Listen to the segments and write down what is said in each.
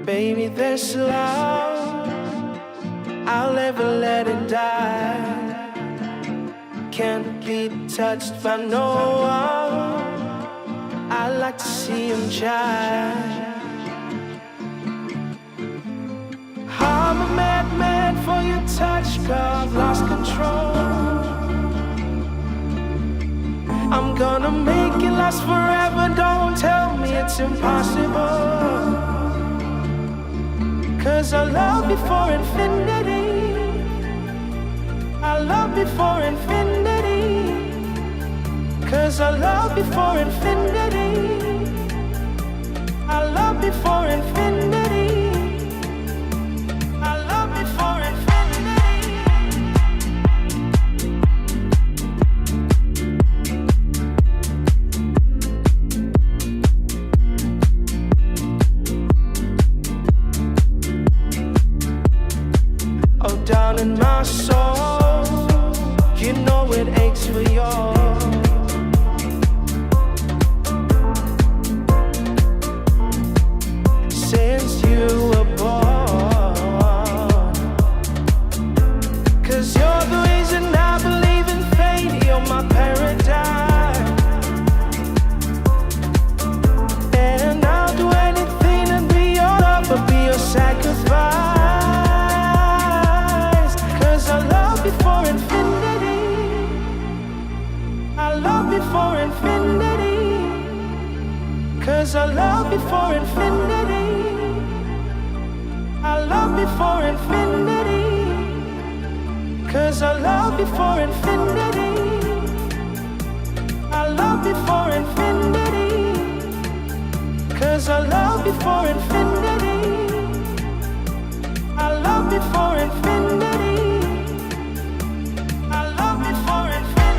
Baby, this love, I'll never let it die. Can't be touched by no one. I like to see him shine. I'm a madman for your touch, girl, I've lost control. I'm gonna make it last forever, don't tell me it's impossible. 'Cause I love you for infinity. I love you for infinity. 'Cause I love you for infinity. I love you for infinity. I love you for infinity. Oh, down in my soul, you know it aches for yours. Since you were born, 'cause you're the reason I believe in fate. You're my paradise, and I'll do anything to be your love or be your sacrifice. 'Cause I love you for infinity. I love you for infinity. 'Cause I love you for infinity. I love you for infinity. 'Cause I love you for infinity. I love you for infinity. 'Cause I love you for infinity. I love you for infinity. I love you for infinity.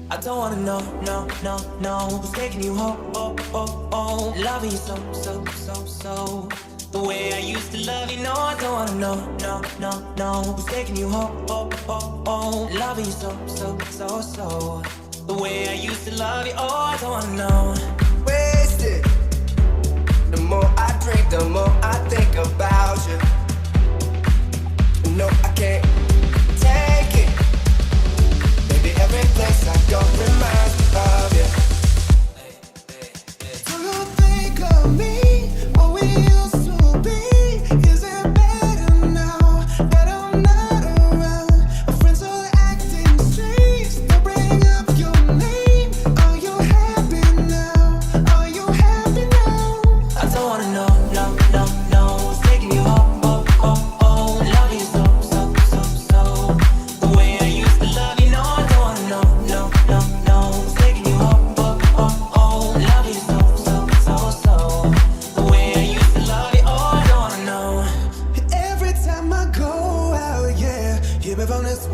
I don't wanna know, no, who's taking you home, loving you so. The way I used to love you, no, I don't wanna know, no, who's taking you home, loving you so. The way I used to love you, oh, I don't wanna know. Wasted. The more I drink, the more I think about you. No, I can't take it. Baby, every place I go reminds me of you. Do you think of me, what we used to be? Is it better now that I'm not around? My friends are acting strange, they bring up your name. Are you happy now? Are you happy now? I don't wanna know, no.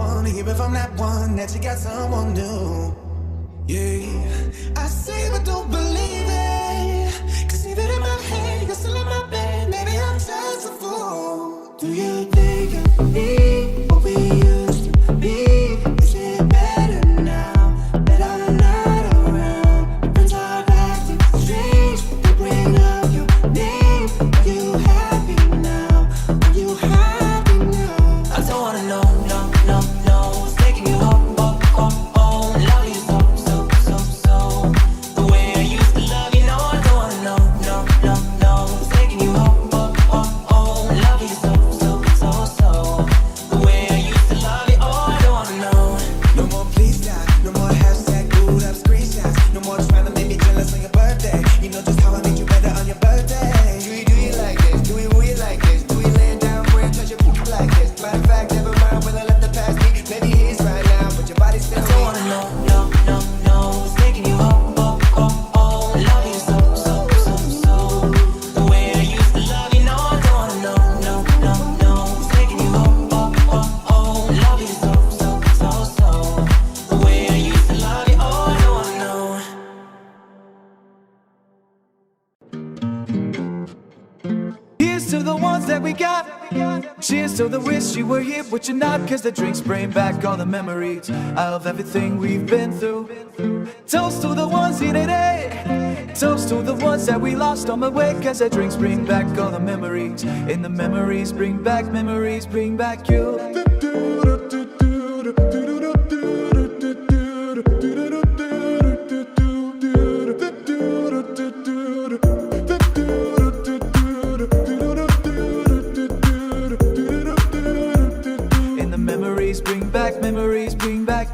wanna hear it from that one that you got someone new. Yeah, I say but don't believe it, 'cause even in my head, you're still in my bed. Maybe I'm just a fool. Do you think of me, what we used to be? Is it better now that I'm not around? Friends are acting strange, they bring up your name. Are you happy now? Are you happy now? I don't wanna know, no, no, no. What's taking you home, oh, oh, oh. Love you so, so, so, so. The way I used to love you, no, I don't wanna know, no, no, no. What's taking you home, oh, oh, oh. Love you so, so, so, so. The way I used to love you, oh, I don't wanna know. No more please stop, no more hashtag glued up screenshots. No more trying to make me jealous on your birthday. You know just how I make you better on your birthday. Do you like this? Do we will you like this? Do we lay down where and touch your poop like this? Matter of fact, never mind when I let the past be. Maybe he's right now, but your body's still I don't wanna know, no, no, no. What's taking you home, oh, oh, oh. Love you so, so, so, so. The way I used to love you, no, I don't wanna know, no, no, no. What's taking you home, oh, oh, oh. Love you so, so, so, so. The way I used to love you, oh, I don't wanna know. Here's to the ones that we got. Cheers to the wish you were here, but you're not. 'Cause the drinks bring back all the memories of everything we've been through. Toast to the ones here today. Toast to the ones that we lost on the way. 'Cause the drinks bring back all the memories. And the memories bring back you. Memories bring back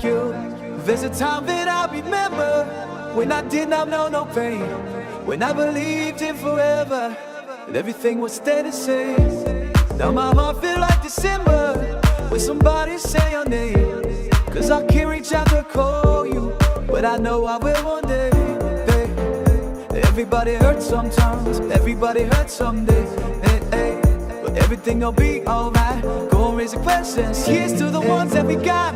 you. There's a time that I remember when I did not know no pain, when I believed in forever and everything would stay the same. Now my heart feel like December when somebody say your name. 'Cause I can't reach out to call you, but I know I will one day. Hey, everybody hurts sometimes, everybody hurts someday. Hey, hey. But everything'll be alright. Go and raise the questions. Here's to the ones that we got.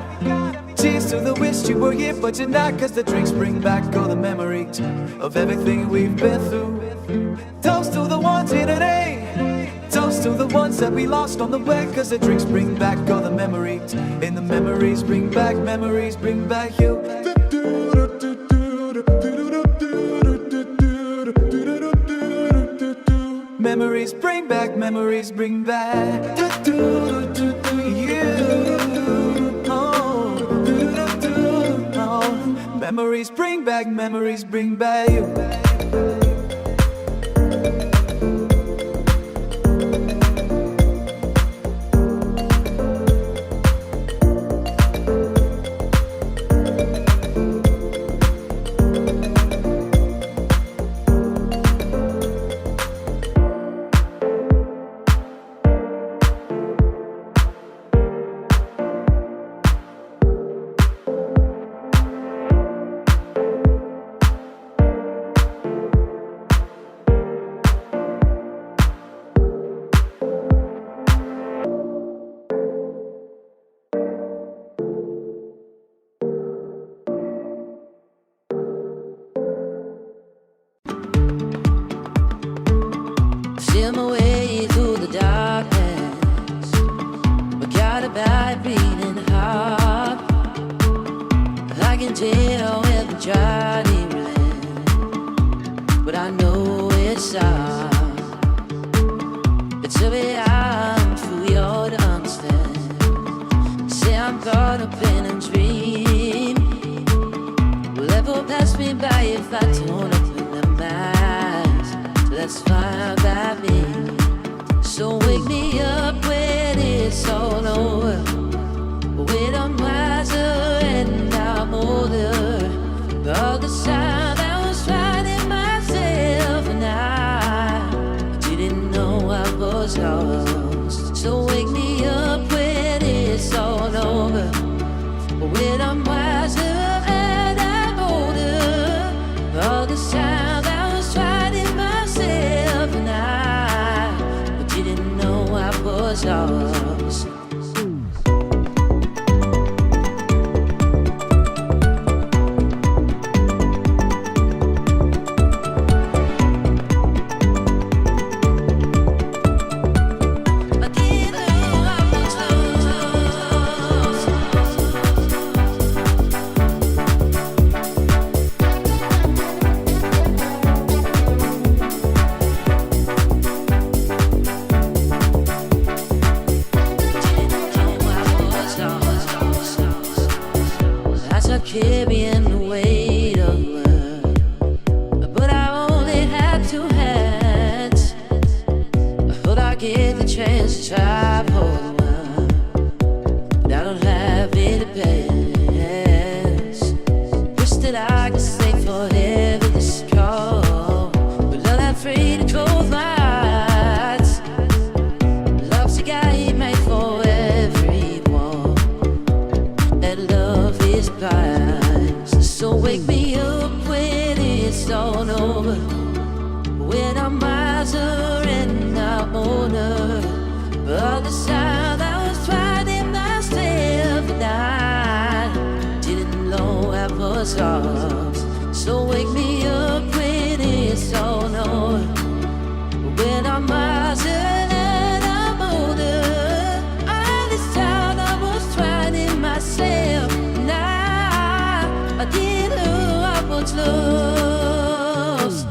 Cheers to the wish you were here, but you're not. 'Cause the drinks bring back all the memories of everything we've been through. Toast to the ones here today. Toast to the ones that we lost on the way. 'Cause the drinks bring back all the memories. And the memories bring back you. Memories bring back you. Oh, memories bring back you. Feel my way through the darkness, but got a bad beating heart. I can tell where the journey ran, but I know it's hard. It's a bit hard for you to understand. Say I'm caught up in a dream. Will ever pass me by if I don't open the eyes? So that's fine by me. So wake me up when it's all over, when I'm wiser and I'm older. All the time I was fighting myself and I didn't know I was lost. So wake me up when it's all over, when I'm wiser and I'm older. All the time I was fighting myself and I didn't know I was lost. take the chance to try for the world, but I don't have independence. Wish that I could stay forever this cold, but I'm not free to close my eyes. Love's a guy made for everyone, and love is blind. So wake me up when it's all over, when I'm wiser and I'm older. But the sound I was finding myself, and I didn't know I was lost. So wake me up when it's all over, when I'm wiser and I'm older. All this time I was finding myself, and I didn't know I was lost.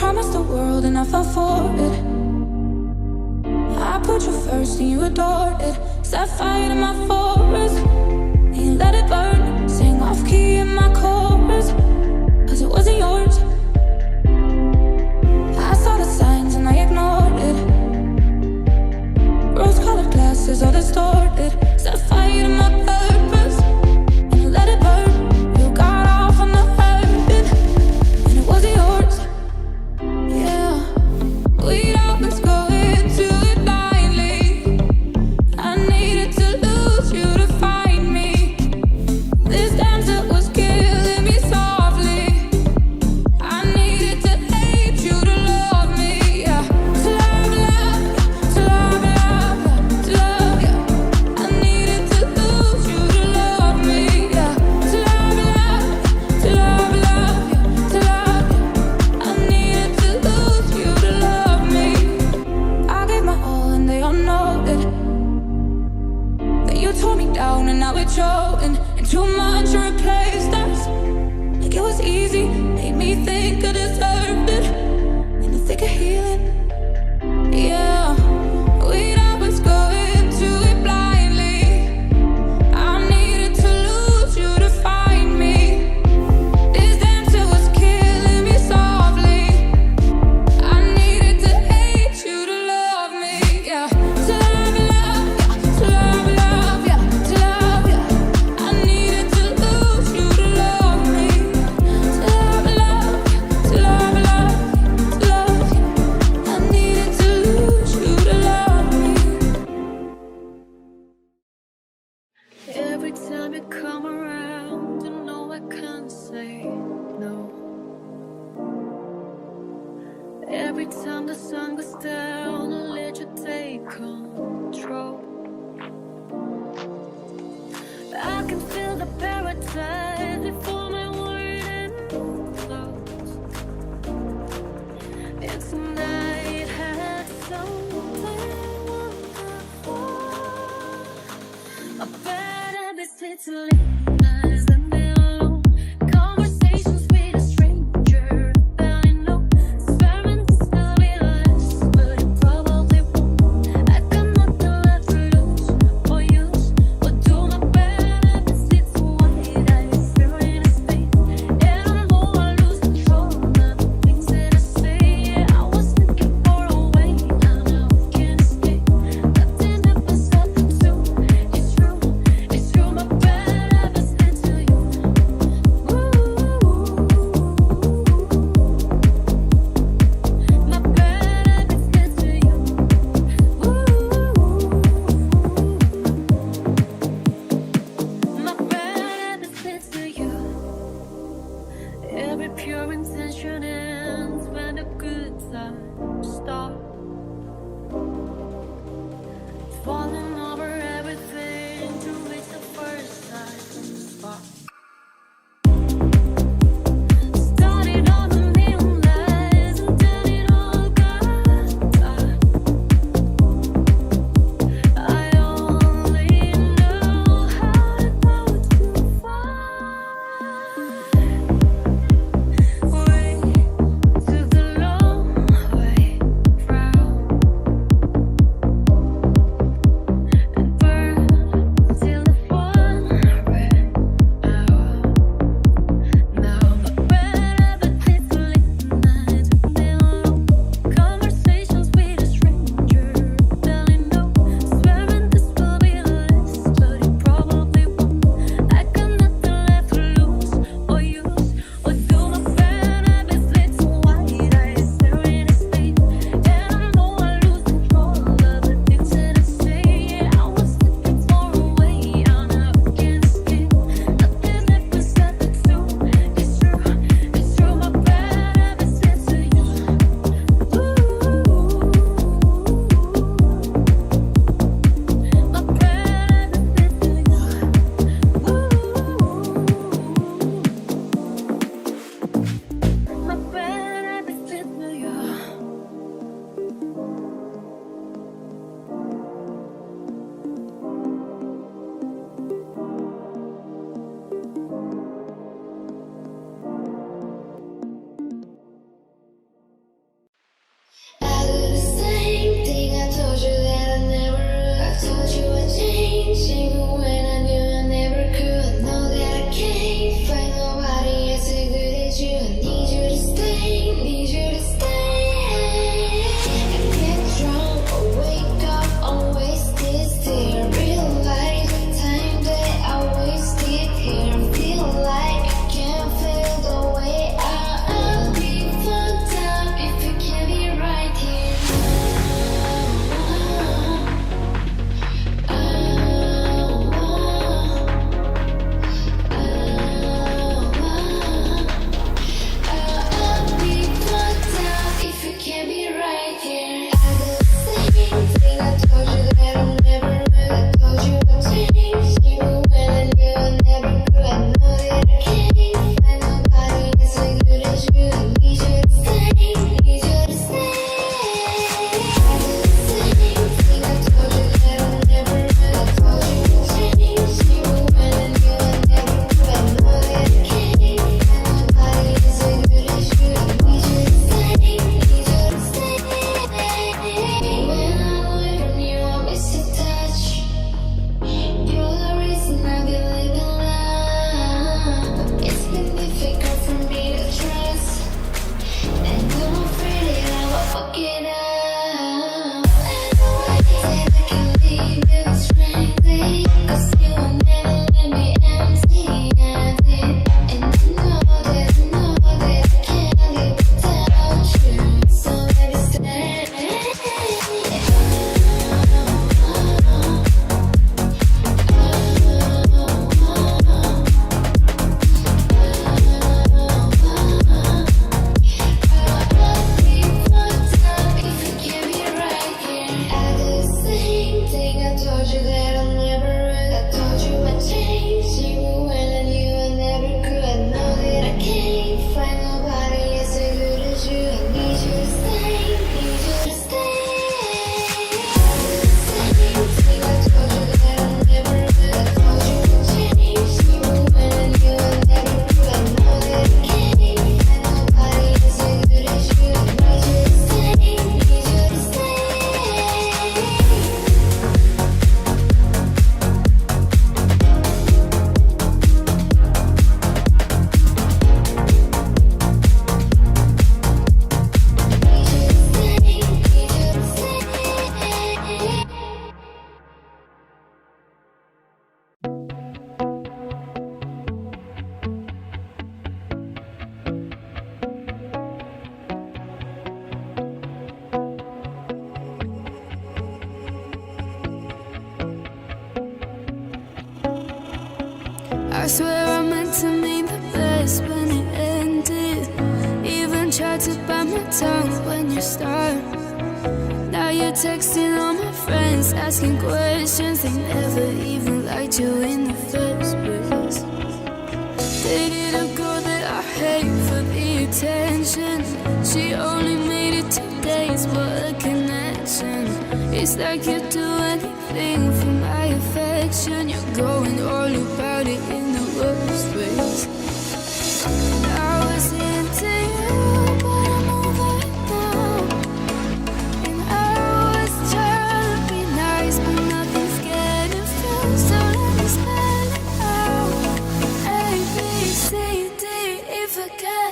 Promised the world and I fell for it. I put you first and you adored it. Set fire to my forest and you let it burn. Sang off key in my chorus, cause it wasn't yours. I saw the signs and I ignored it. Rose-colored glasses all distorted. Set fire to my purpose and you let it burn. You got off on the hurting and it wasn't yours. We'd always go into it blindly. I needed to lose you to find me. This dancer was killing me softly. I needed to hate you to love me, yeah. To love, love, to love, love, to love, yeah. I needed to lose you to love me, yeah. To love, love, to love, love, to love, yeah. I needed to lose you to love me. I gave my all and they all know it. Then you tore me down and now it's showing. And too much to replace us. Like it was easy, made me think I deserved it. In the thick of healing, yeah. We'd always go into it blindly. I needed to lose you to find me. This dancer was killing me softly. I needed to hate you to love me, yeah. To love, love, yeah. To love, love, yeah. To love, yeah. I needed to lose you to love me. To love, love, to love, love, to love, yeah. I needed to lose you to love me. Every time you come around, you know I can't say no. Every time the sun goes down, I'll let you take control. found a paradise before my word closed. And tonight had something wonderful. A bad habit to leave and be alone. Conversations with a stranger, barely know. Swearing this will be less, but it probably won't. I got nothing left to lose or use. What do my bad habits lead to? What I feel in his face, and I know I lose control of the things that I say. Yeah, I was looking for a way out. Now I can't escape. Nothing happens, nothing too. It's true, my bad habits lead to I swear I meant to mean the best when it ended. Even tried to bite my tongue when you started. Now you're texting all my friends, asking questions. They never even liked you in the first place. Dated a girl that I hate for the attention. She only made it 2 days, what a connection. It's like you'd do anything for my affection. You're going all about it in the worst ways. I was into you, but I'm over it now. And I was trying to be nice, but nothing's getting through. So let me spell it out. A, B, C, D, E, forget.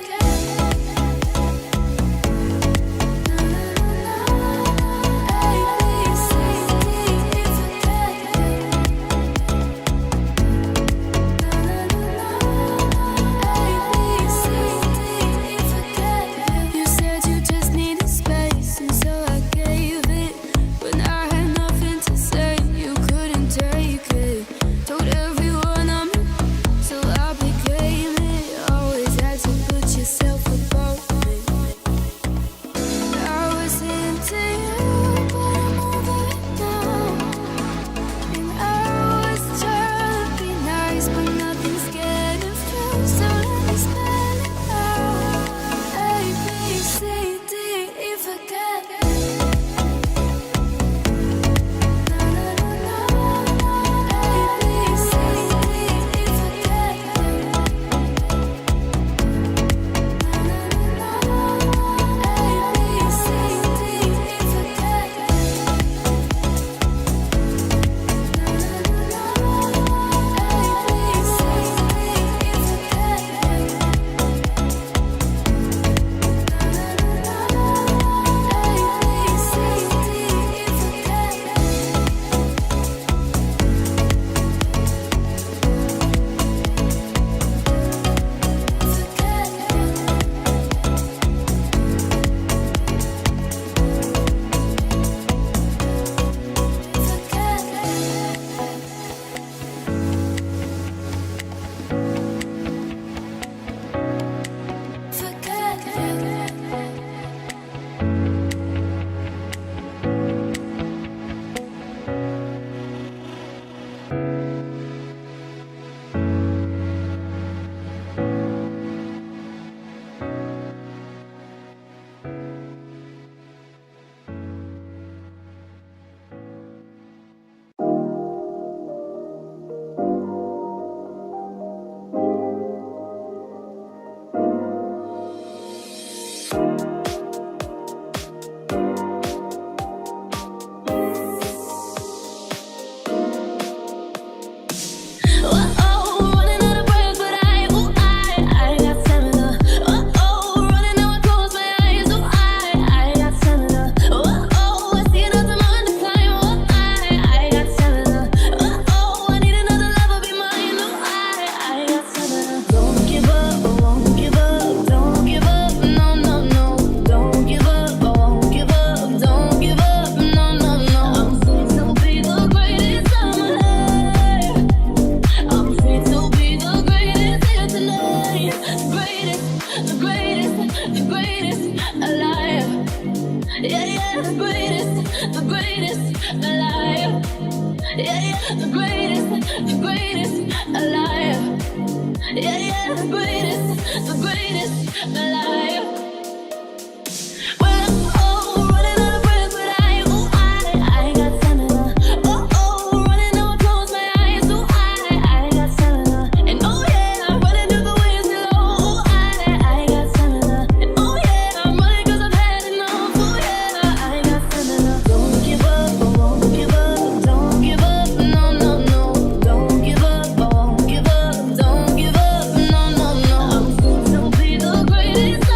Don't give up, no, no, no. I'm so be the greatest.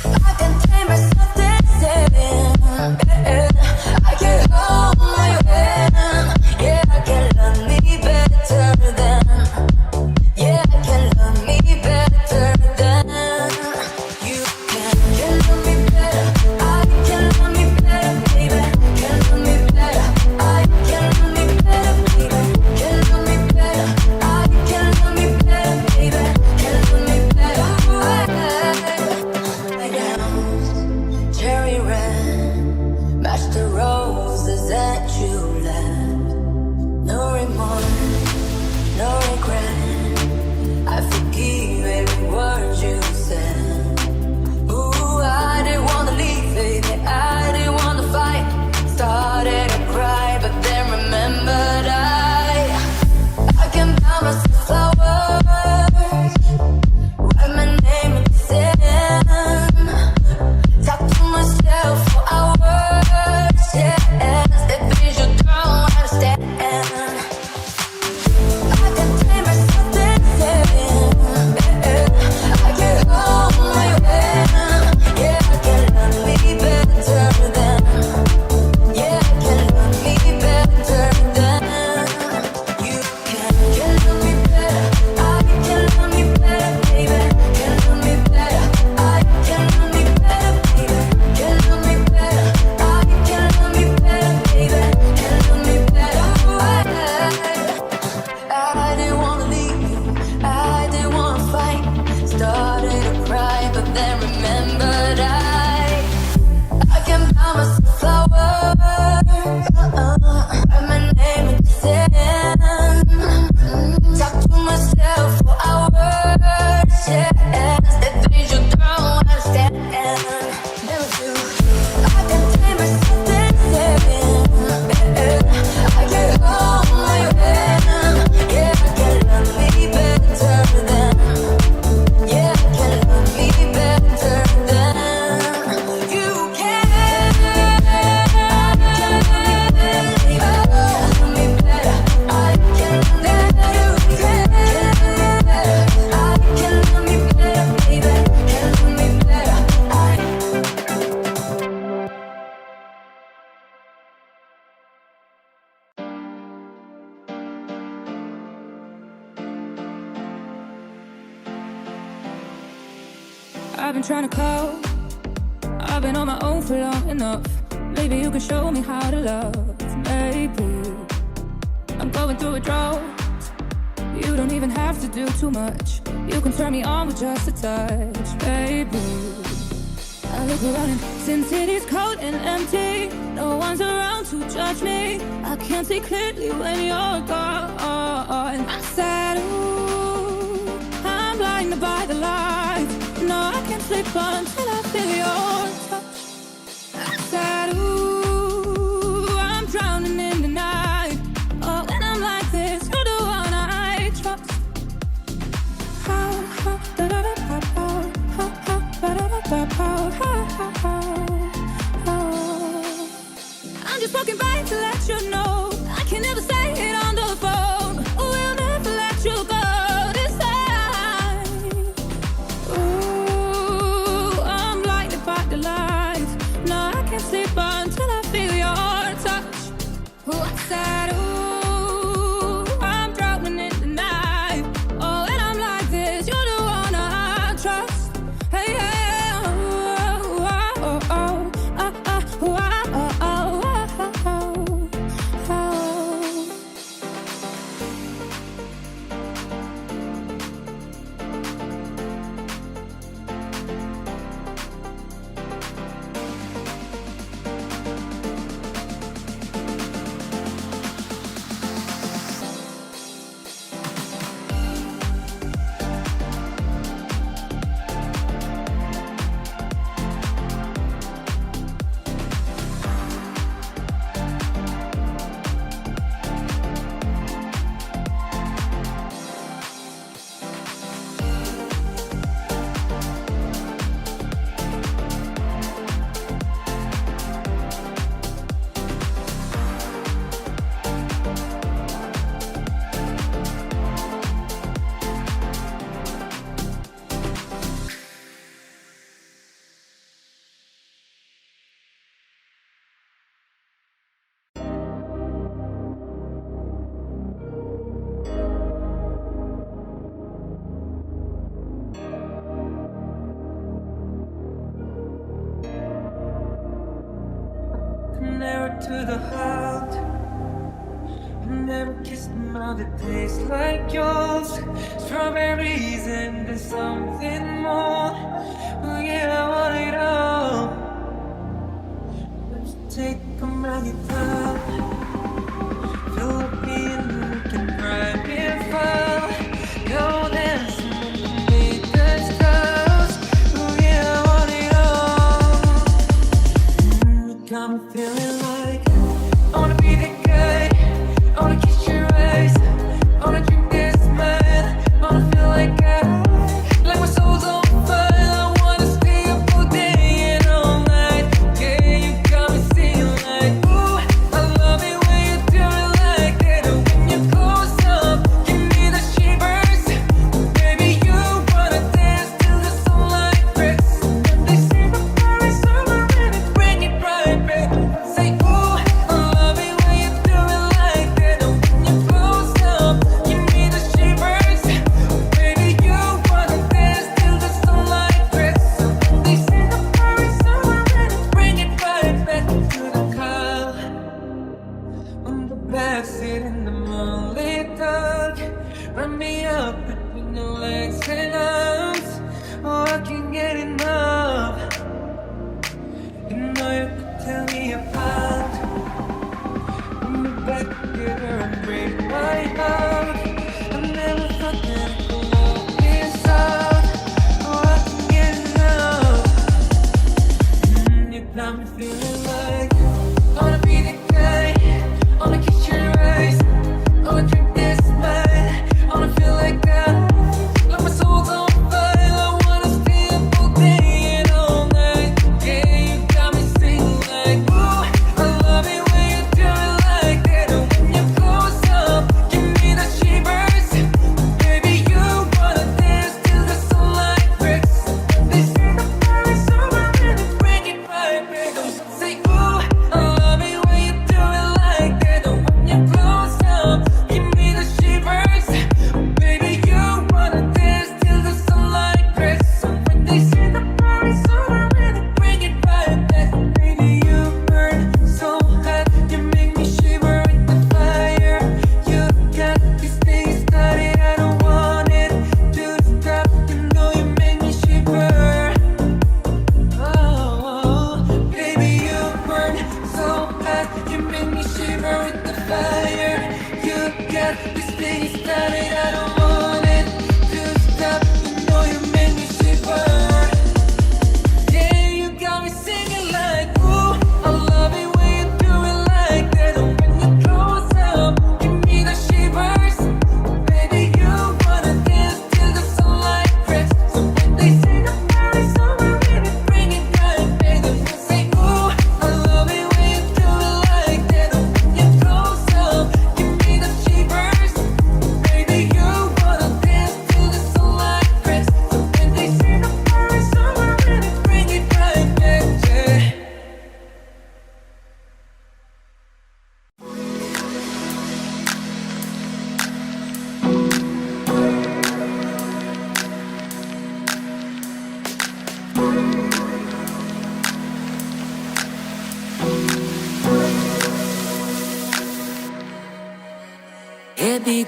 I can tame myself. buy myself flowers, write my name in the sand, talk to myself for hours, yes, the things you don't understand. I can take myself dancing, I can hold my hand, yeah, I can love me better than, yeah, I can love me better than you can love me better, I can love me better, baby, can love me better, I can love me better, baby, can love me better, I can love me better, baby, can love me better. I didn't wanna leave you, I didn't wanna fight, started to cry, but then remembered I can buy myself flowers, write my name in the sand, talk to myself for hours, yes, the things you don't understand. Never do. I can take myself dancing, I can hold my hand, yeah, I can love me better than, yeah, I can love me better than you can. Love me better, I can love you can. I can love me better, baby, can love me better. I've been trying to cope. I've been on my own for long enough. Maybe you can show me how to love. Maybe I'm going through a drought. You don't even have to do too much. You can turn me on with just a touch, baby. I look around and since it is cold and empty, no one's around to judge me. I can't see clearly when you're gone. I said, ooh, I'm blinded by the lights. No, I can't sleep until I feel your touch. I said, ooh, I'm drowning in the night. Oh, when I'm like this, you're the one I trust. I'm just walking by to let you know I can never say it on the phone. We'll never let you go this time. Ooh, I'm blinded by the lights. No, I can't sleep until I feel your touch. Ooh, I said, ooh, I'm drowning in the night. Oh, when I'm like this, you're the one I trust. Hey, yeah, oh, oh, oh, oh, oh, oh, oh, oh, oh, oh, oh. Never to the heart. Never kissed a mouth that tastes like yours. Strawberries and there's something more. Oh yeah, I want it all. Let's take a guitar. Fill up me and you can drive me far. Go dancing underneath the stars. Oh yeah, I want it all. You got me feeling like I wanna be the guy. I wanna kiss your eyes. I wanna drink this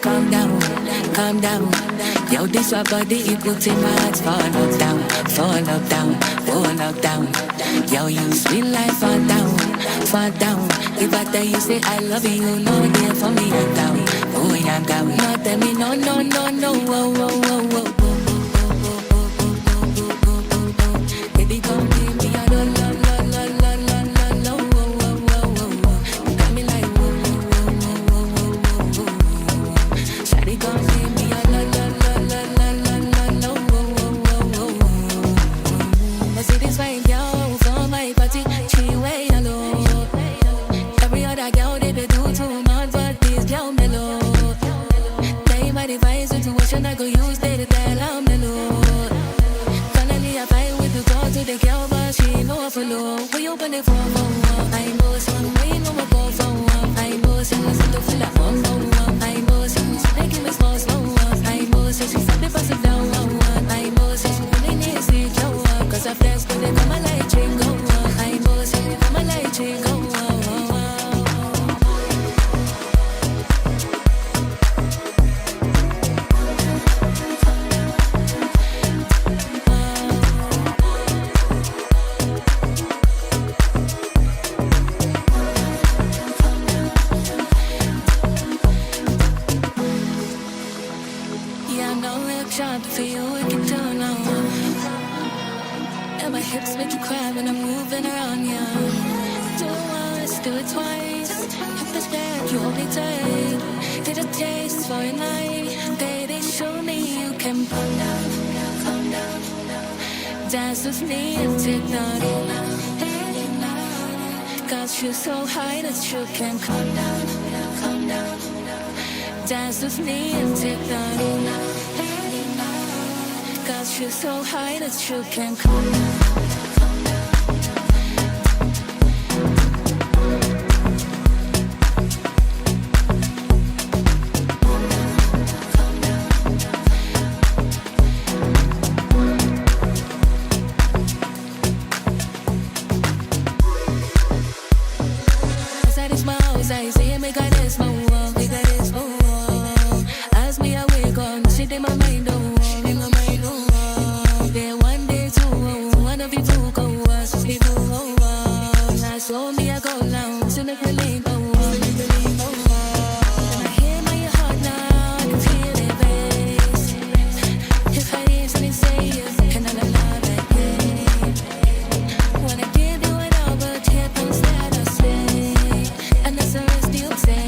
calm down, calm down. Yo, this your body, you put in my heart. Fall up down, fall up down, fall up down. Yo, you sweet life, fall down, fall down. If I tell you say I love you, no day for me, I'm down. Oh, I'm down. No, tell me no, no, no, no, oh, oh, oh, oh. Baby, come give me a lo, lo, lo, lo, lo, lo, lo, lo, oh, oh, oh, oh. You got me like whoa, whoa, whoa, whoa, whoa, whoa. Shawty, come give me a lo, lo, lo, lo, lo, lo, lo, oh, oh, oh, oh. I see this fine girl from my party, she way alone. Every other girl they do too much, but this girl mellow. Play my device situation, I go use they tell I'm mellow. Finally I fight with the girl to the girl, but she know I follow. We open the phone, I know some way, no more go for I know some to feel like I know some making me small, slow. I know some she's up the pass it down. I know some she really needs it, yo. Cause her friends when they come, I like jingle. I know some they come, I like jingle. For you, it can turn on. And my hips make you cry when I'm moving around you. Do it once, do it twice. Hit the step, you hold me tight. Get a taste for a night. Baby, show me you can calm down, calm down. Dance with me and take the lead. Got you so high that you can calm down, calm down. Dance with me and take the lead. Got you so high that you can calm down. I say, make a this move, make a this move. As me awake on, shit in my mind, oh, in my mind, oh. Day one, day two, one of you two go, just be two, oh. Now so me I go down, to make me lean, oh. I hear my heart now, I can feel it, bass. If I didn't say, say it, can I love it, yeah. Wanna give you it all, but here comes that I say. And that's the rest you say.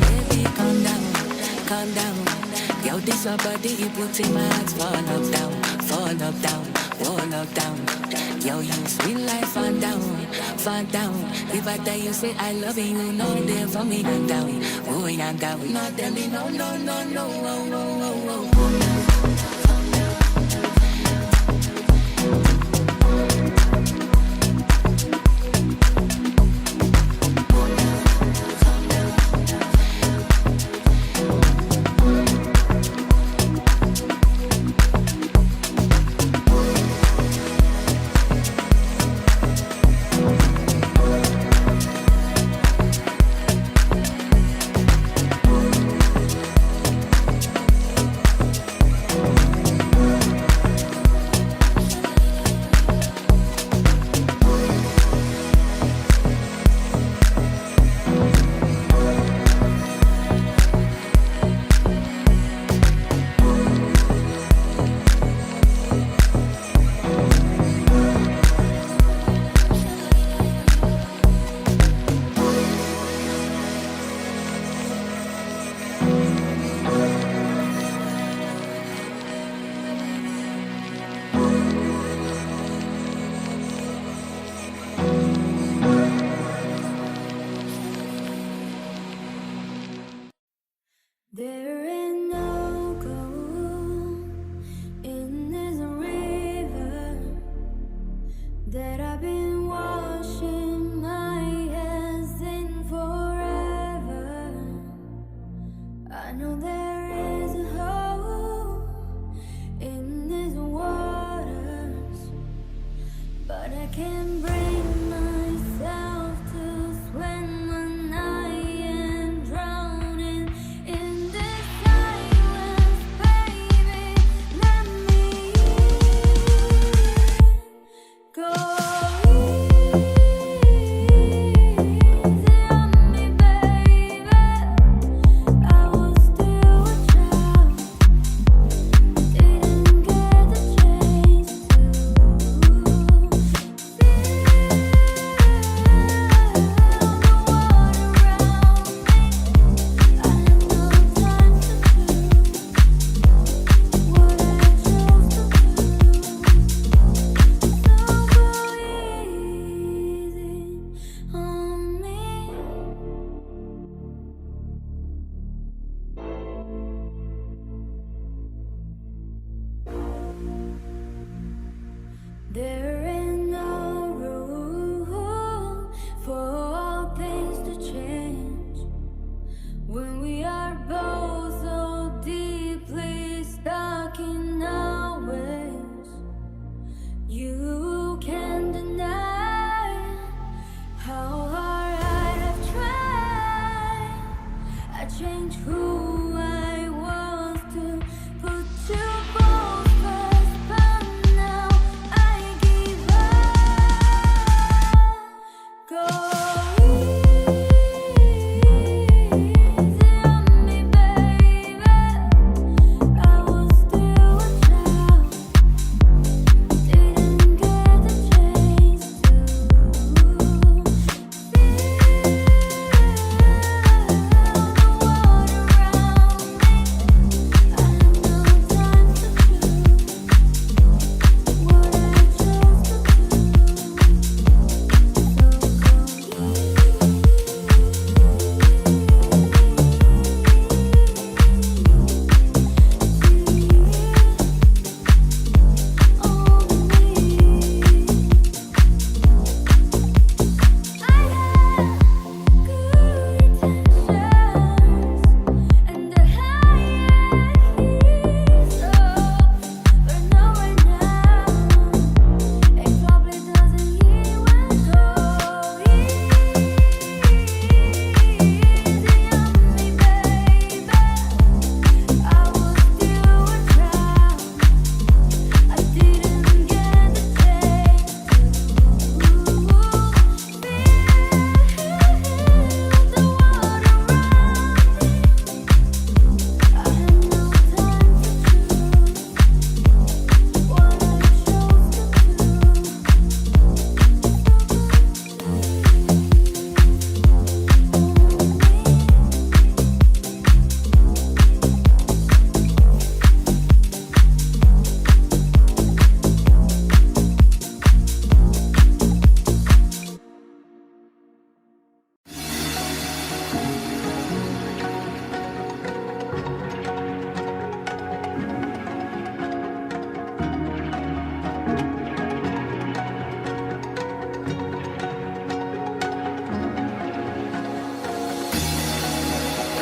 Baby, calm down, calm down. Yo, this your body, you put in my heart. Fall up down, fall up down, fall up down. Yo, you sweet life, fall down, fall down. If I tell you, say I love you, no day for me, I'm down. Oh, I'm down. No, tell me, no, no, no, no, oh, oh, oh, oh.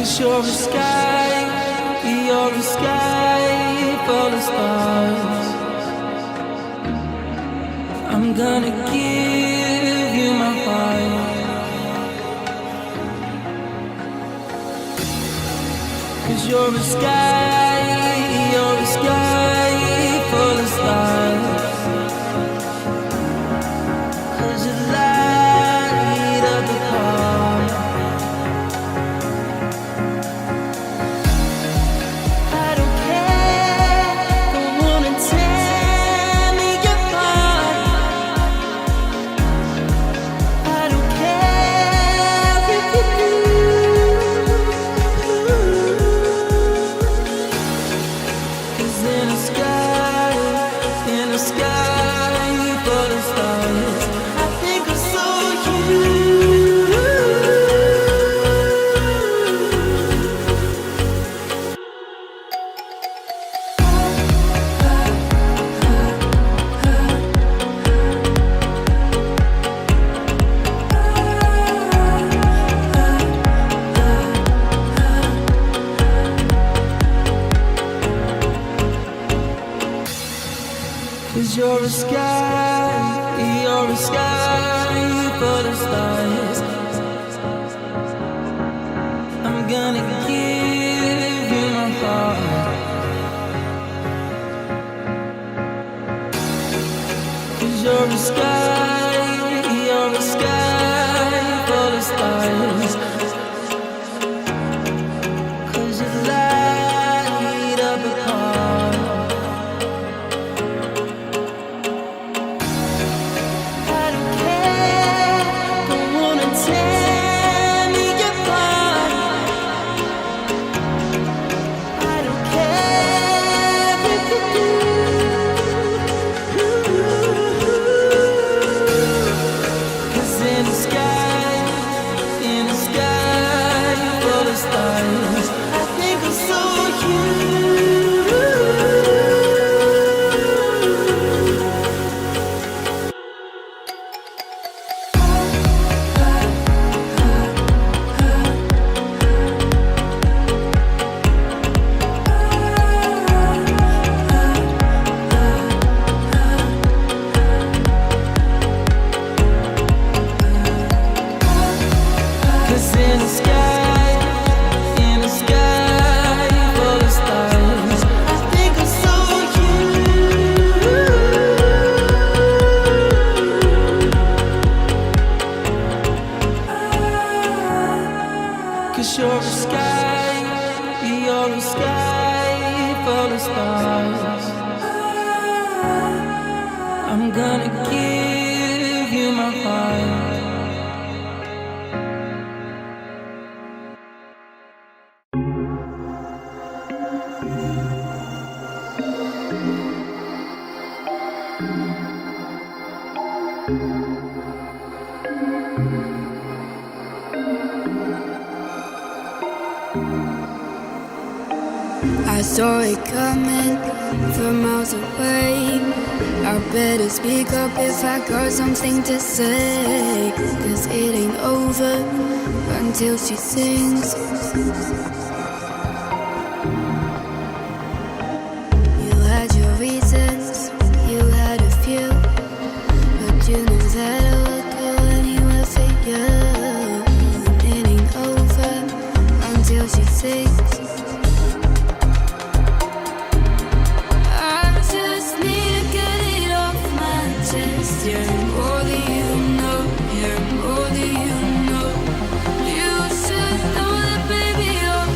You're a sky, you're a sky full of stars. I'm gonna give you my heart. 'Cause you're a sky full of stars. 'Cause you light up the park. You're a sky full of stars. I'm gonna give you my heart. 'Cause you're a sky full of stars. 'Cause you light up the park. I'm gonna give you my heart. I saw it coming from miles away. I better speak up if I got something to say. 'Cause it ain't over until she sings. You had your reasons, you had a few, but you know that I would go anywhere for you. And it ain't over until she sings. Yeah, more than you know, yeah, more than you know. You should know that, baby, you're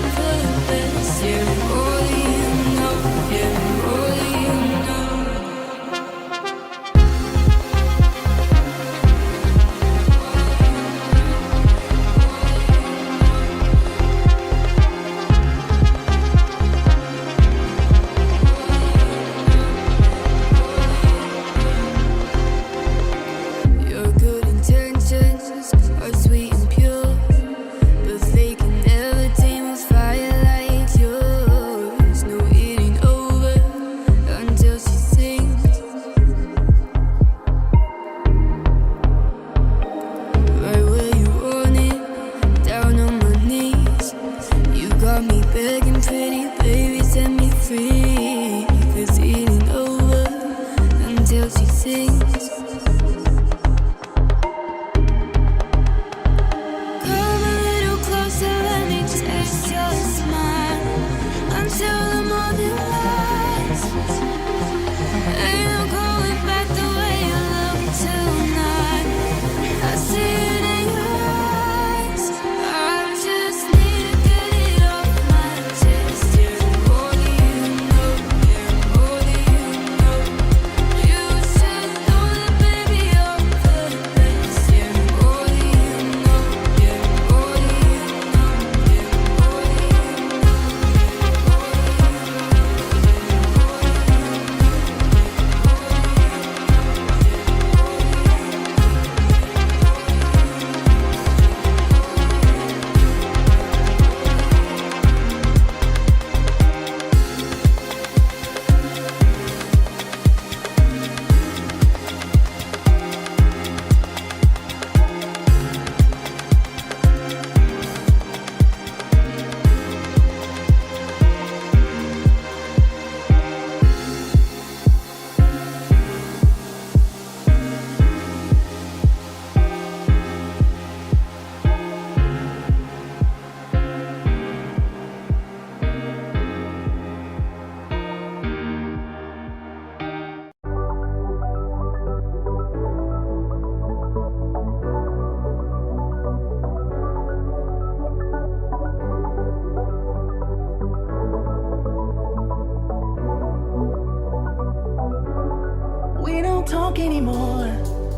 talk anymore.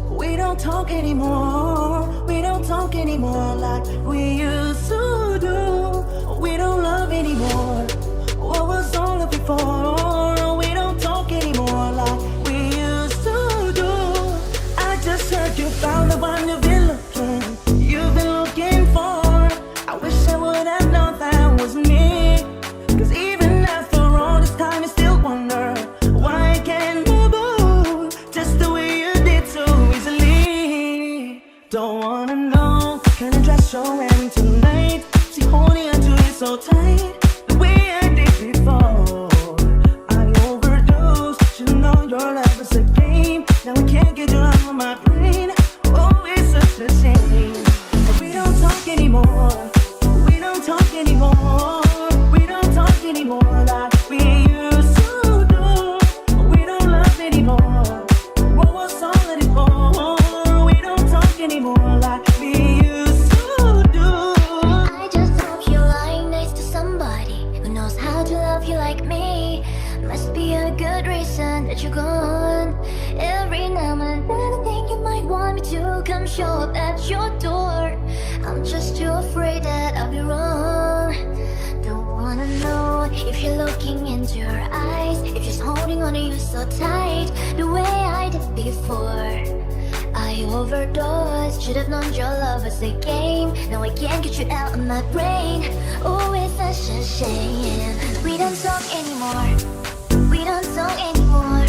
We don't talk anymore. We don't talk anymore like we used to do. We don't love anymore. What was all of before? We don't talk anymore like we used to do. I just heard you found the one you've been looking for. I wish I would have known that was me. Cause even after all this time, I still wonder why I can't move just the way you did so easily. Don't wanna know, can I dress your wearing tonight? See, holding on to you so tight, the way I did before. I overdosed, you know your love is a game. Now I can't get you out of my brain. Oh, it's such a shame. We don't talk anymore. We don't talk anymore. We don't talk anymore like we used to do. We don't love anymore. What was all of it for? We don't talk anymore like we used to do. I just hope you're lying next to somebody who knows how to love you like me. Must be a good reason that you're gone. Every now and then I think you might want me to come show up at your door. I'm just too afraid that I'll be wrong. Don't wanna know if you're looking into her eyes, if she's holding on to you so tight, the way I did before. I overdosed, should have known your love was a game. Now I can't get you out of my brain. Oh, it's such a shame. We don't talk anymore. We don't talk anymore.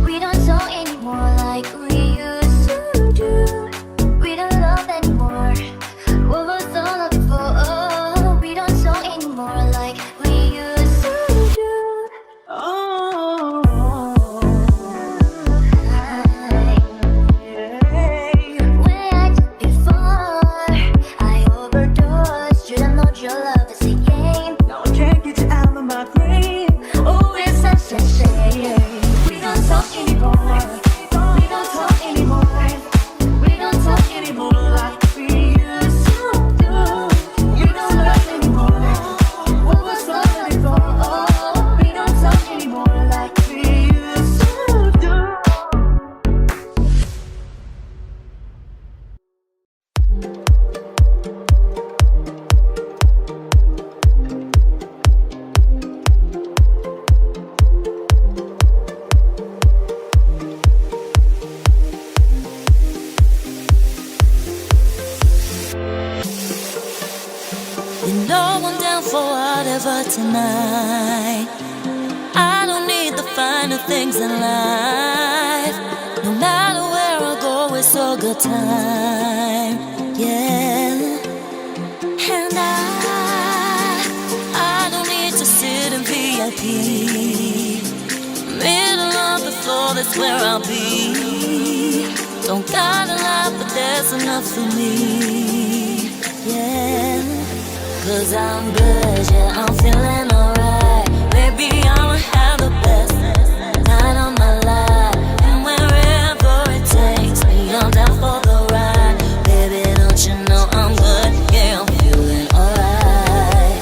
We don't talk anymore like we used to do. We don't love anymore. What was all of it for? Oh, we don't talk anymore like we used to do. Oh, Way I did before. I overdosed. Should have known your love is a game. now I can't get you out of my brain. Oh, it's such a shame. We don't talk anymore. We don't talk anymore. We don't talk anymore like we used to do. You don't love anymore. What was all of it for? Oh, we don't talk anymore like we used to do. You know I'm down for whatever tonight. I don't need the finer things in life. No matter where I go, it's a good time. Yeah. And I don't need to sit in VIP. Middle of the floor, that's where I'll be. Don't got a lot, but there's enough for me. Yeah. Cause I'm good, yeah, I'm feeling alright. Baby, I'ma have the best night of my life. And wherever it takes me, I'm down for the ride. Baby, don't you know I'm good, yeah, I'm feeling alright.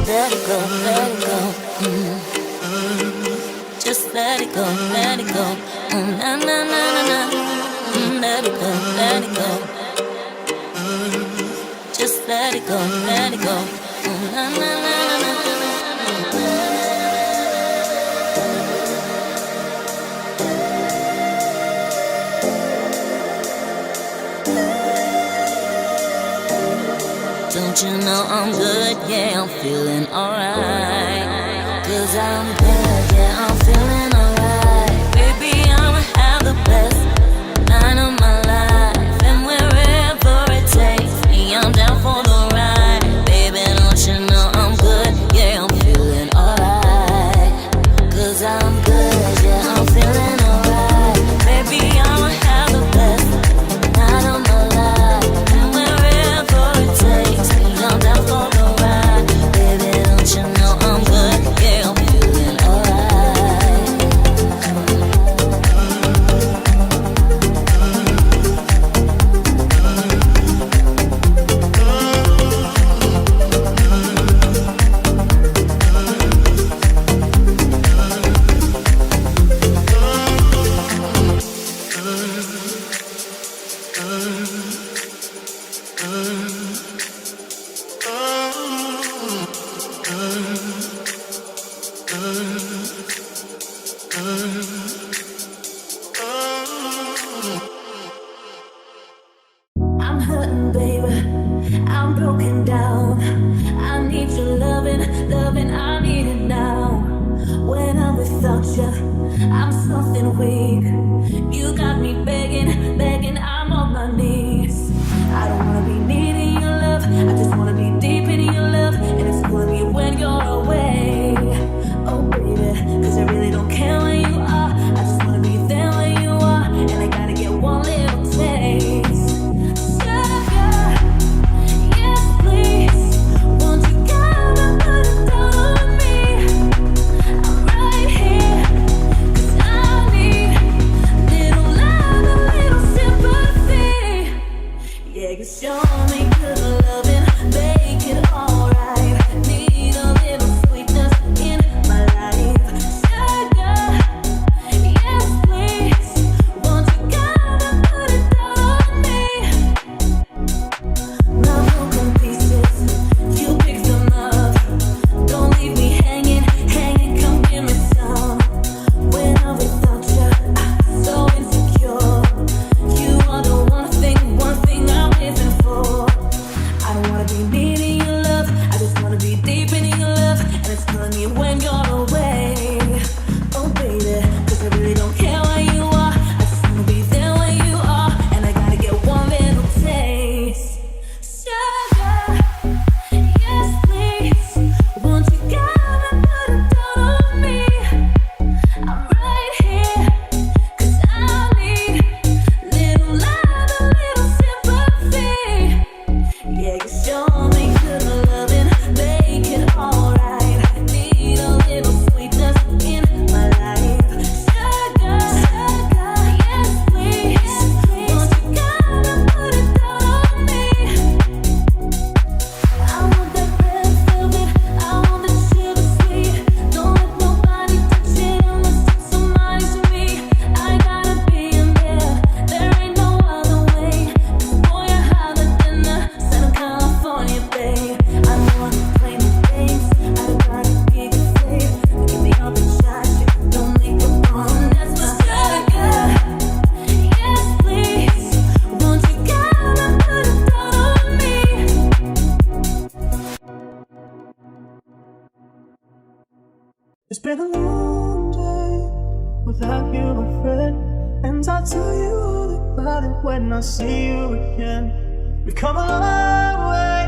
Let it go, let it go. Just let it go, let it go. Na na na na na. Let it go, let it go. Just let it go, let it go. Na na na na na. Don't you know I'm good, yeah, I'm feeling alright. Cause I'm good, yeah, I'm feeling alright. Baby, I'ma have the best night of my life. And wherever it takes me, I'm down for the ride. Baby, don't you know I'm good. It's been a long day without you, my friend, and I'll tell you all about it when I see you again. We've come a long way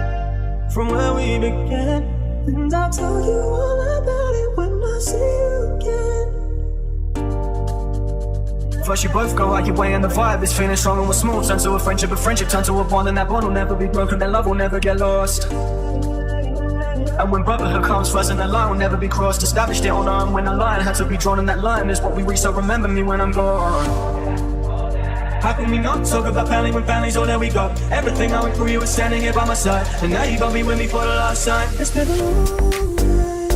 from where we began, and I'll tell you all about it when I see you again. First you both go out your way and the vibe is feeling strong and we're small. Turn to a friendship turn to a bond, and that bond will never be broken, that love will never get lost. And when brotherhood comes first and the line will never be crossed, established it on our own when a line had to be drawn, and that line is what we reach, so remember me when I'm gone. How can we not talk about family when family's all that we got? Everything I went through, you were standing here by my side, and now you gon' be with me for the last time. It's been a long day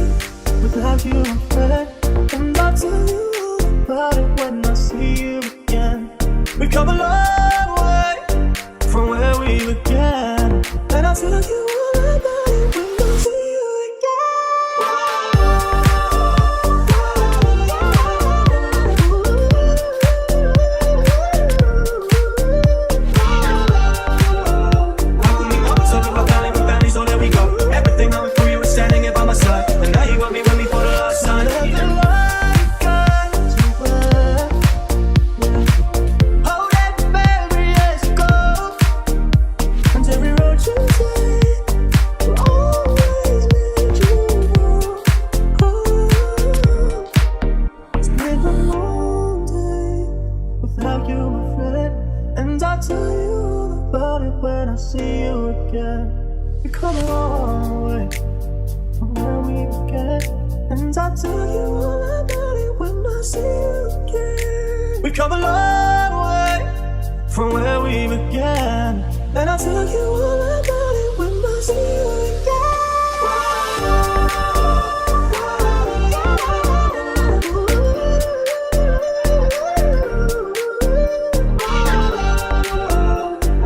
without you, my friend, and I'll tell you all about it when I see you again. We've come a long way from where we began, and I'll tell you all about it when I see you. We've come a long way from where we began, and I'll tell you all about it when I see you again.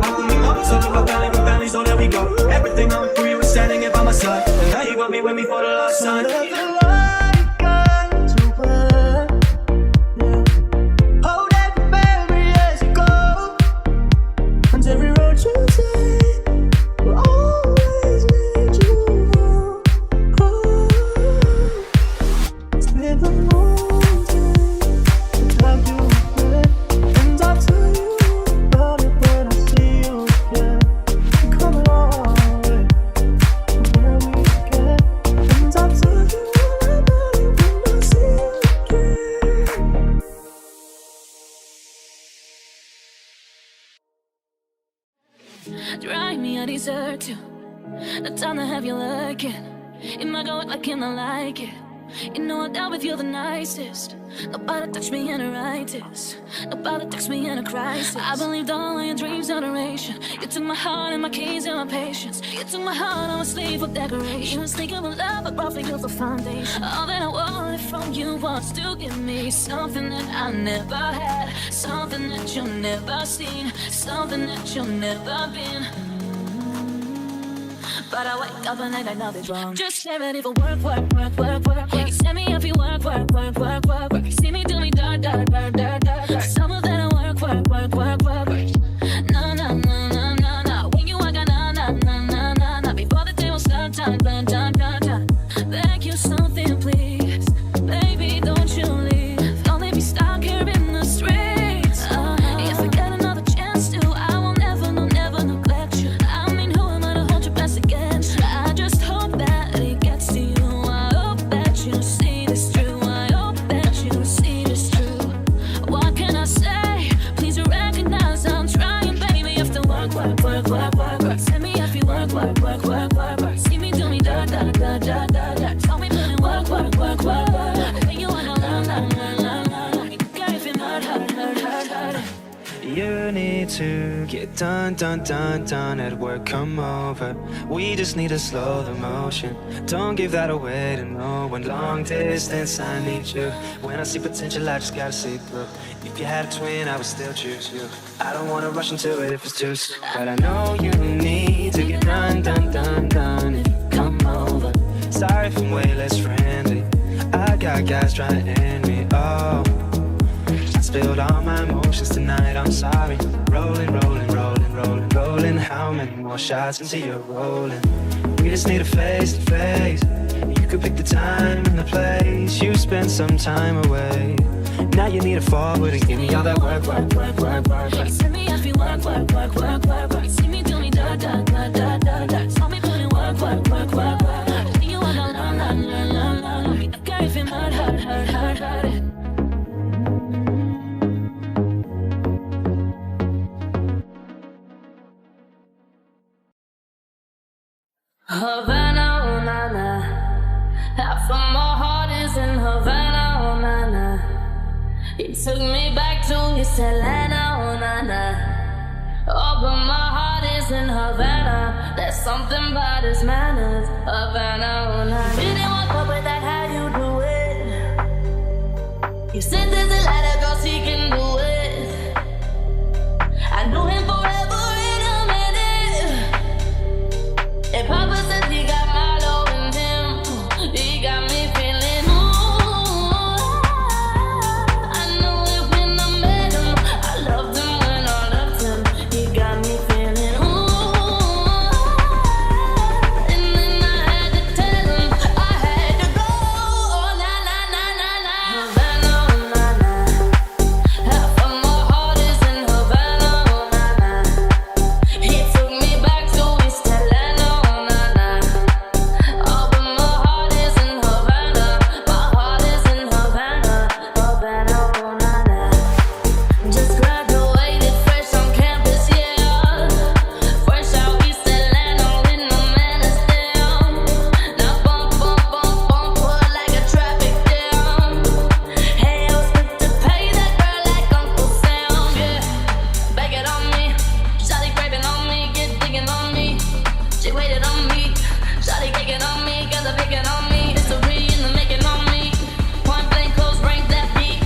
How can we not talk about family when family's all that we got? Everything I went through, you were standing here by my side, and now you got me with me for the last time. Drive me, I deserve to. The time to have you lurking. It might go like him, I like it. You know I dealt with you the nicest. Nobody touched me in a righteous. Nobody touched me in a crisis. I believed all of your dreams duration. You took my heart and my keys and my patience. You took my heart, I was slave for decoration. You was thinking of love, I brought for you the foundation. All that I wanted from you was to give me something that I never had, something that you've never seen, something that you've never been. But I wake up and I got nothing's wrong. Just get ready for work, work, work, work, work, work. You send me up, you work, work, work, work, work, work. You see me do me dirt, dirt, dirt, dirt, dirt, dirt. Some of that I work, work, work, work, work, work. No, no, no, no, no, no. When you walk out, no, no, no, no, no, no. Before the day will start, time, time, time, time, time. Beg you something, please. Baby, don't you leave. Don't leave me stuck here in the streets. If I get another chance to, I will never, no, never neglect you. I mean, who am I to hold your best against you? I just hope that it gets to you. I hope that you see this true. I hope that you see this true. What can I say? Please recognize I'm trying, baby. You have to work, work, work, work, work, work. Send me if you work, work, work, work, work, work. See me do me da da da da da da. Tell me put in work, work, work, work, work. When you wanna learn, learn, learn, learn, learn. Yeah, if you hurt, hurt, hurt, hurt, hurt. You need to get done, done, done, done at work, come over. We just need to slow the motion. Don't give that away to no one. Long distance, I need you. When I see potential, I just gotta see through. If you had a twin, I would still choose you. I don't wanna rush into it if it's too soon. But I know you need to get done, done, done, done and come over. Sorry if I'm way less friendly. I got guys trying to end me, oh. I spilled all my emotions tonight, I'm sorry. Rolling, rolling, rolling, rolling, rolling. How many more shots until you're rolling? We just need a face to face. You could pick the time and the place. You spend some time away. Now you need to forward and give me all that work. You see me if you work. You see me do me da. Tell me put in work. You wanna learn. Be the guy if you're mad, hard. Havana, oh na na. Half of my heart is in Havana, oh na na. He took me back to his Atlanta, oh na na. Oh, but my heart is in Havana. There's something about his manners, Havana, oh na na. Didn't walk up with that, how you do it? You said there's a lot of girls he can do it. I knew him forever in a minute. And Papa said he got Milo in him. He got me feeling, I knew it when I met him. I loved him when I loved him. He got me feeling, and then I had to tell him I had to go. Oh, na na na na na. Havana, oh na na. Half of my heart is in Havana, oh na na. He took me back to East Atlanta, oh na na. Oh, but my heart is in Havana. My heart is in Havana, Havana, oh na na. Just graduated fresh on campus, yeah. Fresh out East Atlanta with no manners down. Now bump like a traffic jam. Hey, I was quick to pay that girl like Uncle Sam, yeah. Bag it on me, shawty craving on me, get digging on me. She waited on me, shawty kicking on me, got the picking on me. History in the making on me. Point blank, close range, that beat.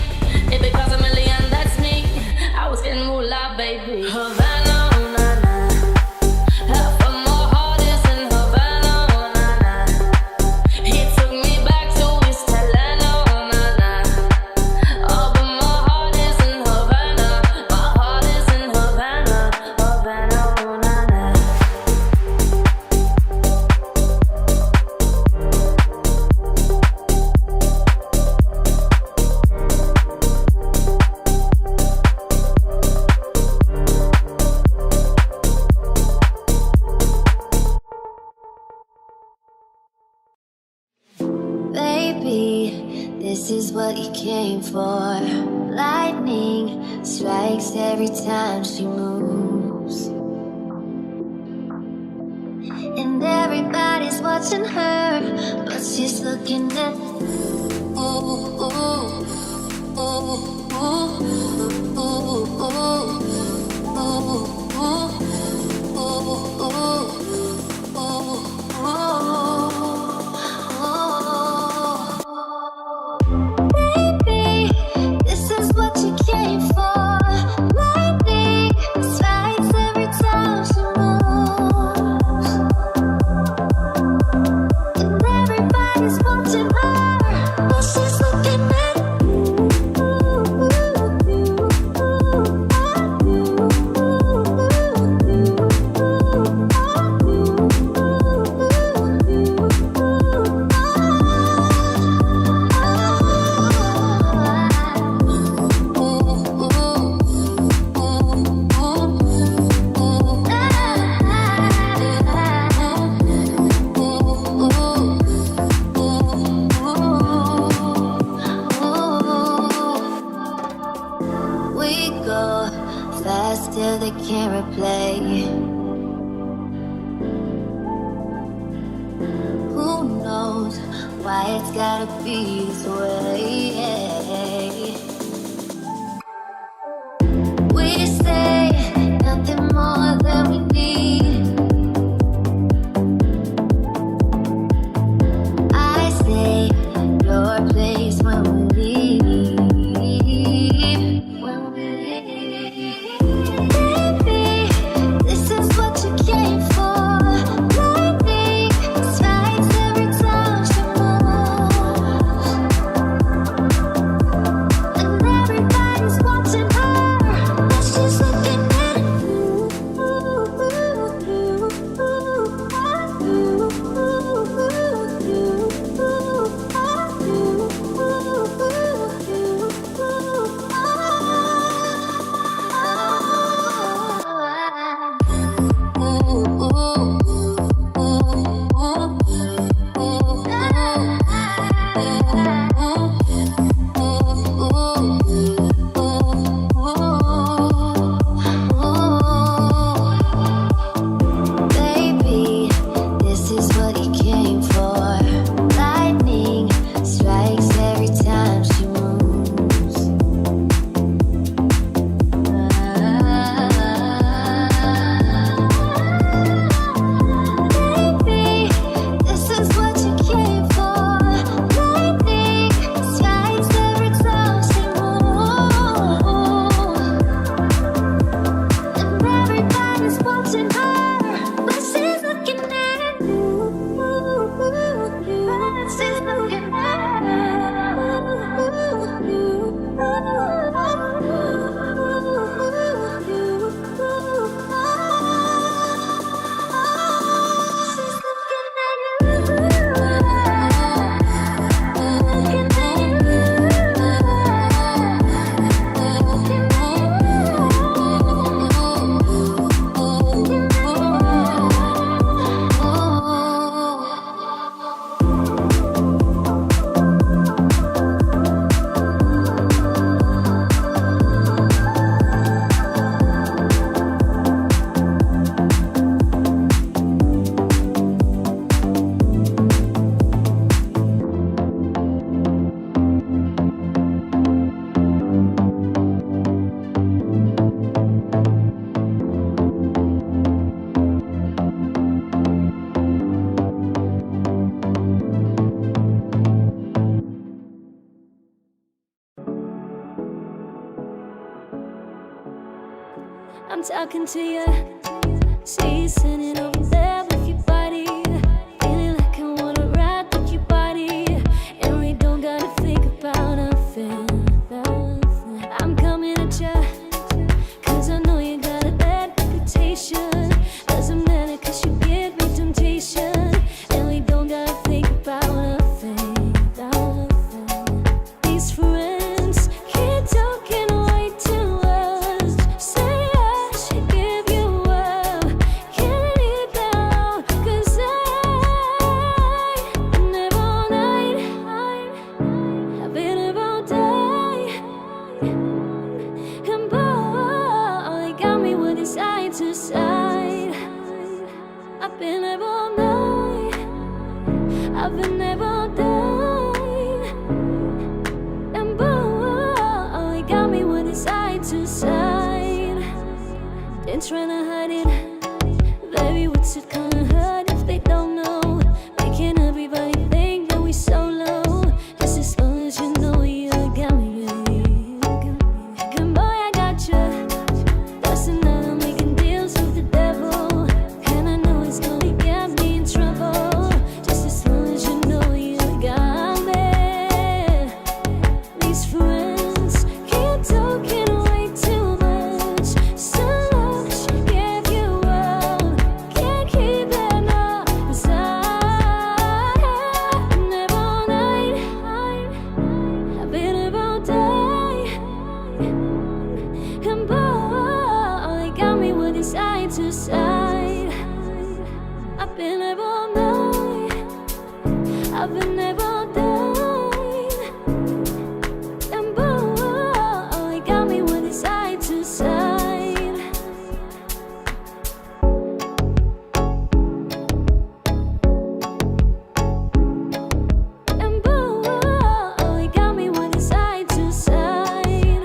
If it costs $1 million, that's me. I was getting moolah, baby. Havana, oh na na. Half of my heart is in Havana, oh na na. He took me back to East Atlanta, oh na na. Oh, but my heart is in Havana. My heart is in Havana, Havana, oh na na. Baby, this is what you came for. Lightning strikes every time she moves. And everybody's watching her, but she's looking at ooh, ooh, ooh, ooh, ooh, ooh, ooh, ooh, Baby, this is what you came for. Lightning strikes every time she moves. And everybody's watching her, but she's looking at we go fast till they can't replay. Who knows why it's gotta be this way? We say nothing more than we need. I say your place when we leave. Baby, this is what you came for. Lightning strikes every time she moves. I'm talking to you. See you sitting over there with your body, feeling like I wanna ride with your body, and we don't gotta think about nothing. I'm coming at ya, 'cause I know you got a bad reputation. Doesn't matter 'cause you give me temptation, and we don't gotta think about nothing. These friends keep talking way too much. Say I should give you up, can't leave now, 'cause I've been up all night, I've been up all day, and boy, you got me with this side to side. I've been up all night, I've been up all day, and boy, you got me with this side to side. Ain't tryna hide it, baby, what's it gonna hurt if they don't know? Making everybody think that we solo, just as long as you know you got me, baby. Good boy, I got you. That's another making deals with the devil, and I know it's gonna get me in trouble, just as long as you know you got me. These friends keep talking way too much. So much give you up, can't keep it up inside. I've been up all night, I've been up all day, and boy, you got me with this side to side. I've been up all night, I've been up all day, and boy, you got me with this side to side. And boy, you got me with this side to side.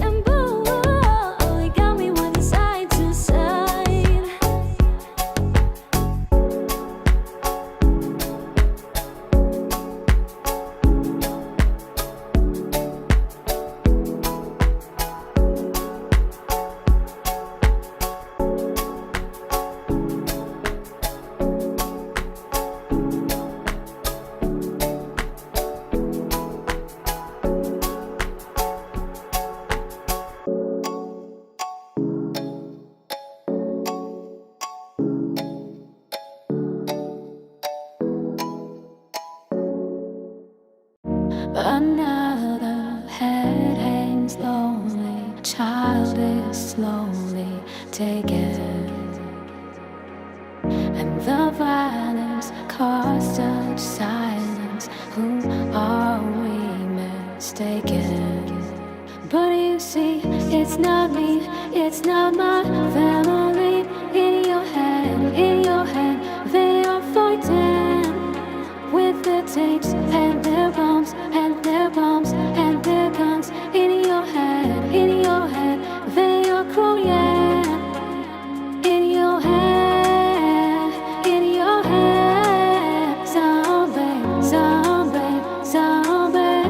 And boy, you got me with this side to side. Another head hangs lonely, child is slowly taken, and the violence caused such silence. Who are we mistaken? But you see, it's not me, it's not my family. In your head, they are fighting with their tapes and their bombs and their bombs and their guns. In your head, they are crying. In your head, zombie, zombie, zombie.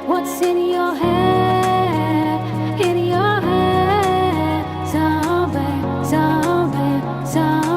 What's in your head? In your head, zombie, zombie, zombie.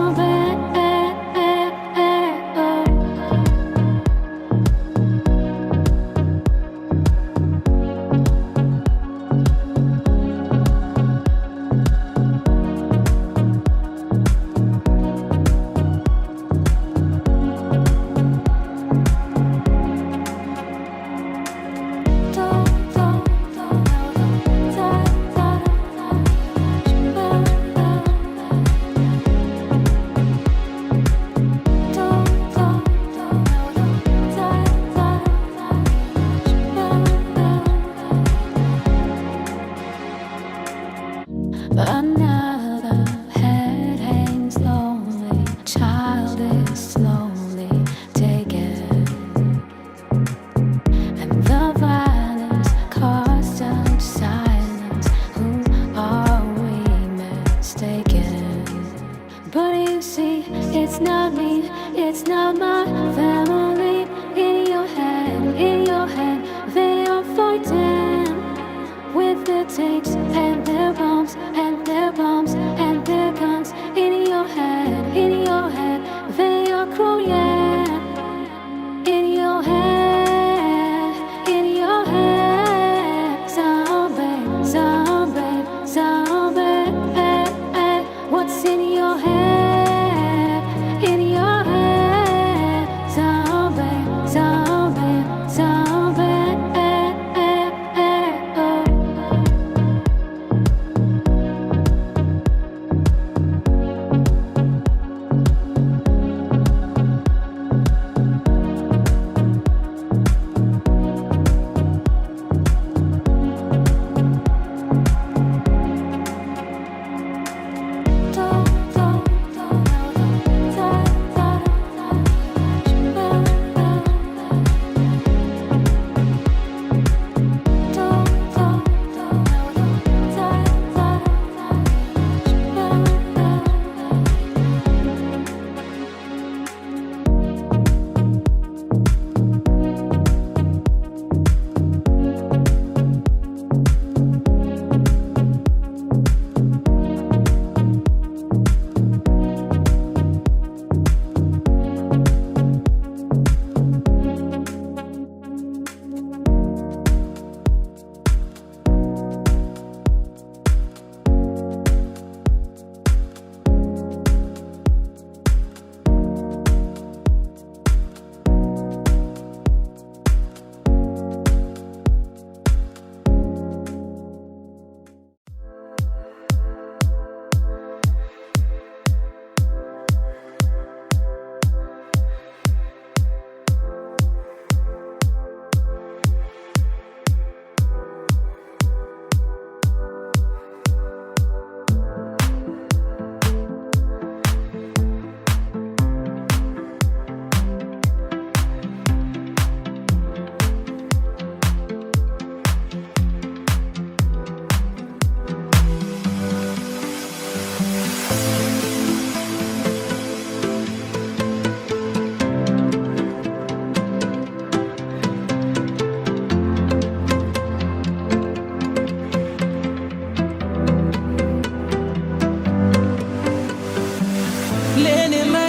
Another head hangs lonely, child is slowly taken, and the violence caused such silence. Who are we mistaken? But you see, it's not me, it's not my family. In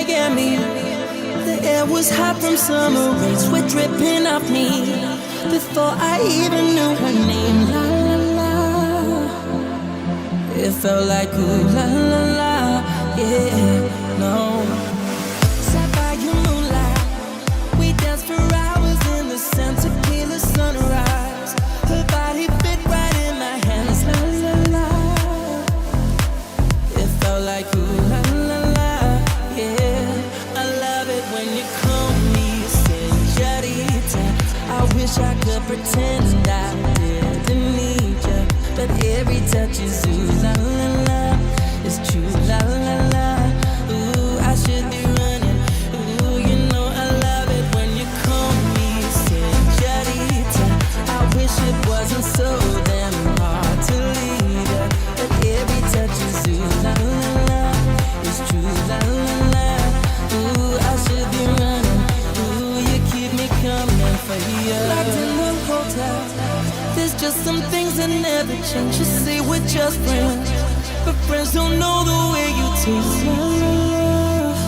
look at me. The air was hot from summer rain, sweat dripping off me. Before I even knew her name, la la la. It felt like ooh la la la, yeah, no. Sat by your moonlight, we danced for hours in the sun, tequila sunrise. Her body fit right in my hands, la la la. It felt like ooh la la la, yeah. I love it when you call me señorita. I wish I could pretend I didn't need you, but every touch is ooh la la la. It's true la la la. Ooh, I should be running. Ooh, you know I love it when you call me señorita. I wish it wasn't so damn hard to leave you, but every touch is ooh la la la. It's true la la la. Ooh, I should be running. Ooh, you keep me coming for you. Locked in the hotel, there's just some things that never change. You say we're just friends, but friends don't know the way you taste love.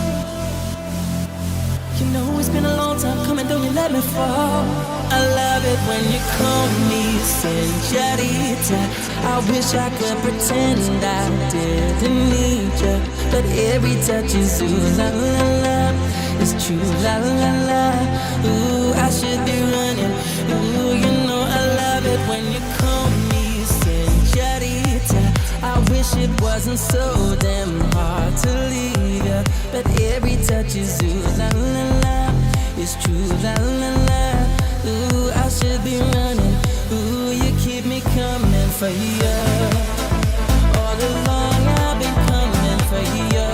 You know it's been a long time coming, don't you let me fall. I love it when you call me señorita. I wish I could pretend I didn't need you, but every touch is ooh la la la. It's true la la la. Ooh, I should be running. Ooh, you know I love it when you call me señorita. I wish it wasn't so damn hard to leave you, but every touch is ooh la la la. It's true la la la. Ooh, I should be running. Ooh, you keep me coming for you. All along I've been coming for you,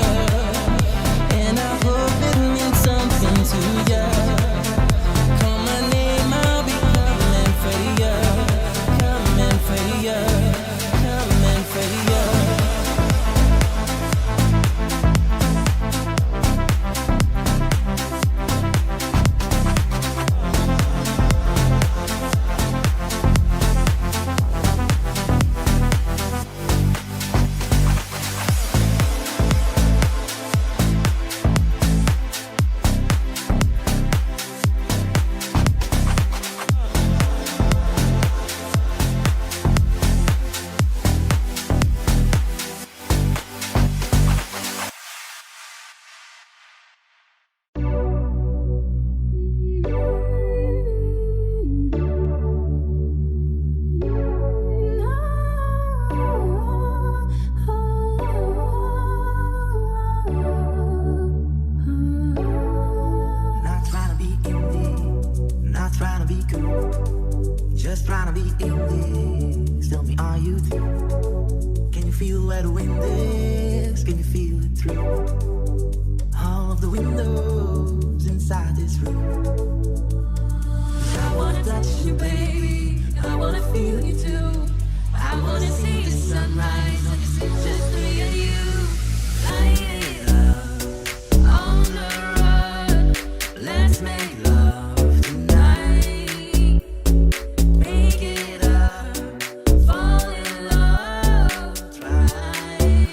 and I hope it means something to you. Call my name, I'll be coming for you, coming for you, coming for you. Not trying to be indie, not trying to be cool, just trying to be indie. Tell me, are you too? Can you feel where the wind is? Can you feel it through all of the windows inside this room? I wanna touch you, baby. I wanna feel you too. I wanna see the sunrise when it's just me and you. Light it up on the run. Let's make love tonight. Make it up, fall in love, try.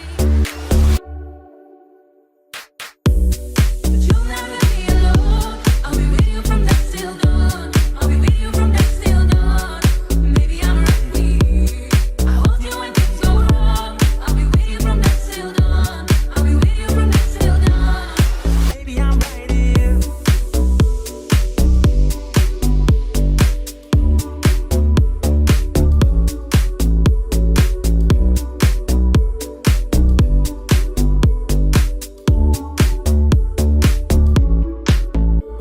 But you'll never be alone. I'll be with you from dusk till dawn. I'll be with you from dusk till dawn. Maybe I'm right here. I hold you when things go wrong. I'll be with you from dusk till dawn. I'll be with you from dusk till dawn. Baby, I'm right here.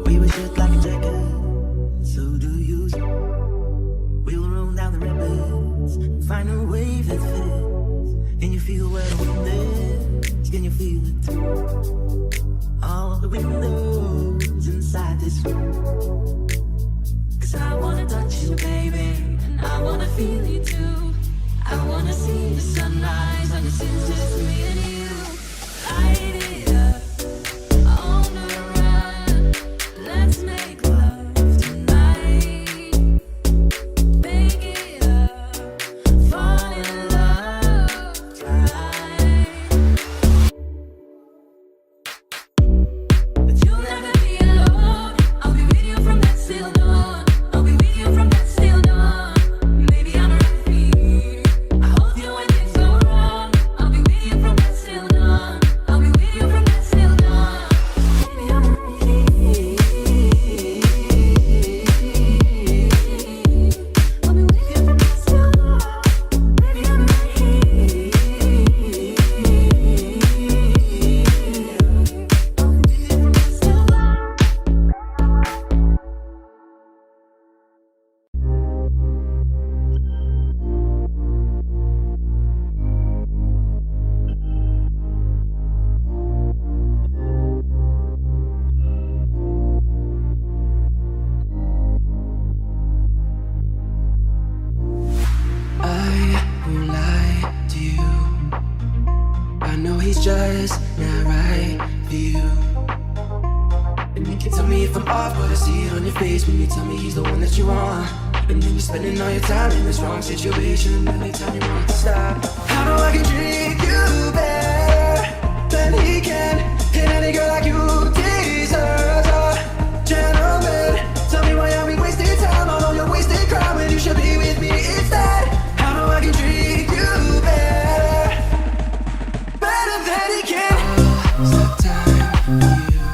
We were just like a jacket, so do you. We'll roll down the rapids, find a wave that fits. Can you feel where the wind is? Can you feel it too? All of the windows inside this room. 'Cause I wanna touch you, baby, and I wanna feel you too. I wanna see the sunrise when it's just me and you. Light it up on the run. Let's make love tonight. Make it up, fall in love, try. not right for you. And you can tell me if I'm off, but I see it on your face when you tell me he's the one that you want. And then you're spending all your time in this wrong situation, and every time you want to stop. I know I can treat you better than he can, and any girl like you deserves a gentleman. Tell me why are we wasting time on all your wasted crime when you should be with me instead. I know I can treat you better than he can. Stop time for you.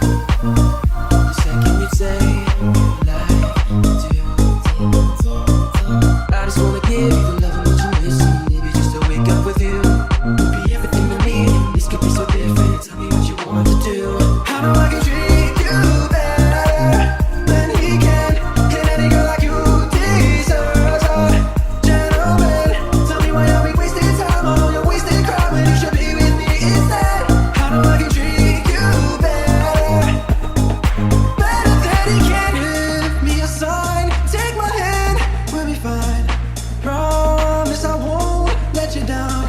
The second you say you like to. I just wanna give you the love and what you're missing. Maybe just to wake up with you would be everything I need. This could be so different. Tell me what you want to do. I know I can treat you better than he can, and any girl like you deserves a gentleman. Tell me why are we wasting time on all your wasted crime when you should be with me instead. I know I can treat you better than he can. Give me a sign, take my hand, we'll be fine. Promise I won't let you down.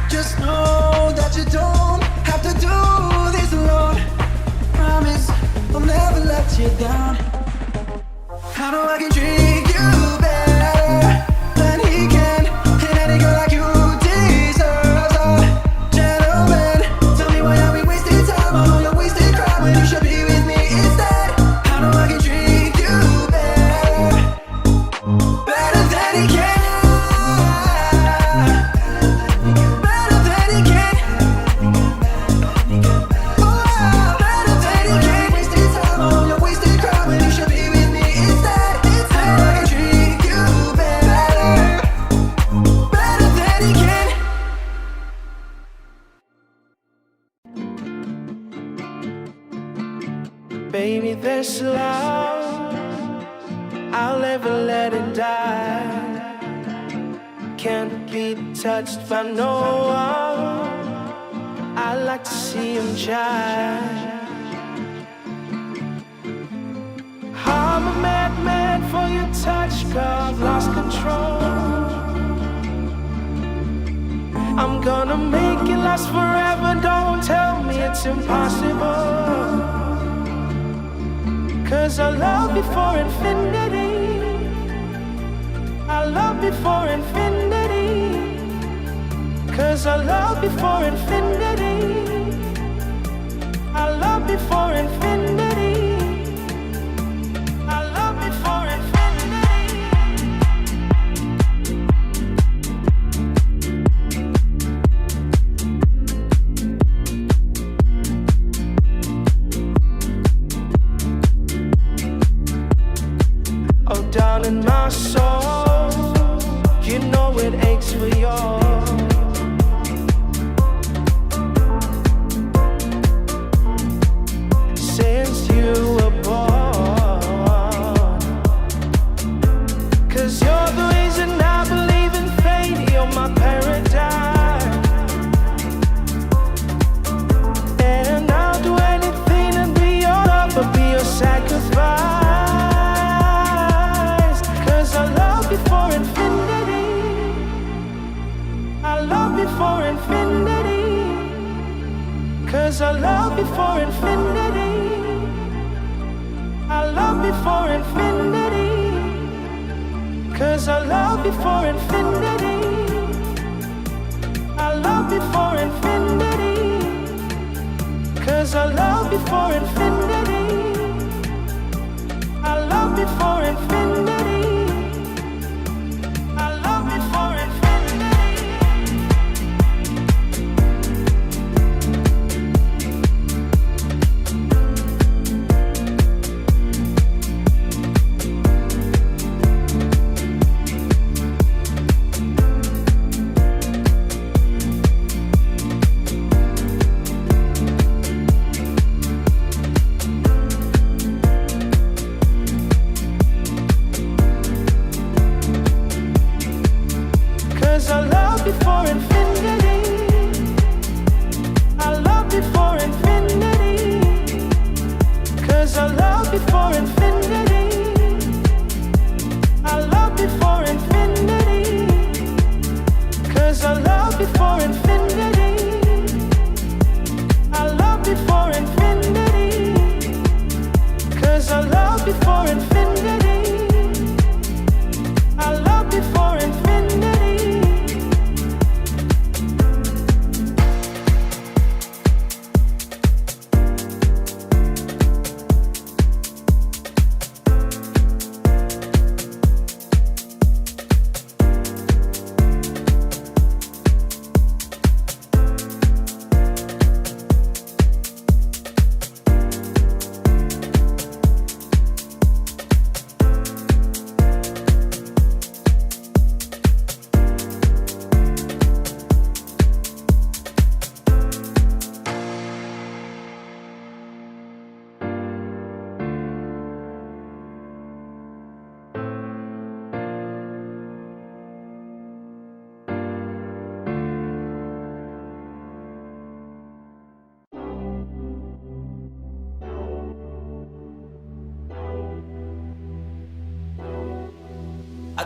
Just know that you don't have to do this alone. Promise I'll never let you down. I know I can treat you better than he can, and any girl like you deserves a gentleman. Tell me why are we wasting time on all your wasted crime when you should be with me instead. I know I can treat you better than he can. Better than he can. Oh, better than he can. Wasting time on all your wasted crime when you should be with me instead. I know I can treat you better than he can. Baby, this love, I'll never let it die. Can't be touched by no one. I like to see him shine. I'm a madman for your touch, girl, I've lost control. I'm gonna make it last forever, don't tell me it's impossible. 'Cause I love you for infinity. I love you for infinity. 'Cause I love you for infinity. I love you for infinity. I love you for infinity. Oh, down in my soul, you know it aches for yours. Since you were born, 'cause you're the reason I believe in fate. You're my paradise, and I'll do anything to be your lover, be your sacrifice. For infinity, I love you for infinity. 'Cause I love you for infinity. I love you for infinity. 'Cause I love you for infinity. I love you for infinity. 'Cause I love you for infinity. I love you for infinity.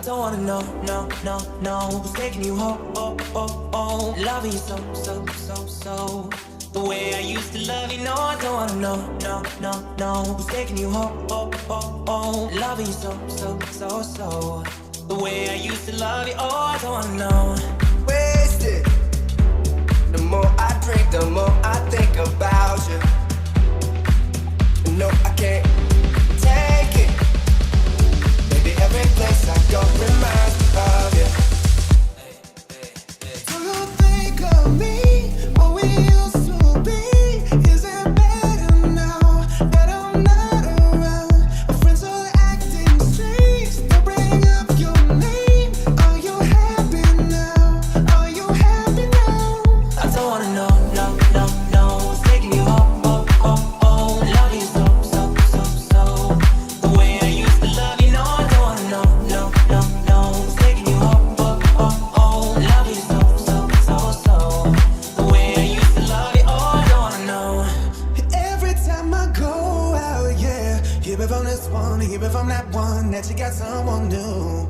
don't wanna know, no, no, no. Who's taking you home, oh, oh, oh. Loving you so, so, so, so. The way I used to love you, no, I don't wanna know, no, no, no. Who's taking you home, oh, oh, oh. Loving you so, so, so, so. The way I used to love you, oh, I don't wanna know. Wasted. The more I drink, the more I think about you. No, I can't take it. Baby, every place I go reminds me of you. Do you think of me? What we used to be? Is it better now that I'm not around? My friends are acting strange. They bring up your name. Are you happy now? Are you happy now? I don't wanna know, no, no, no. Who's taking you home, oh, oh, oh. Love you so, so, so, so. The way I used to love you, no, I don't wanna know, no, no, no. Who's taking you home, oh, oh, oh. Love you so, so, so, so. The way I used to love you, oh, I don't wanna know. Every time I go out, yeah, hear me from this one, hear me from that one, that you got someone new.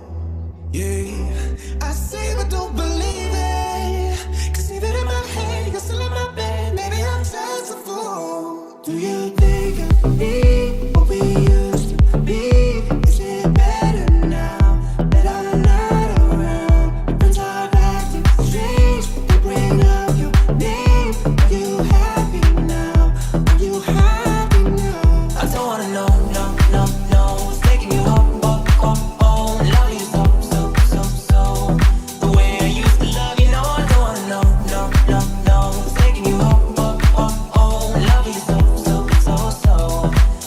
Yeah, I say but don't believe it. Cause even in my head, you're still in my bed. Maybe I'm just a fool. Do you think of me? What we used to be? Is it better now that I'm not around? Your friends are acting strange. They bring up your name. Are you happy now? Are you happy now? I don't wanna know, no, no, no. Who's taking you home, oh, oh, oh. Love you so, so, so, so. The way I used to love you, no, I don't wanna know, no, no, no. Who's taking you home, oh, oh, oh. Love you so, so, so, so.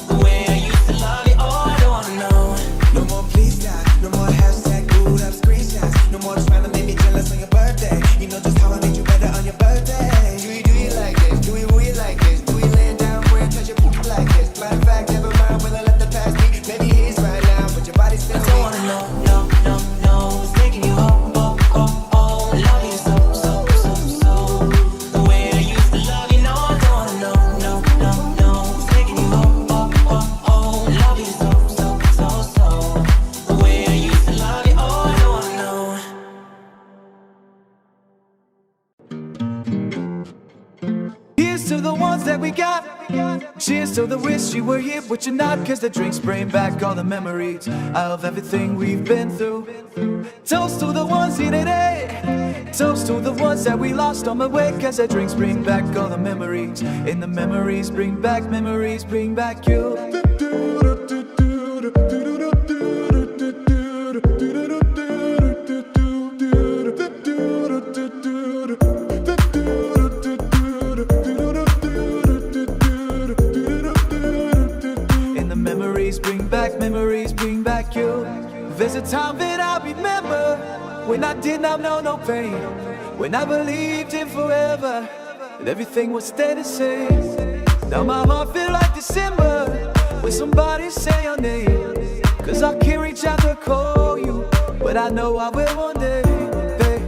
The way I used to love you, oh, I don't wanna know. No more please God, no more hashtag booed up screenshots. No more trying to make me jealous on your birthday. You know just how I made you better on your birthday. Do you like this? Do we like this? Do we lay down where touch your poop like this? Matter of fact, never mind, will I let the past be? Maybe it is right now, but your body's still I don't wanna know, no, no, no. Who's taking you home, oh, oh, oh. Love you so, so, so, so. The way I used to love you, no, I don't wanna know, no, no, no. Who's taking you home, oh, oh, oh. Love you so, so, so, so. The way I used to love you, oh, I don't wanna know. Here's to the ones that we got. Cheers to the wish you were here, but you're not. Cause the drinks bring back all the memories of everything we've been through. Toast to the ones here today. Toast to the ones that we lost on the way. Cause the drinks bring back all the memories. And the memories bring back you. And the memories bring back you. There's a time that I remember when I did not know no pain, when I believed in forever, and everything would stay the same. Now my heart feel like December when somebody say your name. Cause I can't reach out to call you, but I know I will one day. Hey,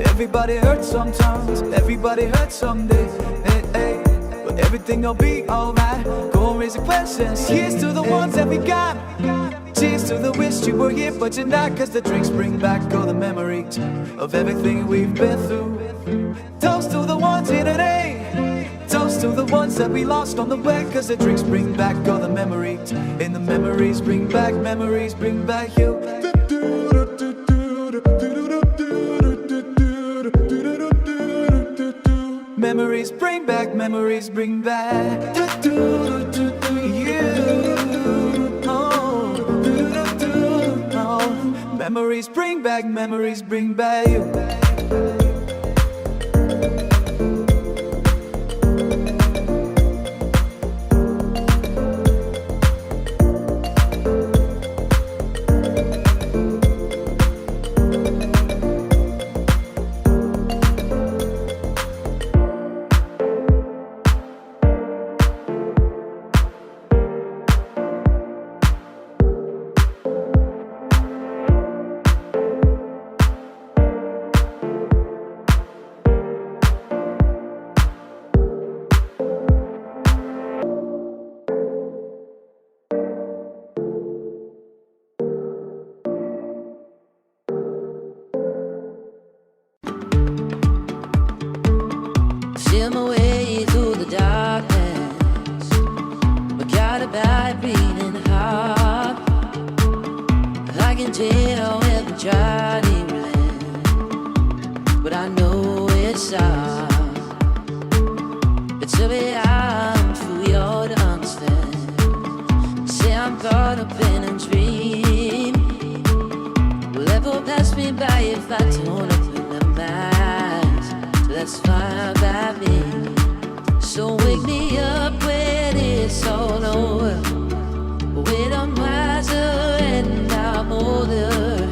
everybody hurts sometimes, everybody hurts someday. Hey, hey, but everything'll be alright. Go and raise a question. Here's to the ones that we got. Cheers to the wish you were here, but you're not. Cause the drinks bring back all the memories of everything we've been through. Toast to the ones here today. Toast to the ones that we lost on the way. Cause the drinks bring back all the memories. And the memories bring back you. Memories bring back you. Memories bring back you. tell where the journey will end, but I know it's ours. It's a way I'm for you to understand. Say I'm caught up in a dream. Will ever pass me by if I don't open my mind? So that's fine by me. So wake me up when it's all over, when I'm wiser and I'm older.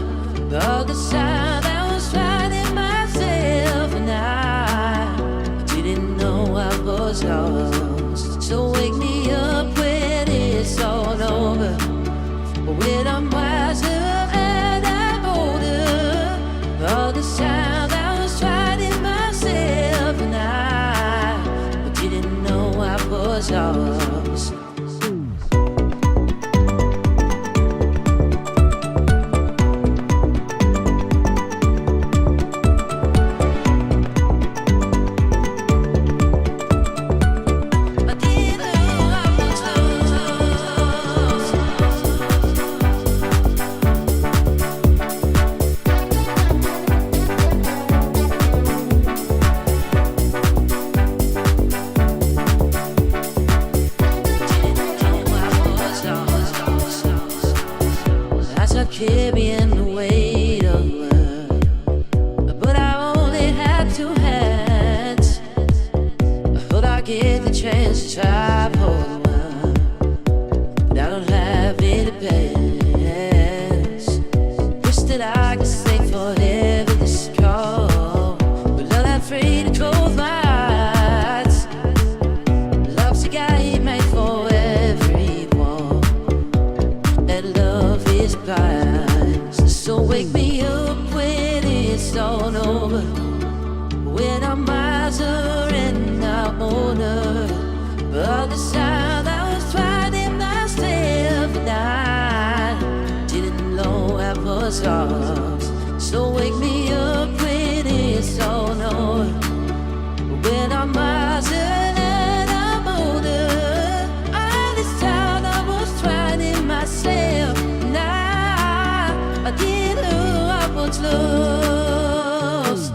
All the time I was finding myself and I didn't know I was lost. So wake me up when it's all over, when I'm wiser and I'm older. All the time I was finding myself and I didn't know I was lost. Carrying the weight of the world, but I only had two hands. I thought I'd get the chance to try for the world, but I don't have any pants. Wish that I could stay forever this cold, but I'm not afraid to close my eyes. Love's a guy made for everyone, and love is blind. So wake me up when it's all over, when I'm wiser and I'm older. All the time I was finding myself and I didn't know I was lost. So wake me up when it's all over, when I'm wiser and I'm older. All this time I was finding myself and I didn't know I was lost.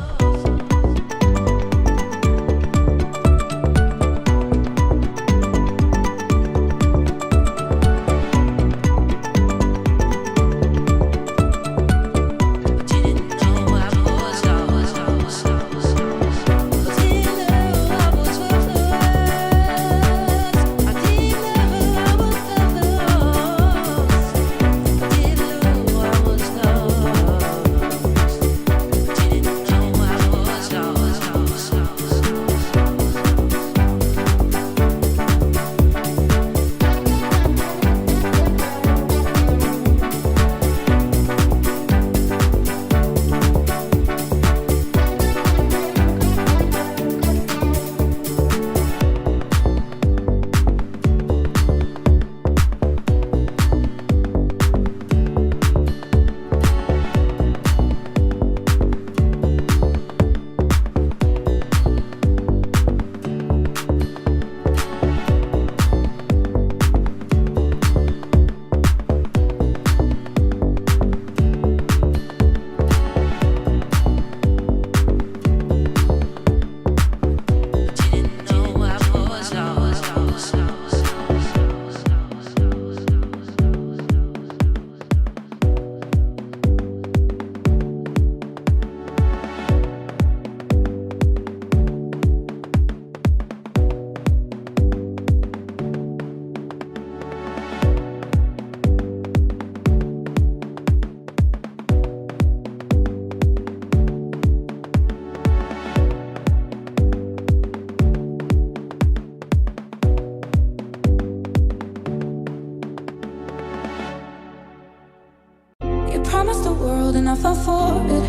promised the world and I fell for it.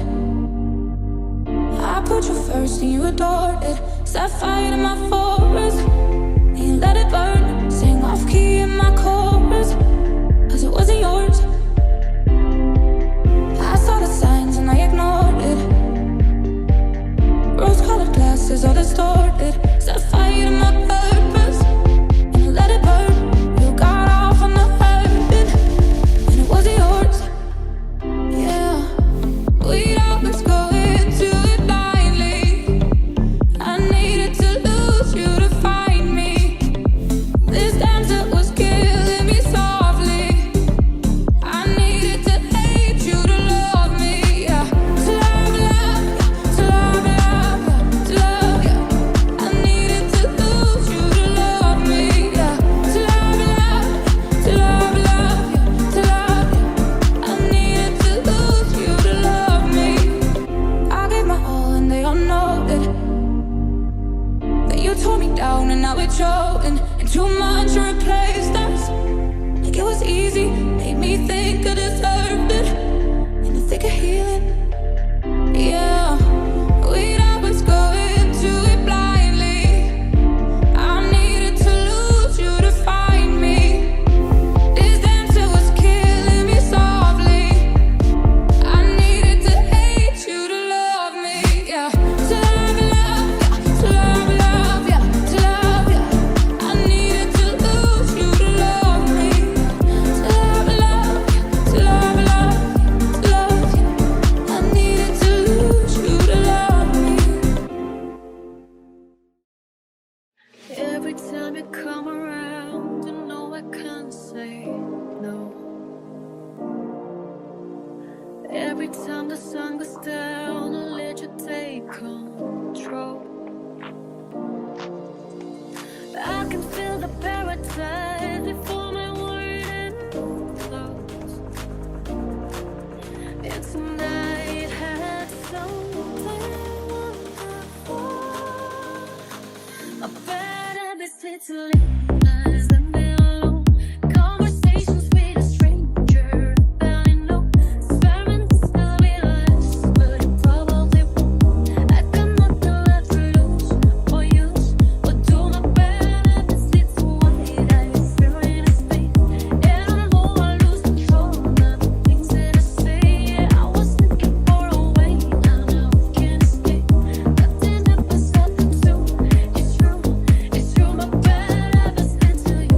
I put you first and you adored it. Set fire to my forest and you let it burn. Sang off key in my chorus, cause it wasn't yours. I saw the signs and I ignored it. Rose-colored glasses all distorted. Set fire to my purpose and you let it burn. You got off on the hurt and it wasn't yours. alone and now we're showing. And too much replaced us. Like it was easy, made me think I deserved it. In the thick of healing, yeah. We'd always go into it blindly. I needed to lose you to find me. This dancer was killing me softly. I needed to hate you to love me, yeah. To love, yeah. To love, yeah. I needed to lose you to love me. To love, to love, yeah. I needed to lose you to love me. Every time you come around, you know I can't say no. Every time the sun goes down, I'll let you take control. I can feel the paradise before my word ends. And tonight had something wonderful. A better mistake to live than be alone. Conversations with a stranger about it, no. Experiments will be less, but it probably won't. I cannot do that for lose or use, or do my better mistake to what I feel in a space. And I know I lose control of the things that I say. Yeah, I was looking for a way, now I can't escape. Nothing ever happened to. It's true, my better mistake to you.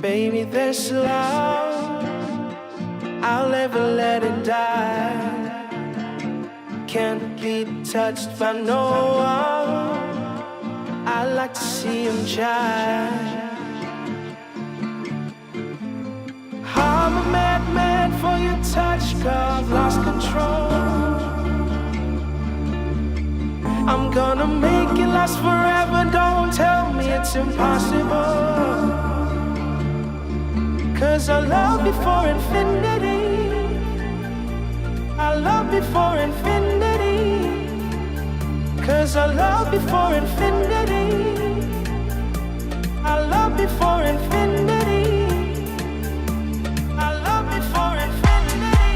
Baby, this love, I'll never let it die. Can't be touched by no one. I like to see him shine. I'm a madman for your touch, girl, I've lost control. I'm gonna make it last forever, don't tell me it's impossible. 'Cause I love you for infinity. I love you for infinity. 'Cause I love you for infinity. I love you for infinity. I love you for infinity.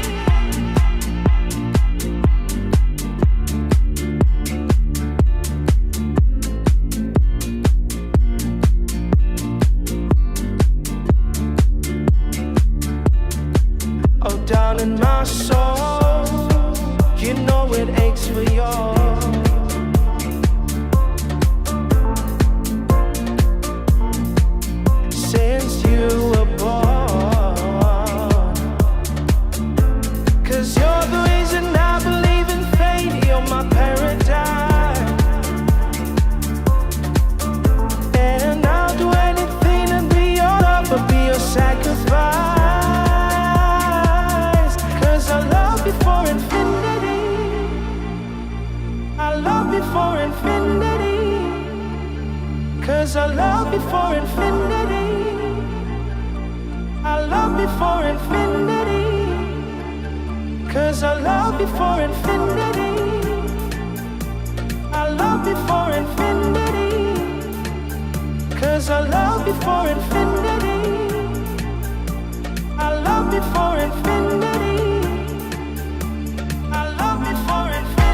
Oh, down in my soul, you know it aches for yours. Since you were born, 'cause you're the reason I believe in fate. You're my paradise, and I'll do anything to be your lover, be your sacrifice. 'Cause I love you for infinity. I love you for infinity. 'Cause I love you for infinity. I love you for infinity. 'Cause I love you for infinity. I love you for infinity. 'Cause I love you for infinity. I love you for infinity. I love you for infinity.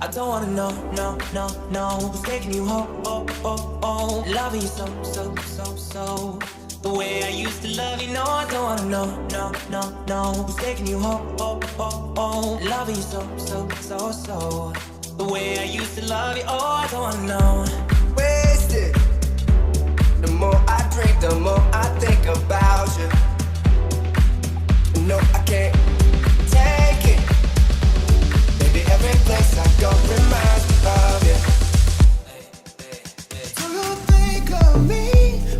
I don't wanna know, no, who's taking you home, loving you so. The way I used to love you, no, I don't wanna know, no, who's taking you home, loving you so. The way I used to love you, oh, I don't wanna know. Wasted. The more I drink, the more I think about you. No, I can't take it. Baby, every place I go reminds me of you. Do you think of me,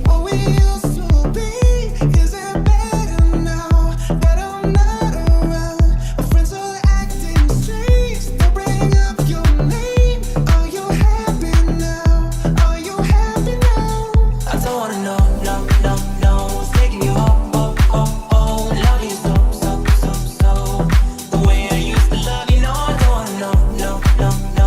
what we used to be? Is it better now that I'm not around? My friends are acting strange, they bring up your name. Are you happy now? Are you happy now? I don't wanna know, no, who's taking you home, loving you so. The way I used to love you, no, I don't wanna know, no.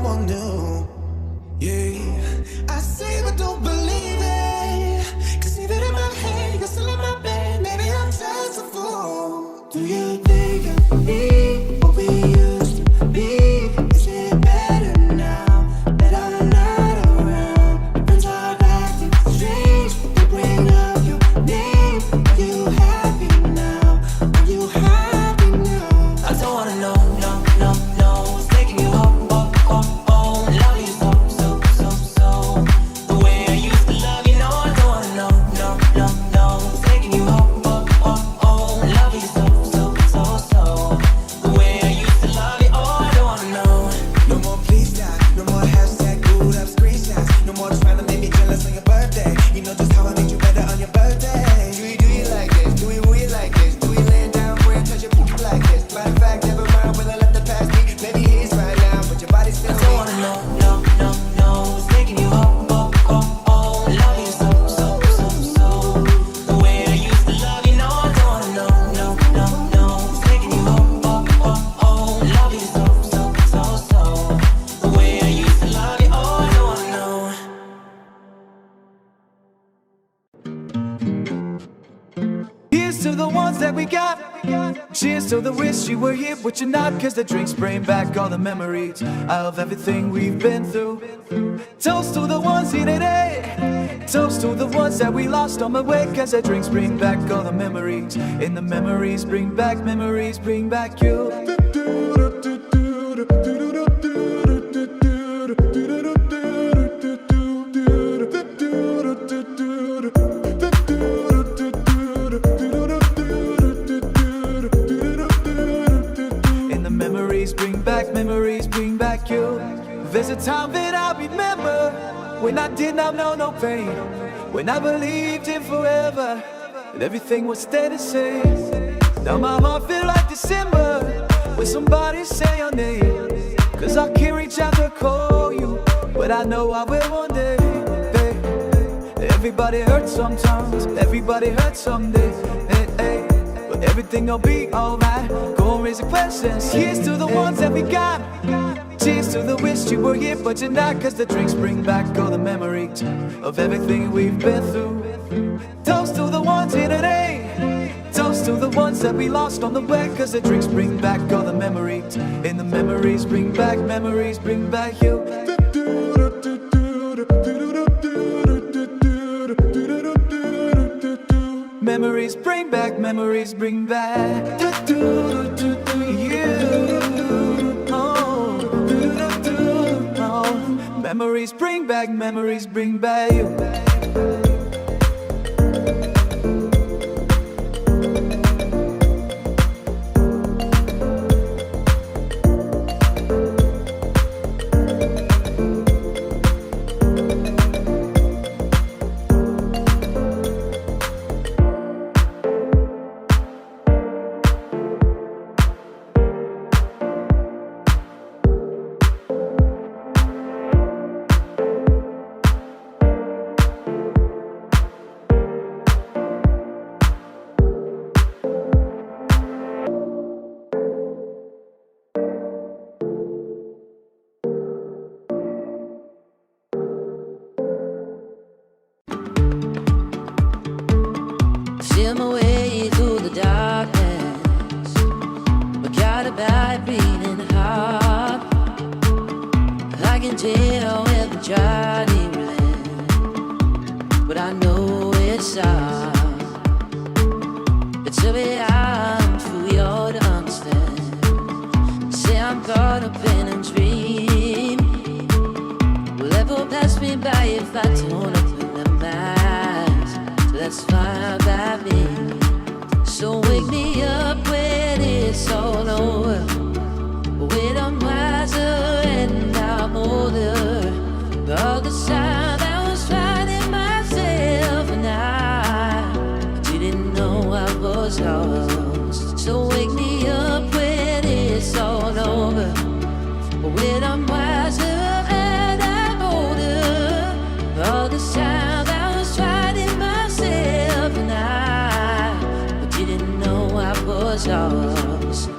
someone new. Yeah, I say but don't believe it. 'Cause even in my head, you're still in my bed. Maybe I'm just a fool. Do you think of me what we used to be? Is it better now that I'm not around? Friends are acting strange. They bring up your name. Are you happy now? Are you happy now? I don't wanna know, no, no, no. What's taking you home, oh, oh, oh. Love you so, so, so, so. The way I used to love you, no, I don't wanna know, no, no, no. What's taking you home, oh, oh, oh. Love you so, so, so, so. The way I used to love you, oh, I don't wanna know. No more please stop. No more hashtag glued up screenshots. No more trying to make me jealous on your birthday. You know just how I made you better on your birthday. Do you like this? Do we like this? Do we lay down where and touch your poop like this? Matter of fact, never mind when I let the past be. Maybe he's right now, but your body's still I don't wanna know, no, no, no. What's taking you home, oh, oh, oh. Love you so, so, so, so. The way I used to love you, no, I don't wanna know, no, no, no. What's taking you home, oh, oh, oh. Love you so, so, so, so. The way I used to love you, oh, I don't wanna know. Here's to the ones that we got. Cheers to the wish you were here, but you're not. 'Cause the drinks bring back all the memories of everything we've been through. Toast to the ones here today. Toast to the ones that we lost on the way. 'Cause the drinks bring back all the memories. And the memories bring back you. And the memories bring back you. There's a time that I remember when I did not know no pain, when I believed in forever and everything would stay the same. Now my heart feel like December when somebody say your name. 'Cause I can't reach out to call you, but I know I will one day, babe. Everybody hurts sometimes, everybody hurts someday, hey, hey. But everything'll be alright. Go and raise the questions. Here's to the ones that we got. Cheers to the wish you were here, but you're not. 'Cause the drinks bring back all the memories of everything we've been through. Toast to the ones here today. Toast to the ones that we lost on the way. 'Cause the drinks bring back all the memories. And the memories bring back you. Memories bring back you. Oh. Memories bring back you. Feel my way through the darkness. I got a bad beating heart. I can tell where the journey will end, but I know it's hard. But tell me I'm through your understand. Say I'm caught up in a dream. Will ever pass me by if I don't open the mind? So that's fine by me. So wake me up when it's all over, when I'm wiser and I'm older. All the time I was finding myself and I didn't know I was lost. So wake me up when it's all over, when I'm wiser and I'm older. All the time I was finding myself and I didn't know I was lost.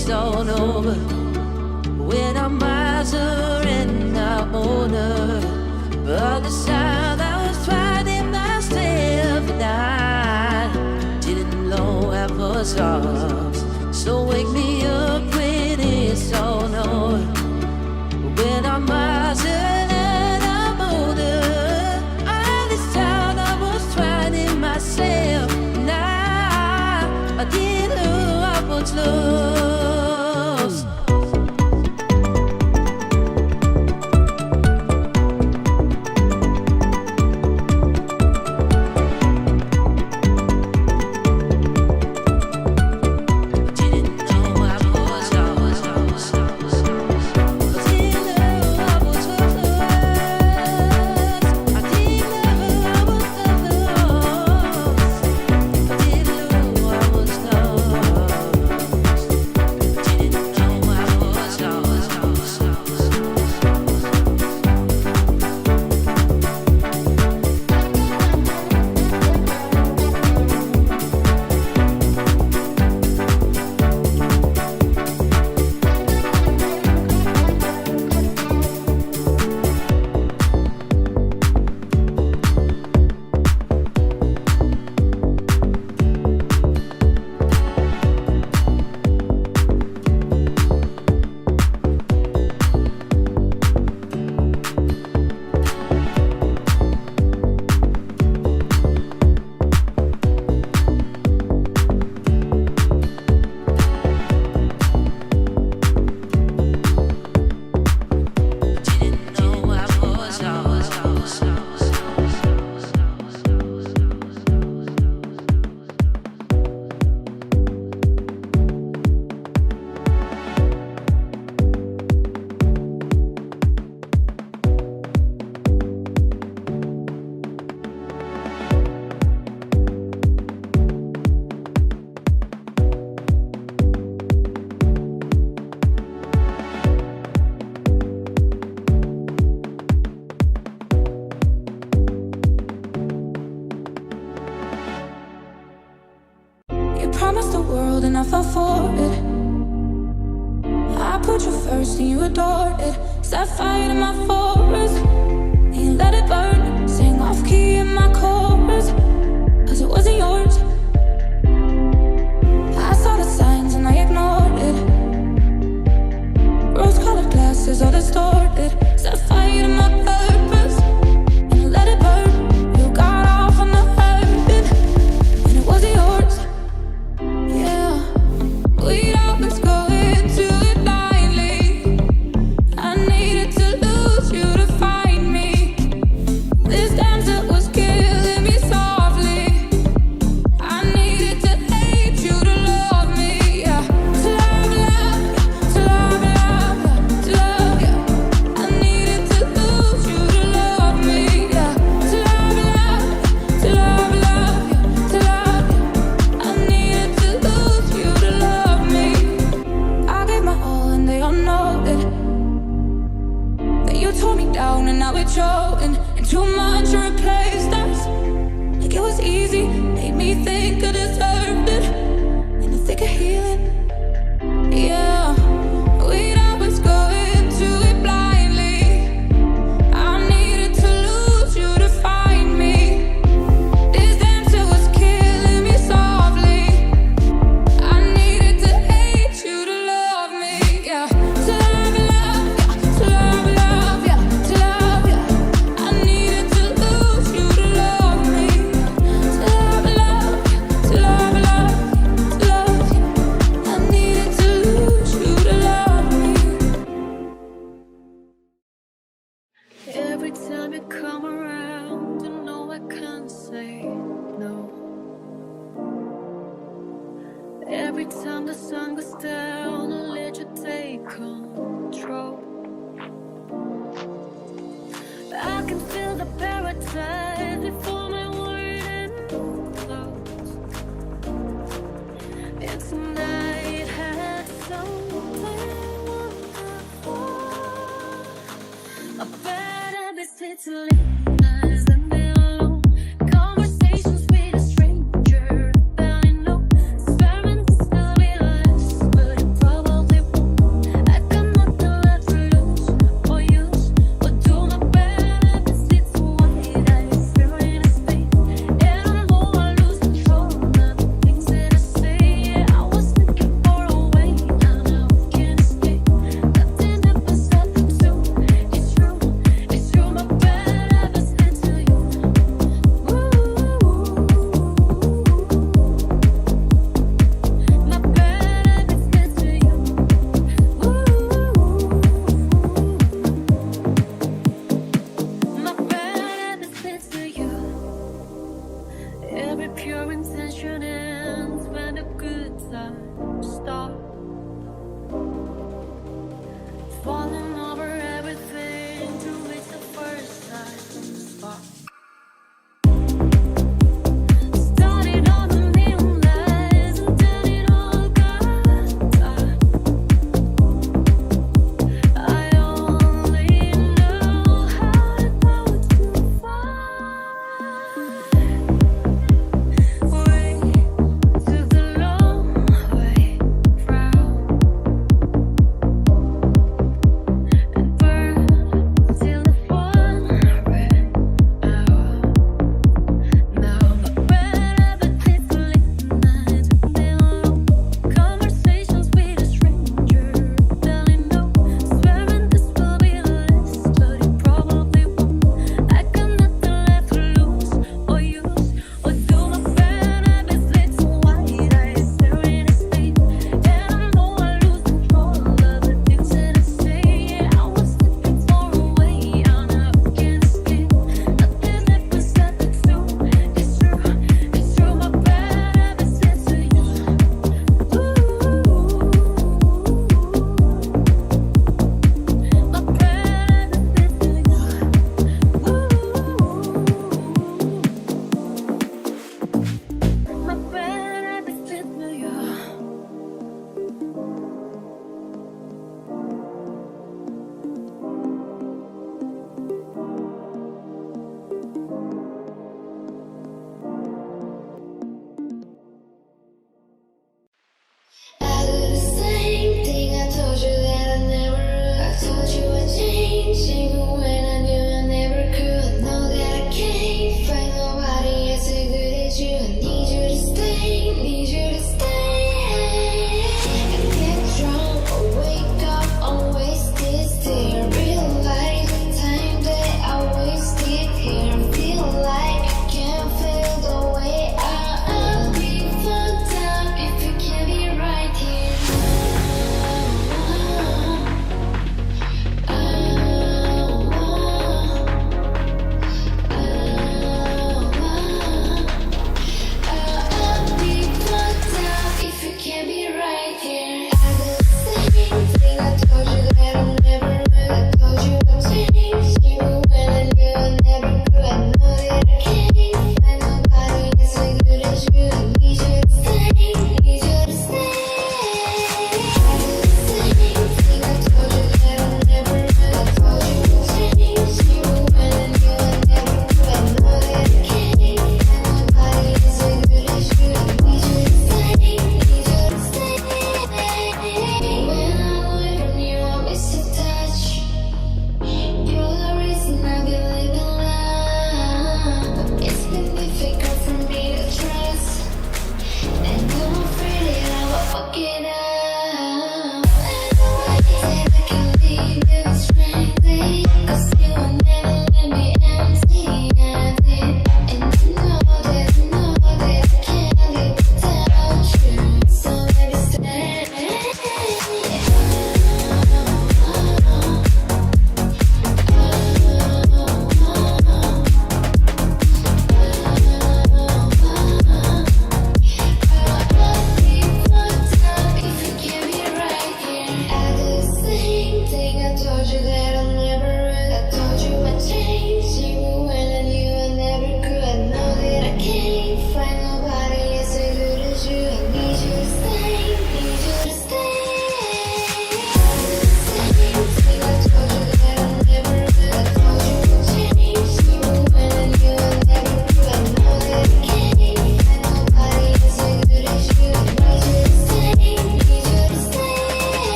it's all over. When I'm wiser and I'm older. But the sound I was fighting myself, and I didn't know I was lost. So wake me up when it's all over. When I'm wiser and I'm older. All this time I was fighting myself, and I didn't know I was lost. Promised the world and I fell for it. I put you first and you adored it. Set fire to my forest and you let it burn. Sang off key in my chorus, cause it wasn't yours. I saw the signs and I ignored it. Rose-colored glasses all distorted. Set fire to my purpose and you let it burn. You got off on the hurting and it wasn't yours. We'd always go into it blindly. I needed to lose you to find me. This dancer was killing me softly. I needed to hate you to love me. Yeah. To love you, to love you, to love you. I needed to lose you to love me. Yeah. To love you, to love you, to love you. I needed to lose you to love me. I gave my all and they all know it. Then you tore me down and now it's showing. And too much to replace us. Like it was easy, made me think I deserved it. In the thick of healing, yeah. We'd always go into it blindly. I needed to lose you to find me. This dancer was killing me softly. I needed to hate you to love me, yeah. To love you, to love you, to love you. I needed to lose you to love me. To love you, to love you, to love you. I needed to lose you to love me. Every time you come around, you know I can't say no. Every time the sun goes down, I'll let you take control. I can feel the paradise before my word ends. And tonight had something wonderful. A better mistake to live than be alone. Conversations with a stranger, barely know. Experiments still realize, but it probably change, even when I knew I never could. I know that I can't find nobody as good as you. I need you to stay, need you to stay. I get drunk or wake up on wasted stare. Realize the time that I wasted here. Feel like I can't feel the way I'll be fucked up if you can't be right here. I'll be fucked up if you can't be right here. I do the same thing. I told you that I never would. I told you I'd change, even when I knew I never could. I know that I can't find nobody as good as you. I need you to stay, need you to stay. I do the same thing. I told you that I never would. I told you I'd change, even when I knew I never could. I know that I can't find nobody as good as you. I need you to stay, need you to stay. When I'm away from you, I miss your touch. You're the reason I've been living life. It's been difficult for me to trust, and I'm afraid that I will fuck it up. I know I said I can leave you stranded, 'cause you will never let me empty-handed. And you know that I can't live without you. So baby, stay.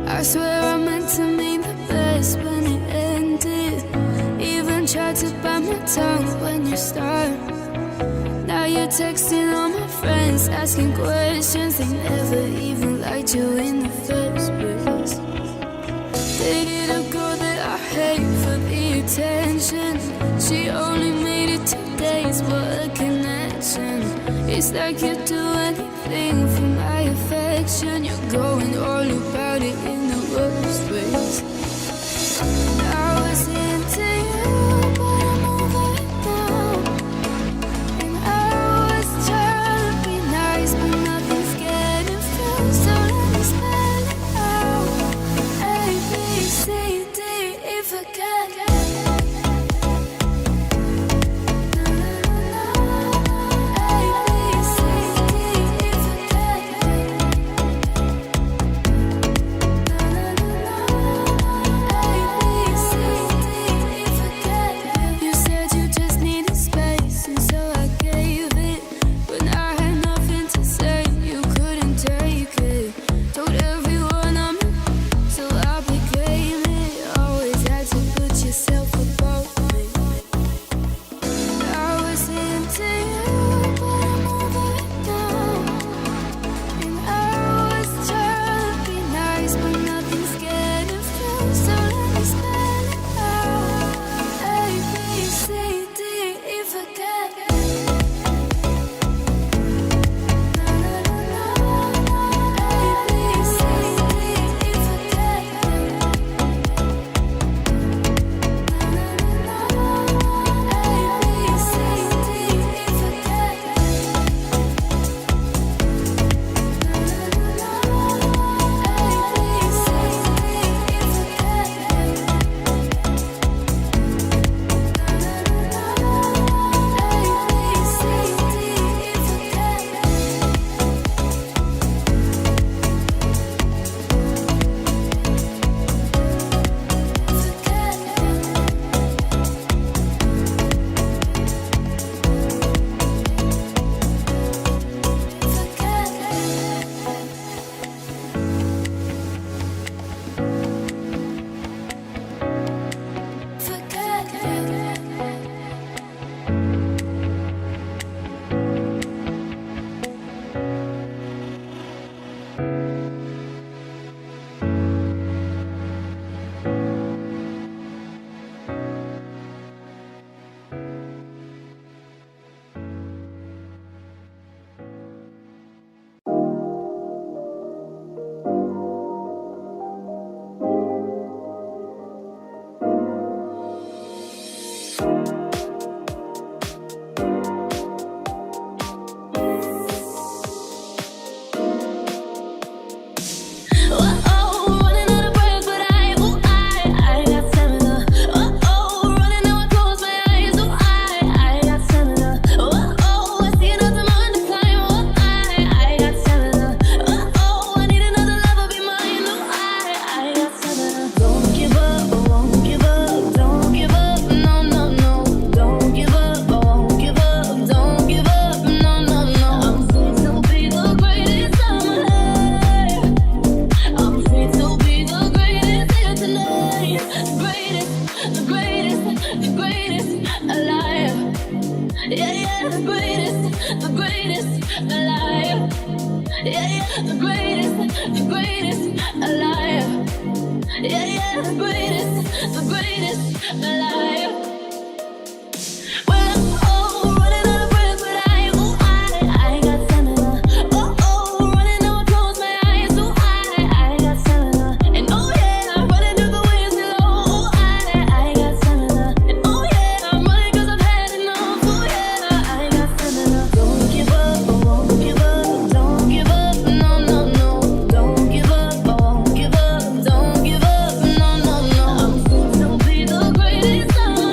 I swear I meant to mean the best when it ended. Even tried to bite my tongue when you started. Now you're texting all my friends, asking questions. They never even liked you in the first place. Dated a girl that I hate for the attention. She only made it 2 days, what a connection. It's like you'd do anything for my affection. You're going all about it in the worst ways. I was into you, but I'm over it now. And I was trying to be nice, but nothing's getting through. So let me spell it out. A, B, C, D, E for cat. A, B, C, D, E for cat. Running out of breath, but I got stamina. Running out, I close my eyes. I got stamina. I see another mountain to climb. I got stamina. I need another lover be mine. I got stamina. Don't give up, won't give up. Don't give up, no, no, no. Don't give up, won't give up. Don't give up, no, no, no. I'm free to be the greatest of my life. I'm free to be the greatest here tonight. The greatest alive. Yeah, the greatest alive. Yeah, the greatest alive. Yeah, the greatest alive. Well, running out of breath, but I got stamina. Running out, I close my eyes. I got stamina. And yeah, running through the waves below. I got stamina. And yeah, I'm running 'cause I've had enough. Yeah, I got stamina. Don't give up, won't give up. Don't give up, no, no, no. Don't give up, won't give up. Don't give up, no, no, no. I'm free to be the greatest of my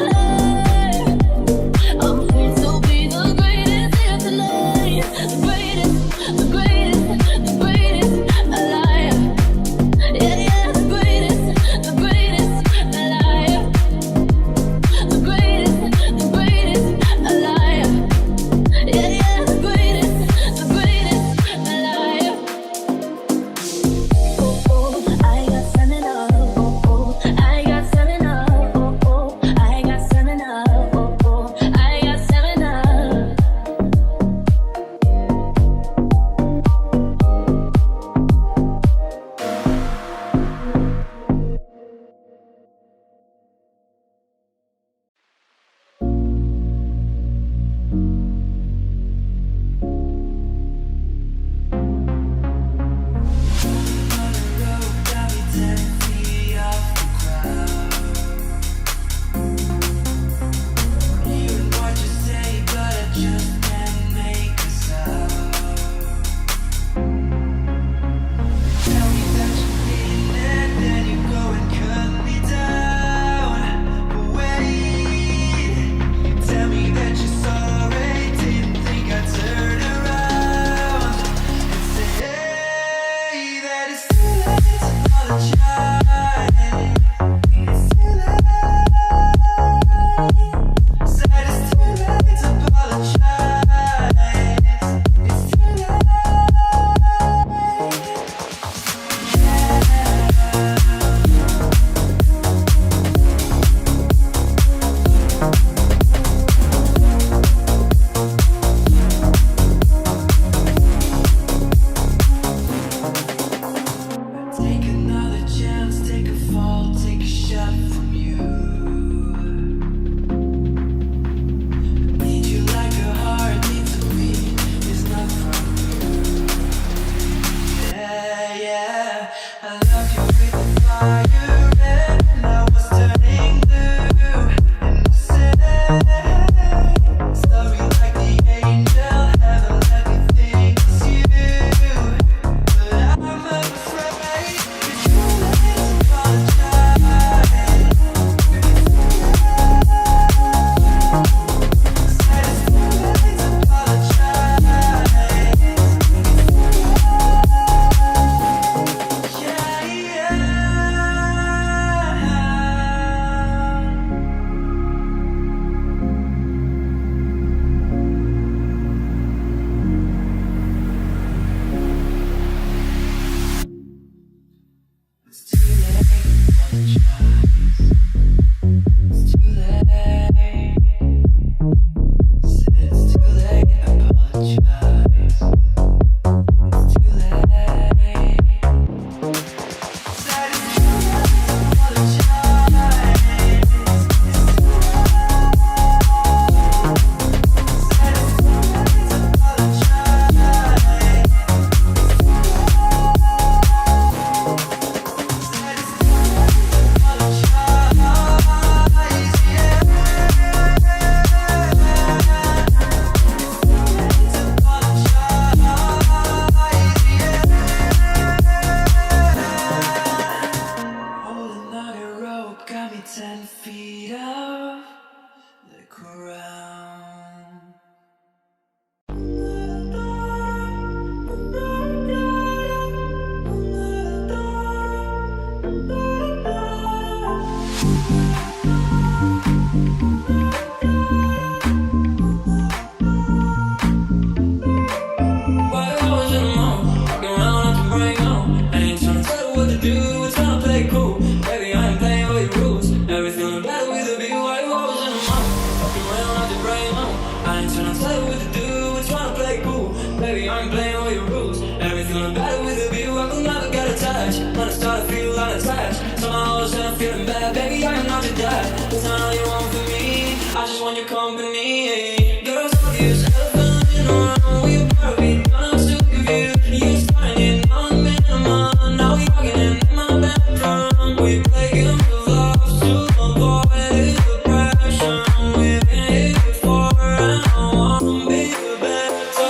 flash. When I start to feel unattached, somehow I start feeling bad. Baby, I am not your dad. That's not all you want from me. I just want your company. Girl, so you self-feeling around. We better be done to give you. You're starting it on minimum. Now we walking in my bedroom. We play games of love to avoid depression. We've been here before and I wanna be the best. So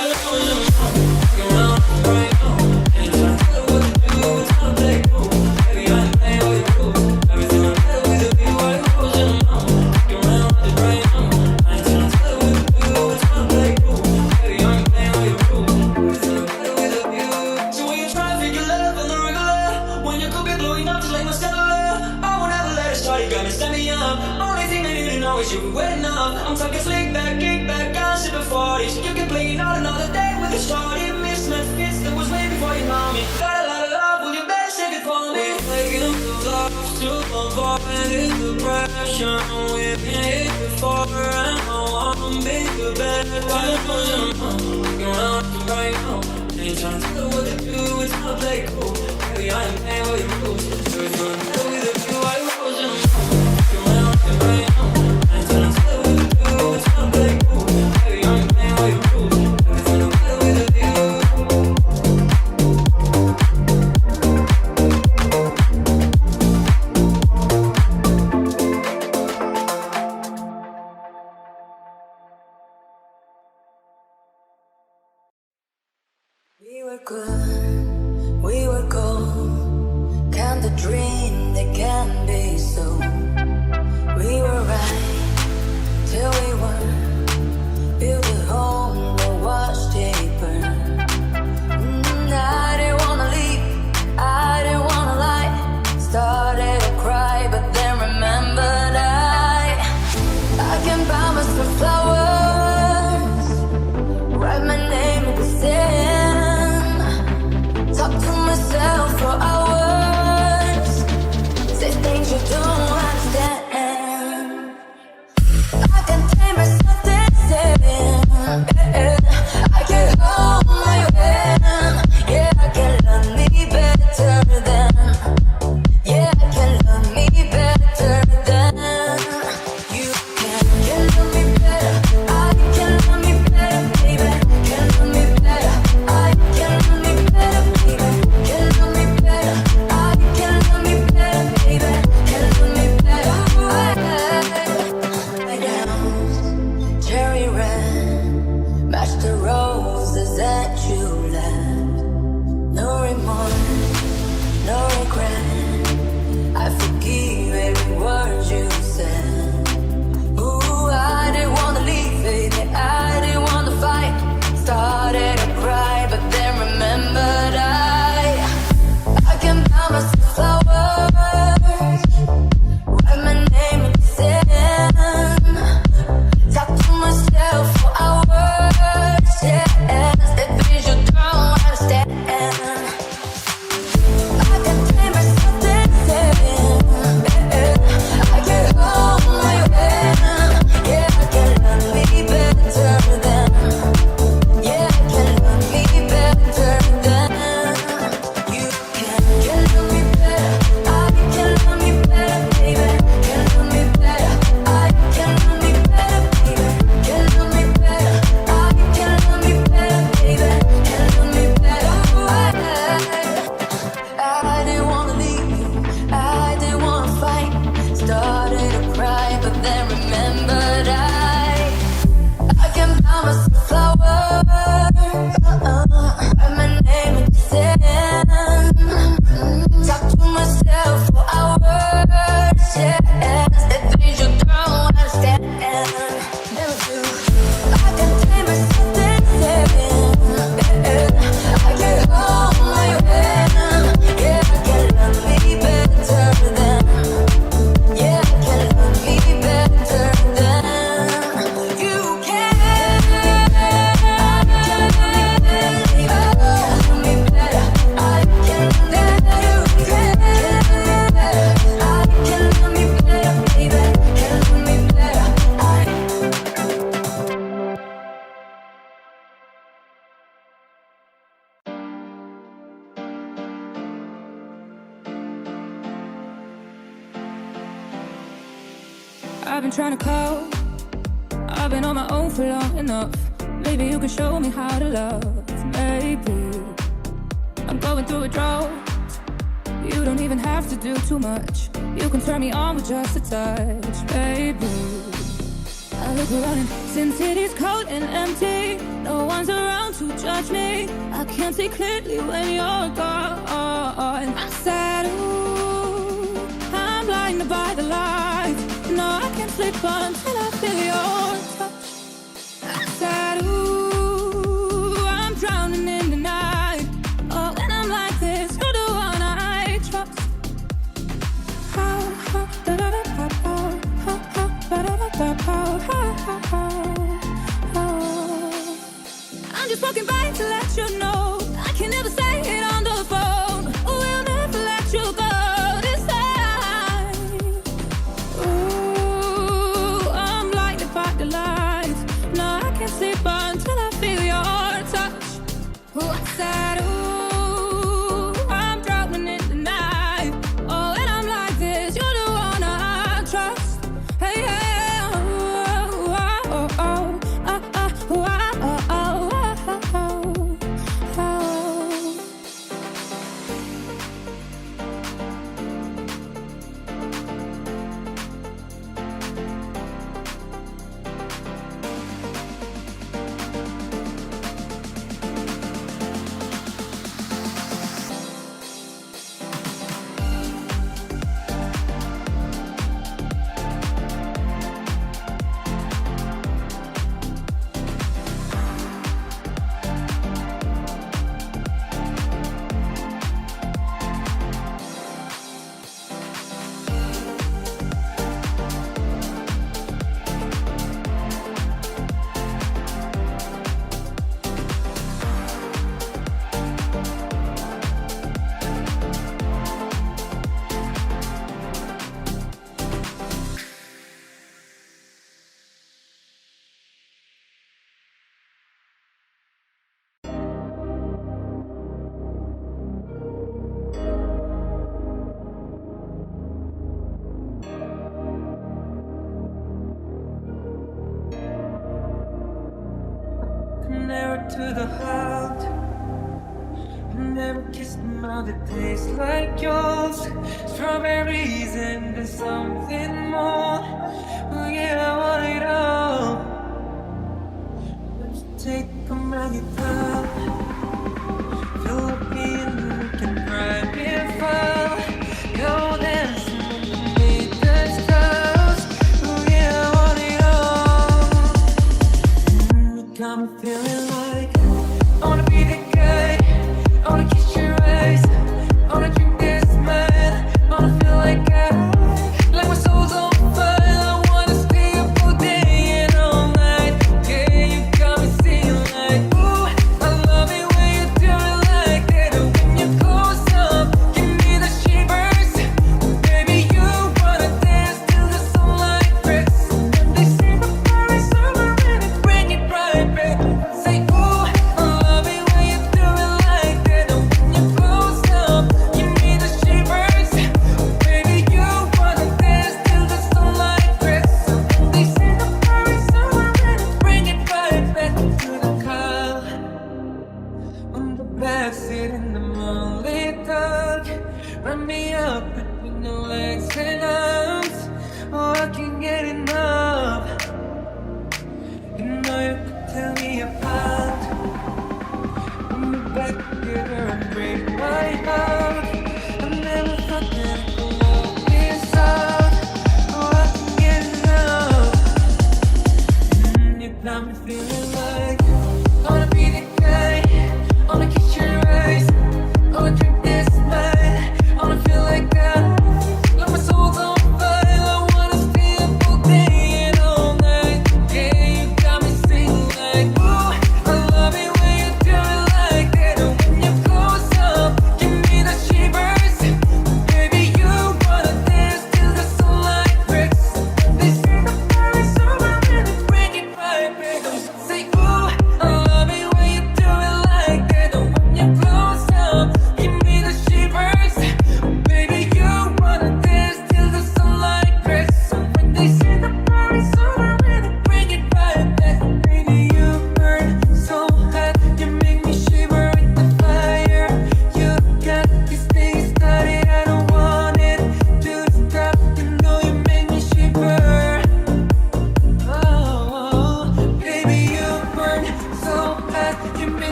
you're around right now. Ain't trying to tell you what to do. It's not play cool. Baby, I ain't playing with you. Everything I'm better with a view. Why you closing them out? You're around right now. I ain't trying to tell you what to do. It's not play cool. Baby, I ain't playing with you. Everything I'm better with a view. So when you try to figure love on the regular, when you could be blowing up just like my cellular, I won't ever let it start. You got me standing up. Only thing I need to know is you be waiting up. I'm talking slick back, kick back, I'm sipping 40s. You can play out another day with a shorty. Miss my fits that was way before you know me. Got a lot of love, will you better save it for me? Making love to avoid depression. We've been here before and I wanna be the best. Why you pushing them on? Looking around right now. Ain't trying to tell what to do, it's not play cool. Baby, I ain't playing with your rules. Everything I'm better with a view. Why you pushing them on? Looking around right now. Ain't trying to tell what to do, it's not play cool. Baby, I ain't playing with your rules. Everything I'm better with a view. We were good, we were gold. Can the dream that can be so? We were right till we weren't. Built a home that was deeper. I didn't wanna leave, I didn't wanna lie. Started to cry, but then remembered I can buy myself flowers, write my name in the sand, talk to myself for hours, say things you don't understand. I can tame myself dancing, I can hold my hand, yeah, I can love me better than, yeah, I can love me better than you can. Can love me better, I can love me better, baby. Can love me better, I can love me better, baby. Can love me better, I can love me better, baby. Can love me better, I down, cherry red, match the roses that you left. No remorse, no regret. I forgive every word you said. Ooh, I didn't wanna leave, baby. I didn't wanna fight. Started to cry, but then remembered I can buy myself flowers, write my name in the sand, talk to myself for hours, yes, the things you don't understand. I can tame myself I've been trying to cope. I've been on my own for long enough. Maybe you can show me how to love. Maybe I'm going through a drought. You don't even have to do too much. You can turn me on with just a touch, baby. I look around and since it is cold and empty, no one's around to judge me. I can't see clearly when you're gone. I said, ooh, I'm blinded by the lights. No, I can't sleep until I feel your touch. I said, ooh, I'm drowning in the night. Oh, when I'm like this, you're the one I trust. I'm just walking by to let you know I can never say it on the phone. We'll never let you go this time. Ooh, I'm blinded by the lights. No, I can't sleep until I feel your touch. Ooh, I said, ooh, I'm drowning in the night. Oh, when I'm like this, you're the one I trust. Hey, hey, oh, oh, oh, oh, oh, oh, oh, oh, oh, oh. Never to the heart. Never kissed a mouth that tastes like yours. Strawberries and there's something more. Oh yeah, I want it all. Let's take a guitar. Fill up in the can private file. Go dancing underneath the stars. Oh yeah, I want it all. You got me feeling like I wanna be the guy. I wanna kiss your eyes. I wanna drink this man. I wanna feel like my soul's on fire. I wanna stay up all day and all night. Yeah, you got me singing like, ooh, I love it when you do it like that. And when you close up, give me the shivers. Baby, you wanna dance till the sunlight breaks. And they say the fire is over and bring it right back. Say, ooh, I love it when you do it like that. And when you close up, give me the shivers. Baby, you wanna dance till the sunlight breaks. And they say the fire is over and bring it right back to the car. On the backseat in the moonlit dark, run me up between the legs and arms. Oh, I can't get enough. You know you could tear me apart. Bring me back together and break my heart. I never thought that I could love this hard. Oh, I can't get enough. You got me feeling like I wanna be the guy. I wanna kiss your eyes. I wanna drink this wine. I wanna feel like like my soul's on fire. I wanna stay up all day and all night. Yeah, you got me singing like, ooh, I love it when you do it like that. And when you close up, give me the shivers. Baby, you wanna dance till the sunlight breaks. They say the fire is over and bring it right back. Say, ooh,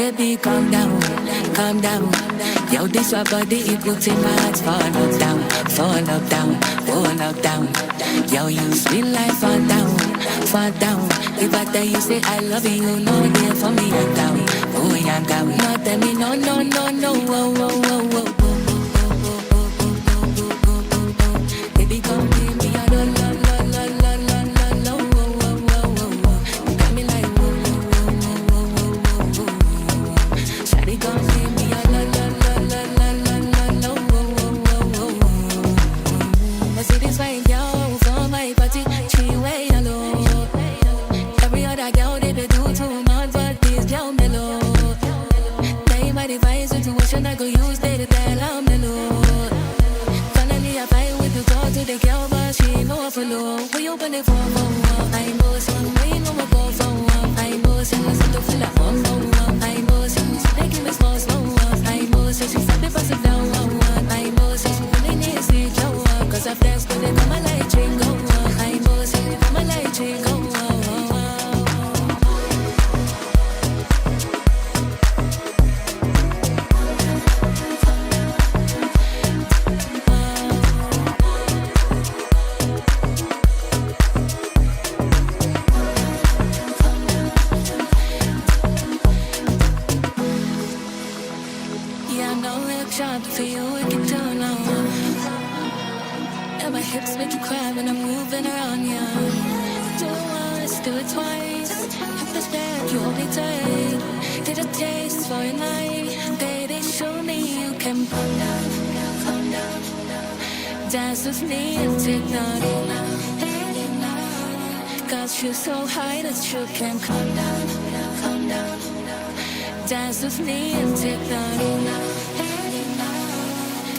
Baby, calm down, calm down. Yo, this your body, it puts in my heart. Fall up down, fall up down, fall up down. Yo, you sweet life, fall down, fall down. If I tell you say I love you, no day for me, I'm down. Oh, I'm down. No, tell me no, no, no, no, oh, oh, oh, oh. Baby, come give me a la la la la la la la la, oh, oh, oh, oh, oh. You got me like whoa, whoa, whoa, whoa, whoa, whoa. Shawty, come give me a la la la la la la la la, oh, oh, oh, oh, oh. I see this fine girl from my party, she way alone. Every other girl they do too much, but this girl mellow. Play by the vice situation, I go use they tell I'm mellow. Finally I find with the talk to the girl, but she know I follow. We open it for I know some way no more go for I know some to fill up for I know some they give me small slow I know some she said they pass it down I know some she really needs it yo cause I flex but they come my light ring go I know some they come my light ring go. Shot for you, it can turn on. And my hips make you cry when I'm moving around you. Do it once, do it twice. If it's bad, you hold me tight. Get a taste for a night. Baby, show me you can calm down, calm down. Dance with me and take the got you so high that you can calm down, calm down. Dance with me and take the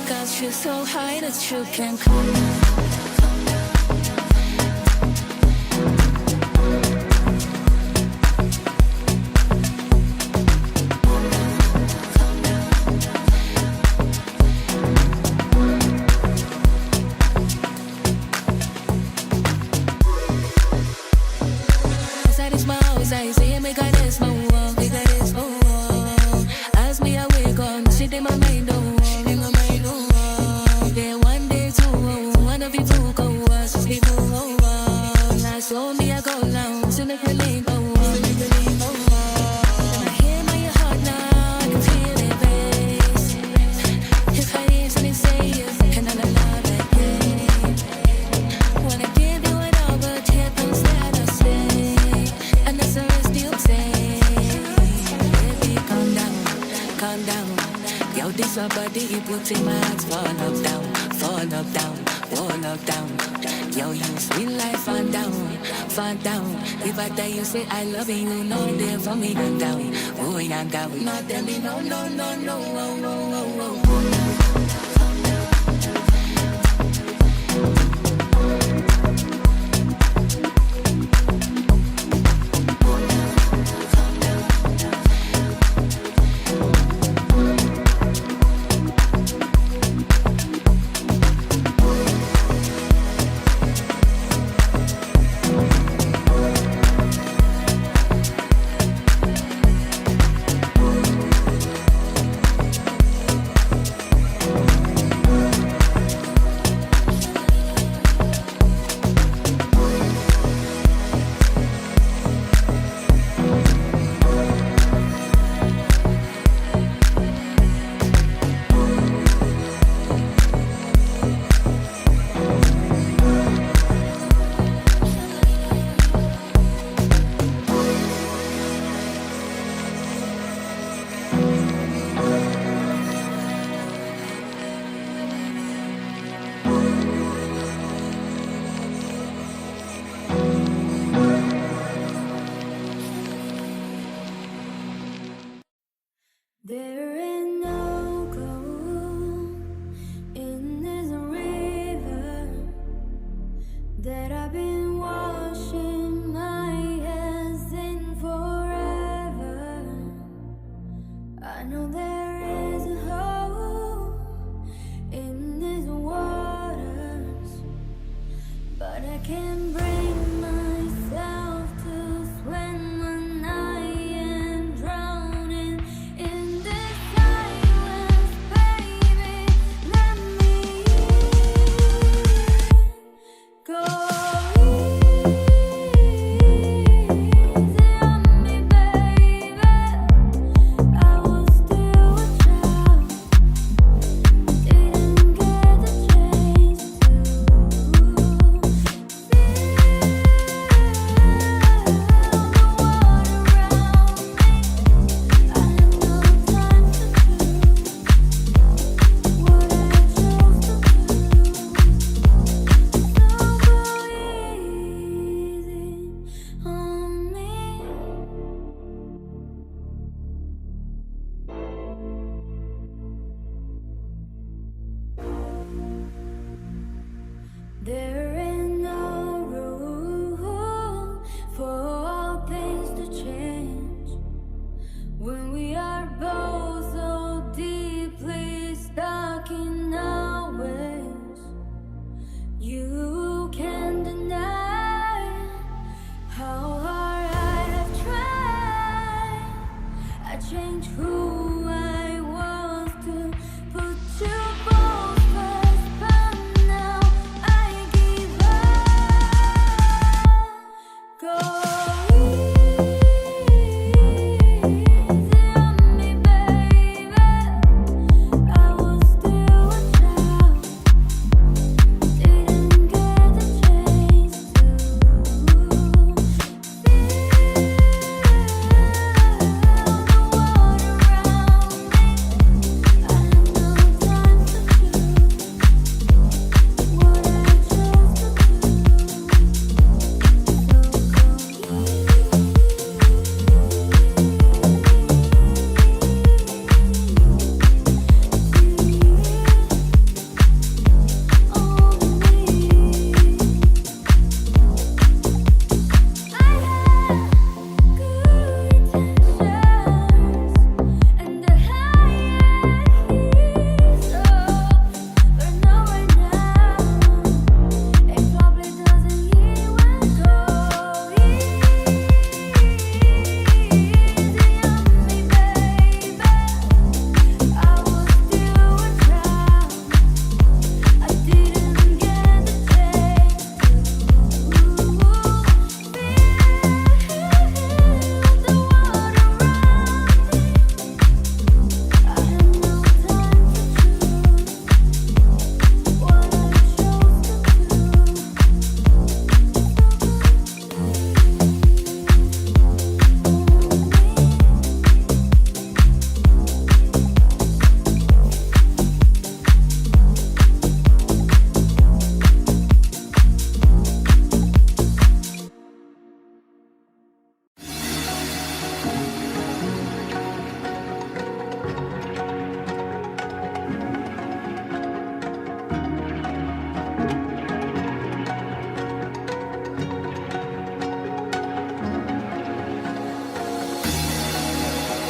got you so high that you can calm down. I say make I dance more, make I dance more. As me I wake up, she did my mind on. So me I go down, so make me lean go on. And I hear my heart now, I can feel it race. If I didn't me say it, can I love again? Wanna give you it all, but here comes that I say, and that's the rest you say. Baby, calm down, calm down. Yo, this your body, it puts in my heart. Fall up down, fall up down, fall up down. Yo, you sweet life, fall down, fall down. If I tell you say I love you, no day for me, I'm down. Oh, I'm down. No, tell me no, no, no, no, oh, oh, oh, oh.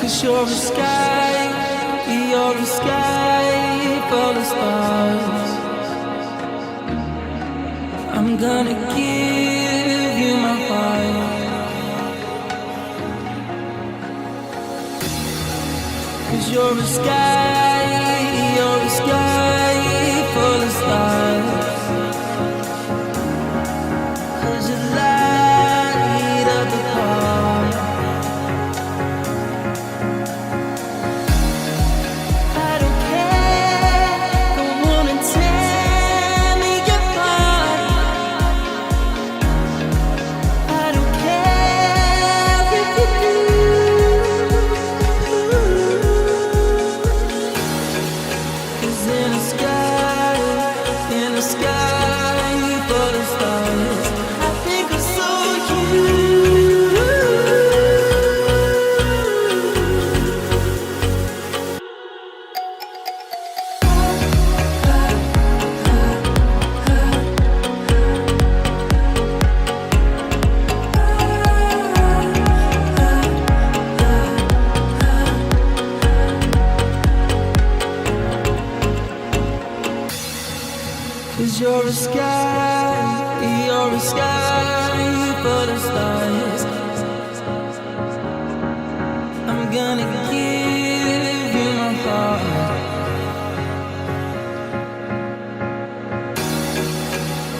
'Cause you're a sky, you're a sky full of stars. I'm gonna give you my heart. 'Cause you're a sky, you're a sky full of stars. 'Cause you light up the heart. I don't care, don't wanna tear me apart. I don't care if you do. 'Cause in the sky full of stars, I think I saw you. Cause you're a sky full of stars. I'm gonna give you my heart.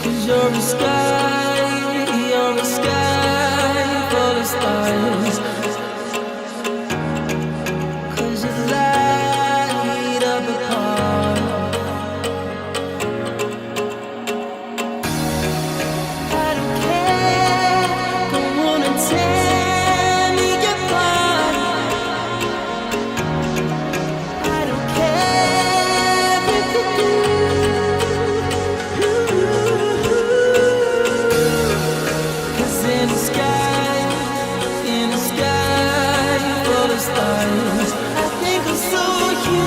'Cause you're a sky full of stars. 'Cause you light up the heart. I don't care, don't wanna tear me apart. I don't care if you do. 'Cause in the sky full of stars, I think I saw you.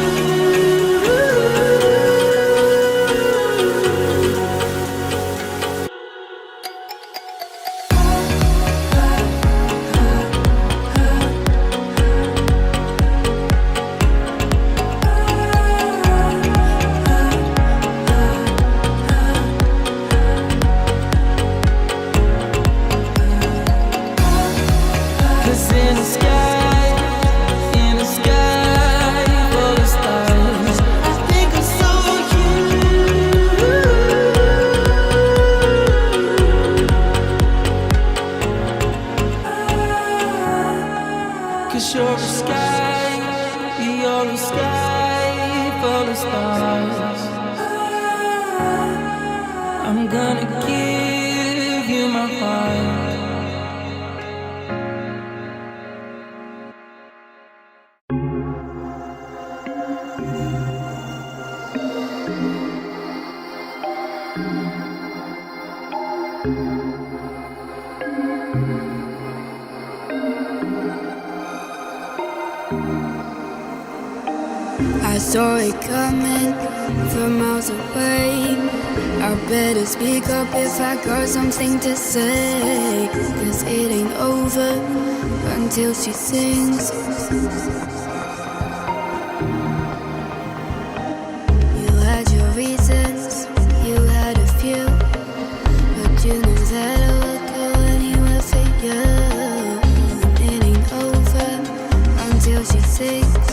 Cause in the sky full of stars, I think I saw you. 'cause you're a sky, you're a sky full of stars. I'm gonna give you my heart. I saw it coming from miles away. I better speak up if I got something to say. 'Cause it ain't over until she sings. You had your reasons, you had a few, but you know that I would go anywhere for you. And it ain't over until she sings.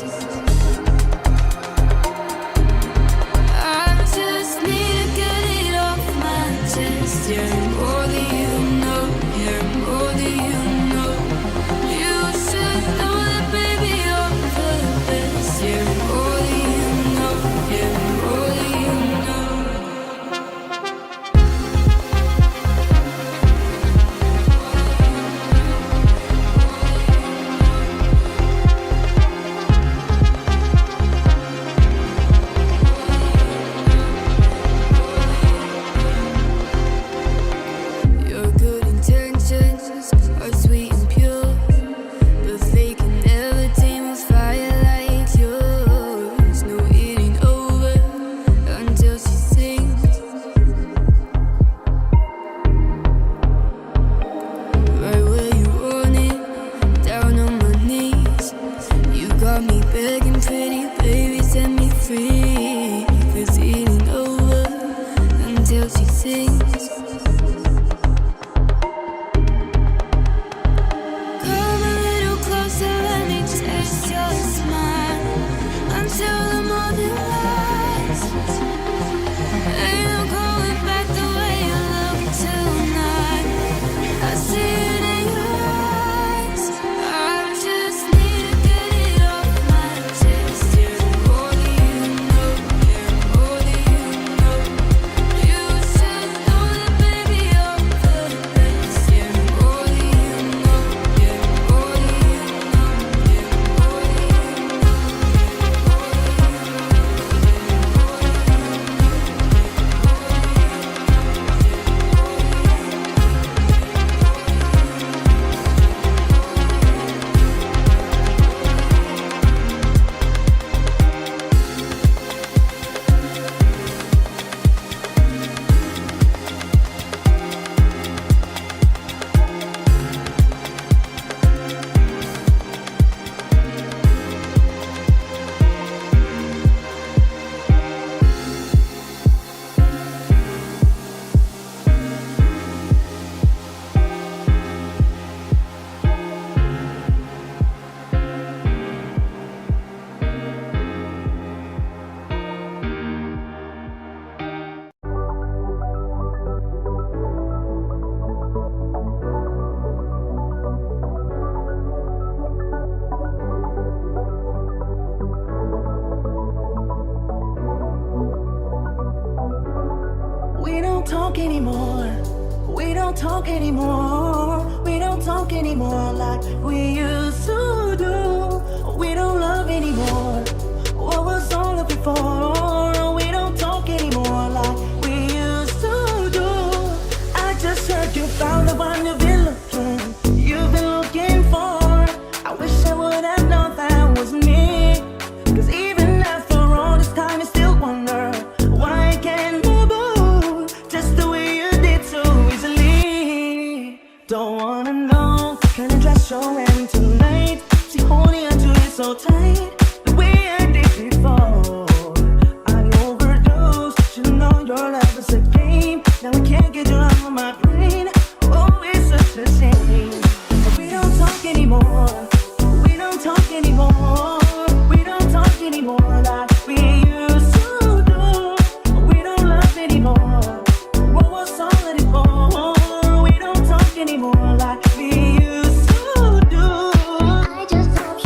Yeah, more than you know, yeah, more than you know. You should know that, baby, you're the best. Yeah, more than you know, yeah, more than you know. Your good intentions are sweet and pure, but they can never tame a fire like yours. No, it ain't over until she sings. Right where you want it, down on my knees. You got me begging, pretty baby, set me free. 'Cause it ain't over until she sings. Come a little closer, let me taste your smile until the morning lights. Ain't no going back the way you look tonight. I see it in your eyes. I just need to get it off my chest. Yeah, more than you know, yeah, more than you know. You should know that, baby, you're the best. Yeah, more than you know, yeah, more than you know, yeah, more than you know, We don't talk anymore. We don't talk anymore. We don't talk anymore like we used to do. We don't love anymore. What was all of before? We don't talk anymore like we used to do. I just heard you found the one you've been looking for. I wish I would have known that was me. 'Cause even after all this time, I still wonder why I can't move on just the way you did so easily. Don't wanna know, can I dress your wearing tonight? See, holding on to you so tight, the way I did before. I overdosed, you know your love is a game. Now I can't get you out of my brain. Oh, it's such a shame. But we don't talk anymore. We don't talk anymore. We don't talk anymore like we used to do. We don't love anymore. What was all of it for? We don't talk anymore like we used to do. I just hope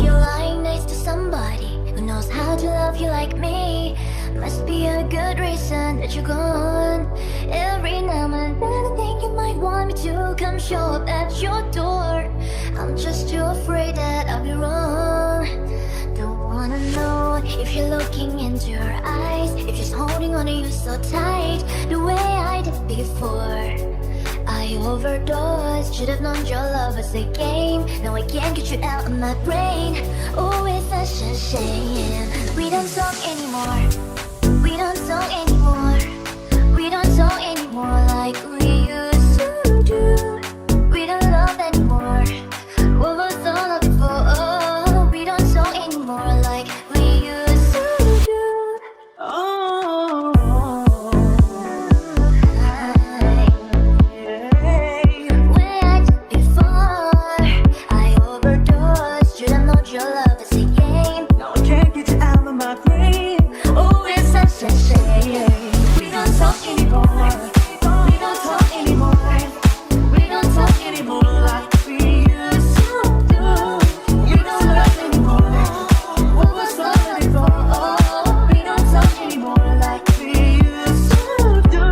show up at your door. I'm just too afraid that I'll be wrong. Don't wanna know if you're looking into her eyes, if she's holding on to you so tight, the way I did before. I overdosed, should've known your love was a game. Now I can't get you out of my brain. Oh, it's such a shame. We don't talk anymore. We don't talk anymore. We don't talk anymore like we used to do. We don't love anymore. What was all of it for? Oh, we don't talk anymore like we used to do. Oh, way I did before. I overdosed. Should've known your love is a game. Now I can't get you out of my brain. Oh, it's such a shame. We don't talk anymore. We don't talk anymore. We don't talk anymore like we used to do. We don't love anymore. What was love before? Oh, we don't talk anymore like we used to do.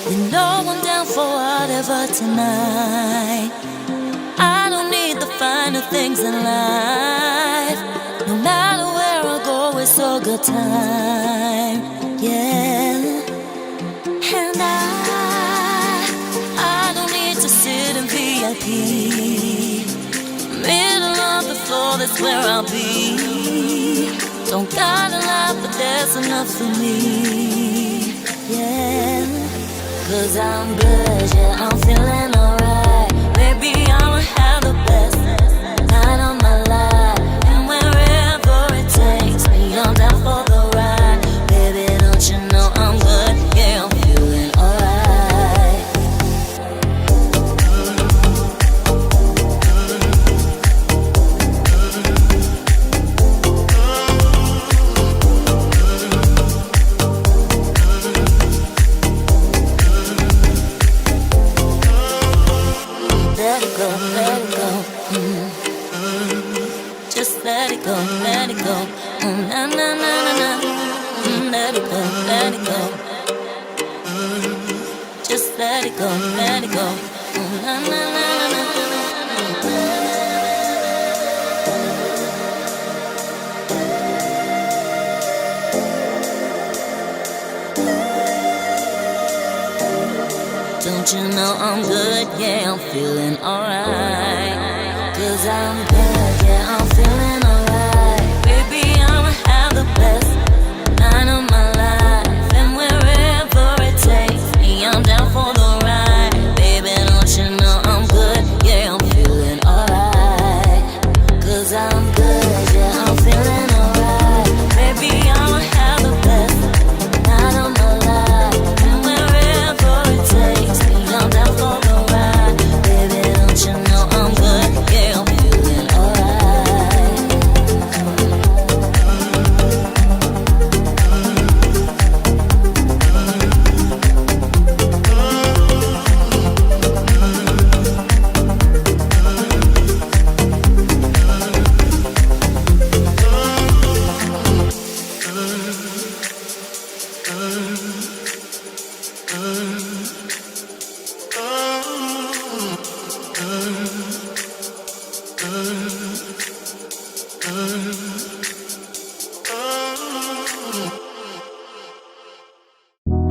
You know I'm down for whatever tonight. I don't need the finer things in life. No matter where I go, it's a good time. Yeah. And I don't need to sit in VIP. Middle of the floor, that's where I'll be. Don't gotta laugh, but there's enough for me. Yeah. 'Cause I'm good, yeah, I'm feeling alright. Baby, I'ma have the best night of my life. And wherever it takes me, I'm down for the ride. Baby, don't you know I'm good, yeah, I'm feeling alright. Let it go, let it go. Just let it go, let it go. Na na na na na. Let it go, let it go. Just let it go, let it go. Na na na na na. Don't you know I'm good, yeah, I'm feeling alright. 'Cause I'm good, yeah, I'm feeling alright. Baby, I'ma have the best night of my life. And wherever it takes me, I'm down for the ride. Baby, don't you know I'm good, yeah, I'm feeling alright. 'Cause I'm good, yeah, I'm feeling alright. Baby, I'ma have the best night of my life. And wherever it takes me, I'm down for the ride. Baby, don't you know I'm good, yeah, I'm feeling alright.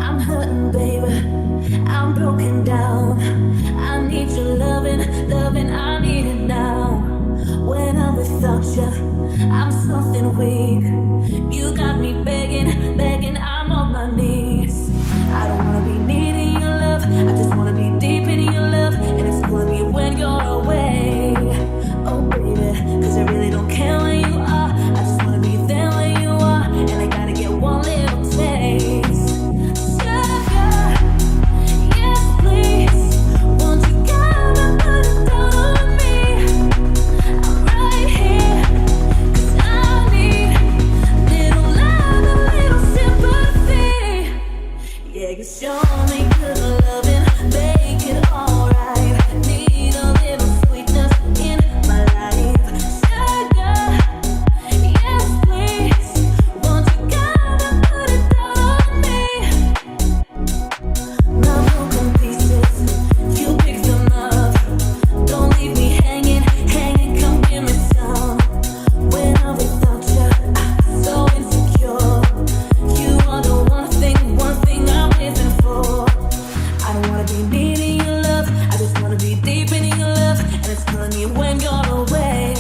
I'm hurting, baby. I'm broken down. I need your loving, loving. I need it now. When I'm without you, I'm something weak. You got me begging, begging. I'm on my knees. I don't wanna be needing your love. I just wanna be deep in your love, and it's gonna be when you're away. Oh, baby, 'cause I really don't care where you are. I just wanna be there where you are, and I gotta get one little taste. Sugar, yes please. Won't you come and put it down on me? I'm right here, 'cause I need little love and little show me good loving, make it alright. Need a little sweetness in my life. Sugar, yes please. Won't you come and put it down on me? My broken pieces, you pick them up. Don't leave me hanging, come give me some. When I'm without you, so insecure. You are the one thing I'm living for. I don't wanna be needing your love, I just wanna be deep in your love. And it's killing me when you're away.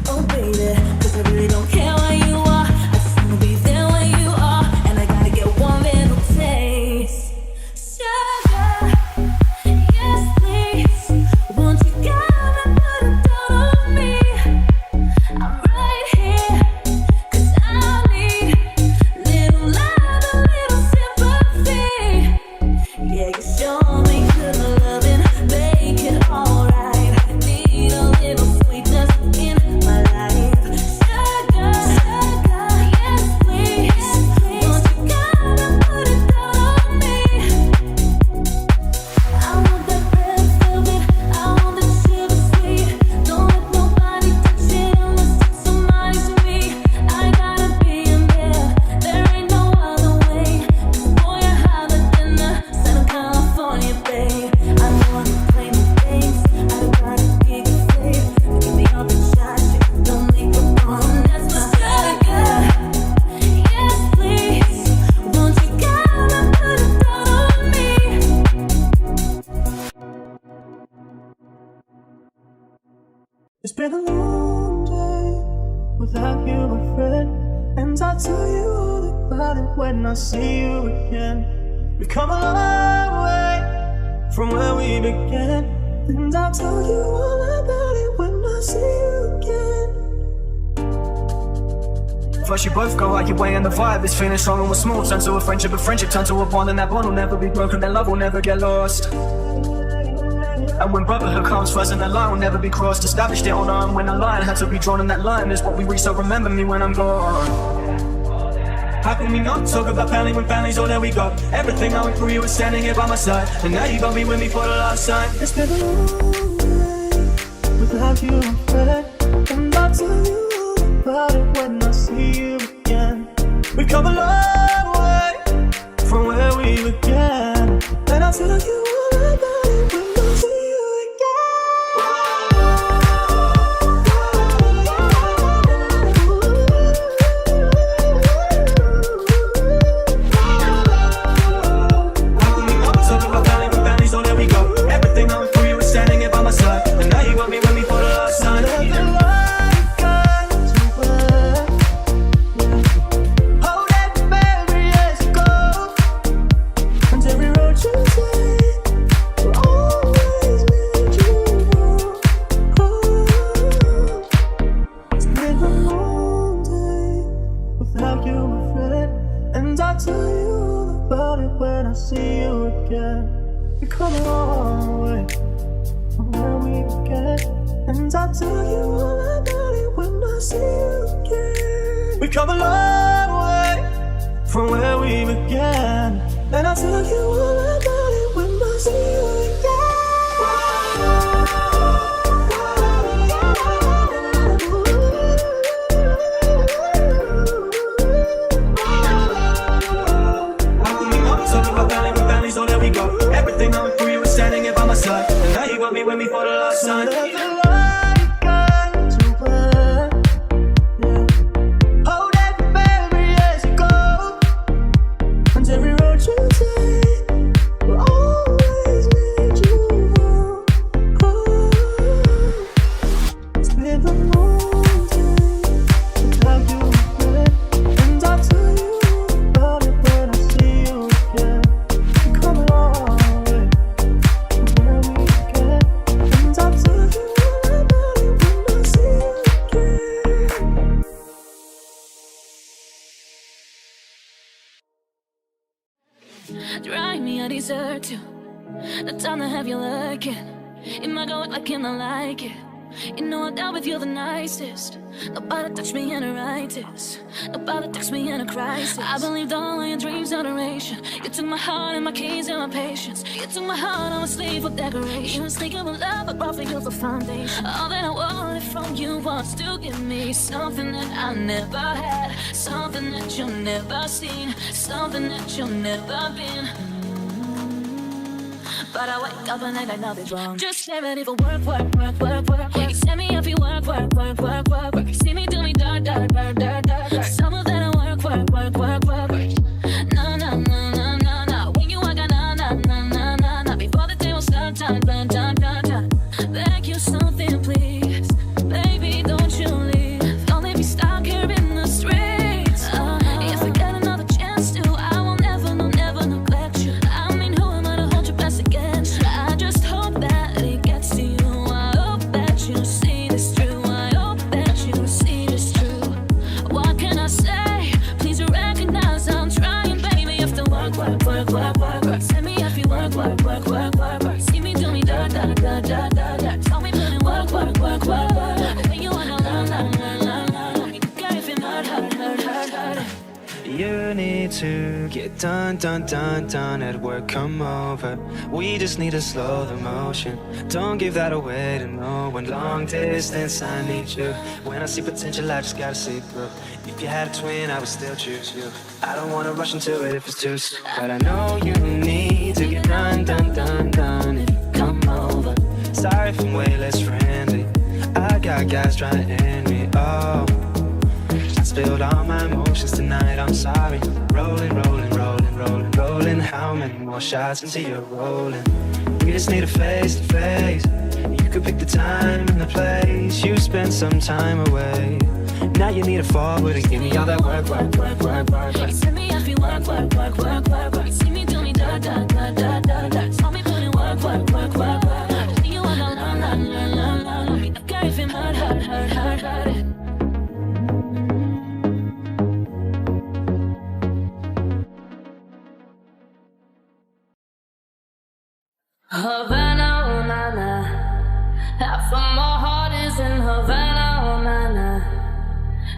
Oh baby, 'cause I really don't care where you are, I just wanna be there where you are. And I gotta get one little taste. Sugar, yes please. Won't you come and put it down on me? I'm right here, 'cause I need little love, a little sympathy. Yeah, you show me good loving, make it alright. Need a little sweetness in my life. Sugar, yes please. Won't you come and put it down on me? I want that red velvet, I want that sugar sweet. Don't let nobody touch it unless it's somebody's me. I gotta be in there, there ain't no other way. 'Cause boy, you're hotter than the Southern California bay. I know I'm playing with things, I gotta be the flame. Give me all the shot, don't make it wrong, that's my sugar. Yes please, won't you come and put it down on me? It's been a long day without you, my friend. And I'll tell you all about it when I see you again. We've come a long way from where we began. And I'll tell you all about it when I see you again. First you both go out your way and the vibe is feeling strong and we're smooth. Turn to a friendship turn to a bond, and that bond will never be broken. That love will never get lost. And when brotherhood comes first and the line will never be crossed. Established it on our own when a line had to be drawn, and that line is what we reach, so remember me when I'm gone. How can we not talk about family when family's all that we got? Everything I went through, you were standing here by my side, and now you gon' be with me for the last time. It's been a long day without you, my friend. And I'll tell you all about it when I see you again. We've come a long way from where we began. And I'll tell you all about it when I see you How can we not talk about family when family's all that we got? Everything I went through, you were standing here by my side, and now you gon' be with me for the last time. Let the light guide you where. Hold that baby as you go. And every road you take will always lead you home. It's been a long day without you, my friend. And I'll tell you all about it when I see you again. We come a long way from where we began. And I'll tell you all about it when I see you again. We come a long way from where we began. And I'll tell you all about it when I see you How can we not talk about family when family's all that we got? Everything I went through, you were standing here by my side, and now you gon' be with me for the last time. Let the light guide you where. Hold that baby as you go. And every road you take will always lead you home. It's been a long day without you, my friend. And I'll tell you all about it when I see you again. We come a long way from where we began. And I'll tell you all about it when I see you again. Drive me, I deserve to. The time to have you looking in my gold like and I like it. You know I dealt with you the nicest. Nobody touched me in a righteous. Nobody touched me in a crisis. I believed all of your dreams adoration. You took my heart and my keys and my patience. You took my heart, I'm a slave for decoration. You was thinking of love, but brought for you the foundation. All that I wanted from you was to give me something that I never had, something that you've never seen, something that you've never been. But I wake up and I like nothing's wrong. Just get ready for work, work, work, work, work, work. You set me up, you work, work, work, work, work, work. You see me do me dirt, dirt, dirt, dirt, dirt, dirt. Some of that I work, work, work, work, work, work. No, no, no, no, no, no. When you walk out, no, no, no, no, no, no. Before the table start, time, time, time, time, time. Beg you something, please. Baby, don't you leave. Don't leave me stuck here in the streets. If I get another chance to, I will never, no, never neglect you. I mean, who am I to hold your best against you? I just hope that it gets to you. I hope that you see this through. I hope that you see this true. What can I say? Please recognize I'm trying, baby. You have to work, work, work, work, work, work. Send me if you work, work, work, work, work, work. See me do me da da da da da da. Tell me put in work, work, work, work, work. When you wanna la la la la la. Girl, if you hurt, hurt, hurt, hurt, hurt. You need to get done, done, done, done at work, come over. We just need to slow the motion. Don't give that away to no one. Long distance, I need you. When I see potential, I just gotta see through. If you had a twin, I would still choose you. I don't wanna rush into it if it's too soon. But I know you need to get done, done, done, done and come over. Sorry if I'm way less friendly. I got guys trying to end me, oh. I spilled all my emotions tonight, I'm sorry. Rolling, rolling, rolling, rolling, rolling. How many more shots until you're rolling? We just need a face to face. You could pick the time and the place. You spent some time away. Now you need to forward and give me all that work, work, work, work, work, work. You send me if you work, work, work, work, work, work. You see me do me da da da da da da. Tell me put in work, work, work, work, work, work. You wanna la la la la la la. Girl, if it hurt, hurt, hurt, hurt, hurt. Havana, oh na na. Half of my heart is in Havana, oh na na.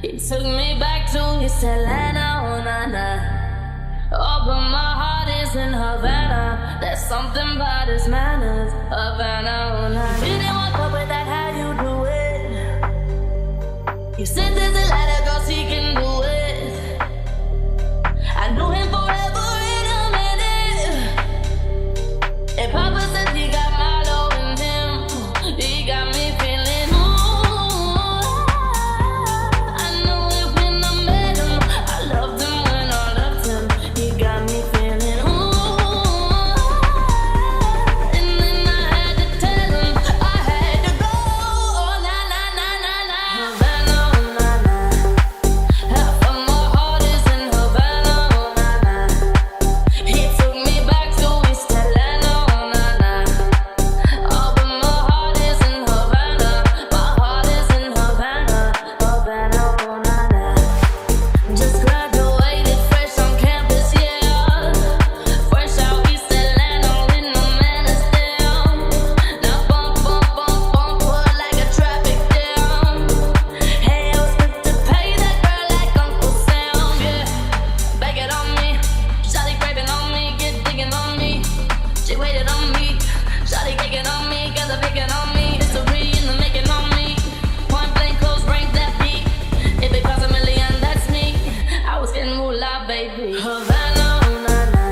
He took me back to his Atlanta, oh na na. Oh, but my heart is in Havana. There's something about his manners, Havana, oh na na. Didn't walk up with that, how you do it? You said there's a lot of girls he can do it. I knew him forever in a minute. And Papa said he got my love in him. He got me feeling, ooh. I knew it when I met him. I loved him when I loved him. He got me feeling, ooh. And then I had to tell him, I had to go. Oh, na na na na na. Havana, oh na na. Half of my heart is in Havana, oh na na. He took me back to East Atlanta, oh na na. Oh, but my heart is in Havana. My heart is in Havana, Havana, oh na na. Just graduated fresh on campus, yeah. Fresh out East Atlanta with no manners down. Now bump, bump, bump, bump, put like a traffic jam. Hey, I was quick to pay that girl like Uncle Sam, yeah. Bag it on me, shawty craving on me, get digging on me. She waited on me, shawty kicking on me, cause I'm picking on me. History in the making on me. Point blank, close range, that beat. If it costs $1 million, that's me. I was getting moolah, baby. Havana, oh na na.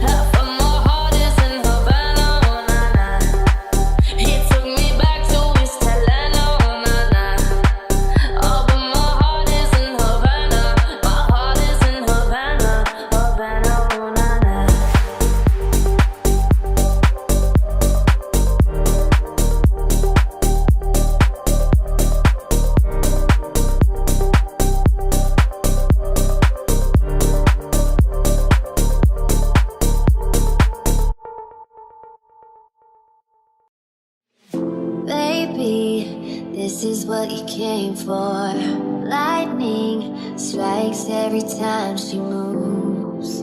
Half of my heart is in Havana, oh na na. He took me back to East Atlanta, oh na na. Oh, but my heart is in Havana. My heart is in Havana, Havana, oh na na. Baby, this is what you came for. Lightning strikes every time she moves.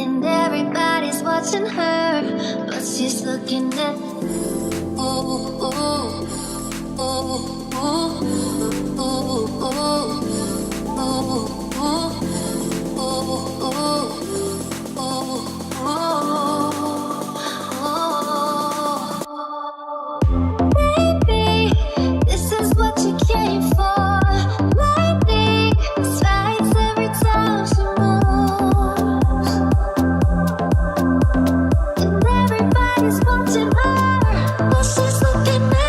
And everybody Everybody's watching her, but she's looking at. Baby, this is what you came for. Lightning strikes every time she moves, and everybody's watching her, but she's looking at.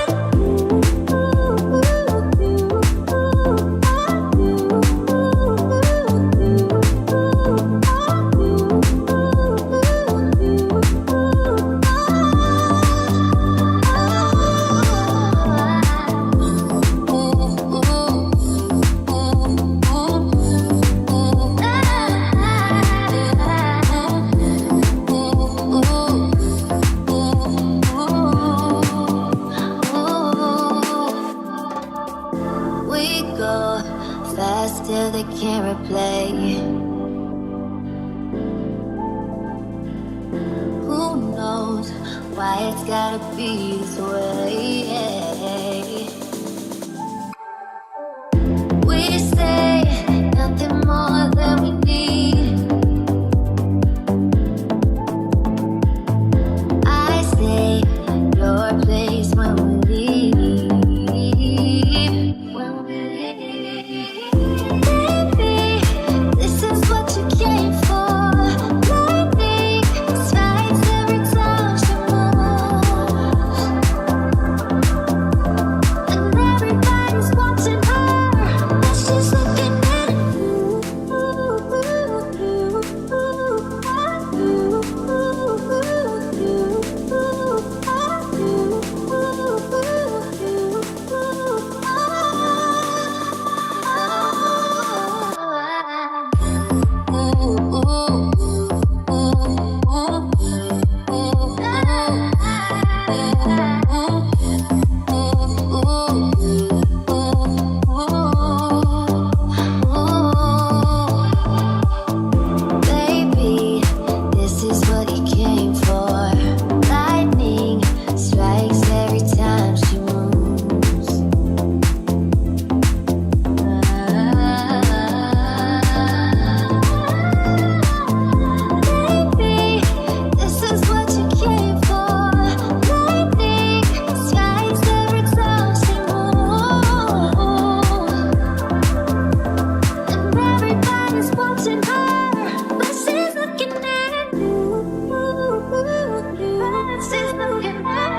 We go fast till they can't replay. Who knows why it's gotta be this way? We say nothing more than we need. I stay at your place when we leave. Baby, this is what you came for. Lightning strikes every time she moves, and everybody's watching her, but she's looking at. Baby, this is what he came for. Lightning strikes every time she moves. Baby, this is what you came for. Lightning strikes every time she moves, and everybody's watching her, but she's looking at you. She's looking at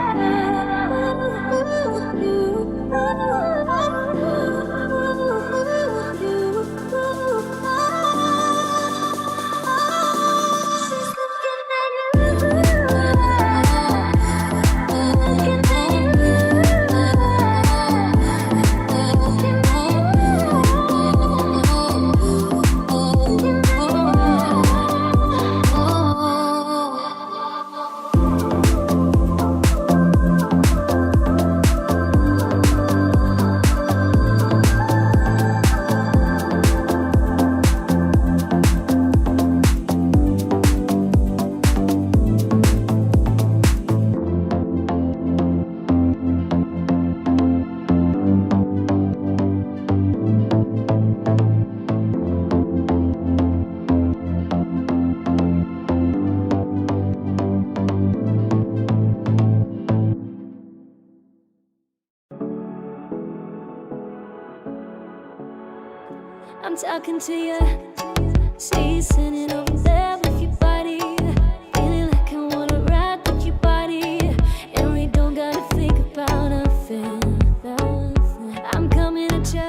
I'm talking to you. See you sitting over there with your body, feeling like I wanna ride with your body, and we don't gotta think about nothing. I'm coming at you,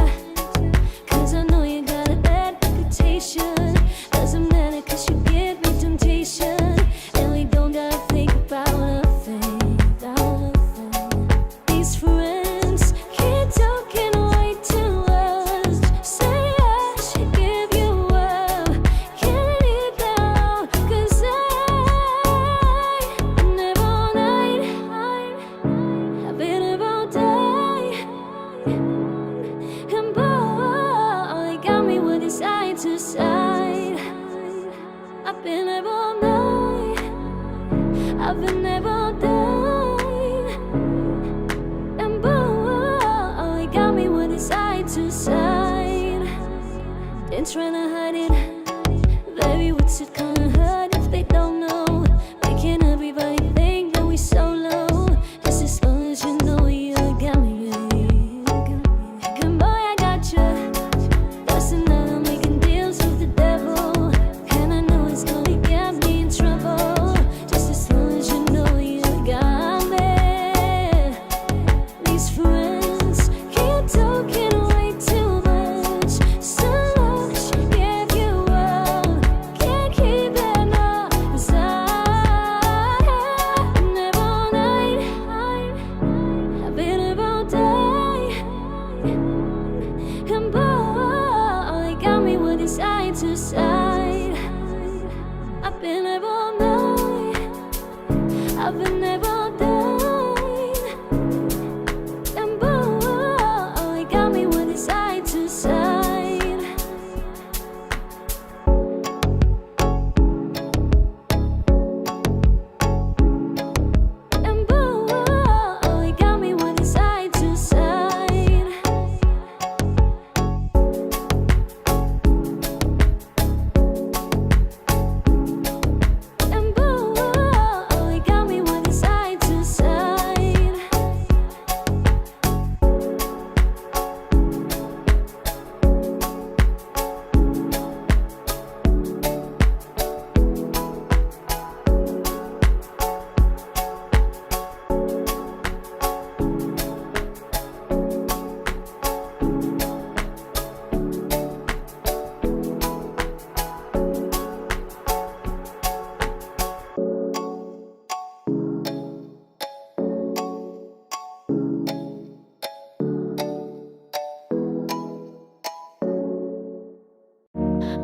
'cause I know you got a bad reputation. Doesn't matter 'cause you give me temptation, and we don't gotta think about nothing. These friends keep talking way too much. Say I should give you up. Can I leave that? I've been there all day, and boy, it got me with it side to side. Ain't tryna hide it, baby. What's it gonna hurt if they don't know? Making everybody think that we solo. Just as long as you know you got me, good boy, I got you. That's another making deals with the devil, and I know it's gonna get me in trouble. Just as long as you know you got me. These friends keep talking way too much, so much. Give you up, can't keep it up inside. I've been up all night, I've been up all day, and boy, it got me with it side to side. I've been up all night, I've been up all day, and boy, it got me with it side to side. And boy, it got me with it side to side. And boy, it got me with it side to side.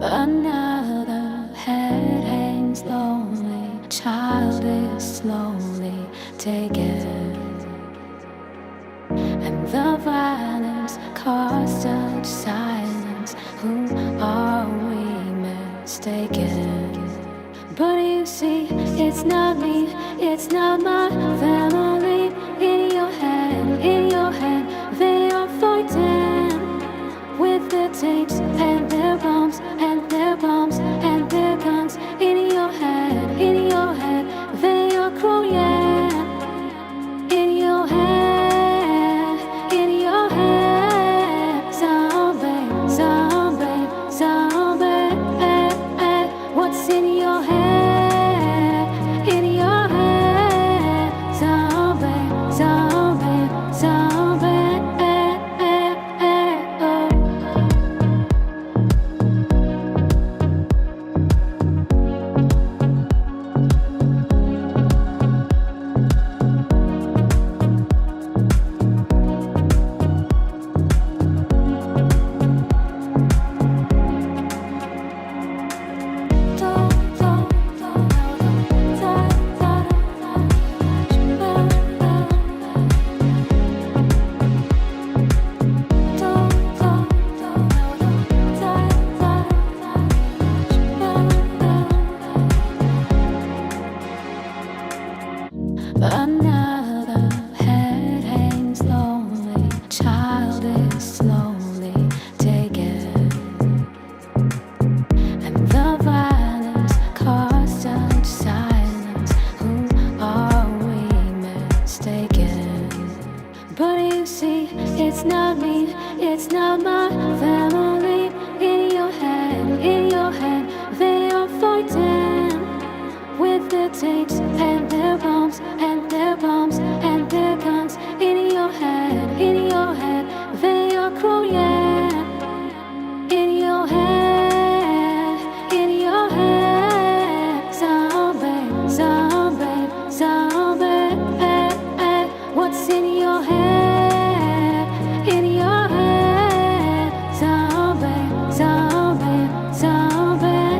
Another head hangs lonely, child is slowly taken, and the violence caused such silence. Who are we mistaken? But you see, it's not me, it's not my family. In your head, they are fighting with their tapes and their bombs and their bombs and their guns. In your head, they are crying. In your head, zombie, zombie, zombie. What's in your head? In your head, zombie, zombie, zombie. Another head hangs lonely, child is slowly taken, and the violence caused such silence. Who are we mistaken? But you see, it's not me, it's not my family. In your head, they are fighting with their tapes and their bombs and their bombs and their guns. In your head, they are crying. In your head, zombie, zombie, zombie. What's in your head? In your head, zombie, zombie, zombie.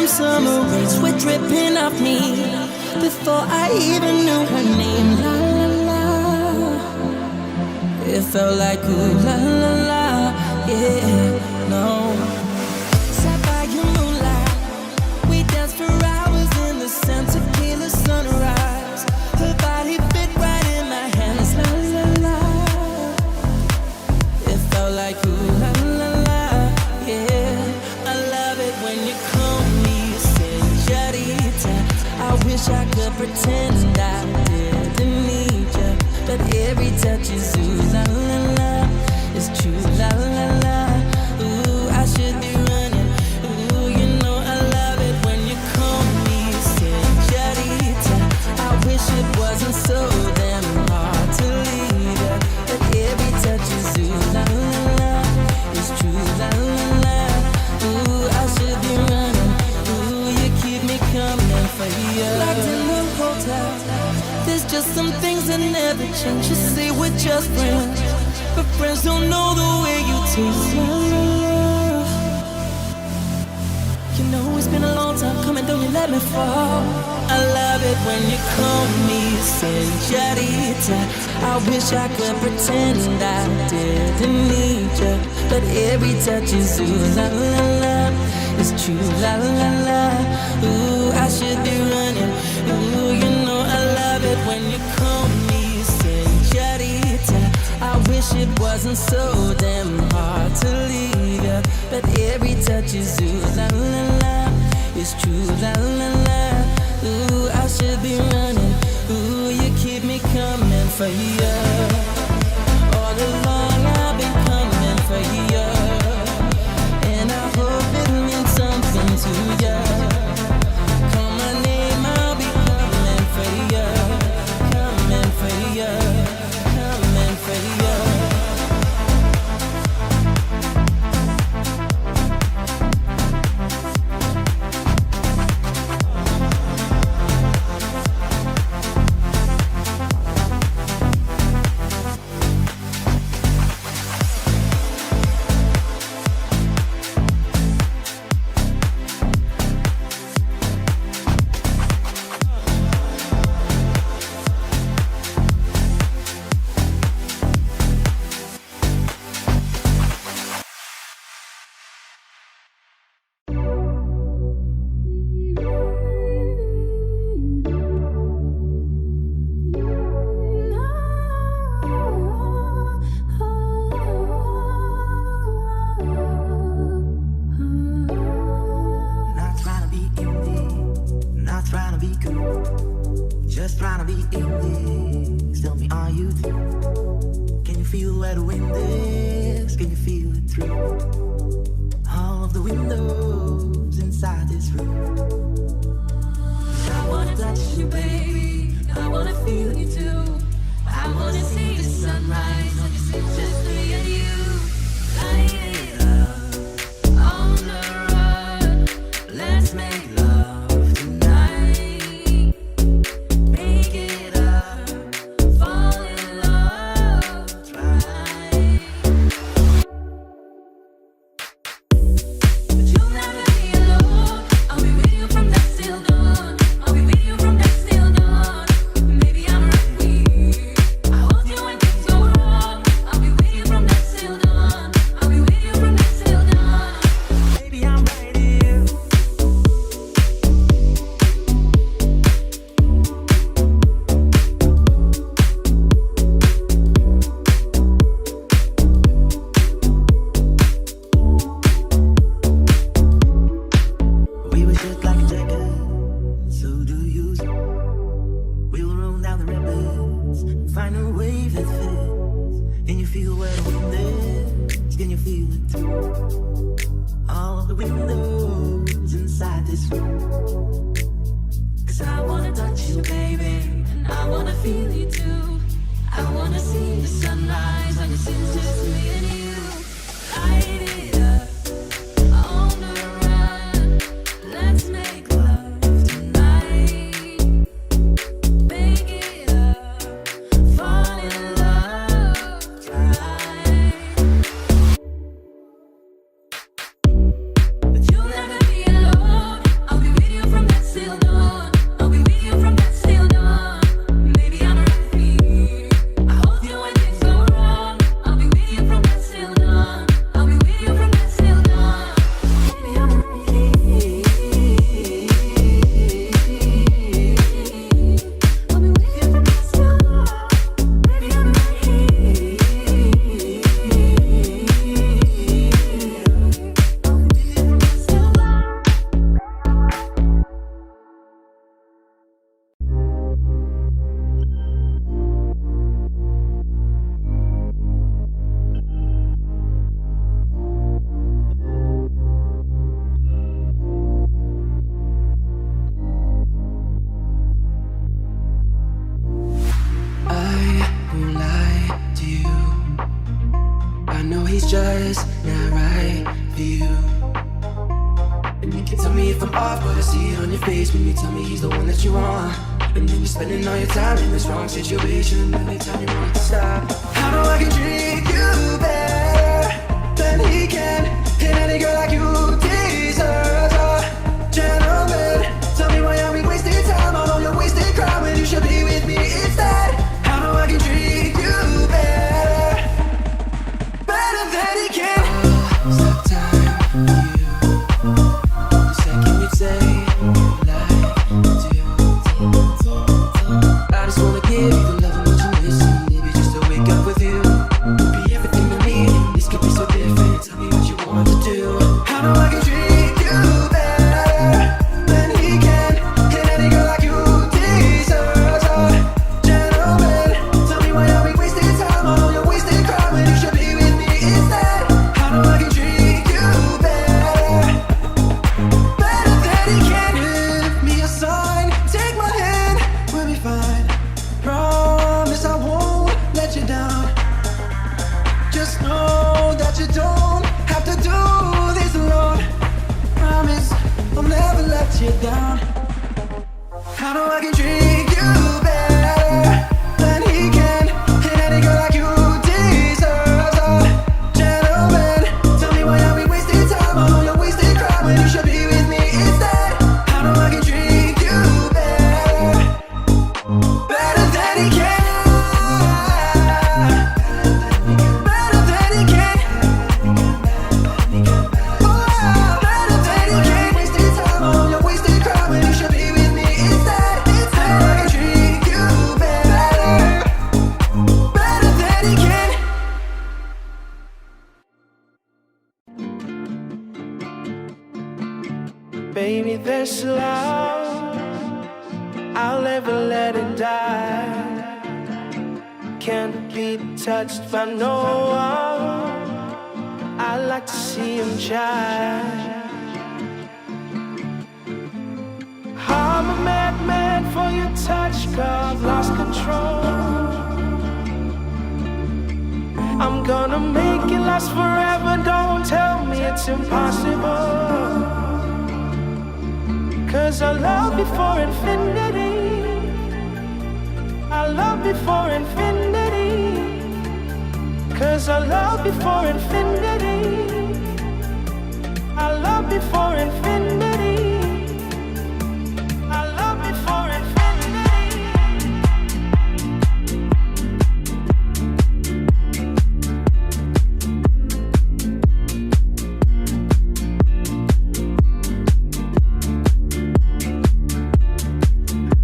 summer rains were dripping off me before I even knew her name. La la la, it felt like ooh la la la, yeah, no. Sat by your moonlight, we danced for hours in the sun, tequila sunrise. Her body fit right in my hands. La la la, it felt like ooh la la la, yeah. I love it when you call me señorita. I wish I could pretend I didn't need you, but every touch is ooh la la la. It's true la la la. Ooh, I should be running. Ooh, you know I love it when you call me señorita. I wish it wasn't so damn hard to leave you, but every touch is ooh la la la. It's true la la la. Ooh, I should be running. Ooh, you keep me coming for you. Locked in the hotel, there's just some things that never change. You say we're just friends, but friends don't know the way you taste love. You know it's been a long time coming, don't you let me fall. I love it when you call me señorita. I wish I could pretend I didn't need you, but every touch is ooh la la la. It's true la la la. Ooh, I should be running. Ooh, you know I love it when you call me señorita. I wish it wasn't so damn hard to leave you, but every touch is ooh la la la. It's true la la la. Ooh, I should be running. Ooh, you keep me coming for you. All along I've been coming for you, and I hope it means something to you. Call my name, I'll be coming for you, coming for you, coming for you. You'll never be alone. I'll be he's just not right for you. And you can tell me if I'm off, but I see it on your face when you tell me he's the one that you want. And then you're spending all your time in this wrong situation. Every time you want to stop. I know I can treat you better than he can. And any girl like you deserves a gentleman. Tell me why are we wasting time on all your wasted crime when you should be with me instead. I know I can treat you better than he can. Stop time for you. The second you say you like to. I just wanna give you the love and what you're missing. Maybe just to wake up with you. Be everything I need. And this could be so different. Tell me what you want to do. I know I can treat you better than he can. And any girl like you deserves a gentleman. Tell me why are we wasting time on all your wasted crime when you should be with me instead. I know I can treat you better than he can. Give me a sign, take my hand, we'll be fine. Promise I won't let you down. Just know that you don't have to do this alone. Promise I'll never let you down. I know I can treat you better than he can. And any girl like you deserves a gentleman. Tell me why are we wasting time on all your wasted crime when you should be with me instead. I know I can treat you better than he can. Better than he can. Oh, better than he can. Wasting time on all your wasted crime when you should be with me instead. I know I can treat you better than he can. Baby, this love, I'll never let it die. Can't be touched by no one. I like to see him shine. I'm a madman for your touch, girl, I've lost control. I'm gonna make it last forever, don't tell me it's impossible. 'Cause I love you for infinity. I love you for infinity. 'Cause I love you for infinity. I love you for infinity. I love you for infinity.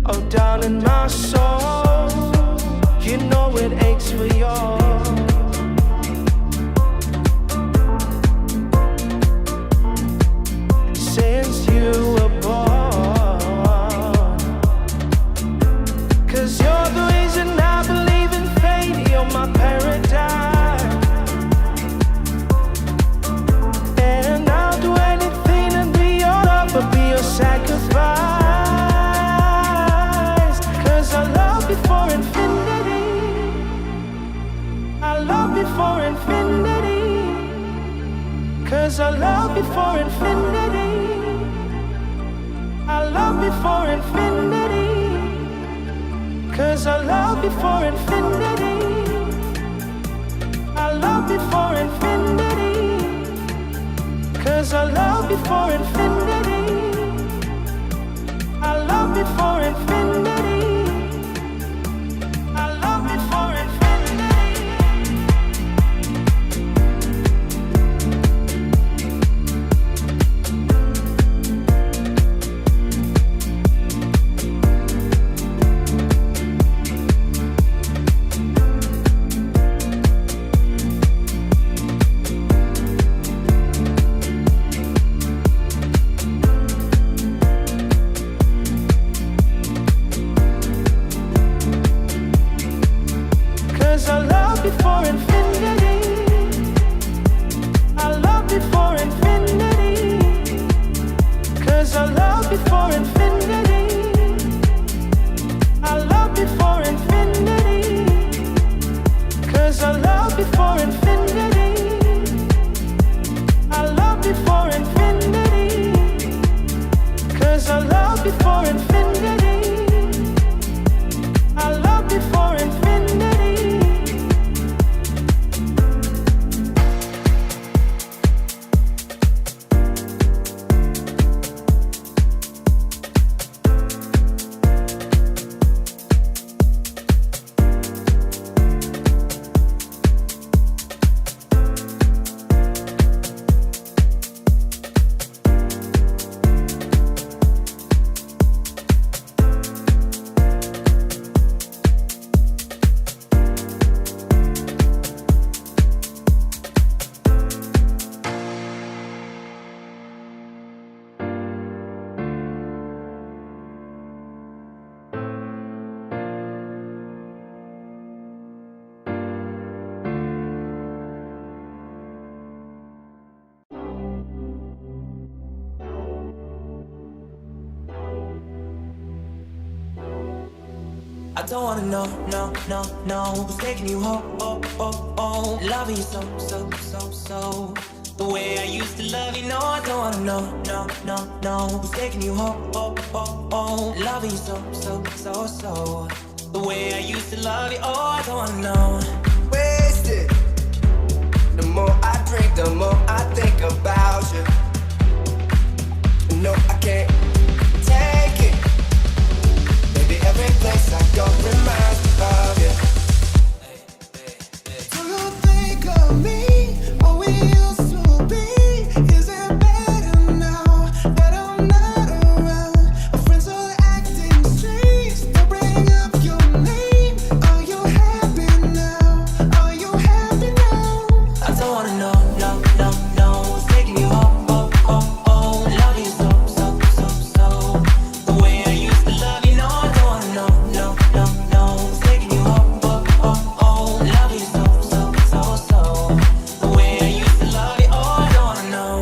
Oh, darling, my soul, you know it aches for yours. Since you were born, 'cause you're the reason I believe in fate. You're my paradise, and I'll do anything to be your lover, be your sacrifice. For infinity, I love you for infinity. 'Cause I love you for infinity. I love you for infinity. 'Cause I love you for infinity. I love you for infinity. 'Cause I love you for infinity. I love you for infinity. for infinity. I don't wanna know, no, no, no. Who's taking you home, oh, oh, oh. Loving you so, so, so, so. The way I used to love you, no, I don't wanna know, no, no, no. Who's taking you home, oh, oh, oh. Loving you so, so, so, so. The way I used to love you, oh, I don't wanna know. Wasted. The more I drink, the more I think about you. No, I can't take it. Baby, every place I go reminds me of you. Do you think of me? What we used to be? Is it better now that I'm not around? My friends are acting strange. They bring up your name. Are you happy now? Are you happy now? I don't wanna know, no, no, no. Who's taking you home, oh, oh, oh. Love you so, so, so, so. The way I used to love you, no, I don't wanna know, no, no, no. Who's taking you home, oh, oh, oh. Love you so, so, so, so. The way I used to love you, oh, I don't wanna know.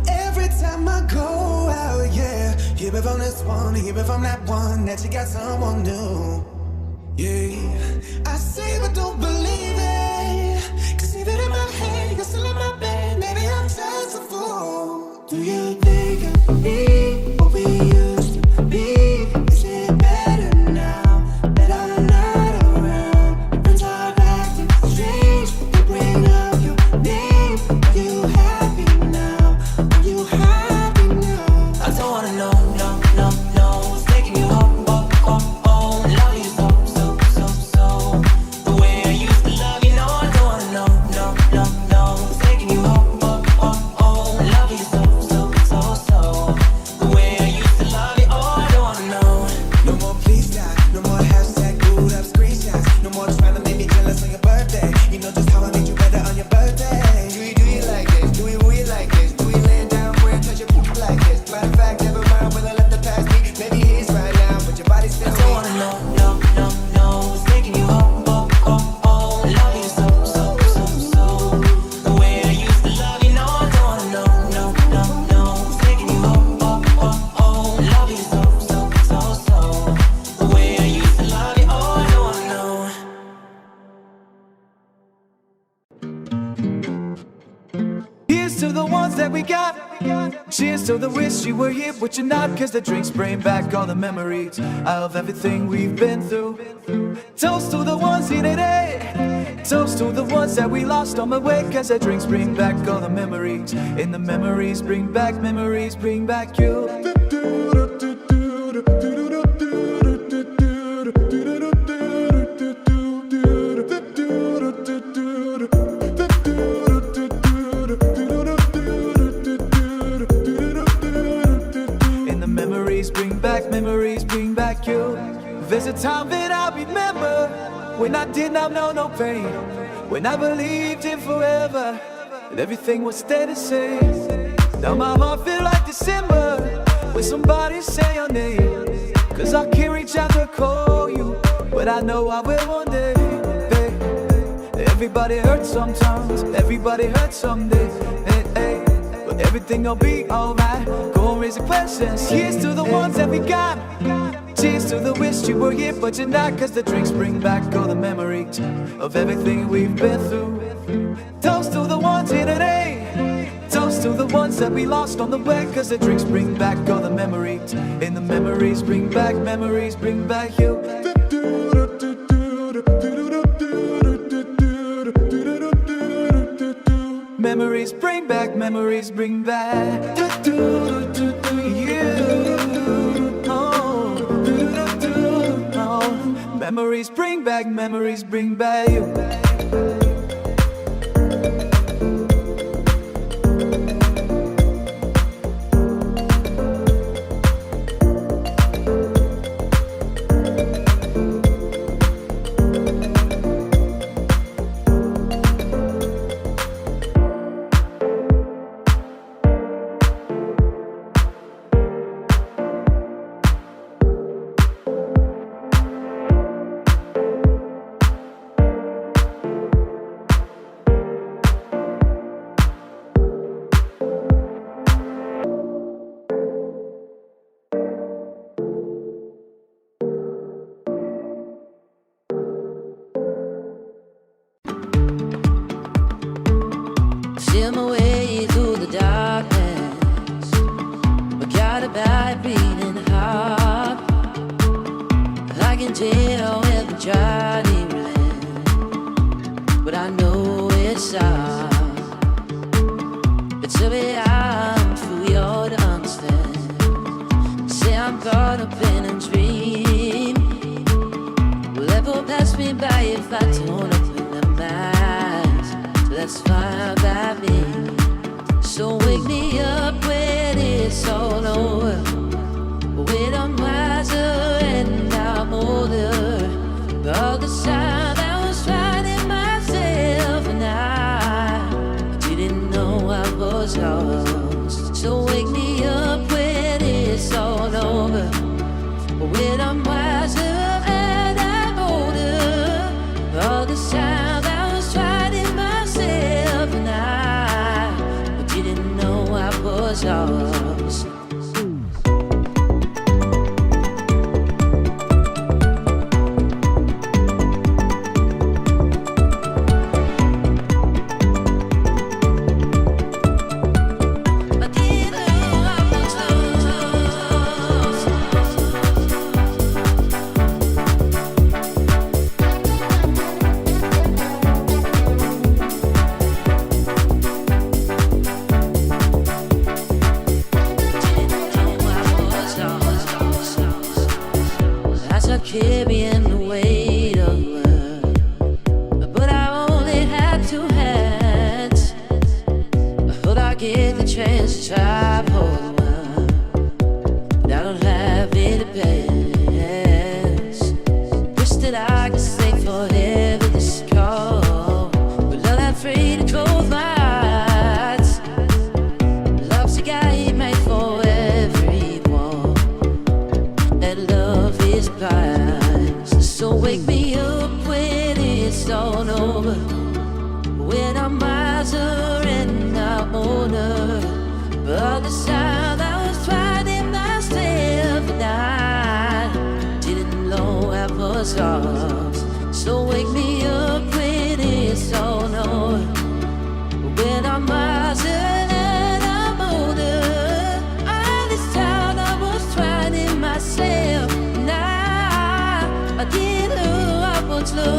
Every time I go out, yeah, hear me from this one, hear me from that one, that you got someone new. Yeah, I say but don't believe it. Cause even in my head, you're still in my bed. Maybe I'm just a fool. Do you think of me? What we used to be? Is it better now that I'm not around? My friends are acting strange. They bring up your name. Are you happy now? Are you happy now? I don't wanna know, no, no, no. Who's taking you home, oh, oh, oh. Love you so, so, so, so. The way I used to love you, no, I don't wanna know, no, no, no. Who's taking you home, oh, oh, oh. Love you so, so, so, so. The way I used to love you, oh, I don't wanna know. No more please stop, no more hashtag booed up screenshots. No more trying to make me jealous on your birthday. You know just how I made you better on your birthday. Do you like this? Do we like this? Do we lay down where touch your poop like this? Matter of fact, never mind, will I let the past be? Maybe he's right now, but your body's still I don't wanna know, no, no, no. Who's taking you home, oh, oh, oh. Love you so, so, so, so. The way I used to love you, no, I don't wanna know, no, no, no. Who's taking you home, oh, oh, oh. Love you so, so, so, so. The way I used to love you, oh, I don't wanna know. Here's to the ones that we got. Cheers to the wish you were here, but you're not. Cause the drinks bring back all the memories of everything we've been through. Toast to the ones here today. Toast to the ones that we lost on the way. Cause the drinks bring back all the memories. And the memories bring back you. And the memories bring back you. There's a time that I remember when I did not know no pain, when I believed in forever and everything would stay the same. Now my heart feel like December when somebody say your name. Cause I can't reach out to call you, but I know I will one day. Hey, everybody hurts sometimes, everybody hurts someday. Hey, hey, but everything'll be alright. Go and raise the questions. Here's to the ones that we got. Cheers to the wish you were here, but you're not. Cause the drinks bring back all the memories of everything we've been through. Toast to the ones here today. Toast to the ones that we lost on the way. Cause the drinks bring back all the memories. And the memories bring back you. Memories bring back you. Memories bring back you. I can tell every journey will end, but I know it's ours. It's every I'm for you to understand. Say I'm caught up in a dream. Will ever pass me by if I don't open the mind? So that's fine by me. So wake me up when it's all over, when I'm wiser and I'm older. All the time I was finding myself and I didn't know I was lost. So wake me up when it's all over, when I'm wiser and I'm older. All the time I was finding myself and I didn't know I was lost. Carrying the weight of the world, but I only had two hands. I thought I'd get the chance to try for the world, but I don't have any plans. Wish that I could stay forever this cold, but I'm not afraid to close my eyes. Love's a guy made for everyone, and love is blind. So wake me up when it's all over, when I'm wiser and I'm older. But the time I was finding myself and I didn't know I was lost. So wake me up when it's all over, when I'm wiser and I'm older. All this time I was finding myself and I didn't know I was lost.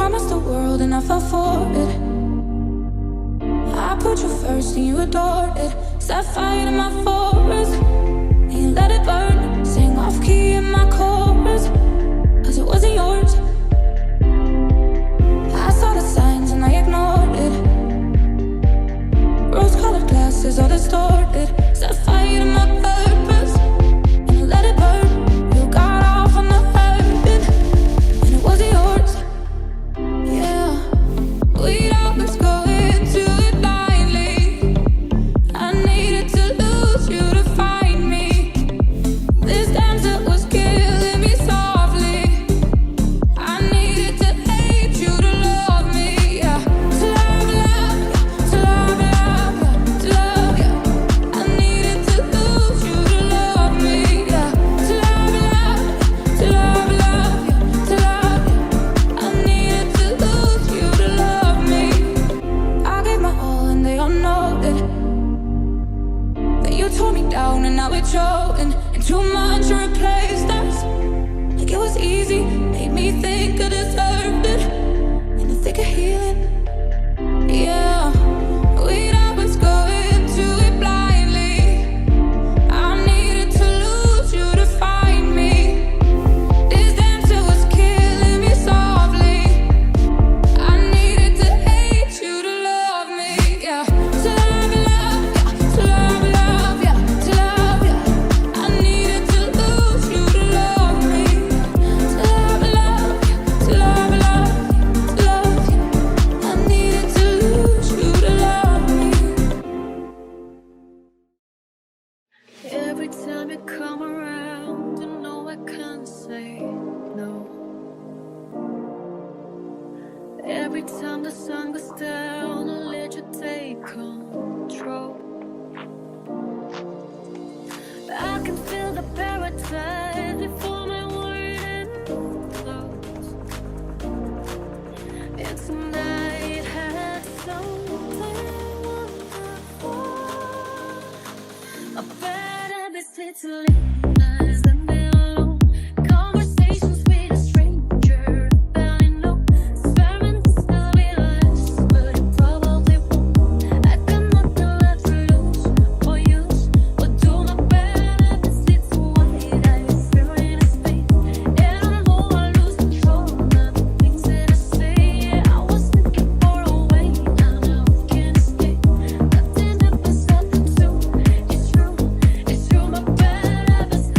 Promised the world and I fell for it. I put you first and you adored it. Set fire to my forest and you let it burn. Sang off key in my chorus, cause it wasn't yours. I saw the signs and I ignored it. Rose-colored glasses all distorted. Set fire to my purpose and you let it burn. You got off on the hurting and it wasn't yours. Every time the sun goes down, I'll let you take control. I can feel the paradise before my word flows. And tonight had something wonderful. A better visit to live lies than be alone. Conversations with a stranger, barely know. Experiments will be less, but it probably won't. I got nothing left to lose or use, or do my better visit to what I feel in a space. And I know I lose control of the things that I say. Yeah, I was looking for a way, now I can't escape. Nothing happens, nothing to. It's true, my better visit.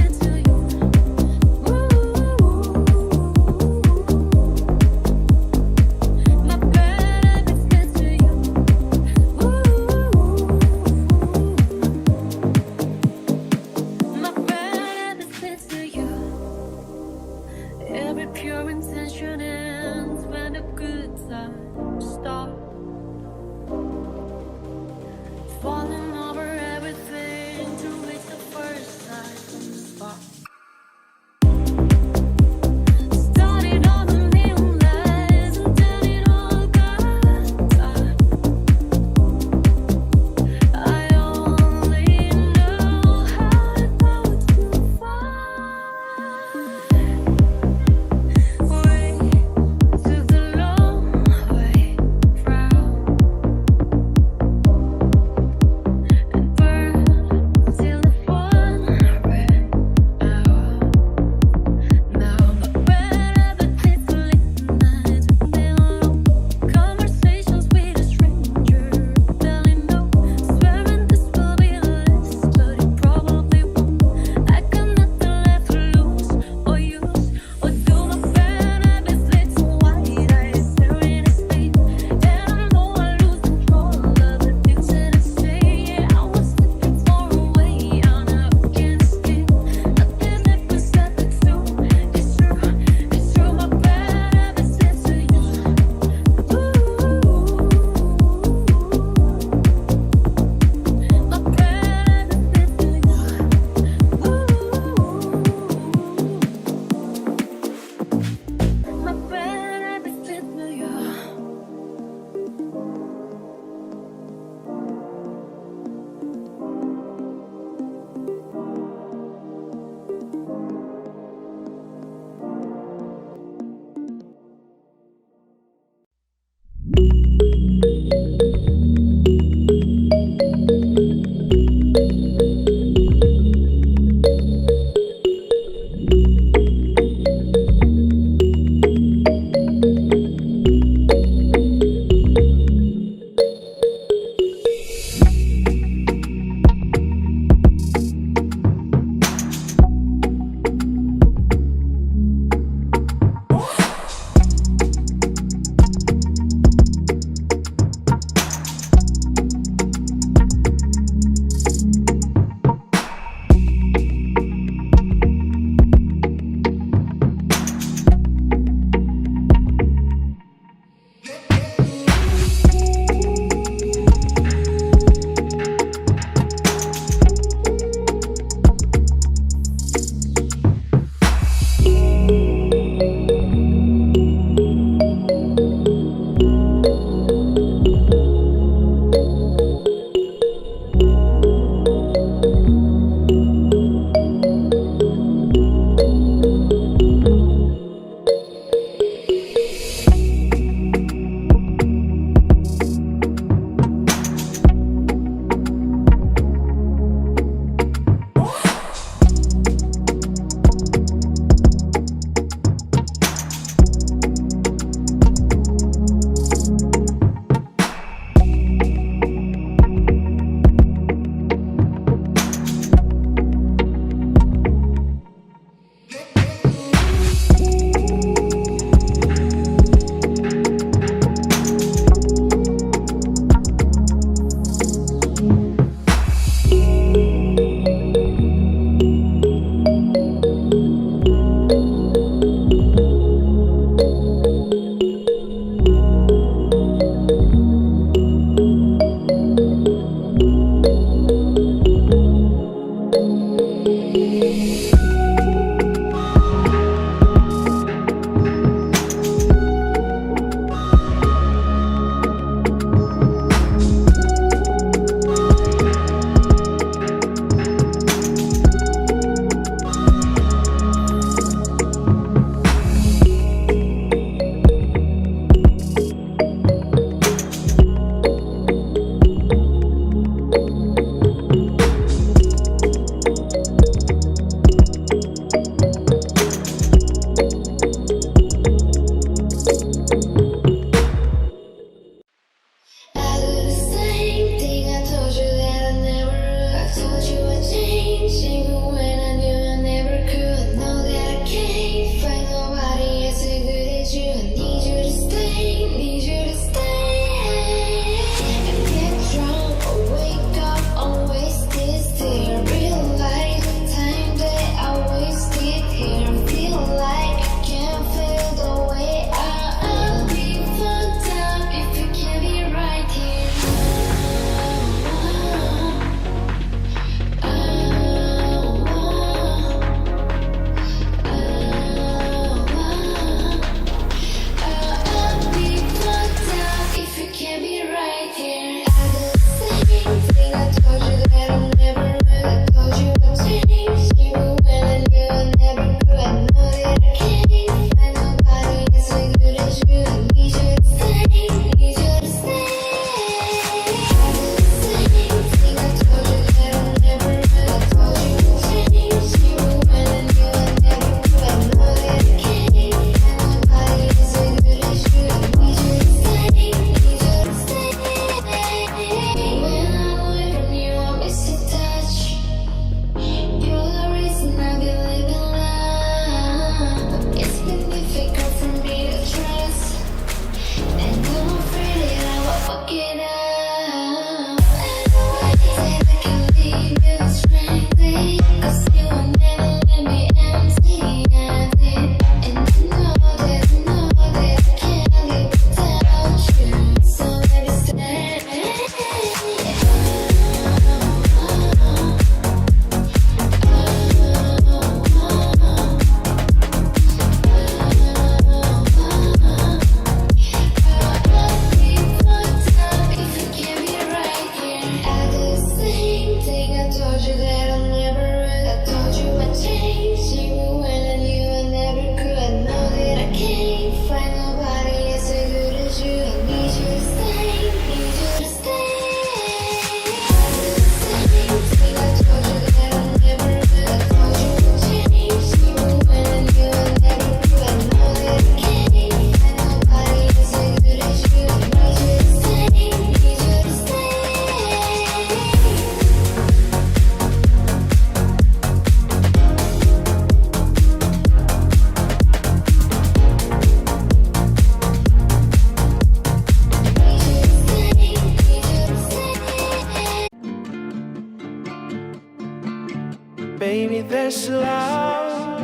this love,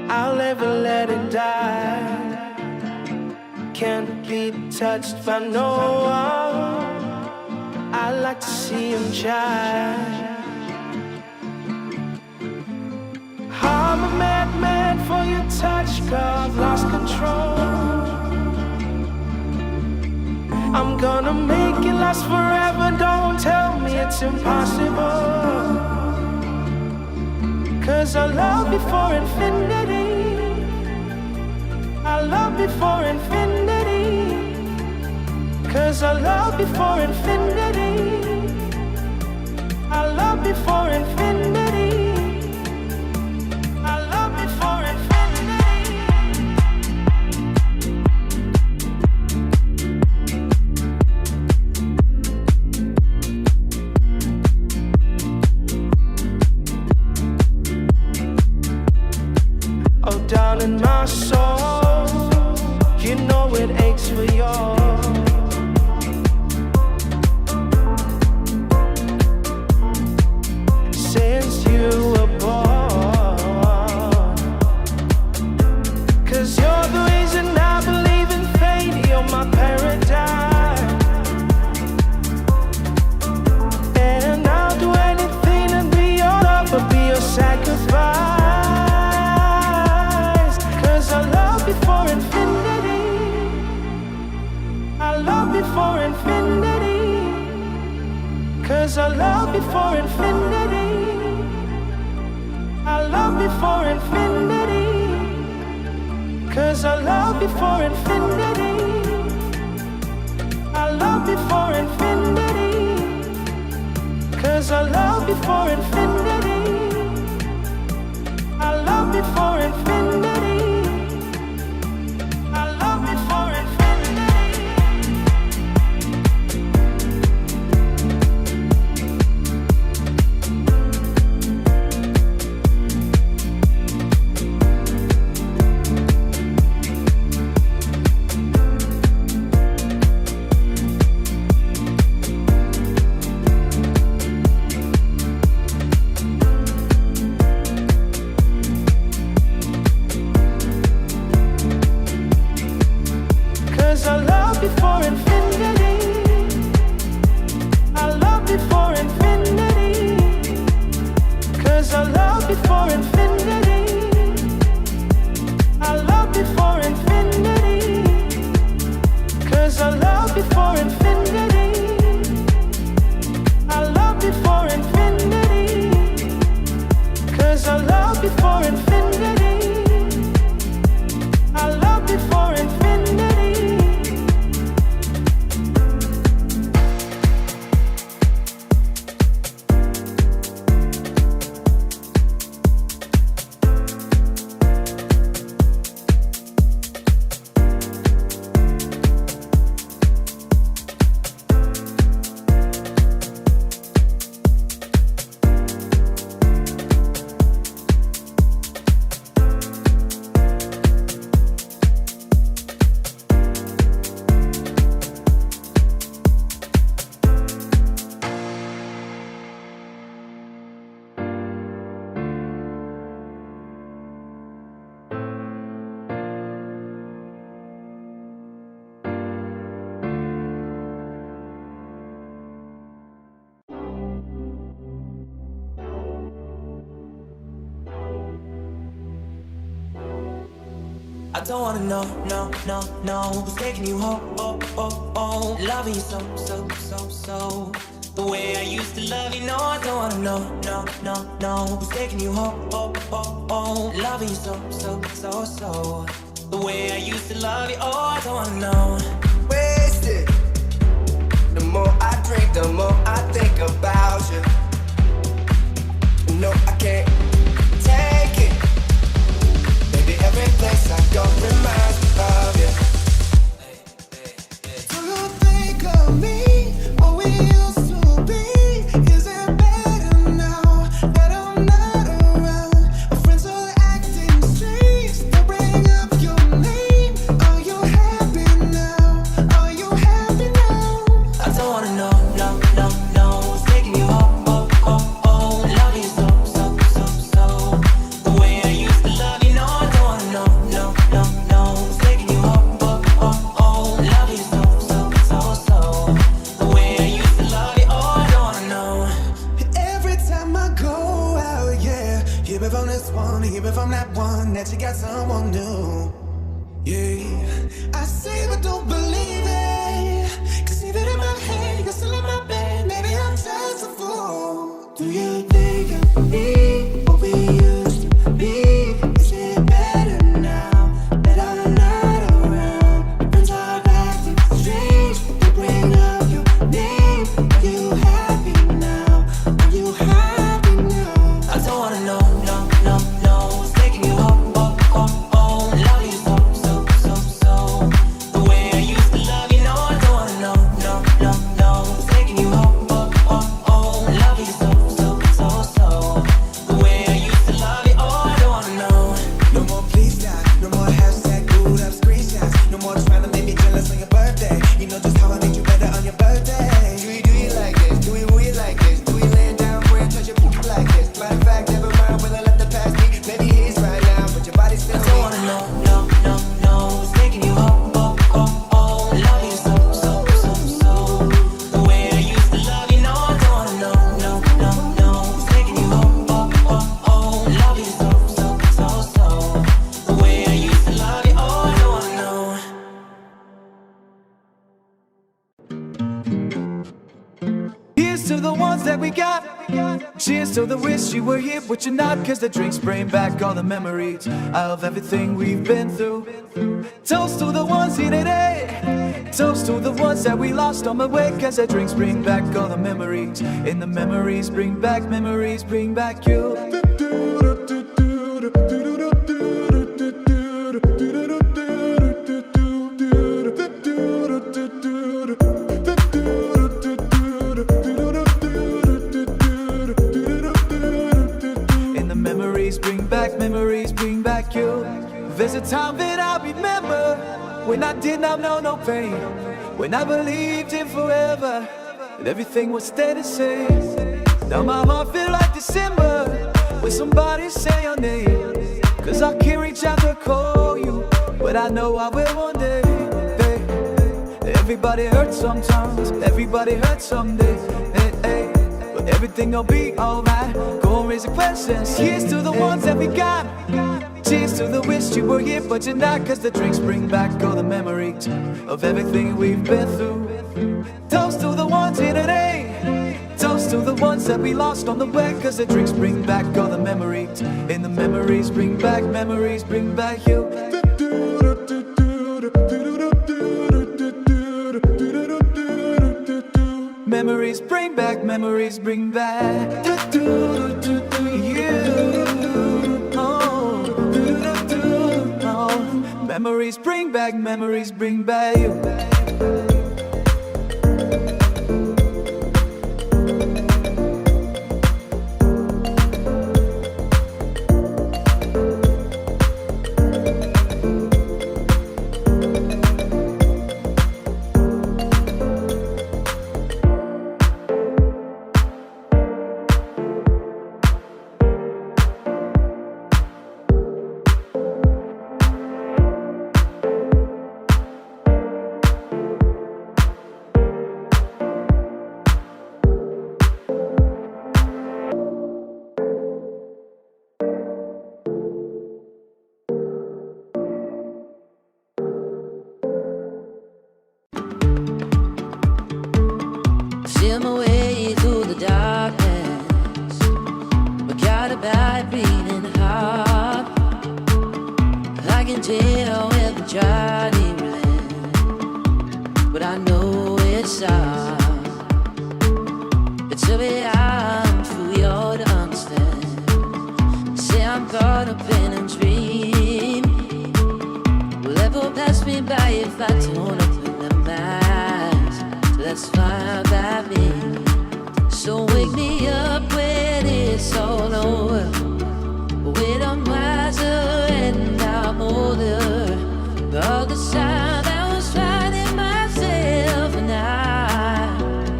I'll never let it die. Can't be touched by no one. I like to see him try. I'm a madman for your touch, 'cause I've lost control. I'm gonna make it last forever. Don't tell me it's impossible, 'cause I love you for infinity. I love you for infinity, 'cause I love you for infinity. I love you for infinity. I love you for infinity. Oh, down in my soul, you know it aches for yours. Since you were born, 'cause you're the reason I believe in fate. You're my paradise, and I'll do anything to be your love, but be your sacrifice. 'Cause I love you for infinity. I love you for infinity. 'Cause I love you for infinity. I love you for infinity. 'Cause I love you for infinity. I love you for infinity. 'Cause I love you for infinity. I love you for infinity. I love you for infinity. Cause I love you for infinity. I love you for infinity. Cause I love you for infinity. I love you for infinity. Cause I love you for infinity. I love you for infinity. Cause I love you for infinity. I love you for infinity. I don't wanna know, no, who's taking you home, loving you so. The way I used to love you, no, I don't wanna know, who's taking you home, loving you so. The way I used to love you, oh, I don't wanna know. Wasted. The more I drink, the more I think about you. No, I can't take it. Baby, every place I go reminds me of you. Do you think of me? What we used to be? Is it better now that I'm not around? My friends are acting strange. They bring up your name. Are you happy now? Are you happy now? I don't wanna know, no, who's taking you home, loving you so. that you got someone new. Yeah, I say but don't believe it. Cause even in my head, you're still in my bed. Maybe I'm just a fool. Do you think of me, what we used to be? Is it better now that I'm not around? Friends are acting strange, they bring up your name. Are you happy now? Are you happy now? I don't wanna know, no, no, no. What's taking you home, home, home, home? Love you so, so, so, so. The way I used to love you, no, I don't wanna know, no, no, no. What's taking you home, home, home, home? Love you so, so, so, so. The way I used to love you, oh, I don't wanna know. No more please stop, no more hashtag glued up screenshots. No more trying to make me jealous on your birthday. You know just how I make you better on your birthday. Do you like this? Do we like this? Do we lay down where touch your poop like this? Matter of fact, never mind, will I let the past be? Maybe he's right now, but your body's still I don't wanna know, no, no, no. What's taking you home, home, home, home? Love you so, so, so, so. The way I used to love you, no, I don't wanna know, no, no, no. What's taking you home, home, home, home? Love you so, so, so, so. The way I used to love you, oh, I don't wanna know. Here's to the ones that we got. Cheers to the wish you were here, but you're not. Cause the drinks bring back all the memories of everything we've been through. Toast to the ones here today. Toast to the ones that we lost on the way. Cause the drinks bring back all the memories. And the memories bring back you. Memories bring back you. There's a time that I remember when I did not know no pain, when I believed in forever and everything would stay the same. Now my heart feel like December when somebody say your name. Cause I can't reach out to call you, but I know I will one day. Hey, everybody hurts sometimes, everybody hurts someday. Hey, hey. But everything will be alright. Go and raise the questions. Here's to the ones that we got. Cheers to the wish you were here, but you're not. Cause the drinks bring back all the memories of everything we've been through. Toast to the ones here today. Toast to the ones that we lost on the way. Cause the drinks bring back all the memories. And the memories bring back you. Memories bring back you. Oh. Memories bring back you. Feel my way through the darkness, but got a bad beating heart. I can tell where the journey ran, but I know it's ours. It's a way I'm for you to understand. Say I'm caught up in a dream. Will ever pass me by if I don't open the eyes? So that's fine by me. So wake me up when it's all over, when I'm wiser and I'm older. All the time I was finding myself and I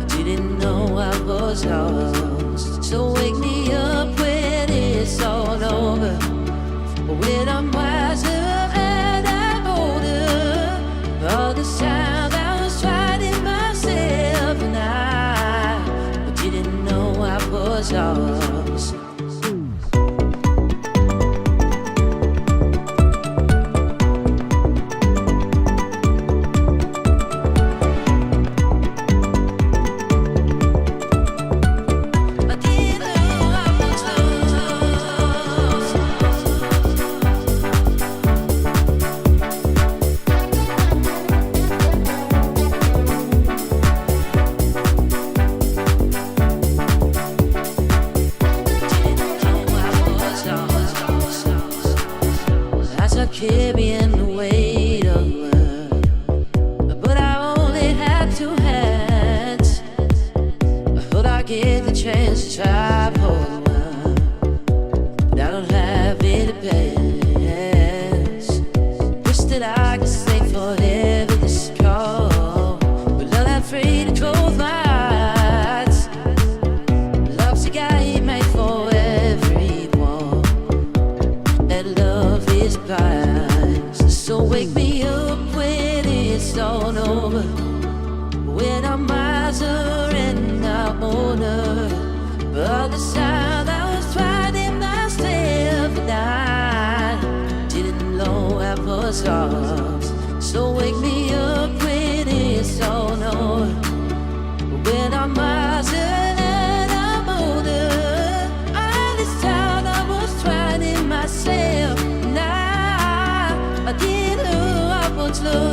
didn't know I was lost. So wake me up when it's all over, when I'm wiser and I'm older. All the time I was finding myself and I didn't know I was lost. over when I'm wiser and I'm older. But the sound I was finding myself and I didn't know I was lost. So wake me up when it's all over. When I'm wiser and I'm older. All this time I was finding myself and I didn't know I was lost.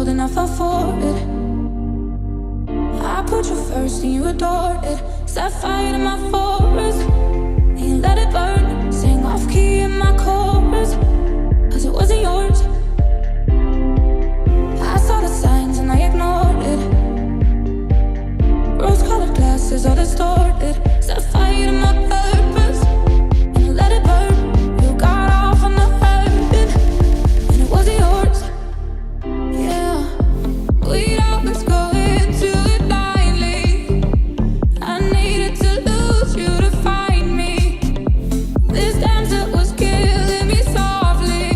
And I fell for it. I put you first and you adored it. Set fire to my forest and you let it burn. Sang off key in my chorus, cause it wasn't yours. I saw the signs and I ignored it. Rose-colored glasses all distorted. Set fire to my purpose and you let it burn. You got off on the hurting and it wasn't yours. We'd always go into it blindly. I needed to lose you to find me. This dancer was killing me softly.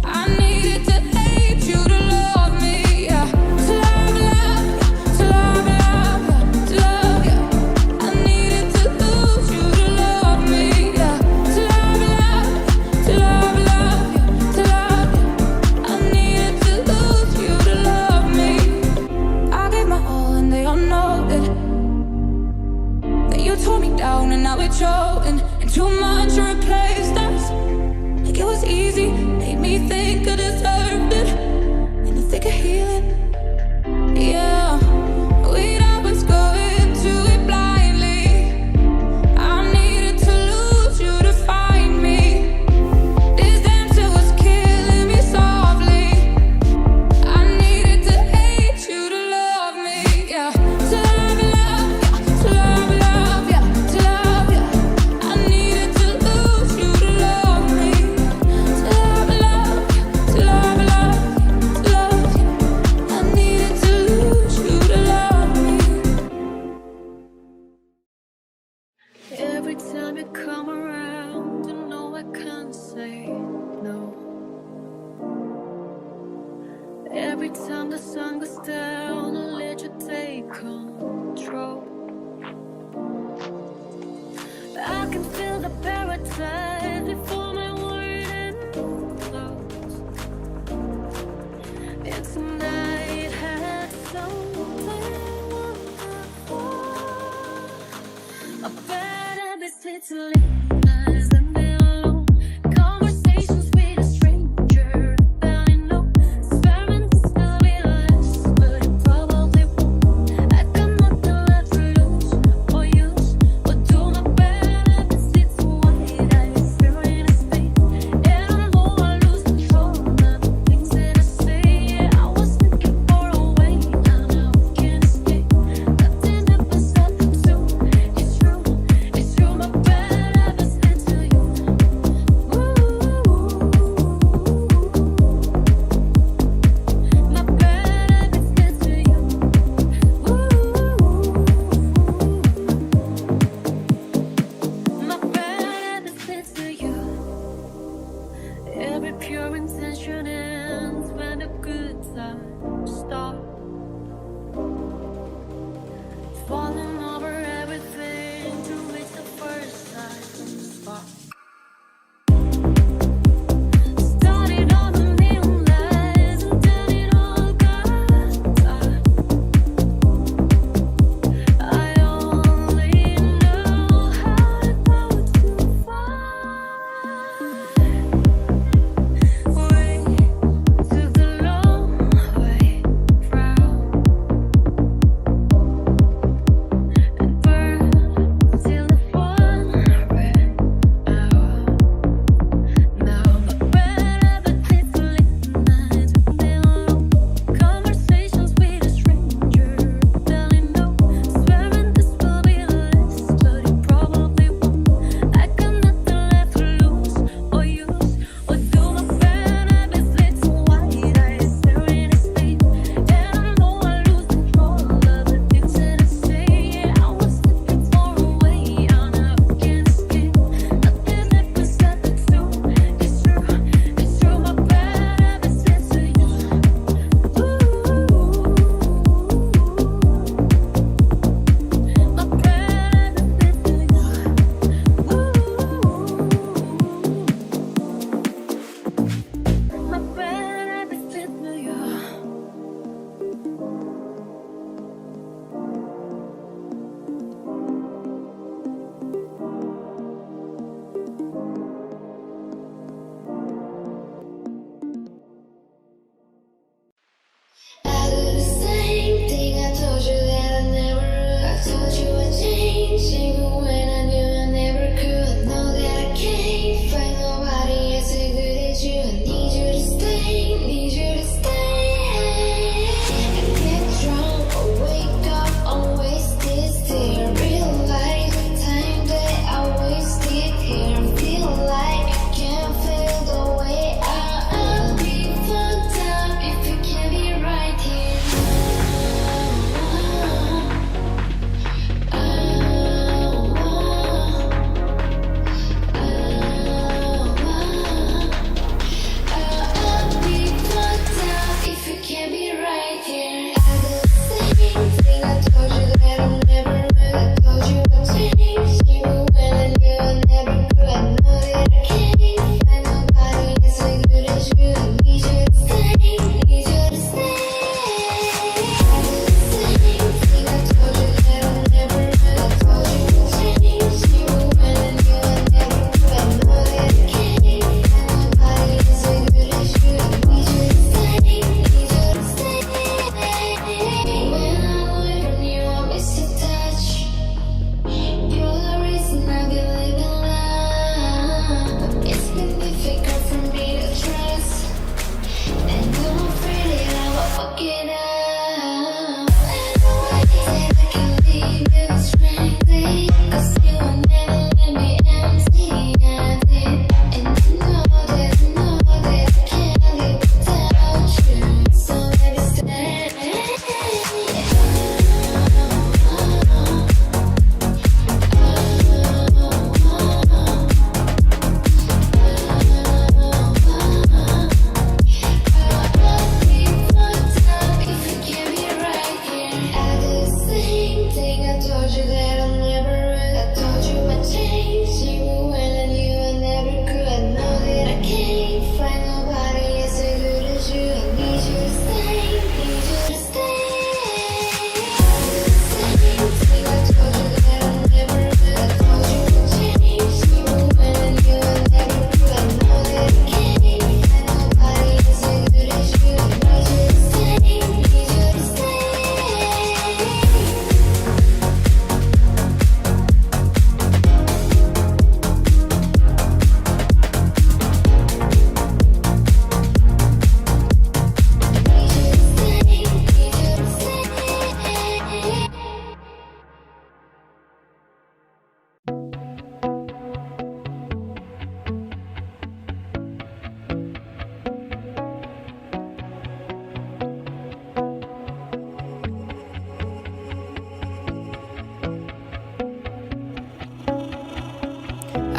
I needed to hate you to love me. Yeah. To love you, to love you, to love you. I needed to lose you to love me. Yeah. To love you, to love you, to love you. I needed to lose you to love me. I gave my all and they all know it. Then you tore me down and now it's showing. And too much replaced us. Like it was easy, made me think I deserved it. In the thick of healing, yeah. We'd always go into it blindly. I needed to lose you to find me. This dancer was killing me softly. I needed to hate you to love me, yeah. To love you, to love you, to love you. I needed to lose you to love me. To love you, to love you, to love you. I needed to lose you to love me. Every time you come around, you know I can't say no. Every time the sun goes down, I let you take control. I can feel the paradise before my word flows. And tonight had something wonderful. A better mistake to live than be alone. Conversations with a stranger, barely know. Experiments will be less, but it probably won't.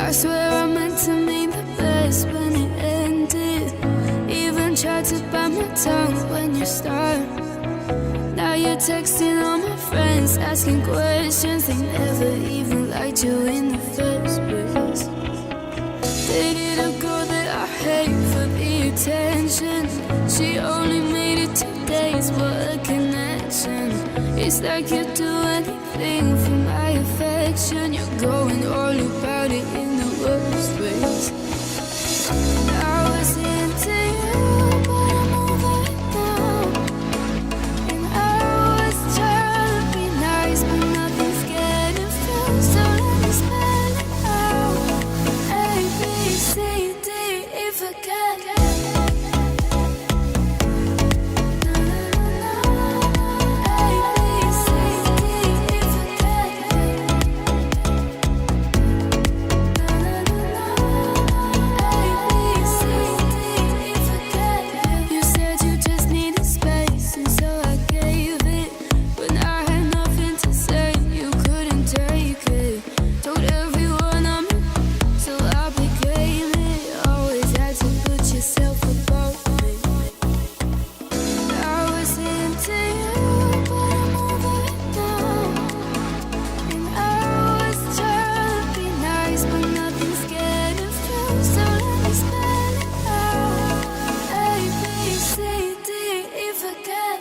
I swear I meant to mean the best when it ended. Even tried to bite my tongue when you start. Now you're texting all my friends, asking questions. They never even liked you in the first place. Dated a girl that I hate for the attention. She only made it 2 days, what a connection. It's like you'd do anything for my affection. You're going all about it in the worst ways. I was into you, but I'm over it now. And I was trying to be nice, but nothing's getting through. So let me spell it out. A, B, C, D, E, forget. You said you just needed space, and so I gave it. When I had nothing to say, you couldn't take it. Told everyone I'm so I became it. Always had to put yourself above me. I was into you, but I'm over it now. And I was trying to be nice, but nothing's getting through. So let me spell it out. A, B, C, D, E, forget.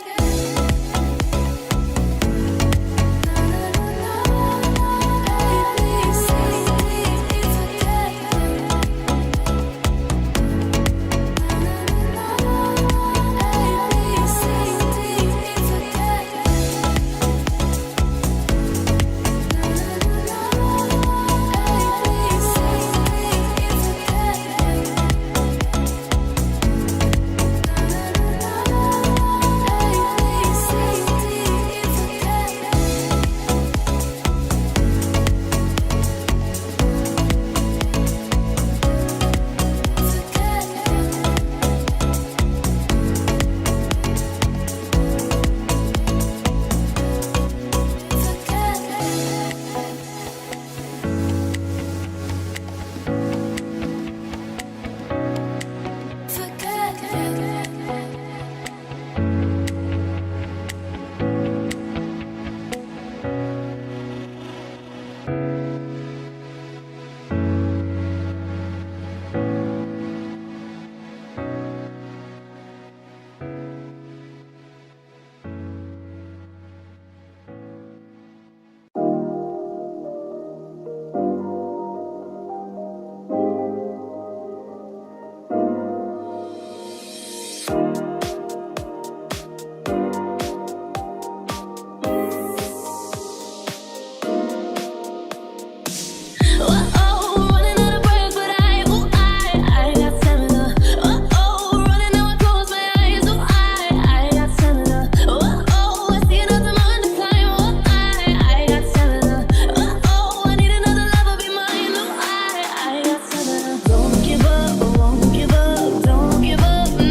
Don't give up, no, no, no.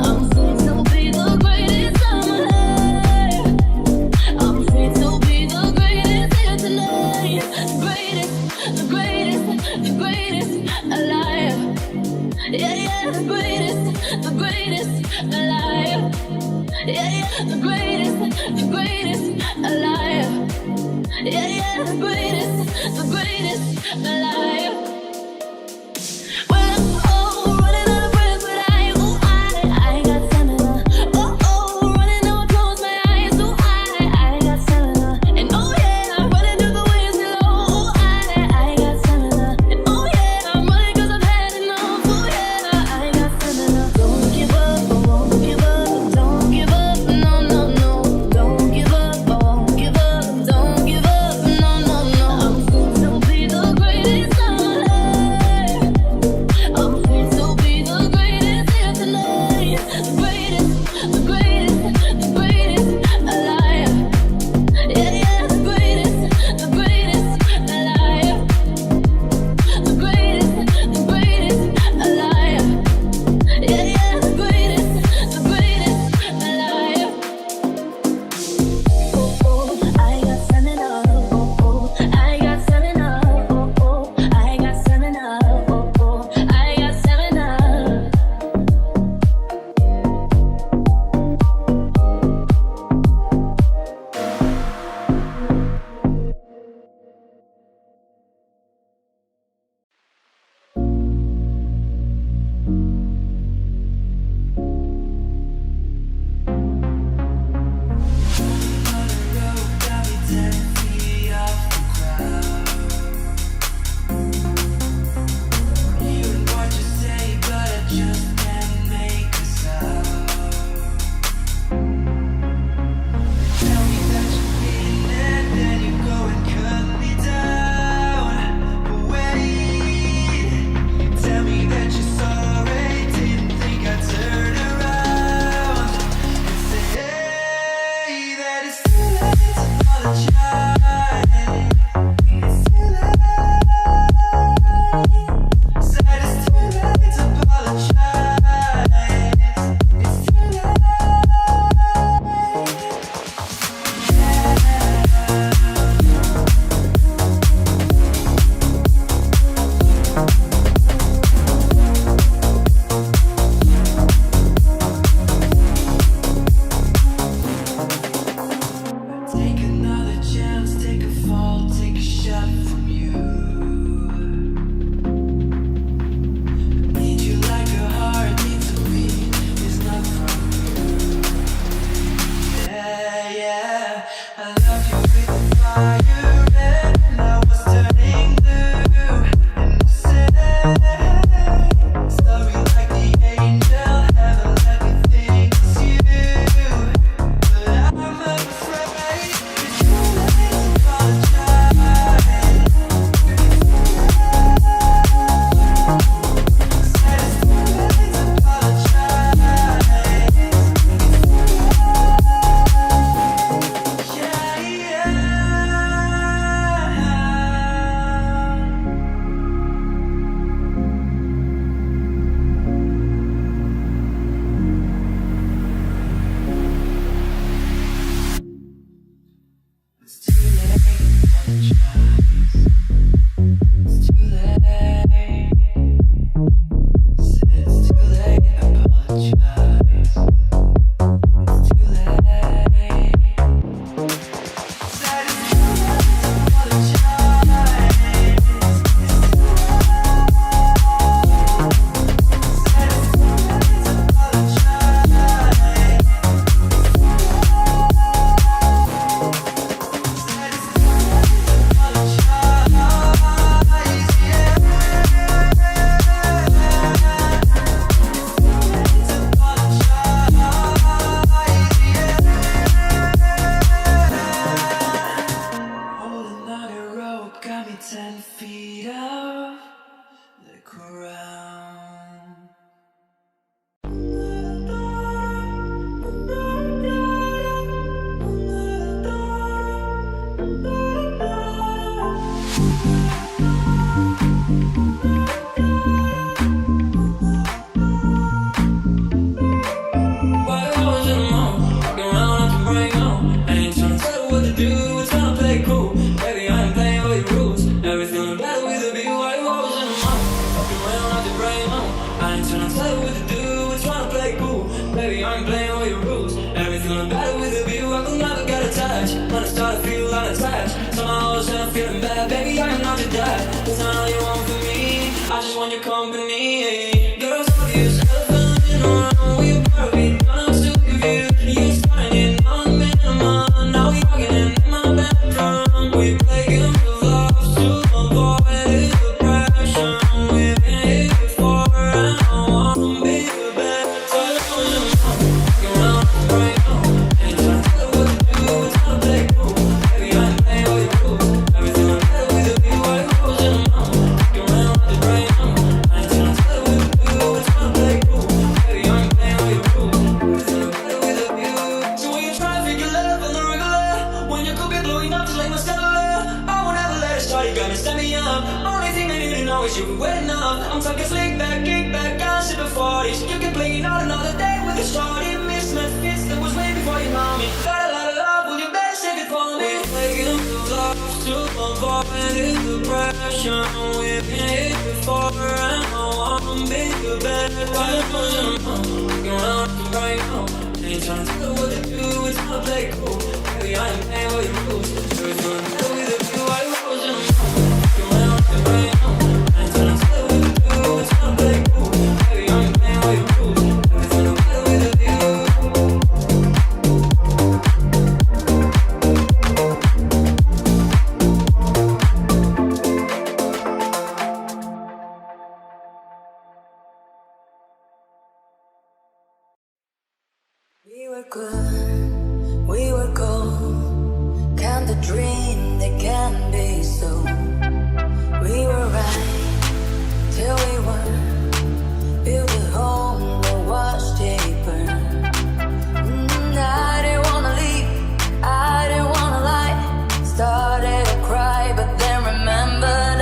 I'm so be the greatest. Baby, I ain't playing with your rules. Everything look better with a view. I could never get attached. When I start to feel unattached, somehow I'm feeling bad. Baby, I am not your dad. That's not all you want from me. I just want your company. Girls, obvious, elephant around. We a Barbie, I'm still confused. You starting it, now I'm minimum. Now we hugging in my bedroom. We play games of love to avoid depression. We've been here before, and I wanna be the best. So you're around right now. Anytime I tell you what to do, it's not a play cool. Baby, I ain't playing with your rules. Everything I'm better with a view. I goes in the mouth. You're around right now. Anytime I tell you what to do, it's not a play cool. Baby, I ain't playing with your rules. Everything I'm better with a view. So when you try to figure love on the regular, when you could be blowing up just like my cellular, I won't ever let it start. You gotta stand me up. Only thing I need to know is you were waiting up. I'm talking slick back, kick back, I'm sipping 40s. You can play it out another day with a shorty. Miss my fits that was way before you know me. Got a lot of love, will you better save it for me? We're playing with love to avoid depression. We've been here before, and I wanna be the best. Why you looking around right now? Ain't trying to tell you what to do, it's not a play cool. Baby, I ain't playing with your rules. Everything I'm better with a view, I was in the mood. Around right now. Ain't trying to tell you what to do, it's not a play cool. Baby, I ain't playing with your rules. Everything I'm better with a view. We were good, we were gold. Kind of dream that can be so. We were right till we weren't. Built a home that was cheaper. I didn't wanna leave, I didn't wanna lie. Started to cry, but then remembered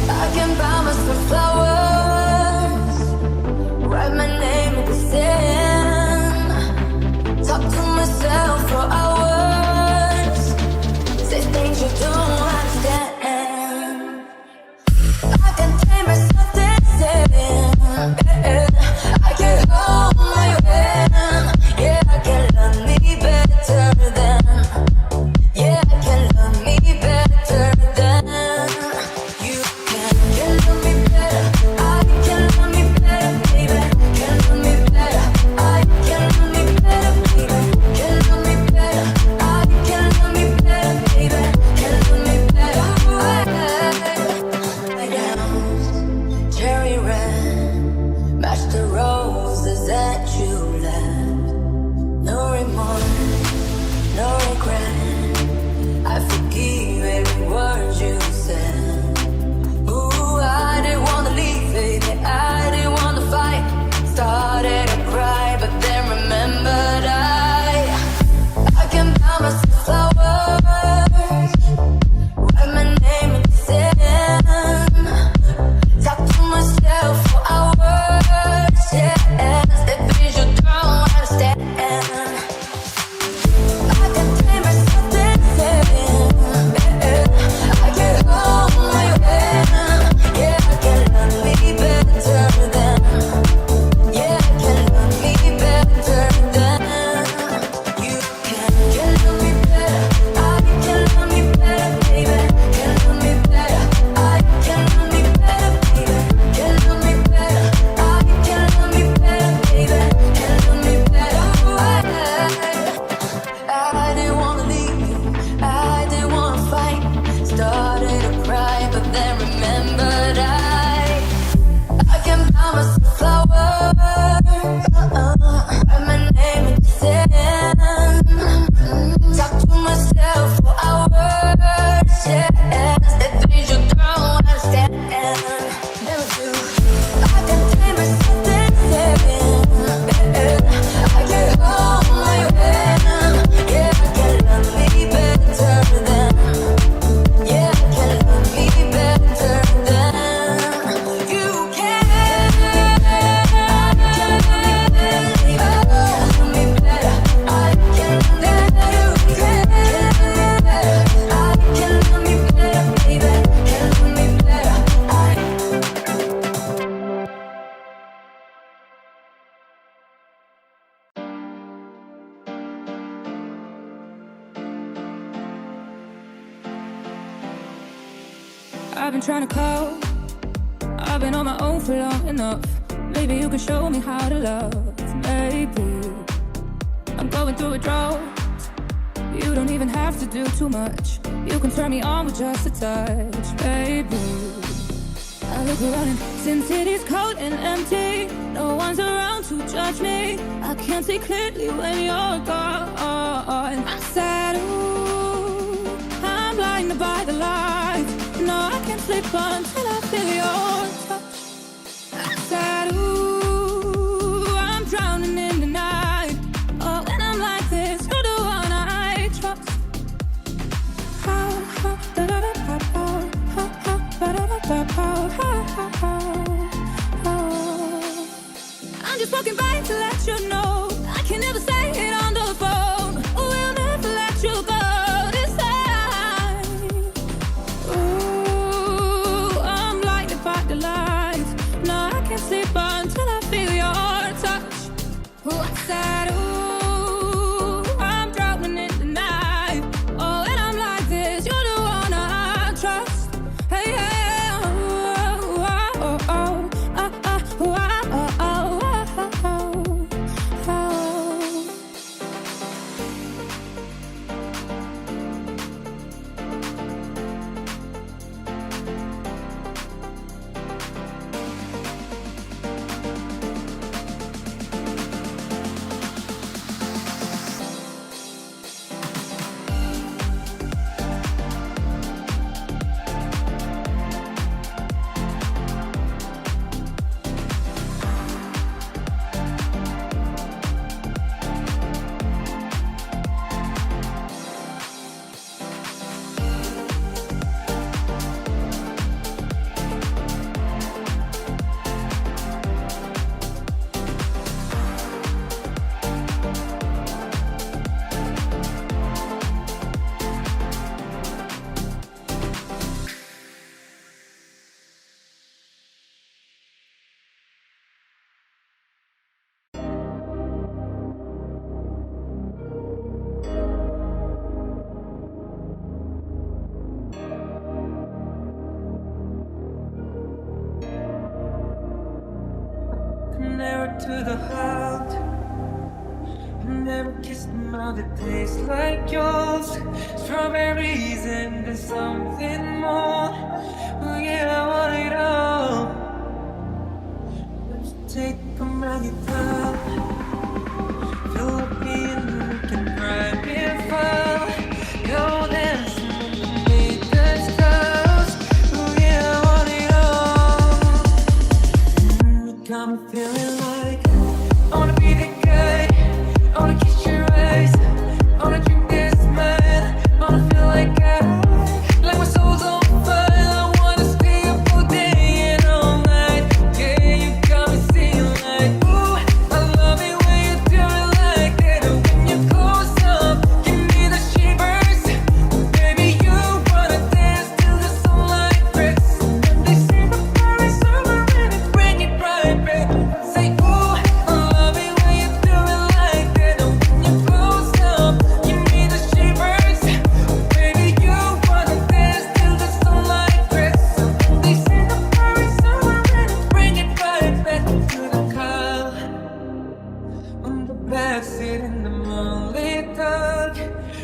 I can buy myself flowers, write my name in the sand. I've been trying to cope. I've been on my own for long enough. Maybe you can show me how to love. Maybe I'm going through a drought. You don't even have to do too much. You can turn me on with just a touch, baby. I look around and since it is cold and empty, no one's around to judge me. I can't see clearly when you're gone. I said, ooh, I'm blinded by the lights. No, I can't sleep until I feel your touch. I said, ooh, I'm drowning in the night. Oh, when I'm like this, you're the one I trust. I'm just walking by to let you know I can never say it on the phone. We'll never let you go this time. Ooh, I'm blinded by the lights. No, I can't sleep until I feel your touch. Ooh, I said, ooh, I'm drowning in the night. Oh, when I'm like this, you're the one I trust. Hey, yeah, ooh, oh, oh, oh, oh, oh, oh, oh, oh. Never to the heart. Never kissed a mouth that tastes like yours. Strawberries and there's something more. Oh yeah, I want it all. Let's take my guitar. Fill up in the can private file. Go dancing beneath the stars. Oh yeah, I want it all. You got me feeling like I wanna be the guy. I wanna kiss your eyes. I wanna drink this man. I wanna feel like my soul's on fire. I wanna stay up all day and all night. Yeah, you got me singing like, ooh, I love it when you do it like that. And when you close up, give me the shivers. Baby, you wanna dance till the sunlight breaks. And they say the Paris over and it bring it right back. Say, ooh, I love it when you do it like that. And when you close up, give me the shivers. Baby, you wanna dance till the sunlight breaks. And they say the Paris over and it bring it right back to the car. On the backseat in the moonlit dark.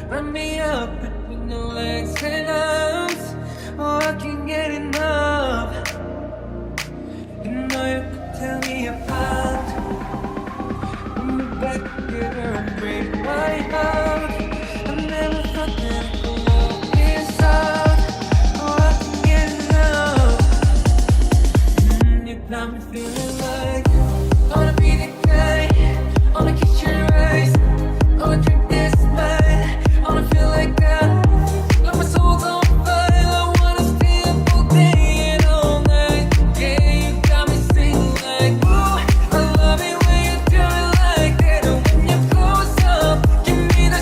Wrap me up between your legs and arms. Oh, I can't get enough. You know you could tear me apart. Bring me back together and break my heart. I never thought that I could love this hard. Oh, I can't get enough. You got me feeling like I wanna be the guy. I wanna kiss your eyes. I wanna drink this night. I wanna feel like my soul's on fire. I wanna stay up all day and all night. Yeah, you got me singing like, ooh, I love it when you do it like that. And when you close up, give me the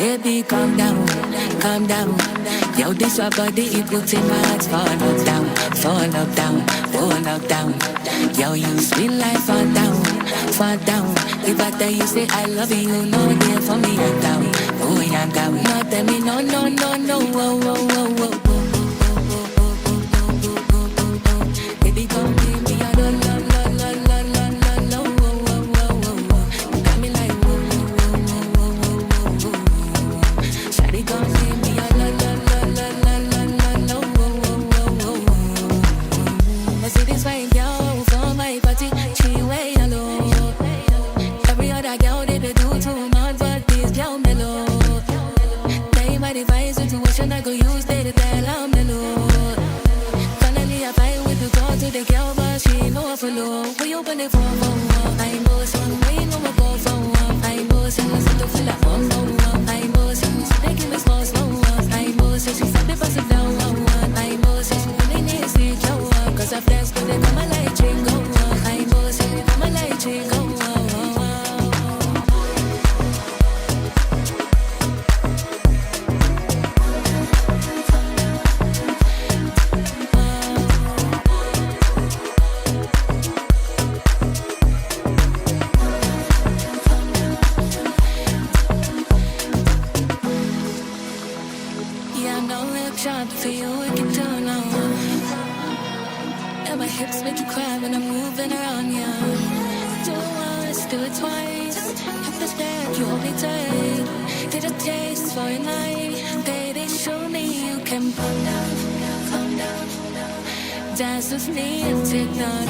Baby, calm down, calm down. Yo, this your body, it puts in my heart. Fall up down, fall up down, fall up down. Yo, you sweet life, fall down, fall down. If I tell you say I love you, no day for me, I'm down. Oh, I'm down. No, tell me no, no, no, no, oh, oh, oh, oh. Baby, come give me a la, la, la, la, la, la, la, la, oh, oh, oh, oh, oh. You got me like, oh, oh, oh, oh, oh, oh, oh. Shawty, come give me a la, la, la, la, la, la, la, la, oh, oh, oh, oh, oh. I see this fine girl from my party, she way alone. Every other girl, they do too much, but this girl mellow. They might advise situation I go use, they tell I'm mellow. Finally, I fight with the girl to the girl, but she know I follow. We open the phone, I know some way, no more go for one. I know some was to fill up on no one. I know some so they give me small, slow ones. I know so she said the pass it down one. I know so she really needs to show up. Cause her friends could they come a light chain go on. I know so they come a light chain go on. For you, it can turn on. And my hips make you cry when I'm moving around you. Do it once, do it twice. If it's bad, you hold me tight. Get a taste for a night. Baby, show me you can calm down, calm down. Dance with me and take none.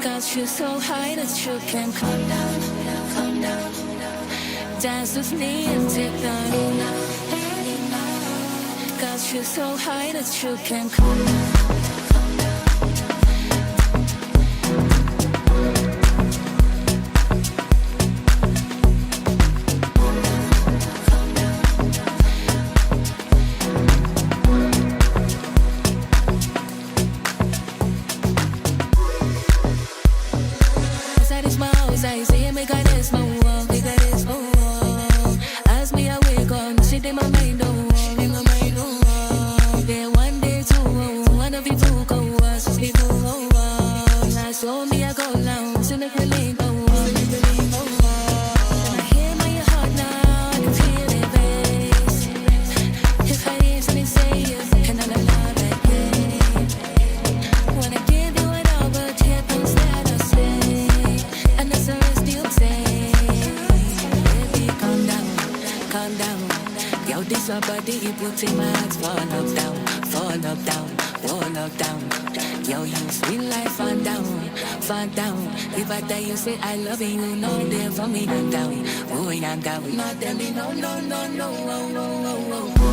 Got you so high that you can calm down, calm down. Dance with me and take none. Got you so high that you can calm down. I say, make a this my wall, make a this my wall. As me I wake up, shit in my mind, oh. So me I go down to make me lean go on. And I hear my heart now, I can feel it bass. If I didn't something say it, and I love it, yeah. Wanna give you it all, but here comes that I say. And that's the rest you say. Baby, calm down, calm down. Yo, this your body, it puts in my heart. Fall up down, fall up down, fall up down. Yo, you sweet life, fall down, fall down. If I tell you say I love you, no day for me, I'm down. Oh, I'm down. Not tell me no, no, no, no, oh, oh, oh, oh.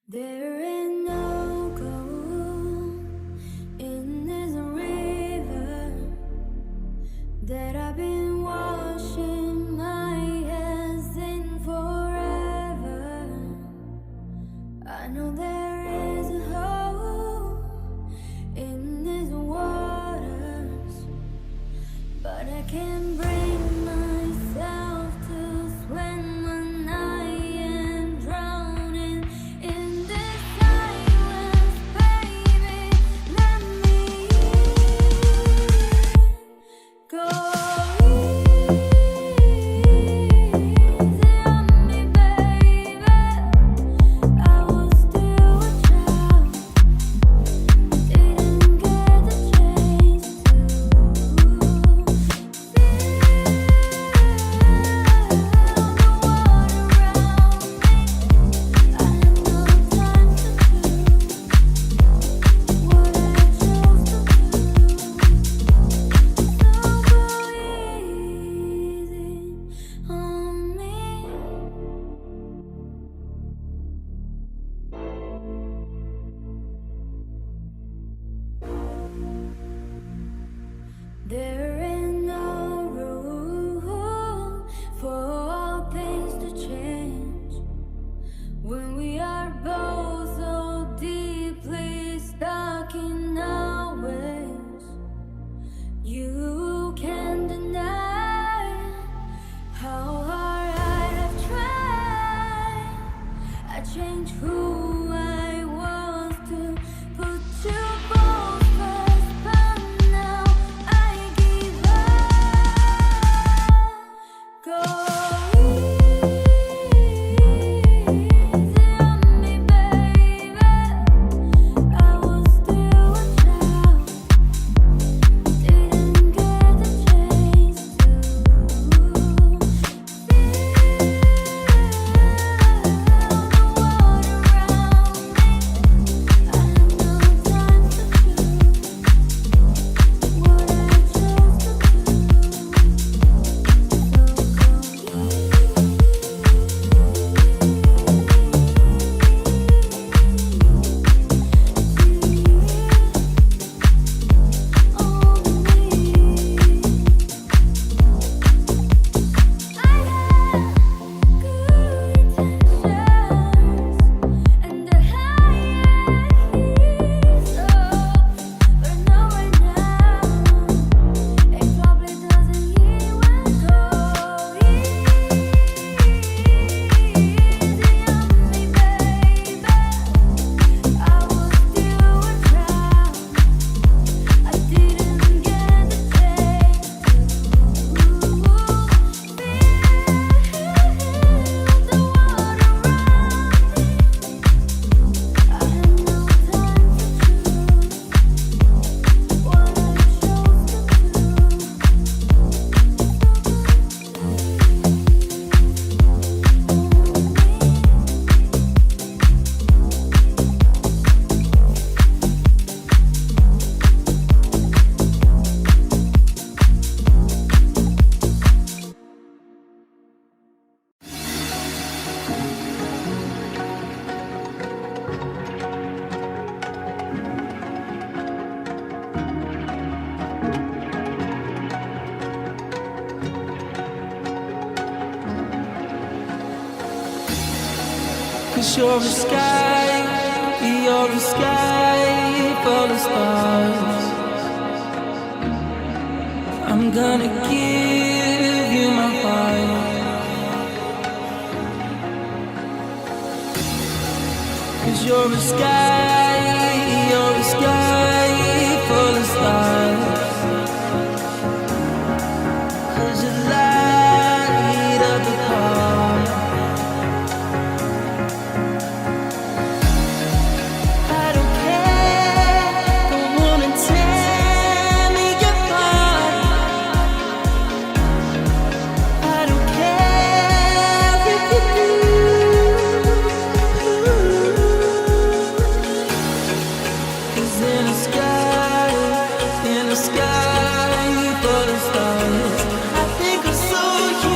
There ain't no gold in this river that I've been washing my hands in forever. I know there is a hope in these waters, but I can't bring myself to swim when I am drowning change who I was to put you both first, but now I give up. Go easy on me, baby. I was still a child, didn't get the chance to feel the water around me. I had no time to choose what I chose to do. Cause you're a sky full of stars. I'm gonna give you my heart. Cause you're a sky full of stars. Cause you light up the park. I don't care, don't wanna tear me apart. I don't care if you do. 'Cause in the sky full of stars, I think I saw you.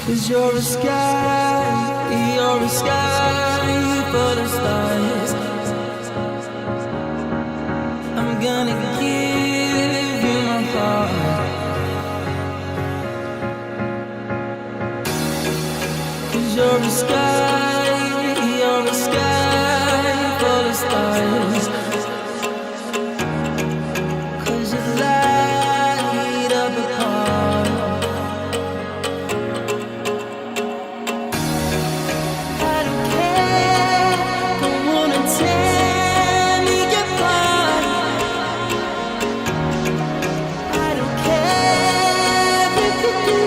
Cause you're a sky full of stars. I'm gonna give you my heart. Cause you're a sky full of stars. Cause you light up a park. I don't care, don't wanna tear me apart. I don't care if you do.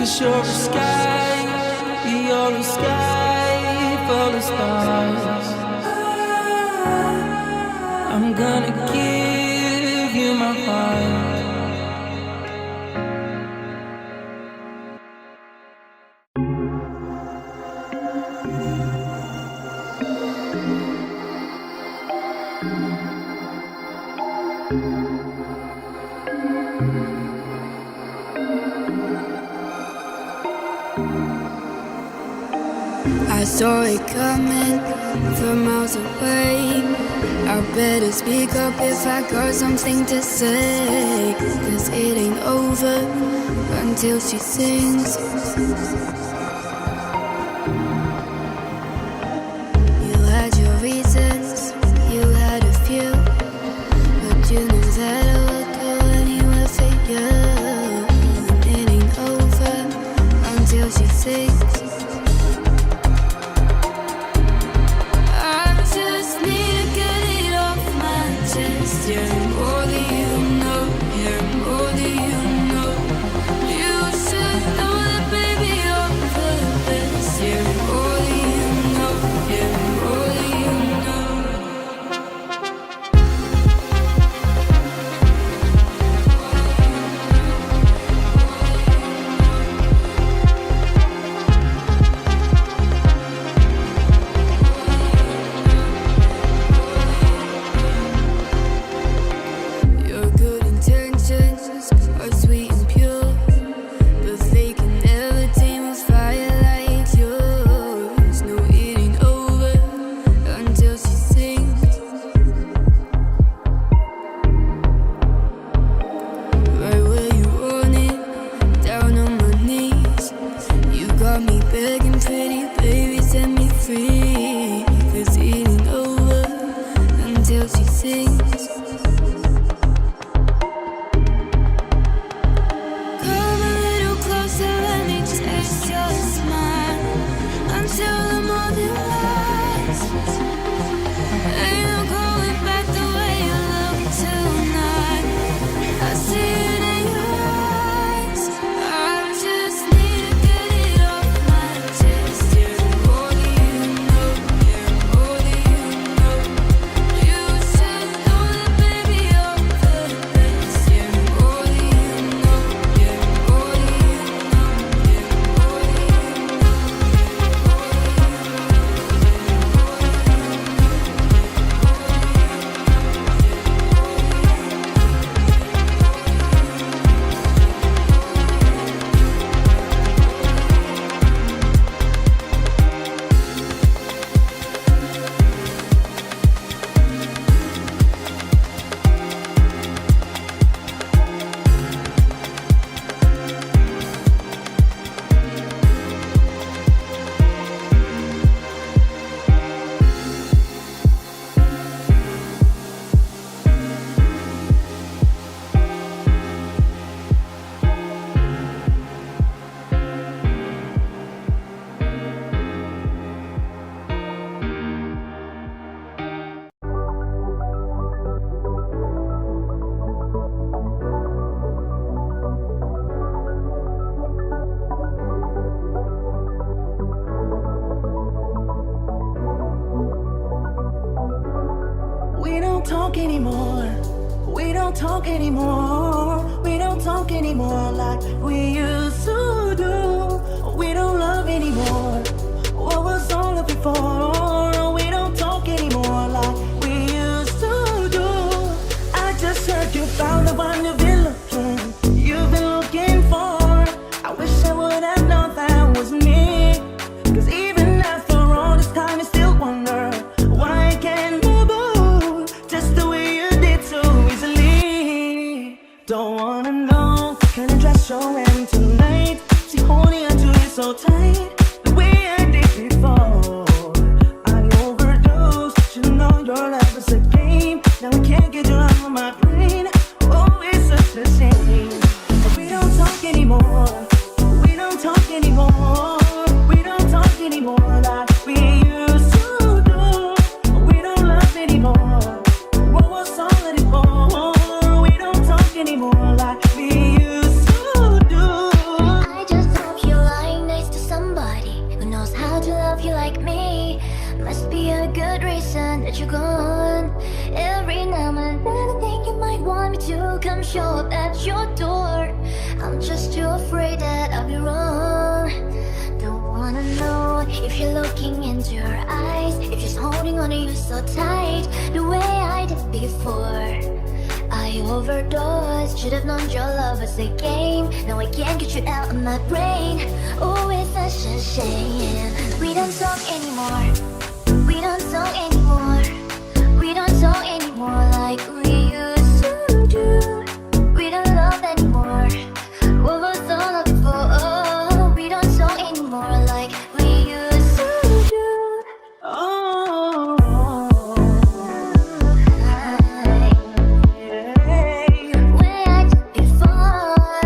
'Cause you're a sky full of stars. I'm gonna give you my heart. I saw it coming from miles away. I better speak up if I got something to say. 'Cause it ain't over until she sings. You had your reasons, you had a few, but you know that I would go anywhere for you. And it ain't over until she sings. talk anymore. We don't talk anymore. We don't talk anymore like we used to do. We don't love anymore. What was all of before? We don't talk anymore like we used to do. I just heard you found the one you've been looking for. I wish I would have known that was me. 'Cause even after all this time, I still wonder why I can't move on just the way you did so easily. Don't wanna know, can I dress your end tonight? See, holding onto you so tight, the way I did before. I overdosed, you know your love is a game. Now I can't get you out of my brain. Oh, it's such a shame. But we don't talk anymore. We don't talk anymore. We don't talk anymore like we used to do. We don't love anymore. What was all of it for? We don't talk anymore like we used to do. I just hope you so tight the way I did before. I overdosed, should have known your love was a game. Now I can't get you out of my brain. Oh, it's such a shame. We don't talk anymore. We don't talk anymore. We don't talk anymore like we used to do. We don't love anymore. What was all of it for? Oh, we don't talk anymore like we used to do. Oh, way I did before.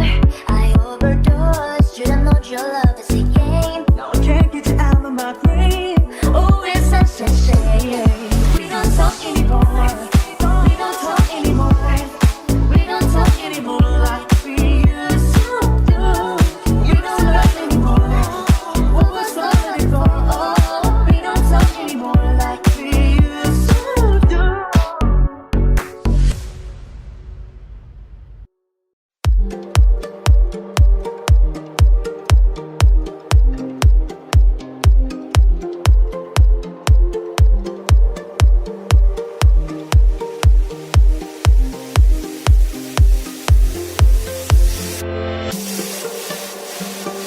I overdosed. Should have known your love is a game. Now I can't get you out of my brain. Oh, it's such a shame. We don't talk anymore. We don't talk anymore. We don't talk anymore like we used to do. You don't love anymore. What was love before? Oh, we don't talk anymore like we used to do.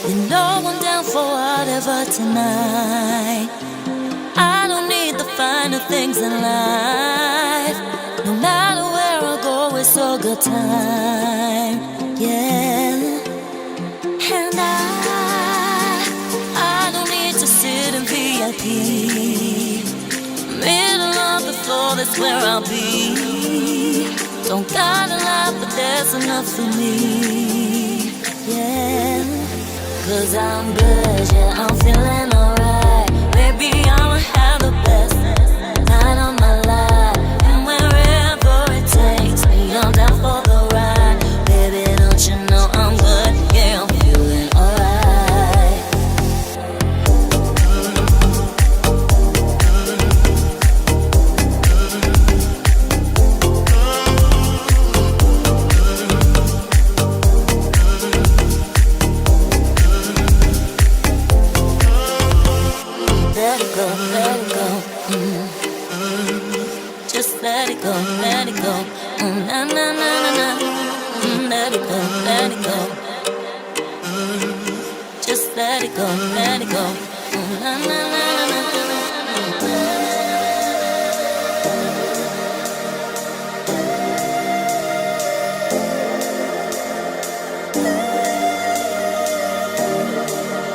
You know I'm down for whatever tonight. I don't need the finer things in life. No matter where I go, it's a good time. Yeah. And I don't need to sit in VIP. Middle of the floor, that's where I'll be. Don't got a lot, but there's enough for me. Yeah. 'Cause I'm good, yeah, I'm feeling alright. Baby, I'ma have the best night of my life. And wherever it takes me, I'm down for the ride. Baby, don't you know I'm good, yeah, I'm feeling alright. Let it go, let it go. Just let it go, let it go. Na na na na na. Let it go, let it go. Just let it go, let it go. Na na na na na.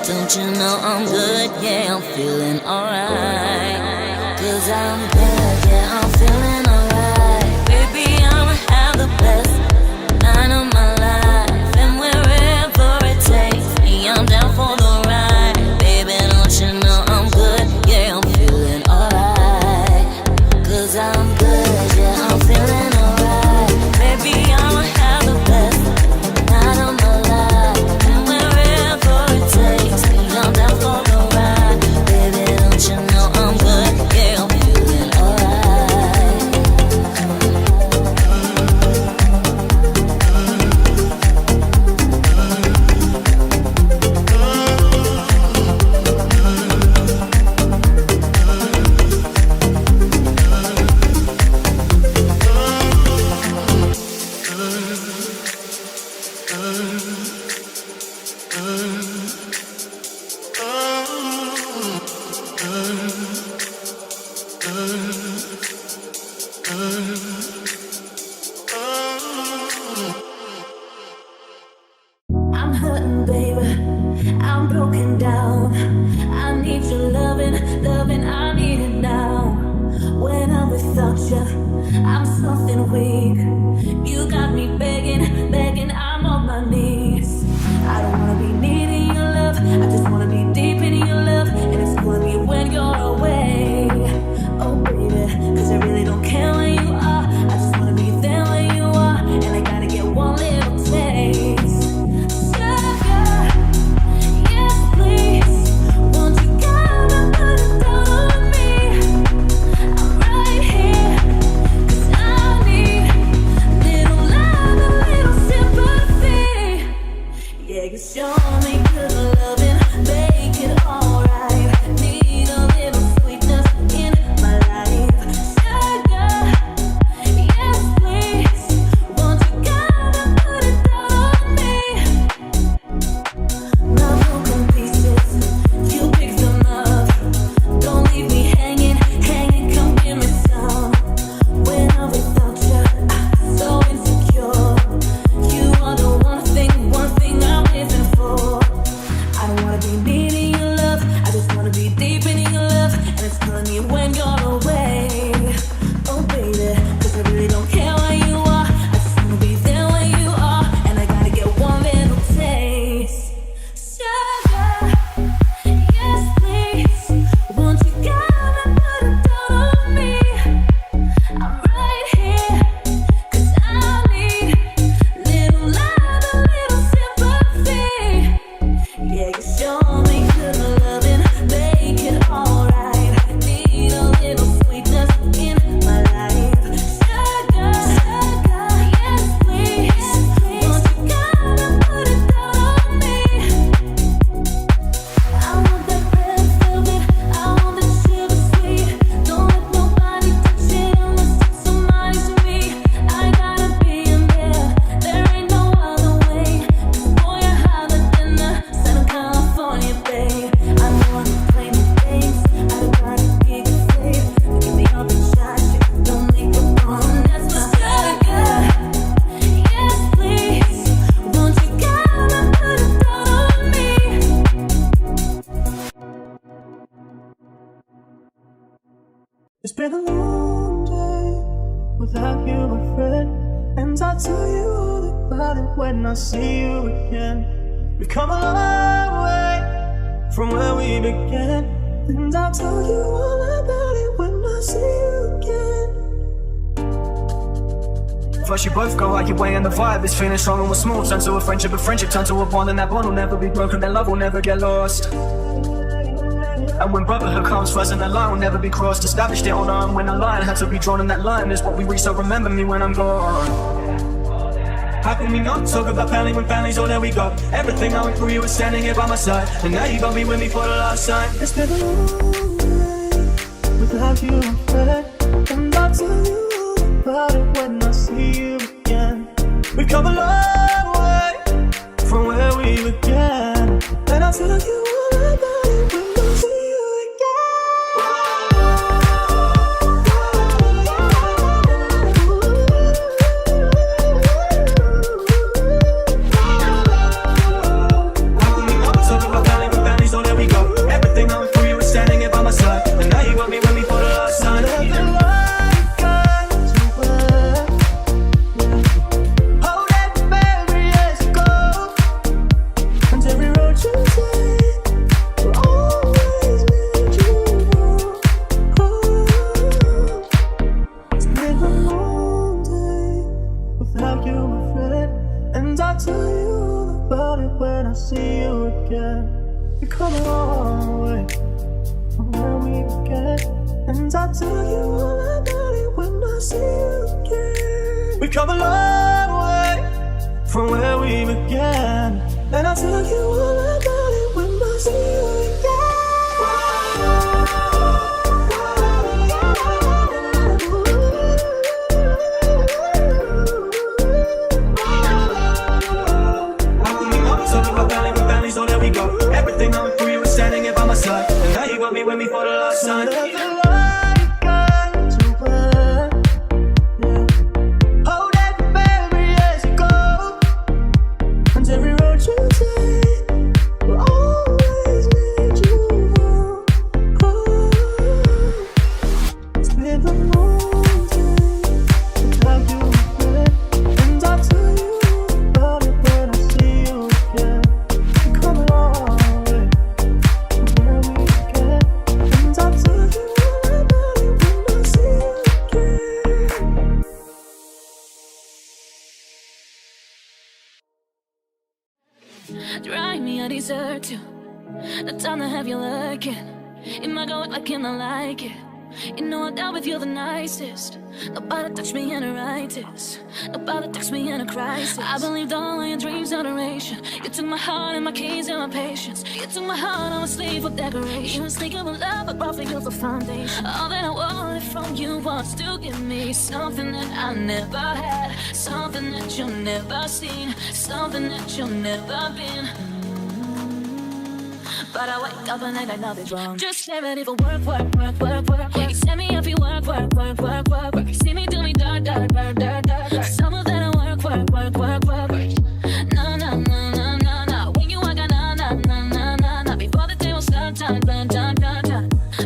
Don't you know I'm good, yeah, I'm feeling alright. 'Cause I'm good, yeah, I'm feeling alright. Baby, I'ma have the best night of my life. And wherever it takes me, I'm down for the ride. Baby, don't you know I'm good, yeah, I'm feeling alright. 'Cause I'm good, yeah, I'm feeling alright. Baby, I'ma have the best night of my life. And wherever it takes me, I'm down for the ride. Baby, don't you know I'm good, yeah, I'm feeling alright. I'm hurting, baby. I'm broken down. I need your loving, loving. I need it now. When I'm without you, I'm something weak. You got me begging, begging. I'm on my knees. I don't wanna be needing your love Yeah, you show me good loving, make it alright. Need a little sweetness in my life. Sugar, sugar, yes please. Won't you gotta put it down on me? I want that red velvet, I want that sugar sweet. Don't let nobody touch it unless it's somebody's me. I gotta be in there, there ain't no other way. 'Cause boy, you're hotter than the Southern California bay. I know I'm playing the games, I gotta be good faith. Give me all the shots, you don't make it wrong. That's my sugar. Yes, please. Won't you gotta put it down on me? It's been a long day without you, my friend. And I'll tell you all about it when I see you again. We've come a long way from where we began. And I'll tell you all about it when I see you again. First you both go out your way and the vibe is feeling strong and we're small. Turn to a friendship turn to a bond, and that bond will never be broken. That love will never get lost. And when brotherhood comes first and the line will never be crossed. Established it on our own when a line had to be drawn, and that line is what we reach, so remember me when I'm gone. How can we not talk about family when family's all that we got? Everything I went through, you were standing here by my side, and now you gon' be with me for the last time. It's been a long day without you, my friend. And I'll tell you all about it when I see you again. We've come a long way from where we began. And I'll tell you all about it when I see you again. How can we not talk about family when family's all that we got? Everything I went through, you were standing here by my side, and now you gon' be with me for the last time. Let the light guide you where. Hold that baby as you go, and every road you take will always lead you home. It's been a long day without you, my friend, and I'll tell you all about it when I see you again. We come a long way from where we began, and I'll tell you all about it when I see you again. We come a long way from where we began, and I'll tell you all about it when I see you How can we not talk about family when family's all that we got? Everything I went through, you were standing here by my side, and now you gon' be with me for the last time. Let the light guide you where. Hold that baby as you go, and every road you take will always lead you home. It's been a long day without you, my friend, and I'll tell you about it when I see you again. We come a long way from where we began, and I'll tell you all about it when I see you again. Drive me, I deserve to. The time to have you looking. It might go like I like it. You know I dealt with you the nicest. Nobody touched me in a righteous. Nobody touched me in a crisis. I believed all of your dreams duration. You took my heart and my keys and my patience. You took my heart, I'm a slave for decoration. You was thinking of love, I brought for you for foundation. All that I wanted from you was to give me something that I never had, something that you've never seen, something that you've never been. But I wake up and I got nothing's wrong. Just get ready for work. You set me up, you work. You see me do me dirt. Some of that I work. No. When you work, no. Before the day will start, time.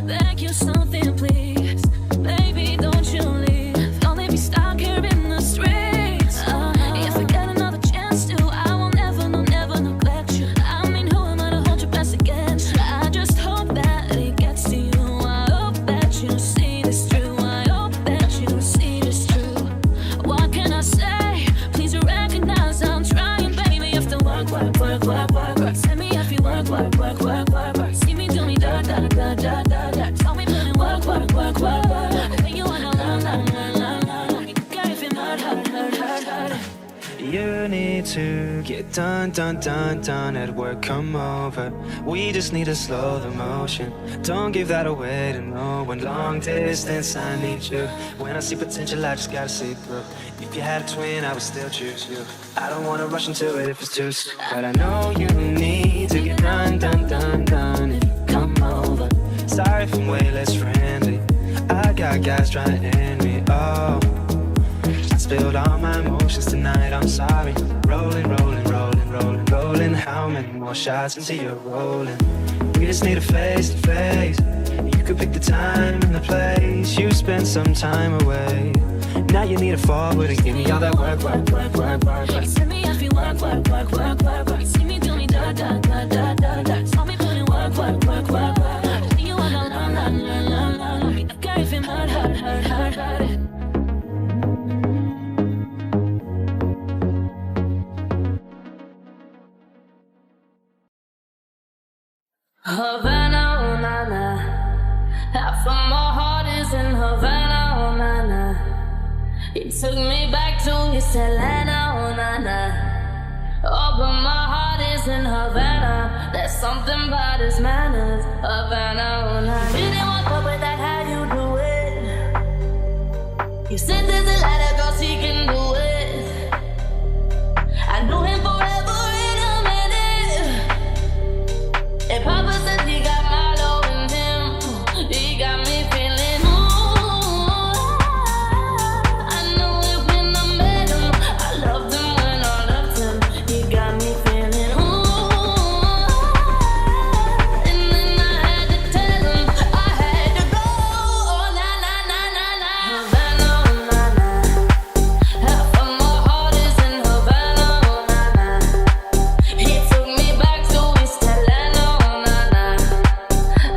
Beg you something, please. Baby, don't you leave. Don't let me stuck here in the streets. If I get another chance to, I will never neglect you. I mean, who am I to hold your best against you? I just hope that it gets to you. I hope that you see this true. I hope that you see this true. work, work, work, work, work, work. See me do me da da da da da da. Tell me put in work, work, work, work, work. When you wanna learn, learn, learn, learn, learn. Girl, if you're hurt, hurt, hurt, hurt, hurt. You need to get done, done, done, done at work, come over. We just need to slow the motion. Don't give that away to no one. Long distance, I need you. When I see potential, I just gotta see through. If you had a twin, I would still choose you. I don't wanna rush into it if it's too soon. But I know you need to get done, done, done, done and come over. Sorry if I'm way less friendly. I got guys trying to end me, oh. Spilled all my emotions tonight, I'm sorry. Rolling, rolling, rolling, rolling, rolling. How many more shots until you're rolling? We just need a face to face. You could pick the time and the place. You spent some time away. Now you need to forward and give me all that work, work, work, work, work, work. You see me if you work, work, work, work, work, work. You see me do me da da da da da da. Tell me put in work, work, work, work, work. When you wanna learn, learn, learn, learn, learn. Girl, if you're hurt, hurt, hurt, hurt, hurt. Havana, oh na na. Half of my heart is in Havana, oh na na. He took me back to his Atlanta, oh na na. Oh, but my heart is in Havana. There's something about his manners, Havana, oh na na. Didn't walk up with that, how you do it? You said there's a lot of girls he can do it. I knew him forever in a minute. And Papa said he got Milo in him. He got me feeling, ooh. I knew it when I met him. I loved him when I loved him. He got me feeling, ooh. And then I had to tell him I had to go. Oh, na na na na na. Havana, oh na na. Half of my heart is in Havana, oh na na. He took me back to East Atlanta, oh na na.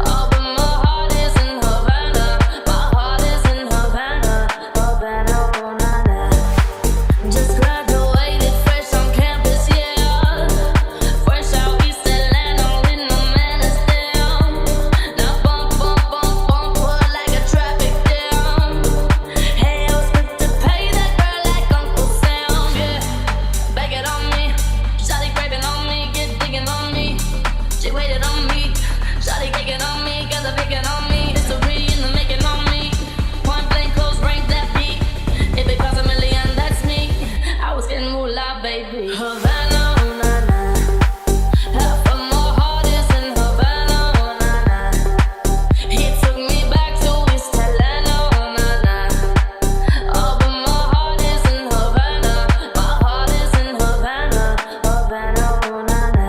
Oh, but my heart is in Havana. My heart is in Havana, Havana, oh na na. Just graduated fresh on campus, yeah. Fresh out East Atlanta with no manners there. Now bump, bump, bump, bump, put like a traffic jam. Hey, I was quick to pay that girl like Uncle Sam, yeah. Bag it on me, shawty craving on me, get digging on me. She waited on me, shawty taking on me, got the picking on me. It's a re in the making on me. Point blank, close range, that beat. If it costs $1 million, that's me. I was getting moolah, baby. Havana, oh na na. Half of my heart is in Havana, oh na na. He took me back to East Atlanta, oh na na. Oh, but my heart is in Havana. My heart is in Havana, Havana, oh na na.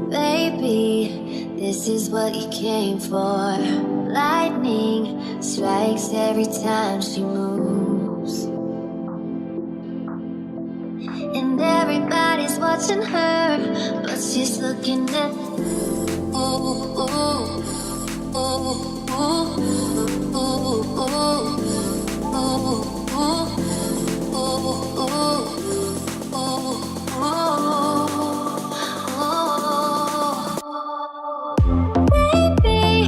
Baby, this is what you came for. Lightning strikes every time she moves. And everybody's watching her, but she's looking at ooh, ooh, ooh, ooh, ooh, ooh, Baby,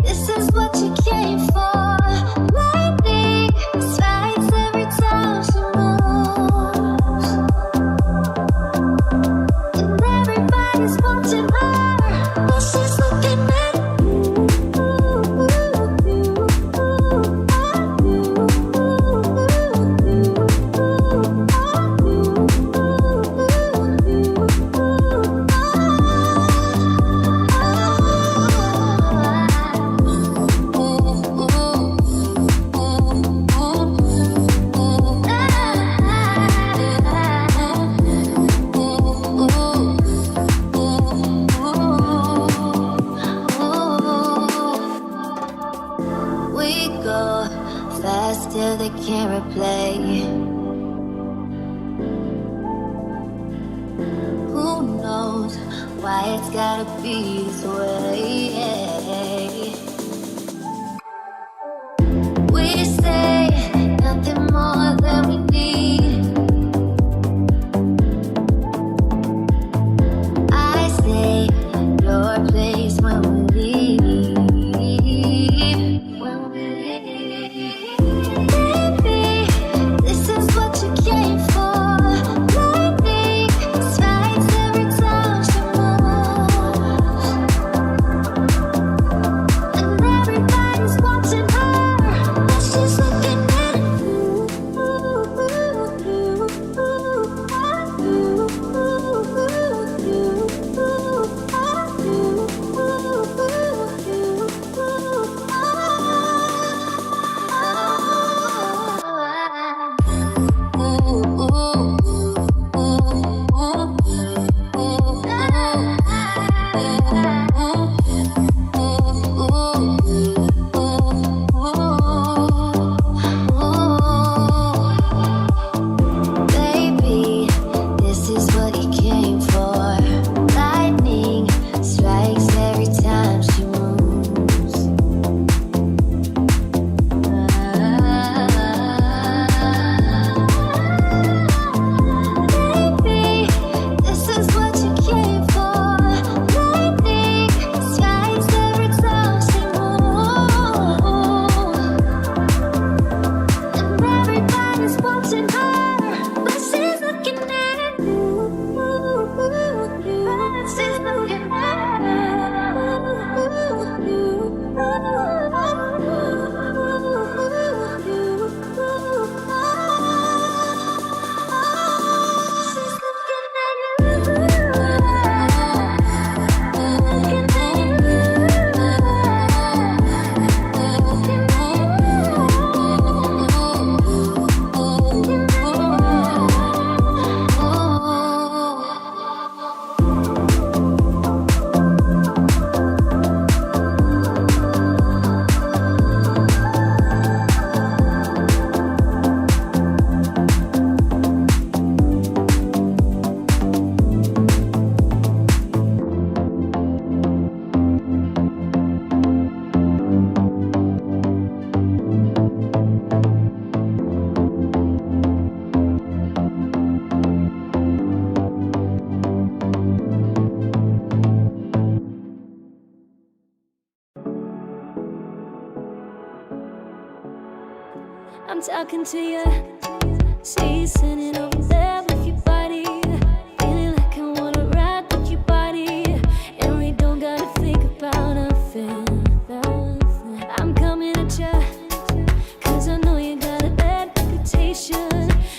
this is what you came for. Lightning strikes every time she moves. And everybody's watching her, but she's looking at you. knows why it's gotta be this way. We say nothing more than we need. I stay at your place when we leave. Baby, this is what you came for. Lightning strikes every time she moves, and everybody's watching her, but she's looking at you. Baby, this is what you came for. Lightning strikes every time she moves. Baby, this is what you came for. Lightning strikes every time she moves, and everybody's watching her, but she's looking at you. She's looking at I'm talking to you. She's sitting over there with your body, feeling like I wanna ride with your body, and we don't gotta think about nothing. I'm coming at you, 'cause I know you got a bad reputation.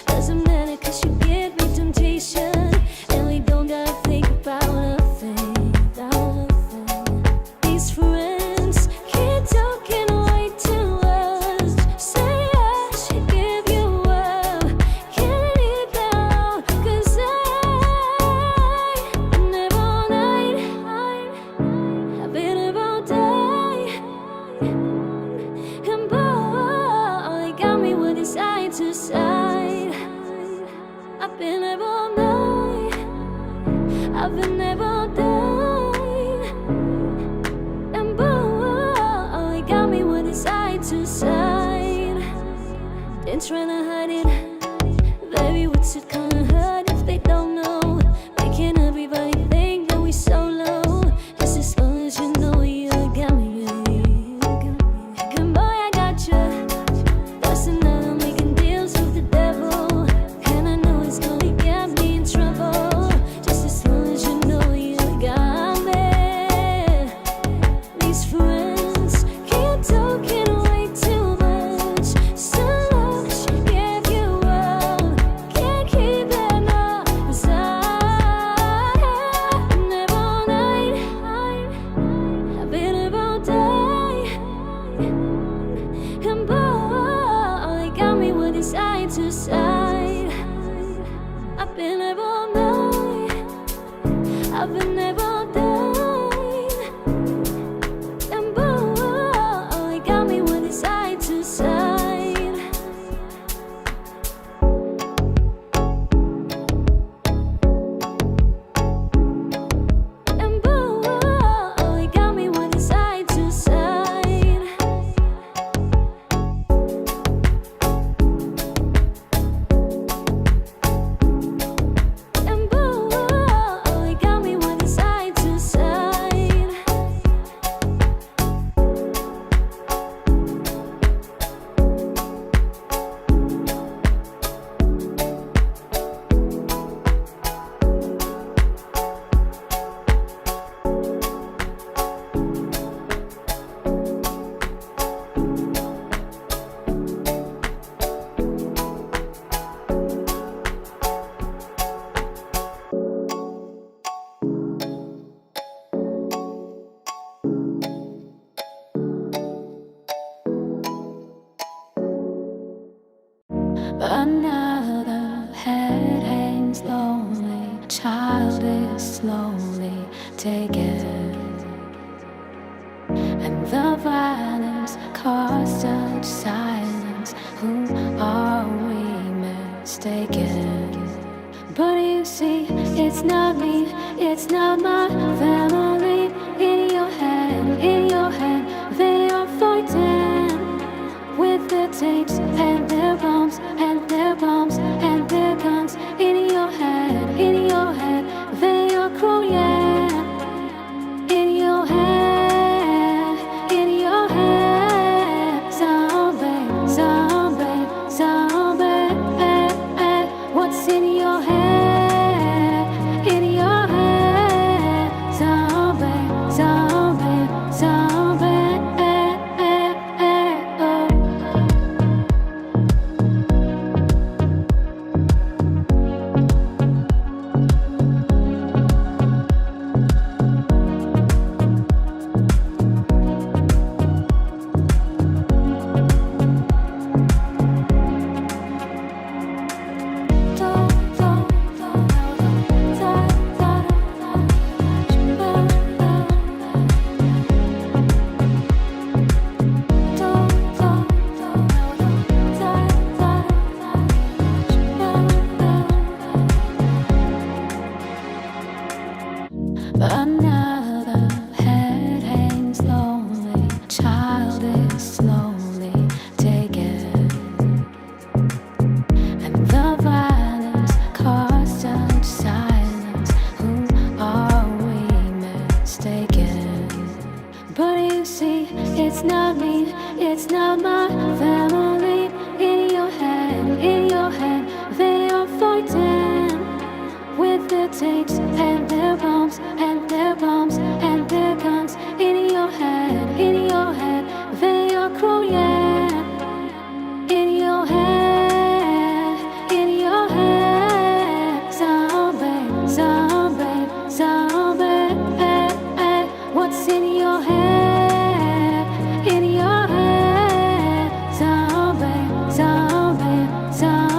Doesn't matter 'cause you give me temptation, and we don't gotta think about nothing. These friends keep talking way too much. Say I should give you up. Can't leave now, 'cause I've been up all night. I've been up all day. And boy, you got me with it side to side. I've been up all night. I've been up all day. And boy, you got me with it side to side. Been trying to hide it. Baby, what's it gonna hurt if they don't know? Making everybody think that we solo. Just as long as you know you got me, baby. And boy, I got you. That's another making deals with the devil, and I know it's gonna get me in trouble. Just as long as you know you got me. These friends keep talking way too much. So I should give you up. Can't keep it up inside. I've been up all night. I've been up all day. And boy, you got me with it side to side. I've been up all night. I've been up all day. And boy, you got me with it side to side. Another head hangs lonely, child is slowly taken, and the violence caused such silence. Who are we mistaken? But you see, it's not me, it's not my family. In your head, they are fighting with their tapes and their bombs and their bombs and their guns. In your head, they are crying. In your head, zombie, zombie, zombie. What's in your head? In your head, zombie, zombie, zombie. Another head hangs lonely, child is slowly taken, and the violence caused such silence. Who are we mistaken? But you see, it's not me, it's not my family. In your head, they are fighting with their tapes and their bombs and their bombs and their guns. In your head, they are crying. In your head, zombie, zombie, zombie. What's in your head? In your head, zombie, zombie, zombie.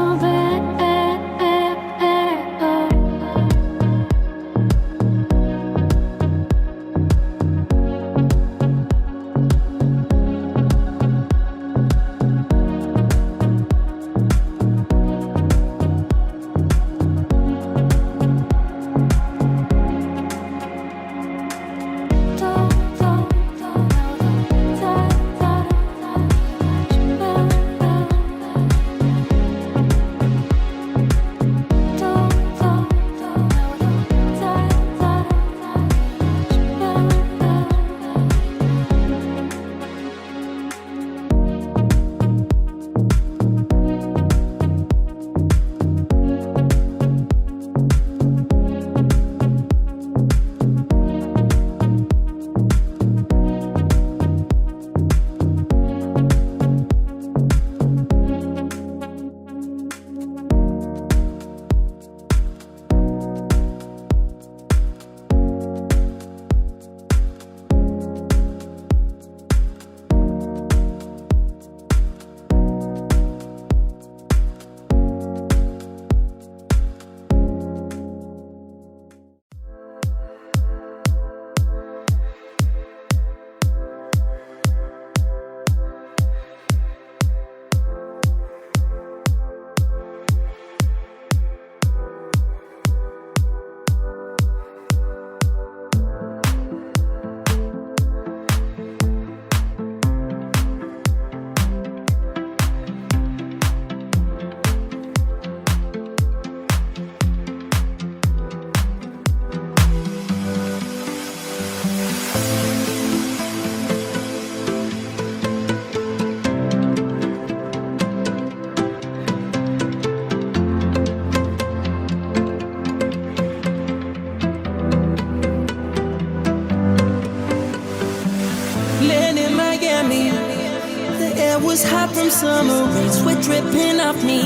was hot from summer rays were dripping off me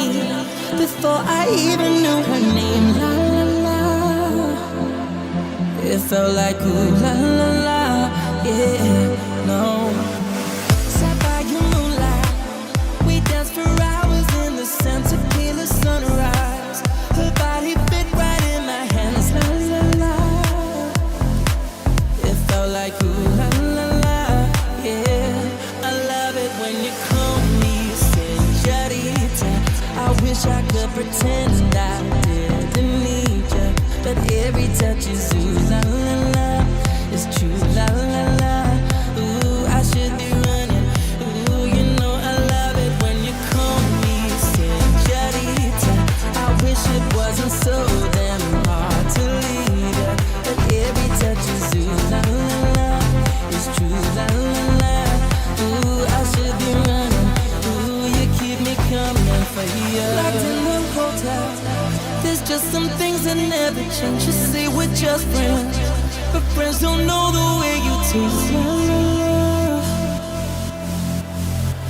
before I even knew her name. La la la, it felt like ooh la la la, yeah, no. Sat by your moonlight, we danced for hours in the center. but every touch is ooh la la la. It's true la la la. Ooh, I should be running. Ooh, you know I love it when you call me señorita. I wish it wasn't so damn hard to leave ya, but every touch is ooh la la la. It's true la la la. Ooh, I should be running. Ooh, you keep me coming for you. Locked in the hotel. There's just some things that never change. You say we're just friends, but friends don't know the way you taste love.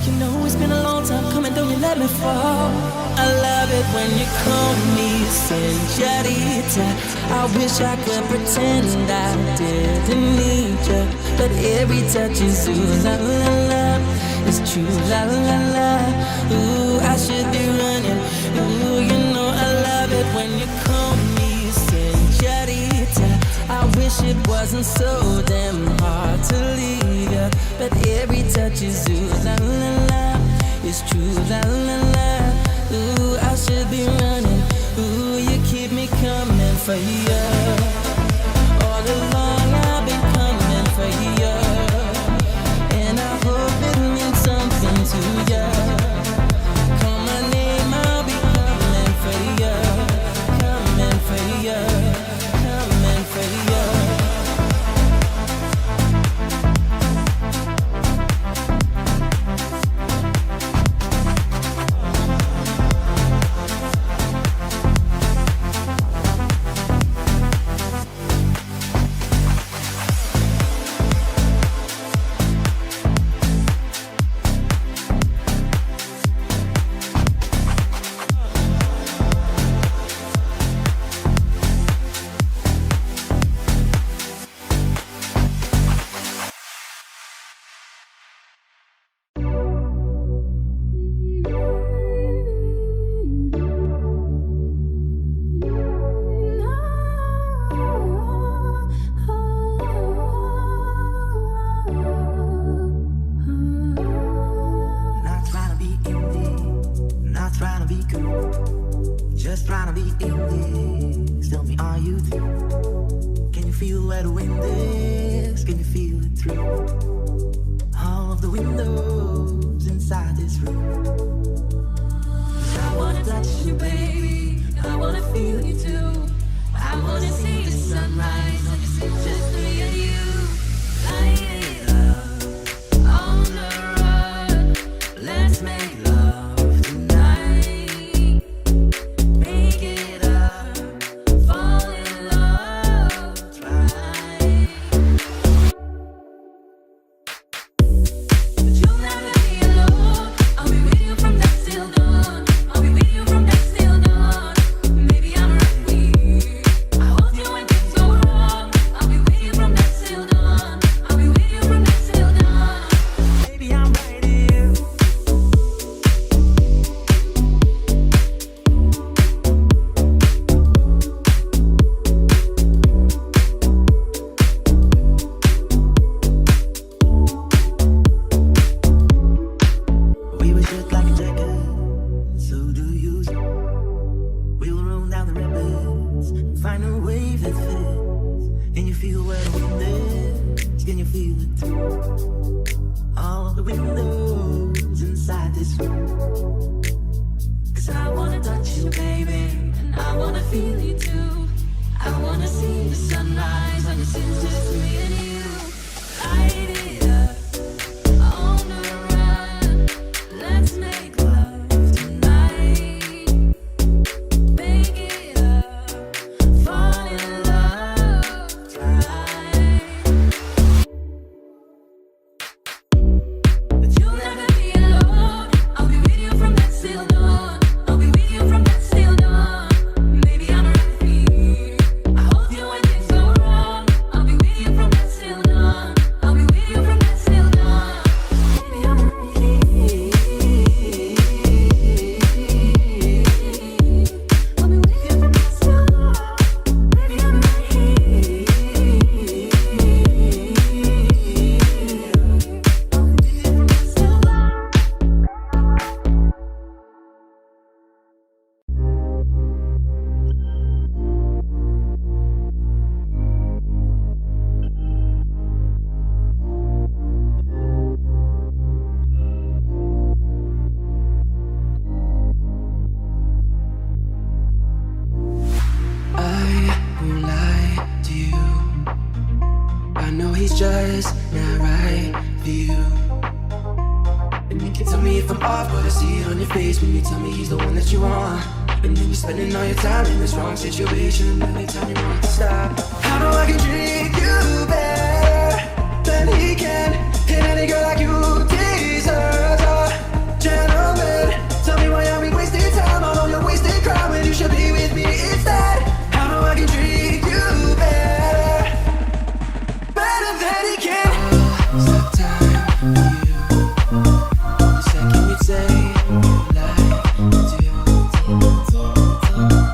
You know it's been a long time coming, don't you let me fall. I love it when you call me señorita. I wish I could pretend I didn't need you, but every touch is ooh la la la. It's true la la la. Ooh, I should be running. Ooh, you know I love it when you call me señorita. I wish it wasn't so damn hard to leave ya, but every touch is ooh la la la. It's true la la la. Ooh, I should be running. Ooh, you keep me coming for ya. All along I've been coming for ya, and I hope it means something to ya. Call my name, I'll be coming for ya, coming for ya, coming for ya. Not trying to be indie, not trying to be cool, just trying to be indie. Tell me, are you through? Can you feel where the wind is? Can you feel it through all of the windows inside this room? I wanna touch you, baby. I wanna feel you too. I wanna see the sunrise on your skin, just me and you. Light it up on the run. Let's make love tonight. Make it up, fall in love, try. But you'll never be alone. I'll be with you from dusk till dawn. I'll be with you from dusk till dawn. Maybe I'm right here. I hold you when things go wrong. I'll be with you from dusk till dawn. I'll be with you from dusk till dawn. Baby, I'm right here. We were just like a jacket, so do you. We will roll down the rapids, find a wave that fits. Can you feel where the wind is? Can you feel it through all of the windows inside this room? 'Cause I wanna touch you, baby, and I wanna feel you too. I wanna see the sunrise on your skin, just me and you. Light it up on the run. Let's make love tonight. Make it up, fall in love, try. But you'll never be alone. I'll be with you from dusk till dawn. I'll be with you from dusk till dawn. Maybe I'm right here. I know he's just not right for you. And you can tell me if I'm off, but I see it on your face when you tell me he's the one that you want. And then you're spending all your time in this wrong situation. Every time you want to stop. I know I can treat you better than he can. And any girl like you deserves a gentleman. Tell me why are we wasting time on all your wasted crime when you should be with me instead. I know I can treat you better, better than he can. Stop time for you. The second you say you like to.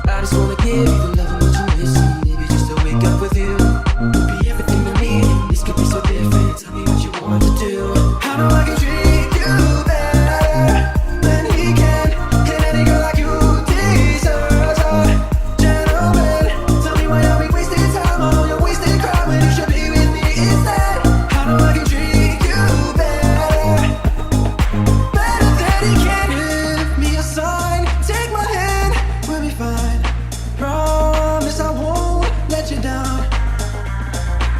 I just wanna give you the love and what you're missing. Maybe just to wake up with you would be everything I need. This could be so different. Tell me what you want to do. I know I can treat you better than he can. And any girl like you deserves a gentleman. Tell me why are we wasting time on all your wasted crime when you should be with me instead. I know I can treat you better, better than he can. Give me a sign, take my hand, we'll be fine. Promise I won't let you down.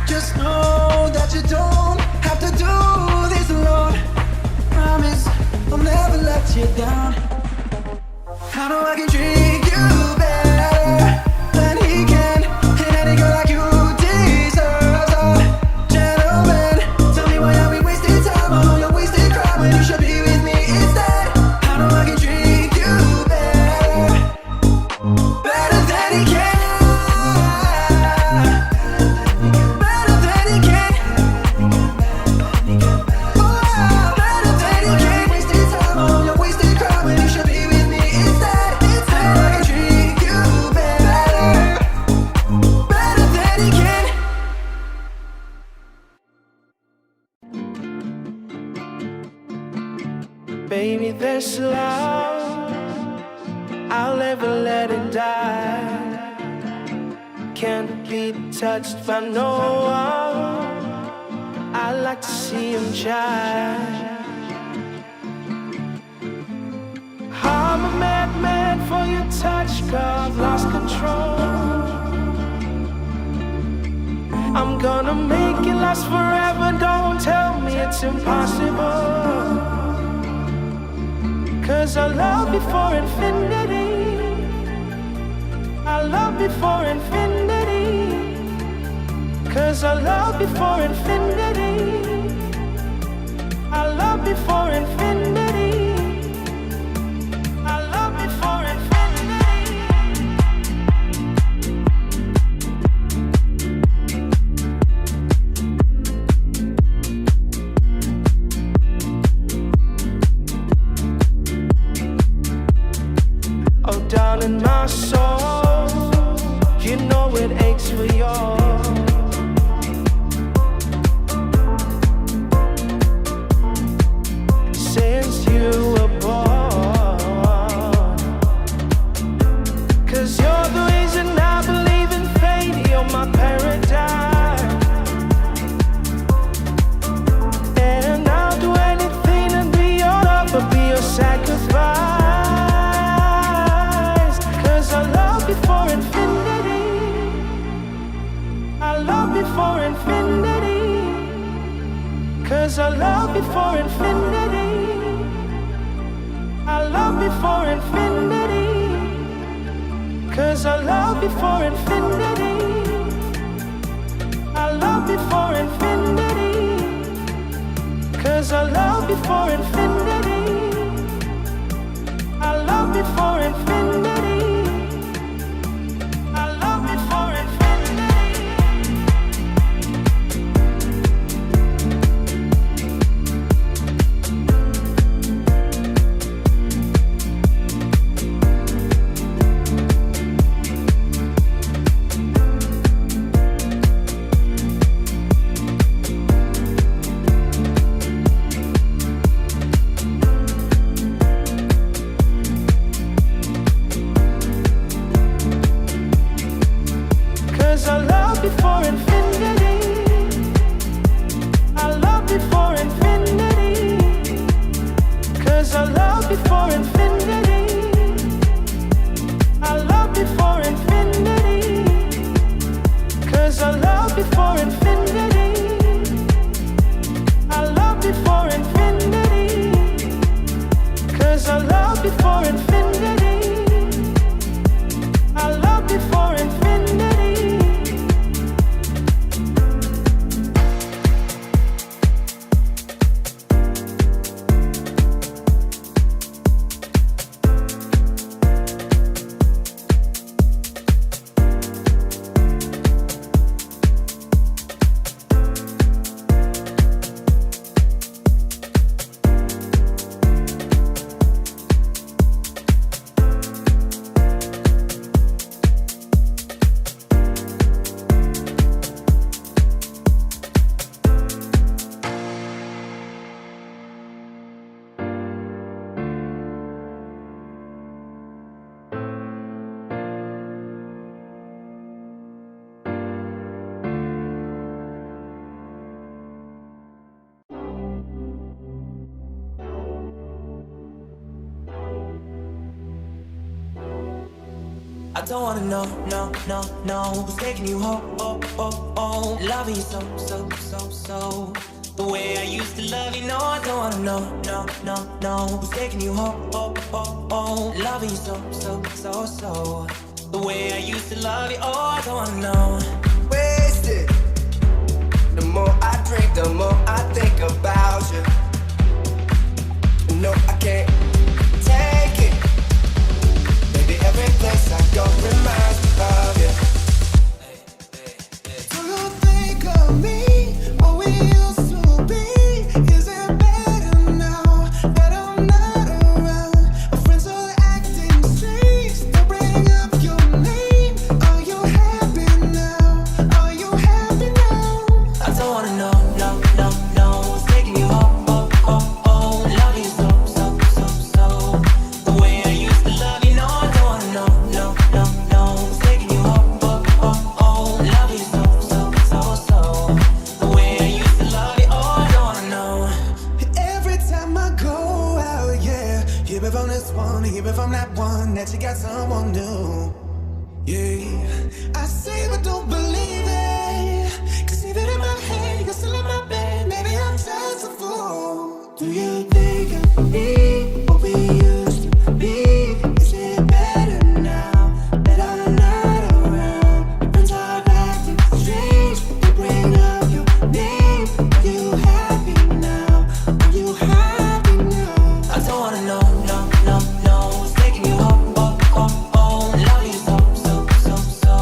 Just know that you don't have to do this alone. Promise I'll never let you down. I know I can treat you better than he can. And any girl like you deserves a gentleman. Tell me why are we wasting time on all your wasted crime when you should be with me instead. I know I can treat you better, better than he can. Better than he can. Oh, better than he can. Wasting time on all your wasted crime when you should be with me instead. I know I can treat you better, better than he can. Baby, this love, I'll never let it die. Can't be touched by no one. I like to see him shine. I'm a madman for your touch, girl, I've lost control. I'm gonna make it last forever, don't tell me it's impossible. 'Cause I love you for infinity. I love you for infinity. 'Cause I love you for infinity. I love you for infinity. I love you for infinity. Oh, down in my soul, you know it aches for yours. Since you were born, 'cause you're the reason I believe in fate. You're my paradise, and I'll do anything to be your lover, be your sacrifice. For infinity, I love you for infinity. 'Cause I love you for infinity. I love you for infinity. 'Cause I love you for infinity. I love you for infinity. 'Cause I love you for infinity. I love you for infinity. for infinity. don't wanna know, no, no, no. Who's taking you home, oh, oh, oh. Loving you so, so, so, so. The way I used to love you, no, I don't wanna know, no, no, no. Who's taking you home, oh, oh, oh. Loving you so, so, so, so. The way I used to love you, oh, I don't wanna know. Wasted. The more I drink, the more I think about you. No, I can't take it. Baby, every place I go reminds me of you. Do you think of me, what we used to be? Is it better now that I'm not around? My friends are acting strange, they bring up your name. Are you happy now? Are you happy now? I don't wanna know, no, no, no. Who's taking you home, oh, oh, oh. Love you so, so, so, so. The way I used to love you, no, I don't wanna know, no, no, no. Who's taking you home, oh, oh, oh. Love you so, so, so, so. The way I used to love you, oh, I don't wanna know. Every time I go out, yeah, hear it from this one, hear it from that one, that you got someone new. Yeah, I say but don't believe it, 'cause even in my head, you're still in my bed. Maybe I'm just a fool. Do you think of me, what we used to be? Is it better now that I'm not around? My friends are acting strange, they bring up your name. Are you happy now? Are you happy now? I don't wanna know, no, no, no. Who's taking you home, oh, oh, oh. Love you so, so, so, so.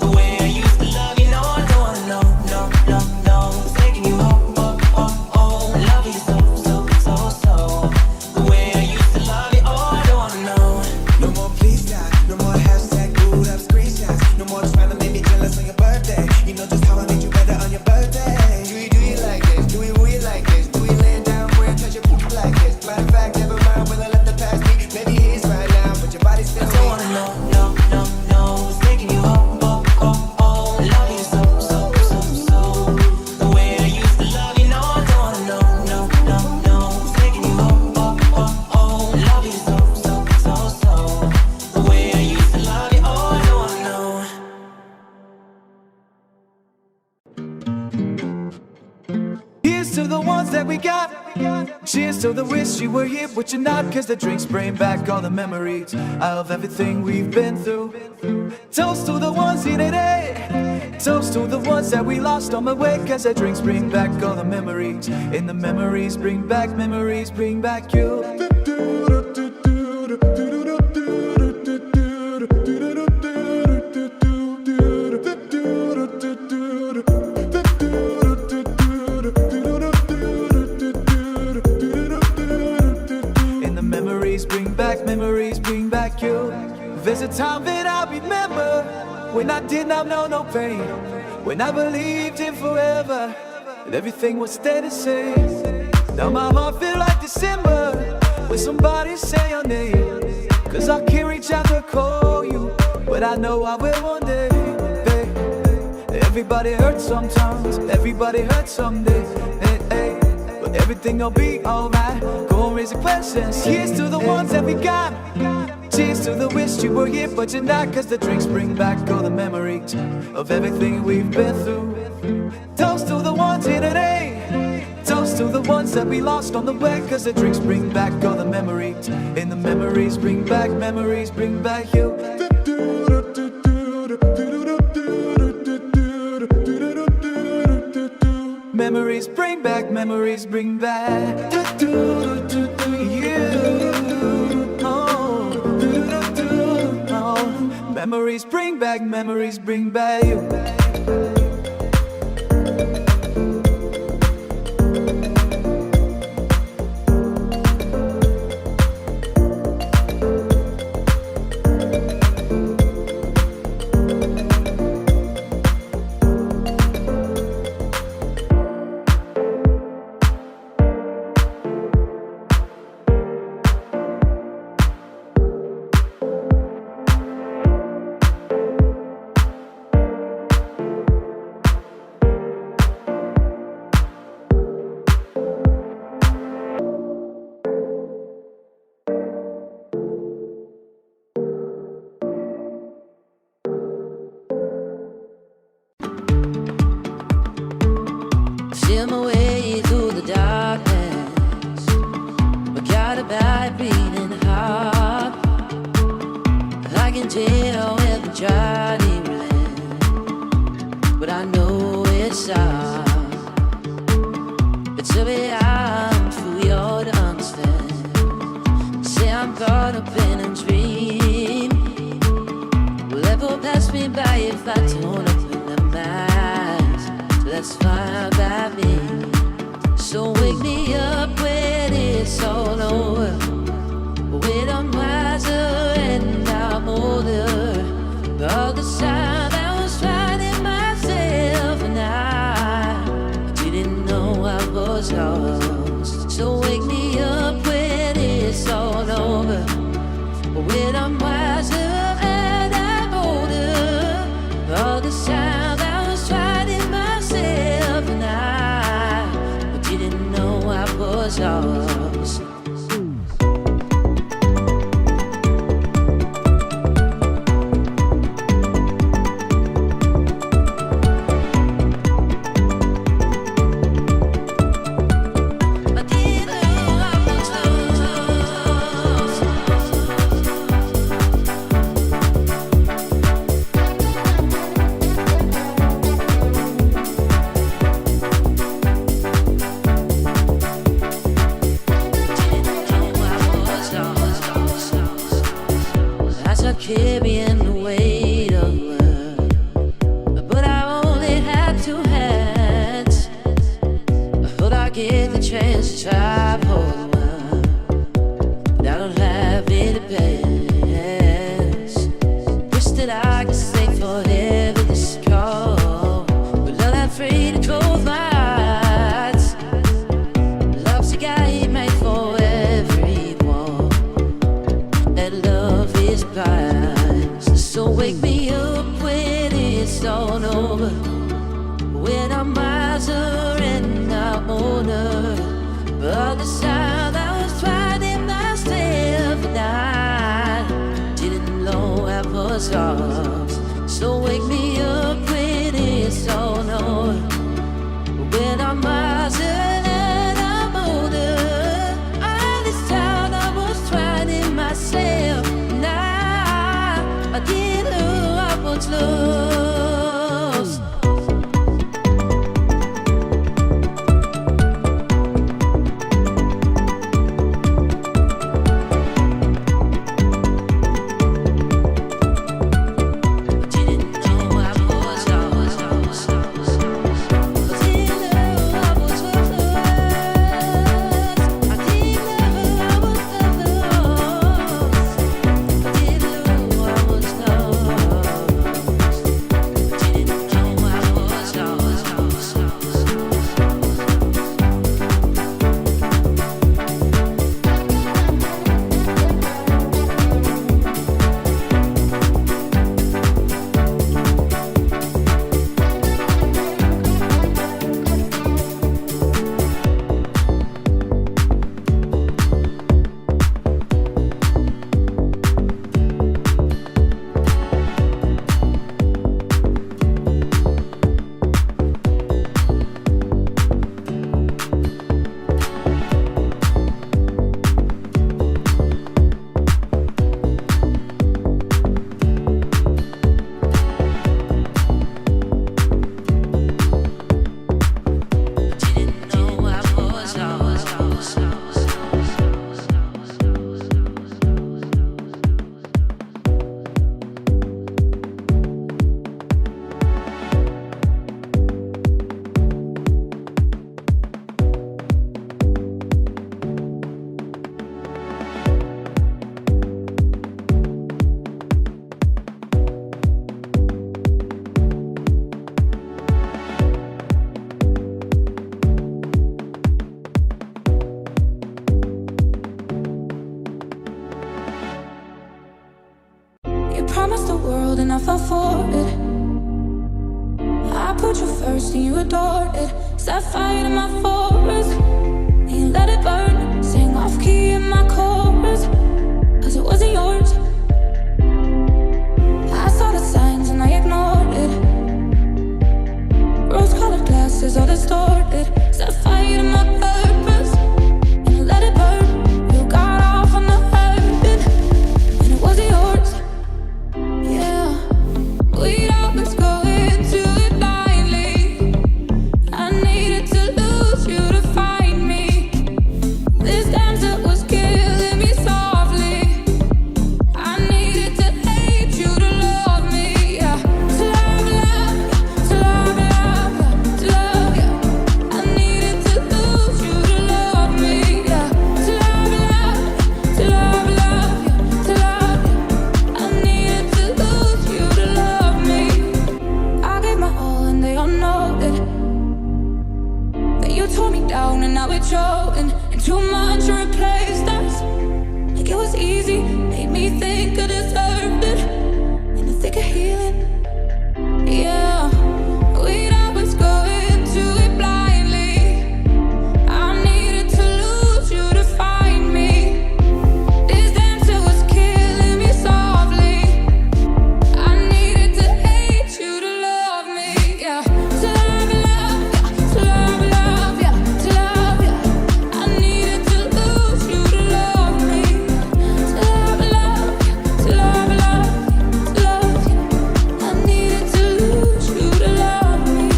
The way I used to love you, no, I don't wanna know, no, no, no. Who's taking you home, oh, oh, oh. Love you so, so, so, so. The way I used to love you, oh, I don't wanna know. No more please stop, no more hashtag glued up screenshots. No more trying to make me jealous on your birthday. You know just how I made you better on your birthday. Do you like this? Do you really like this? Do we land down where I touch your poop like this? Matter of fact, never mind, will I let the past be? Maybe it is right now, but your body's still I don't wanna know, no, no, no. Who's taking you home, oh, oh, oh. Love you so, so, so, so. The way I used to love you, no, I don't wanna know, no, no, no. Who's taking you home, oh, oh, oh. Love you so, so, so, so. The way I used to love you, oh, I don't wanna know. Here's to the ones that we got. Cheers to the wish you were here, but you're not. 'Cause the drinks bring back all the memories of everything we've been through. Toast to the ones here today. Toast to the ones that we lost on the way. 'Cause the drinks bring back all the memories. And the memories bring back you. Memories bring back you. There's a time that I remember when I did not know no pain, when I believed in forever and everything would stay the same. Now my heart feel like December when somebody say your name. 'Cause I can't reach out to call you, but I know I will one day. Hey, everybody hurts sometimes, everybody hurts someday. Hey, hey. But everything'll be alright. Go and raise the questions. Here's to the ones that we got. Cheers to the wish you were here, but you're not. 'Cause the drinks bring back all the memories of everything we've been through. Toast to the ones here today. Toast to the ones that we lost on the way. 'Cause the drinks bring back all the memories. And the memories bring back you. Memories bring back you. Memories bring back you. feel my way through the darkness. I got a bad beating heart. I can tell every journey ran, but I know it's hard. It's every I'm for you to understand. Say I'm caught up in a dream. Will ever pass me by if I don't open the eyes? So that's fine by me. So wake me up when it's all over, when I'm wiser and I'm older. All the time I was finding myself, and I didn't know I was lost. So wake me up when it's all over, when I'm wiser and I'm older. All the time I was finding myself, and I didn't know I was lost. Carrying the weight of the world, but I only had two hands. I thought I'd get the chance to try for the world, but I don't have any pants. Wish that I could stay forever this cold, but I'm not afraid to close my eyes. Love's a guy made for everyone. That love is blind. So wake me up when it's all over, when I'm wiser and I'm older. But the time I was finding myself, and I didn't know I was lost. So wake me up when it's all over, when I'm wiser and I'm older. All this time I was finding myself, and I didn't know I was lost. I fell for it. I put you first and you adored it. Set fire to my forest and you let it burn. Sang off key in my chorus, cause it wasn't yours. I saw the signs and I ignored it. Rose-colored glasses all distorted. control and too much replaced us. Like it was easy, made me think I deserved it. In the thick of healing, yeah. We'd always go into it blindly. I needed to lose you to find me. This dancer was killing me softly. I needed to hate you to love me, yeah. To love, yeah. To love, yeah. I needed to lose you to love me. To love, to love, I needed to lose you to love me.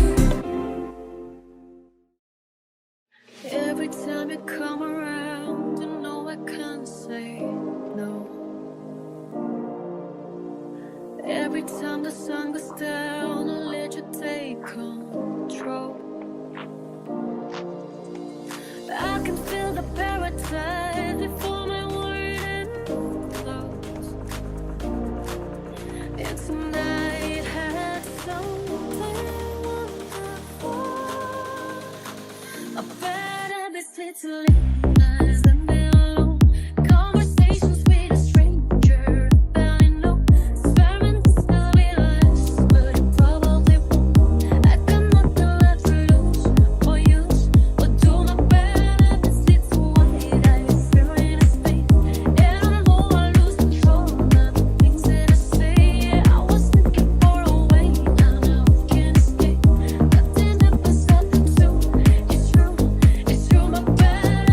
Every time you come around, you know I can't say no. Every time the sun goes down, I'll let you take control. I can feel the paradise before my word ends. And tonight had something wonderful. A better visit to live than be alone. Conversations with a stranger, barely know. Experiments will be less, but it probably won't. I got nothing left to lose or use, or do my better visit to what I feel in a space. And I know I lose control of the things that I say. Yeah, I was looking for a way, now I can't escape. Nothing that was nothing too. It's true, my better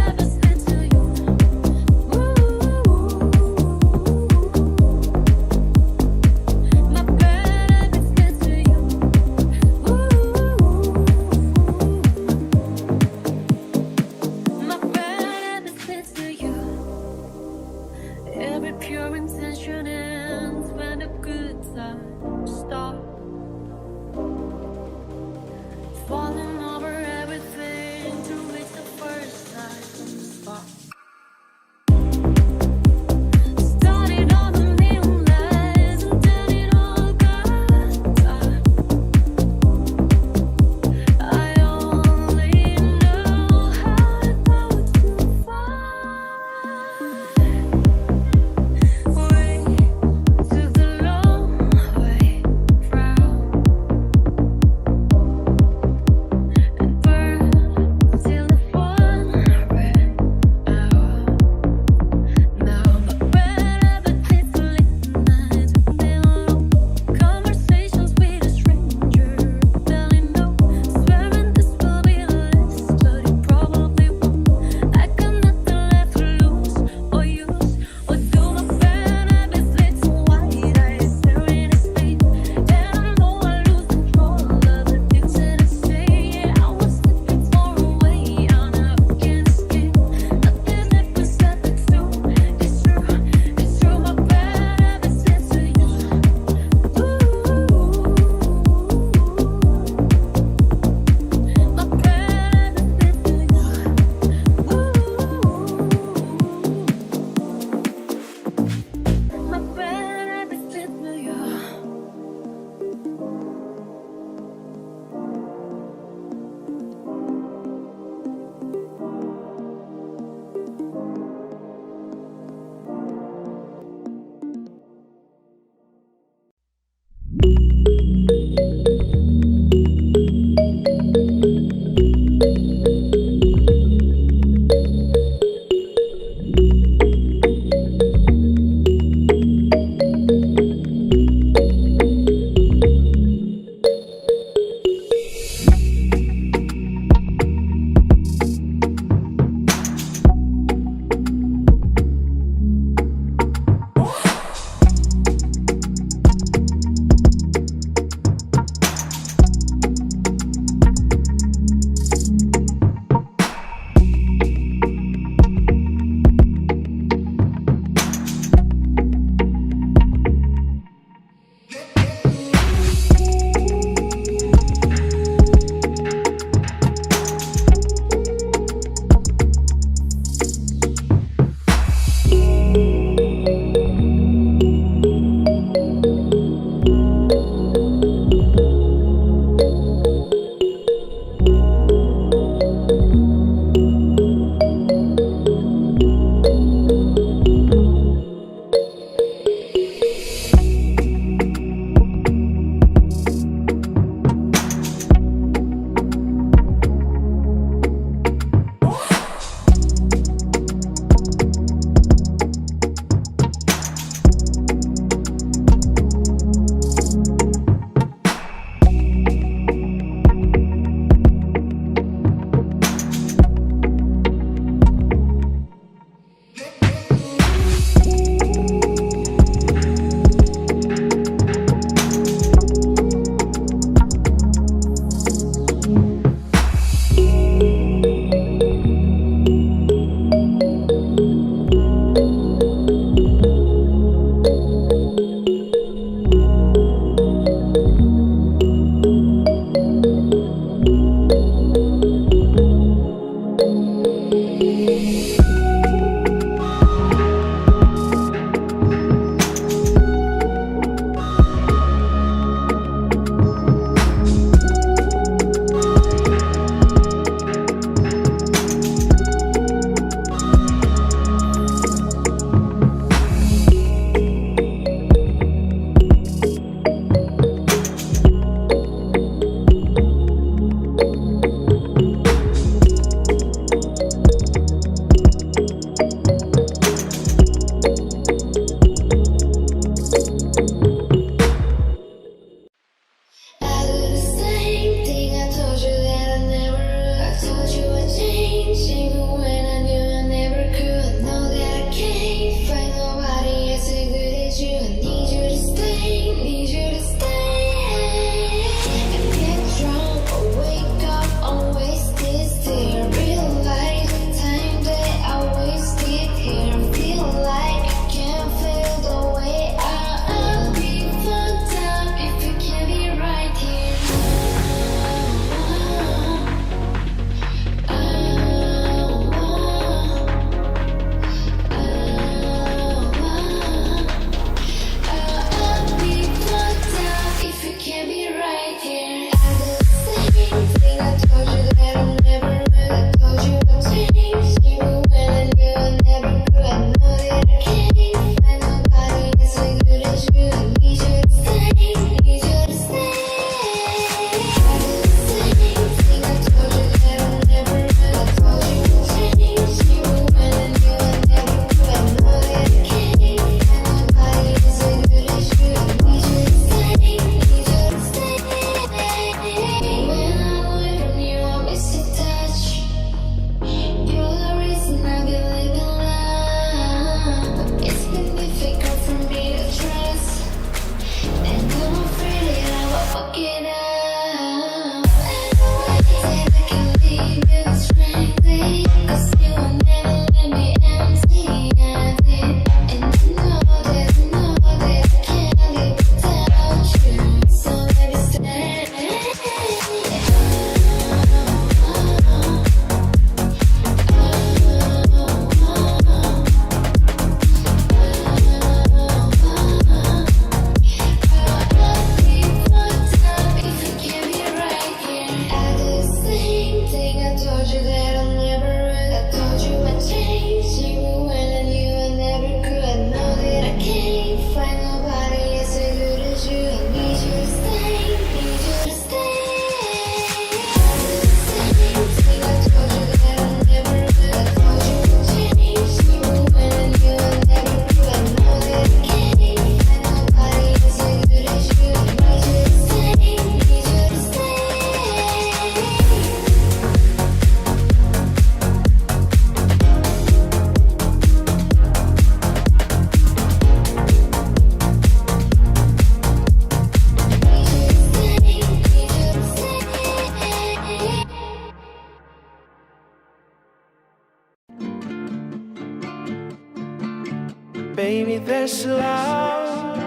Baby, this love,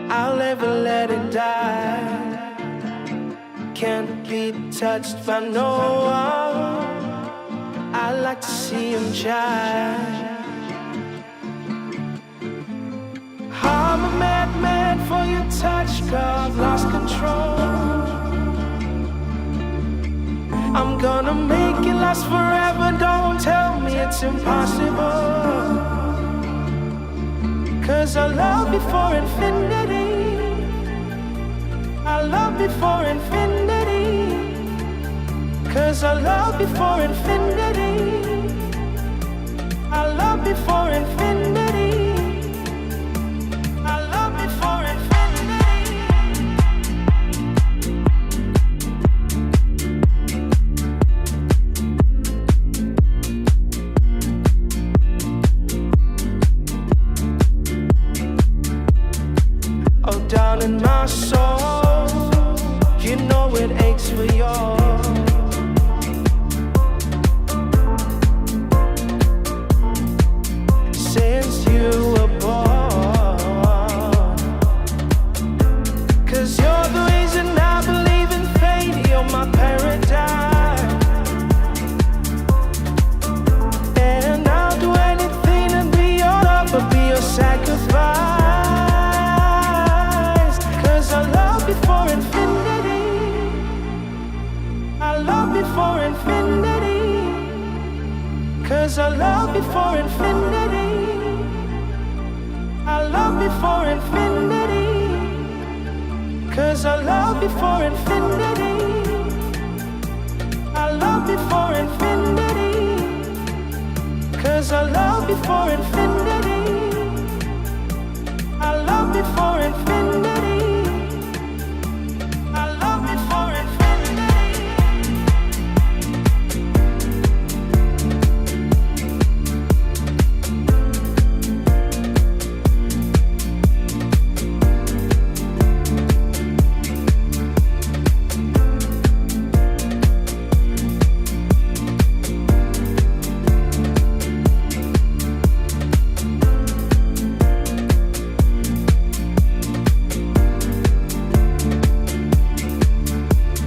I'll never let it die. Can't be touched by no one. I like to see him shine. I'm a madman for your touch, girl, I've lost control. I'm gonna make it last forever, don't tell me it's impossible. 'Cause I love you for infinity. I love you for infinity. 'Cause I love you for infinity. I love you for infinity. I love you for infinity. Oh, down in my soul, you know it aches for yours. Since you were born, 'cause you're the reason I believe in fate. You're my paradise, and I'll do anything to be your lover, be your sacrifice. 'Cause I love you for infinity. I love you for infinity. 'Cause I love you for infinity. I love you for infinity. 'Cause I love you for infinity. I love you for infinity. 'Cause I love you for infinity. I love you for infinity. I love you for infinity.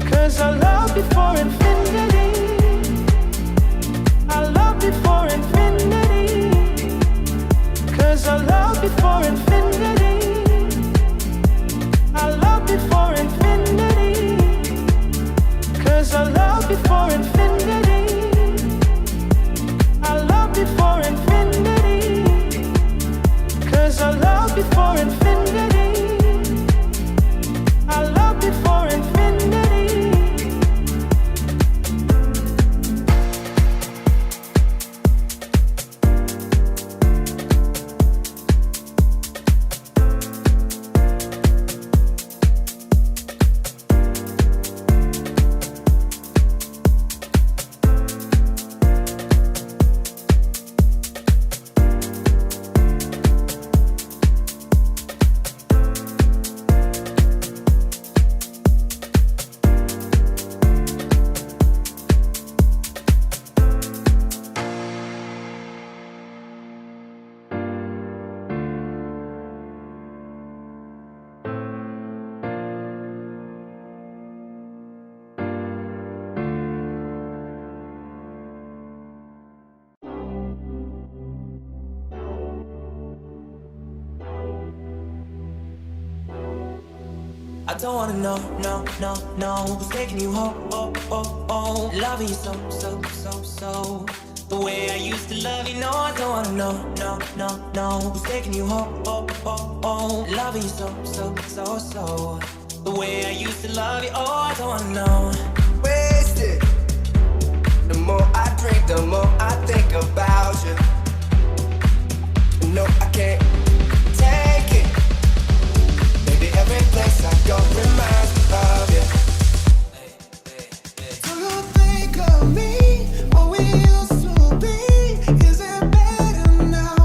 Cause I love you for infinity. I love you for infinity. Cause I love you for infinity. I love you for infinity. Cause I love you for infinity. I love you for infinity. Cause I love you for infinity. I love you for infinity. I don't wanna know, no, who's taking you home, loving you so. The way I used to love you, no, I don't wanna know, no, who's taking you home, loving you so. The way I used to love you, oh, I don't wanna know. Wasted. The more I drink, the more I think about you. No, I can't take it. Baby, every place I go reminds me of you. Do you think of me? What we used to be? Is it better now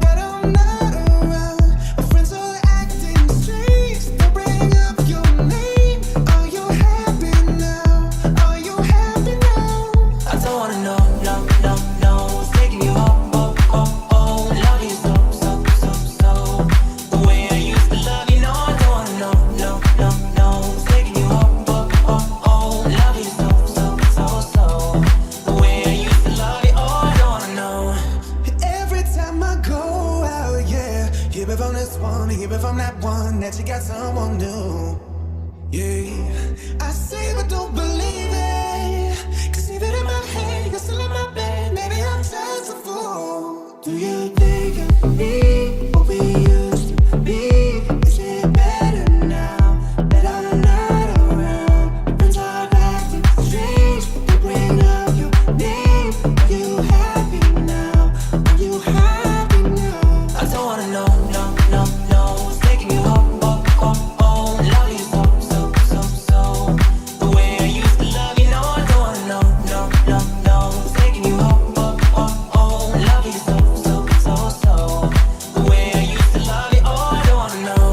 that I'm not around? My friends are acting strange. They bring up your name. Are you happy now? that you got someone new. Yeah, I say but don't believe it. Cause even in my head, you're still in my bed. Maybe I'm just a fool. Do you think of me, what we used to be? Is it better now that I'm not around? Friends are acting strange, they bring up your name. Are you happy now? Are you happy now? I don't wanna know, no, no, no. Who's taking you home, oh, oh, oh. Love you so, so, so, so. The way I used to love you, no, I don't wanna know, no, no, no. Who's taking you home, oh, oh, oh. Love you so, so, so, so. The way I used to love you, oh, I don't wanna know.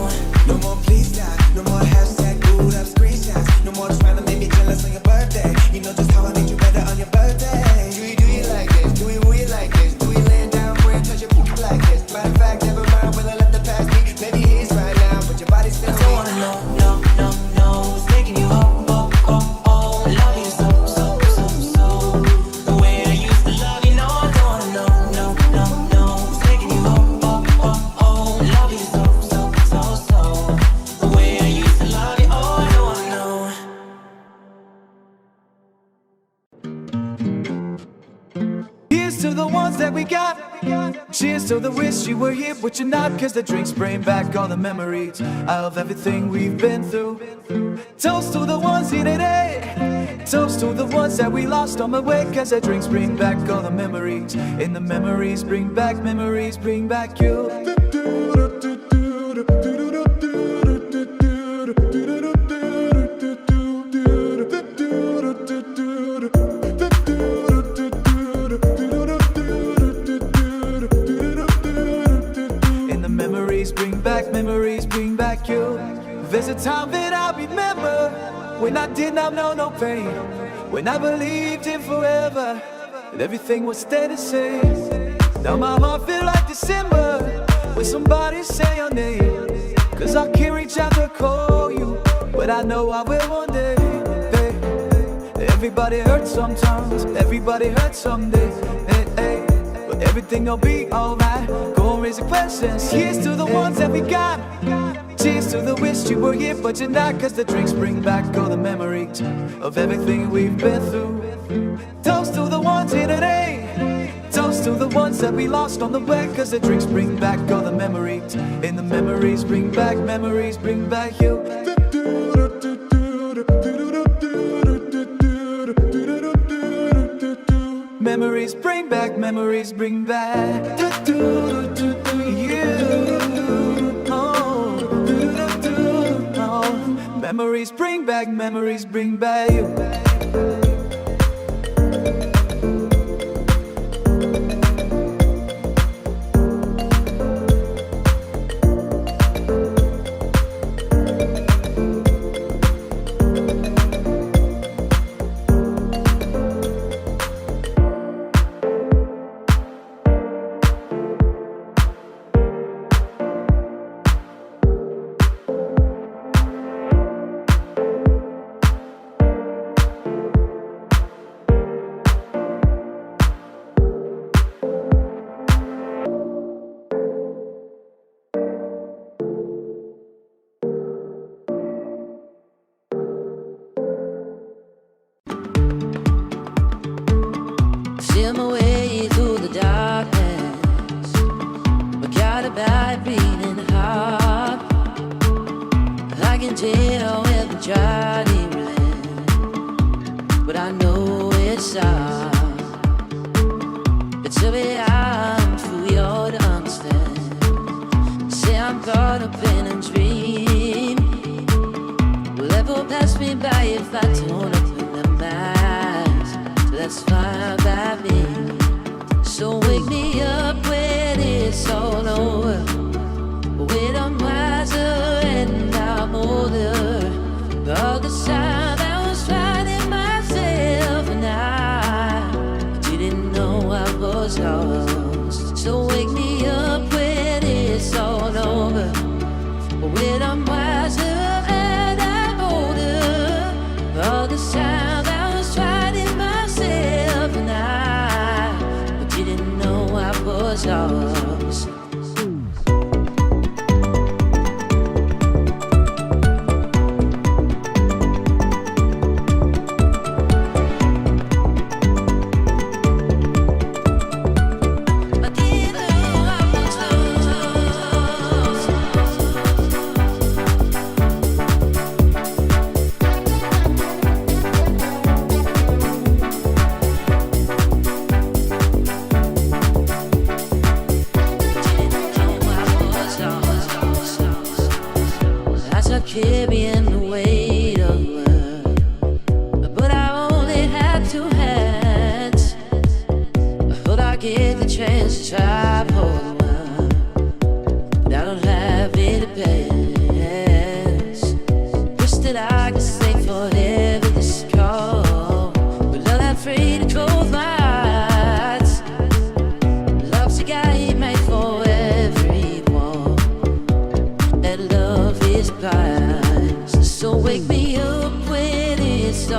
No more please stop, no more hashtag booed up screenshots. No more trying to make me jealous on your birthday. You know just how I make you better on your birthday. Do you like this? Do we like this? Do we laying down where and touch your poop like this? Matter of fact, never mind, will I let the past be? Maybe he's right now, but your body's still I don't wanna know, no, no, no. Who's taking you home, oh, oh, oh. Love you so, so, so, so. The way I used to love you, no, I don't wanna know, no, no, no. Who's taking you home, oh, oh, oh. Love you so, so, so, so. The way I used to love you, oh, I don't wanna know. Here's to the ones that we got. Cheers to the wish you were here, but you're not. Cause the drinks bring back all the memories of everything we've been through. Toast to the ones here today. Toast to the ones that we lost on the way. Cause the drinks bring back all the memories. And the memories bring back you. Memories bring back you. There's a time that I remember when I did not know no pain, when I believed in forever and everything would stay the same. Now my heart feel like December when somebody say your name. Cause I can't reach out to call you, but I know I will one day. Hey, everybody hurts sometimes, everybody hurts someday. Hey, hey. But everything gon' be alright. Go and raise the questions. Here's to the ones that we got. Cheers to the wish you were here, but you're not. Cause the drinks bring back all the memories of everything we've been through. Toast to the ones here today. Toast to the ones that we lost on the way. Cause the drinks bring back all the memories. And the memories bring back you. Memories bring back you. Oh. Memories bring back you. Feel my way through the darkness. I got a bad beating heart. I can tell where the journey will end, but I know it's hard. It's a way I'm for you to understand. Say I'm caught up in a dream. Will ever pass me by if I don't open the mind? So that's fine by me. So wake me up when it's all over, when I'm wiser and I'm older. All the time I was finding myself and I didn't know I was lost. So wake me up when it's all over, when I'm wiser and I'm older. All the time I was finding myself and I didn't know I was lost.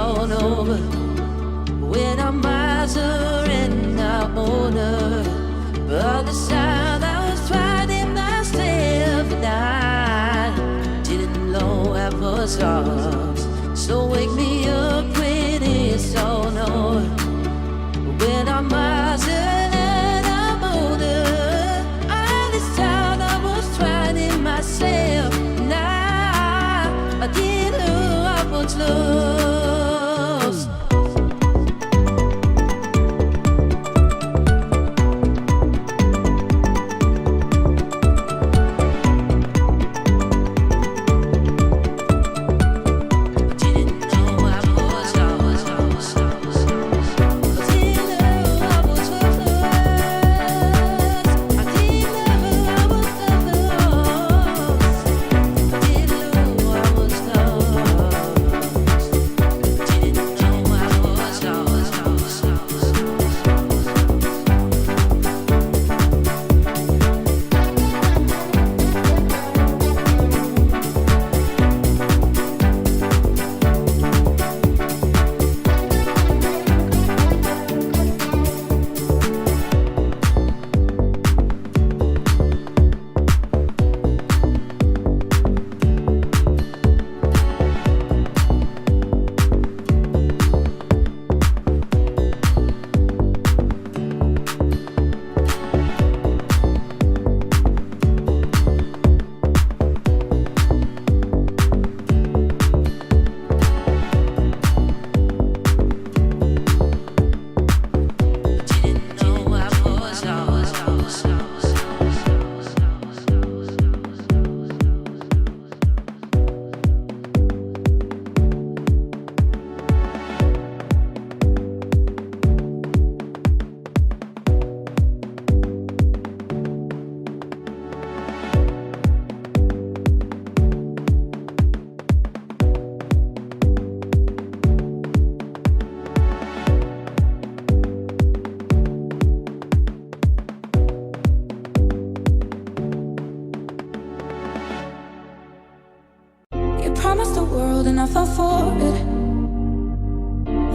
all over. When I'm wiser and I older, but the sound I was fighting myself and I didn't know I was lost. So wake me up when it's all over. When I'm wiser and I'm older, all this time I was fighting myself and I didn't know I was lost. Promised the world and I fell for it.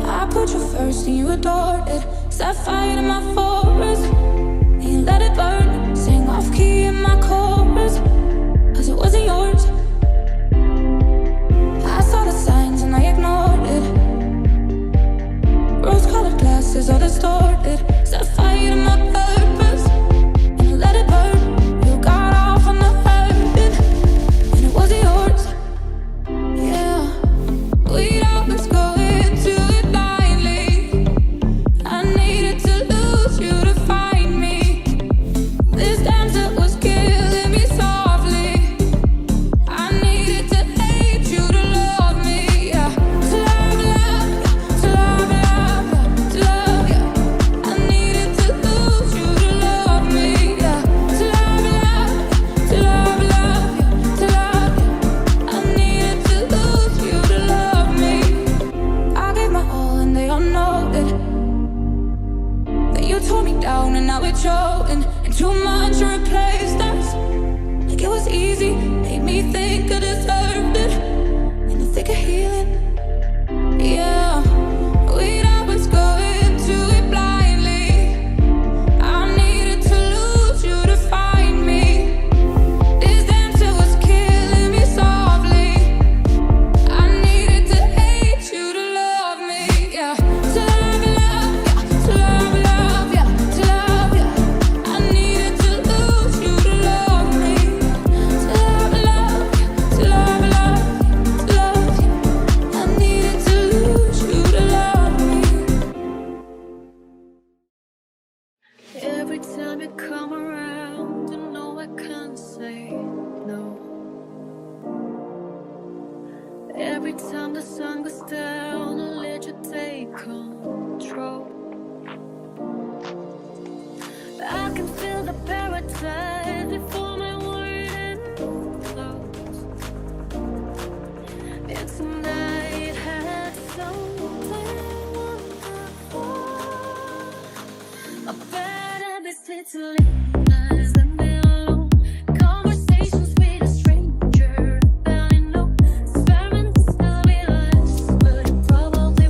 I put you first and you adored it. Set fire to my forest and you let it burn. Sang off key in my chorus, cause it wasn't yours. I saw the signs and I ignored it. Rose-colored glasses all distorted. Set fire to my purpose and you let it burn. You got off on the hurting and it wasn't yours. We'd always go into it blindly. I needed to lose you to find me. This dancer was killing me softly. I needed to hate you to love me. Yeah. To love, to love, to love, yeah. I needed to lose you to love me. Yeah. To love, to love, to love, yeah. I needed to lose you to love. I gave my all and they all know it. That you tore me down and now it's showing. And too much replaced us. Like it was easy, made me think I deserved it. In the thick of healing, yeah. We'd always go into it blindly. I needed to lose you to find me. This dancer was killing me softly. I needed to hate you to love me, yeah. To love, yeah. To love, yeah. I needed to lose you to love me. To love, to love, to love, yeah. I needed to lose you to love me. Every time you come around, you know I can't say no. Every time the sun goes down, I let you take control. I can feel the paradise before my word ends. And tonight had something wonderful. A better visit to live than be alone. Conversations with a stranger, barely know. Experiments still be less, but it probably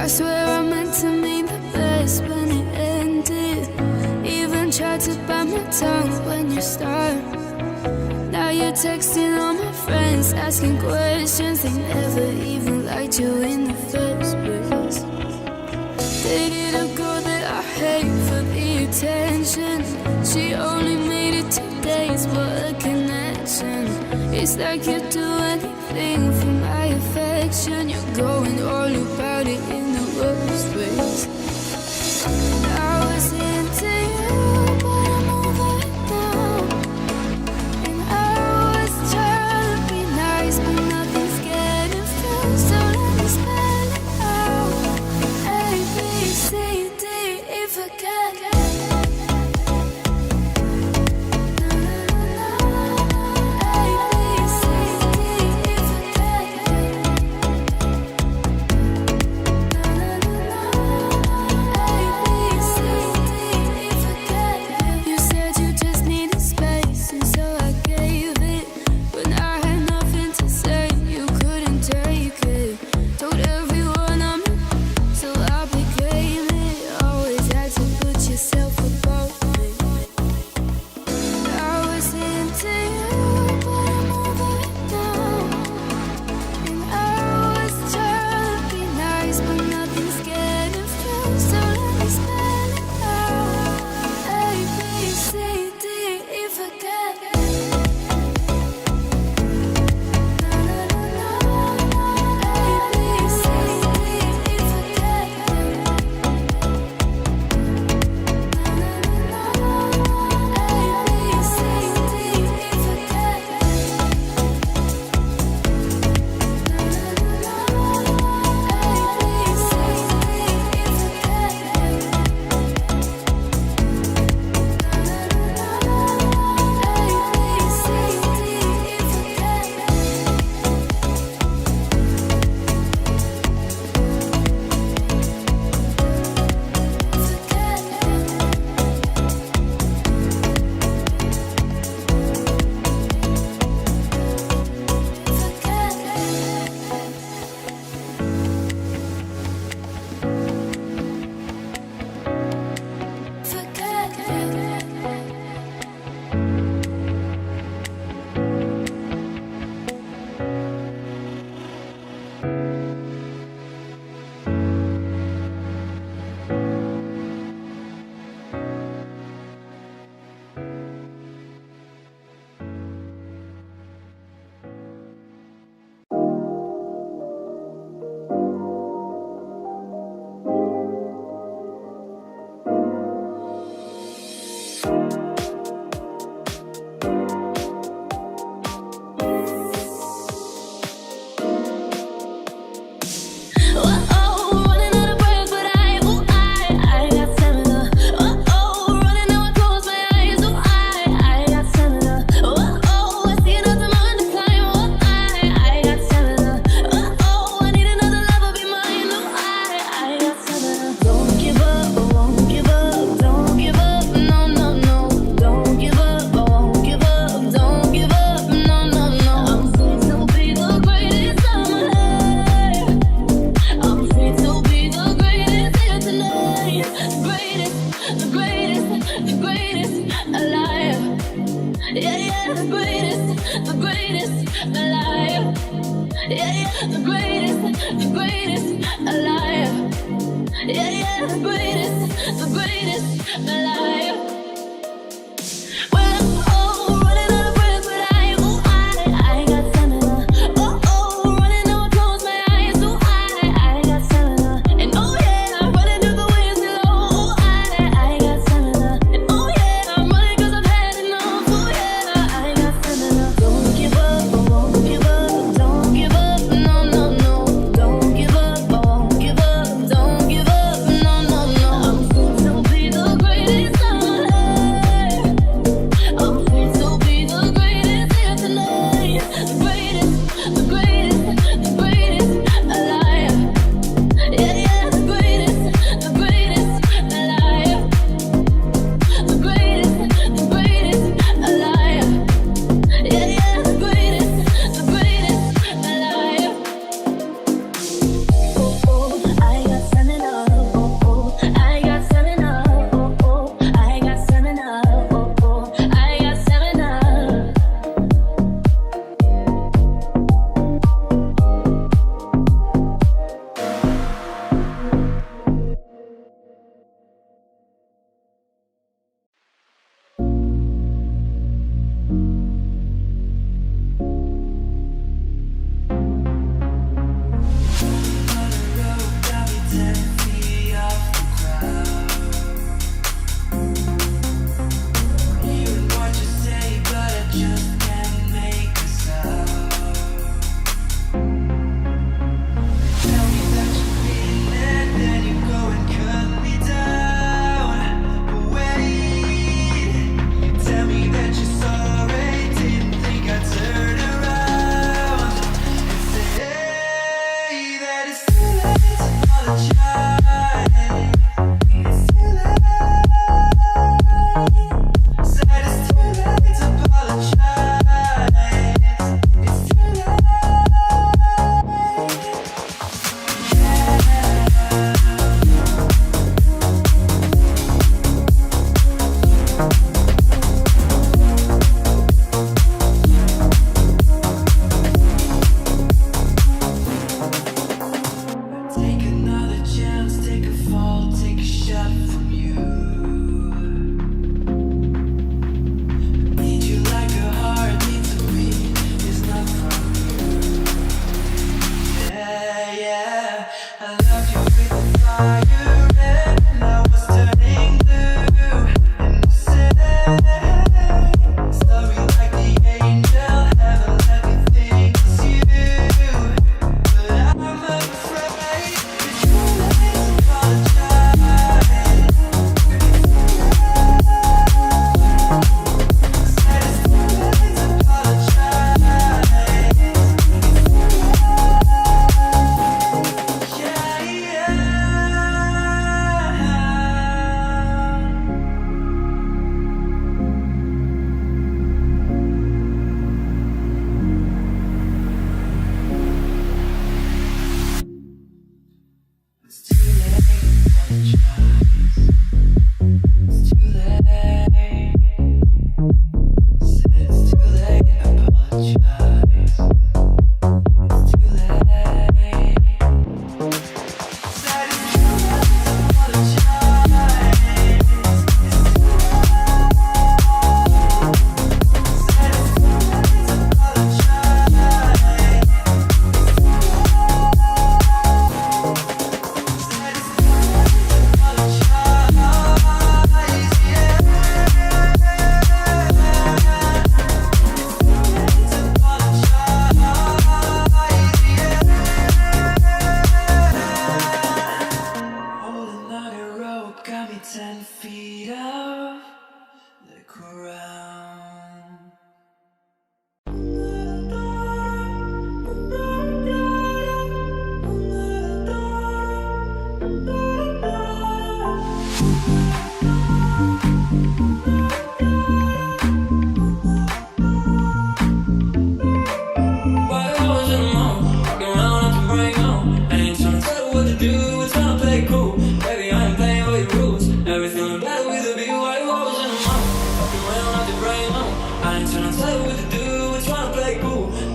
I swear I meant to mean the best when it ended. Even tried to bite my tongue when you start. Now you're texting all my friends, asking questions. They never even liked you in the first place. Dated a girl that I hate for the attention. She only made it 2 days, what a connection. It's like you'd do anything for my affection. You're going all about it in the worst ways. I was into you, but I'm over it now. And I was trying to be nice, but nothing's getting through. So let me spell it out. A, B, C, D, E, forget. You said you just needed space, and so I gave it. When I had nothing to say, you couldn't take it. Told everyone I'm in, so I became it. Always had to put yourself above me. I was into you, but I'm over it now. And I was trying to be nice, but nothing's getting through. So let me spell it out. A, B, C, D, E, forget. Don't give up, no, no, no. I'm free to be the greatest.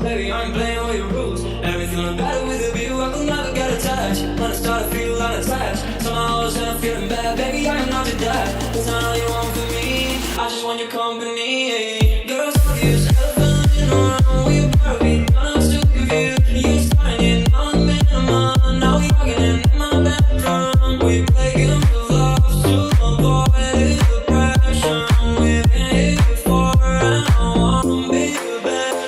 Baby, I ain't playing with your rules. Everything look better with a view. I could never get attached. When I start to feel unattached, somehow all of a sudden I'm feeling bad. Baby, I am not your dad. It's not all you want from me. I just want your company. Girls obvious, elephant around. We better be done to give you. You starting it on minimum. Now we arguing in my bedroom. We play games of love to avoid depression. We've been here before and I wanna be your best.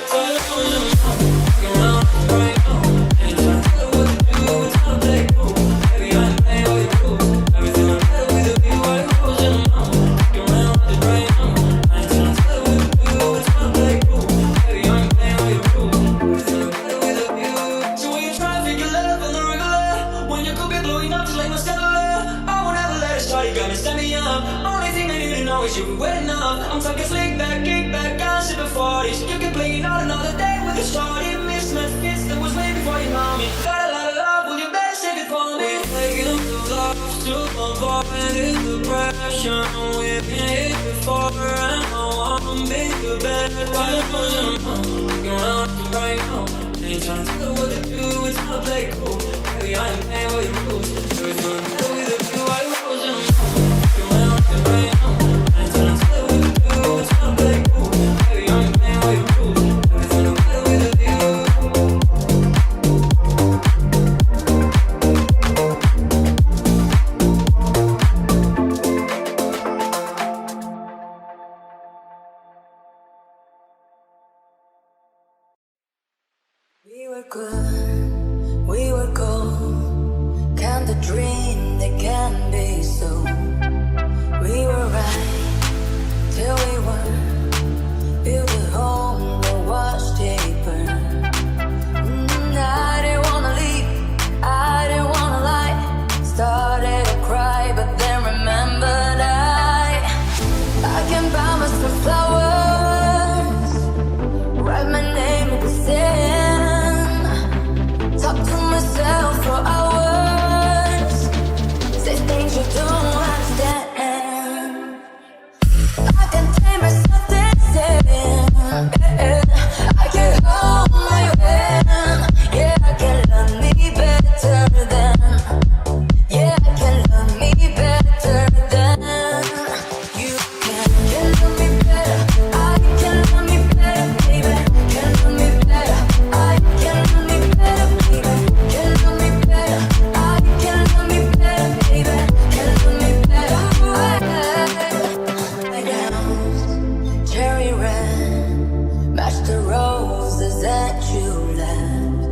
I'm talking slick back, kick back, I sip at 40s. You can play it out another day with a shorty. Mismatch fits that was way before you know me. Got a lot of love, will you better save it for me? We're taking the love to avoid depression. We've been here before and I wanna be the best. Why you pushing them on? Looking around right now. Ain't trying to tell her what to do, it's not play cool. Baby, I ain't playing by your rules. Everything I'm better with a view, why you pushing them on? Looking around right now. We were good, we were gold. Can't the dream that can be so? We were right till we weren't. Built a home that was deeper. I didn't wanna leave, I didn't wanna lie. Started to cry, but then remembered I can buy myself flowers, write my name in the sand, talk to myself for hours, say things you don't understand. I can tame myself dancing, I can hold my hand, yeah, I can love me better than, yeah, I can love me better than you can. Can love me better, I can love me better, baby. Can love me better, I can love me better, baby. Can love me better, I can love me better, baby. Can love me better, my gowns, cherry red, match the roses that you left.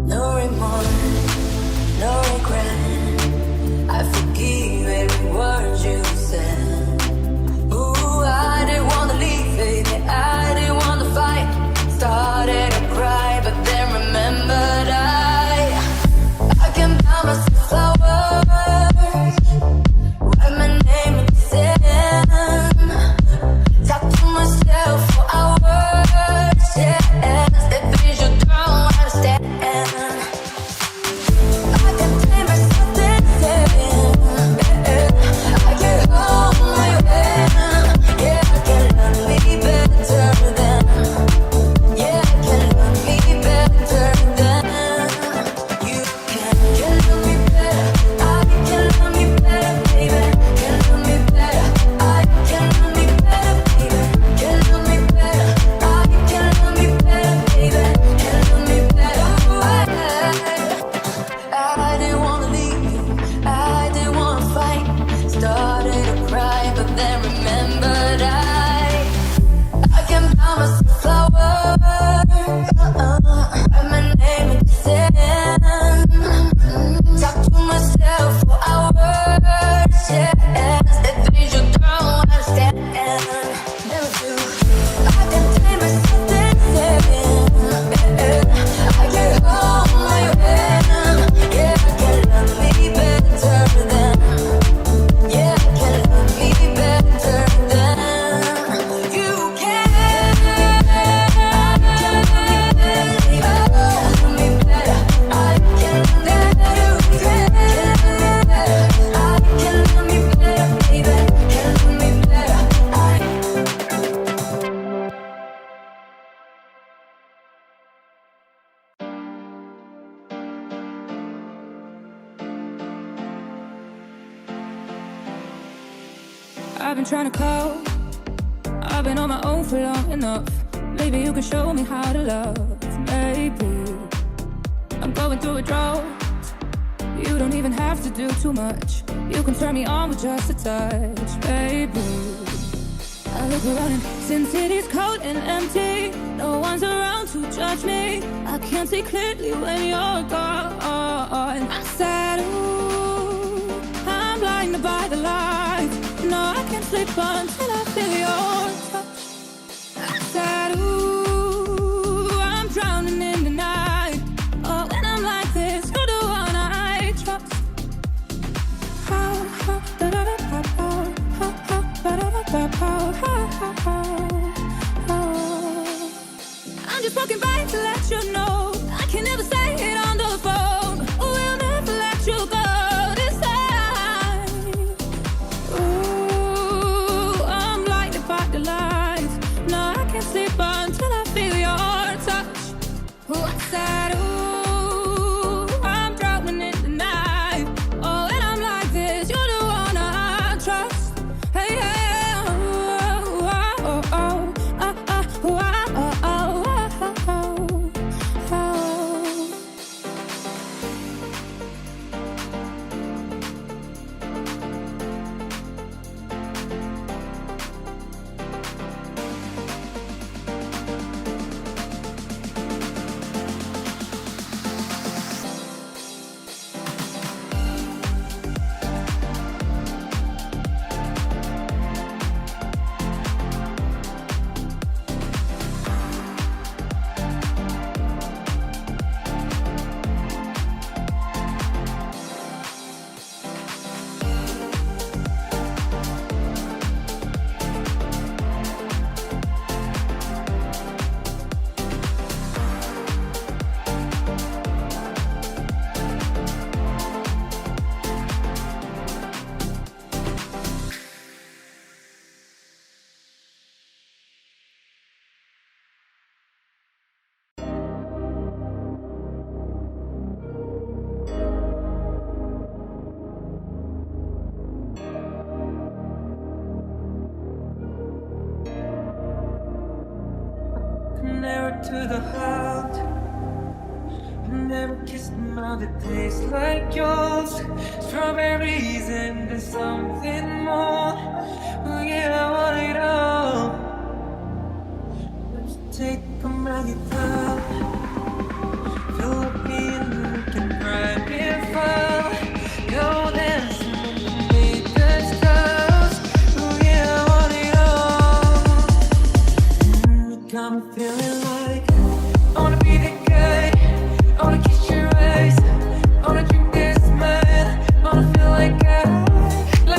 No remorse, no regret. I forgive every word you said. Ooh, I didn't wanna leave, baby. I didn't wanna fight. Started to cry, but then remembered I can buy myself flowers, write my name in the sand, talk to myself for hours, yes, the things you don't understand. I can tame myself dancing, I can hold my hand, yeah, I can love me better than, yeah, I can love me better than you can. Can love me better, I can love me better, baby. Can love me better, I can love me better, baby. Can love me better, I can love me better, baby. Can love me better. I didn't wanna leave you, I didn't wanna fight. Started to cry, but then remembered I can buy myself flowers, write my name in the sand, talk to myself for hours, yes, the things you don't understand. Never do. I can tame myself dancing, I can hold my hand, yeah, I can love me better than, yeah, I can love me better than you can. I can love me better, I've been trying to call. I've been on my own for long enough. Maybe you can show me how to love. Maybe I'm going through a drought. You don't even have to do too much. You can turn me on with just a touch, baby. I look around and since it is cold and empty, no one's around to judge me. I can't see clearly when you're gone. I said, ooh, I'm blinded by the lights. No, I can't sleep until I feel your touch. I said, ooh, I'm drowning in the night. Oh, when I'm like this, you're the one I trust. I'm just walking by to let you know I can never say it on the phone. We'll never let you go this time. Ooh, I'm blinded by the lights. No, I can't sleep until I feel your touch. Ooh, I said, ooh, I'm drowning in the night. Oh, when I'm like this, you're the one I trust. Hey, hey, oh, oh, oh, oh, oh, oh, oh, oh, oh, oh, oh. Never to the heart. Never kissed a mouth that tastes like yours. Strawberries and there's something more. Oh yeah, I want it all. Let's take a magic time. Fill up in look and private file. Go dancing underneath the stars. Oh yeah, I want it all. You got me feeling like I wanna be the guy. I wanna kiss your eyes. I wanna drink this man. I wanna feel like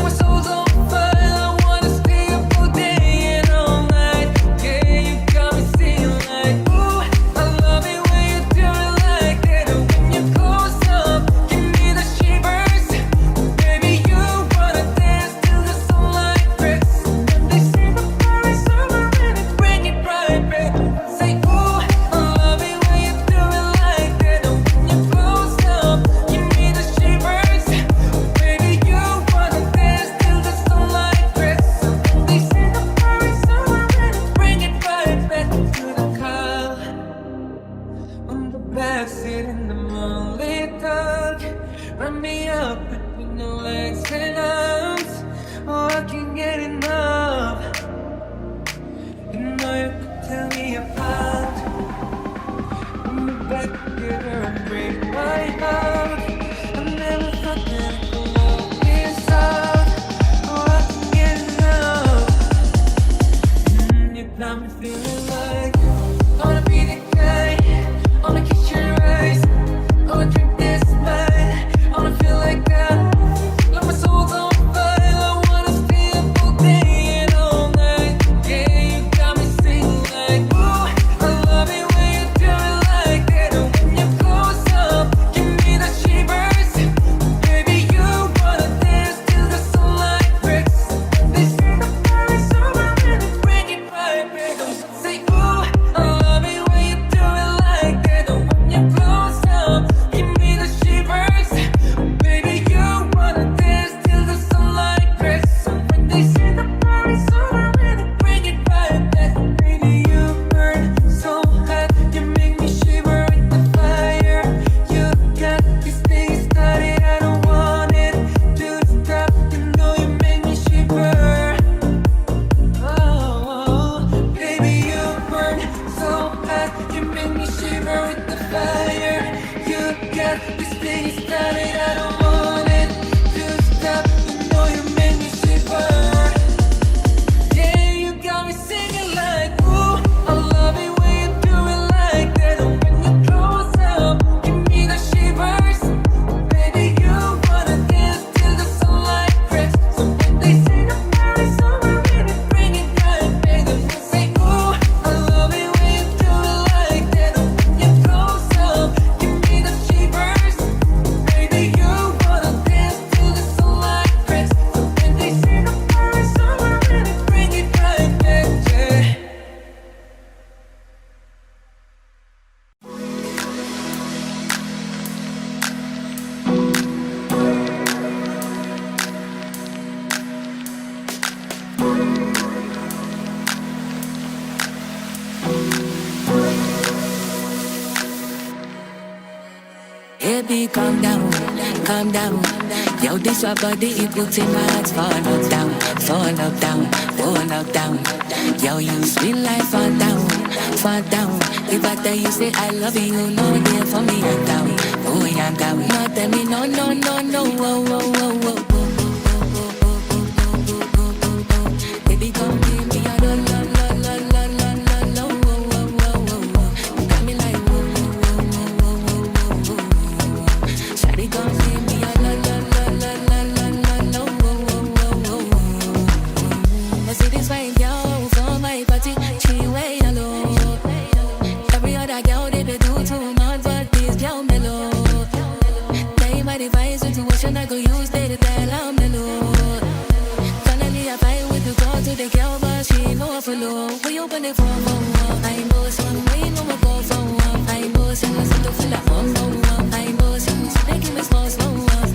my soul's on fire. I wanna stay up all day and all night. Yeah, you got me singing like, ooh, I love it when you do it like that. And when you close up, give me the shivers. Baby, you wanna dance till the sunlight breaks. And they say the fire is over and it bring it right back. Say, ooh, I love it when you do it like that. And when you close up, give me the shivers. Baby, you wanna dance till the sunlight breaks. And they say the fire is over and it bring it right back to the car. On the backseat in the moonlit dark, wrap me up between your legs and arms. Oh, I can't get enough. You know you could tear me apart. Put me back together and break my heart. I never thought that I could love this hard. Oh, I can't get enough. You got me feeling like I wanna be the guy. I wanna kiss your eyes. I wanna drink this wine. I wanna feel like that. Like my soul's on fire. I wanna stay up all day and all night. Yeah, you got me singing like, ooh, I love it when you do it like that. And when you close up, give me the burn with the fire. You got this thing started, I don't want it to stop. You know you make me shiver. Yeah, you got me singing like, ooh, I love it when you do it like that. And when you close up, give me the shivers. Baby, you wanna dance till the sunlight cracks. So when they say the Paris summer, baby, bring it right back. Then we say, ooh, I love it when you do it like that. And when you close up, give me the shivers. Baby, you wanna dance till the sunlight cracks. So when they say the Paris summer, baby, bring it right back, yeah. Baby, calm down, calm down. Yo, this your body, it puts in my heart. Fall up down, fall up down, fall up down. Yo, you sweet life, fall down, fall down. If I tell you, say I love you, you know it for me, I'm down. Oh, I'm down. No, tell me, no, no, no, no, oh, oh, oh, oh. Baby, come give me a la, la, la, la, la, la, la, oh, oh, oh, oh, oh. You got me like, oh, oh, oh, oh, oh, oh, oh. Shawty, come give me a la, la, la, la, la, la, la, la, oh, oh, oh, oh, oh. I see this fine girl from my party, she way alone. Every other girl, they do too much, but this girl mellow. They my device situation, I go use they to tell I'm mellow. Finally, I fight with the girl to the girl, but she ain't no follow. We open it for I know some way, no more go for I know some to fill up on I know some they give me small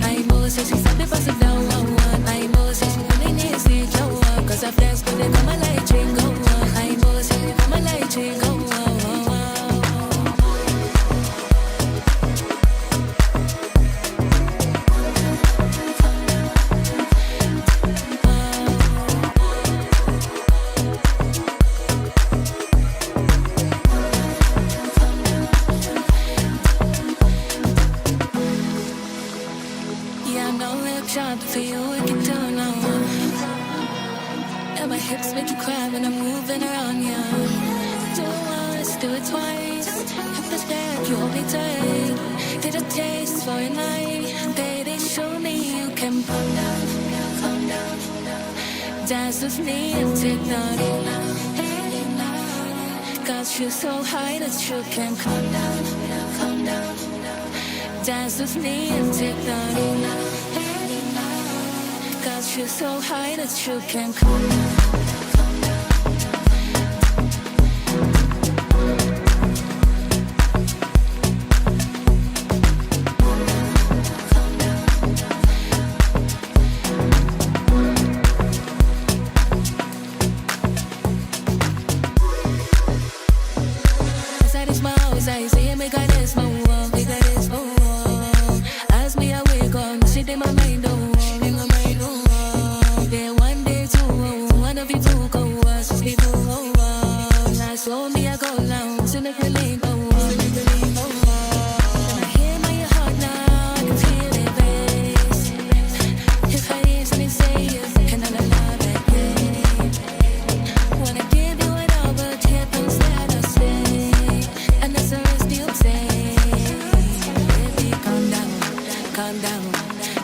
I know so she said me pass it down I know so she really needs it cause I flex when they come a light chain go I know so they come a light chain go. Shot for you, we can turn on. And my hips make you cry when I'm moving around you. Do it once, do it twice. If it's bad, you hold me tight. Get a taste for a night. Baby, show me you can calm down, calm down. Dance with me and take the lead. Got you so high that you can calm down, calm down. Dance with me and take the lead. Got you so high that you can calm down. Inside this house, I say, make a dance, my one, make a dance, my one. As me, I wake up, shit in my mind, oh. So me I go down to make me lean go on. And I hear my heart now, I can feel it race. If I easily say it, can I love it? Wanna give you it all, but here comes that I say, and that's the rest you say. Baby, calm down, calm down.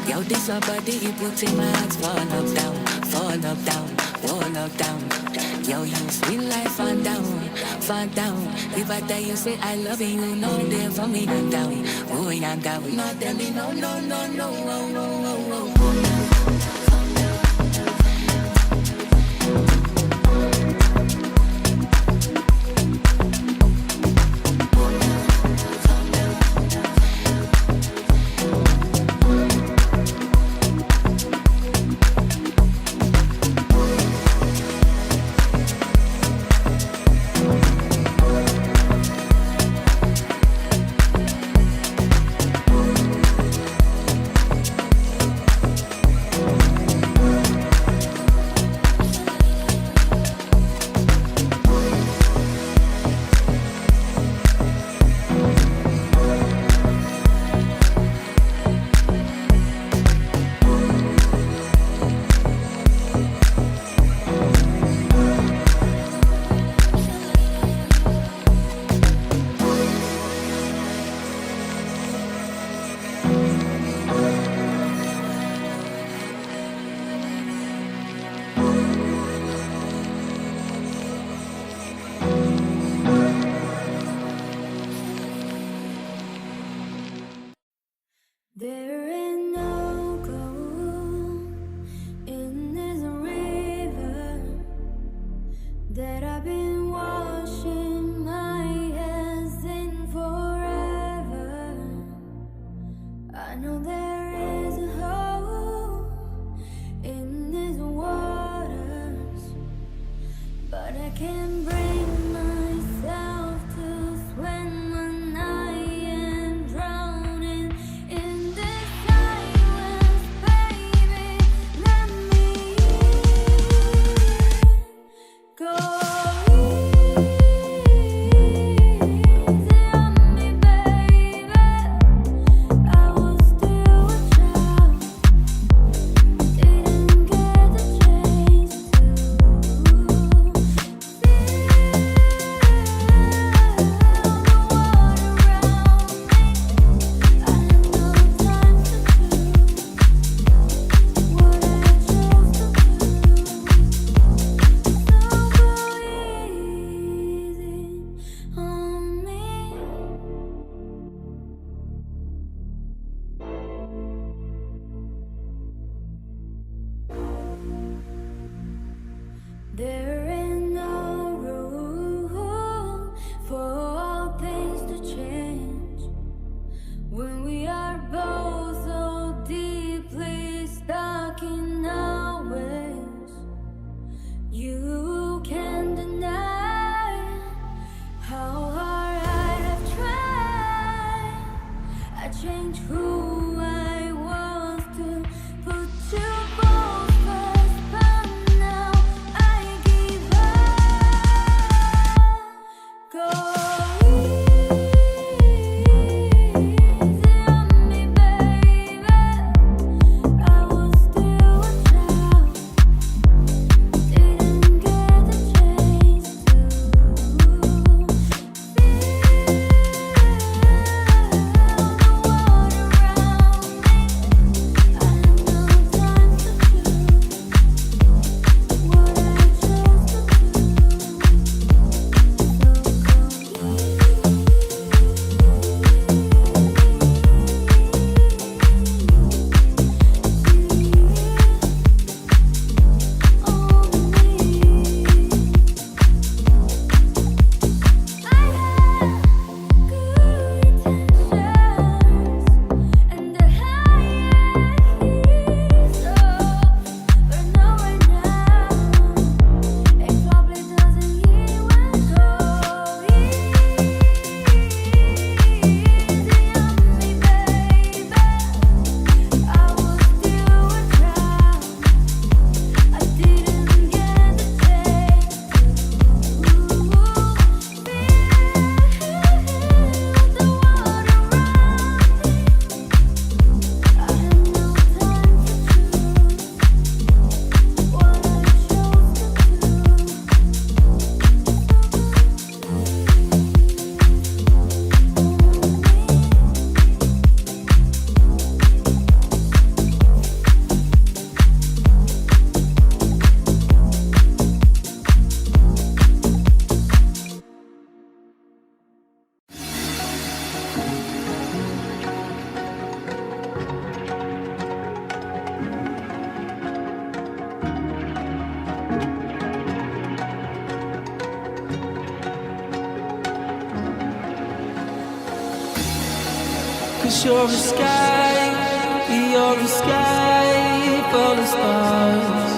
Yo, this your body, you put in my heart, fall up down, fall up down, fall up down. Yo, you sweet life, fall down, fall down. If I tell you, say I love you, you know there for me, I'm down. Oh, I'm down. Not tell me, no, no, no, no, oh, oh, oh, oh. You're a sky full of stars.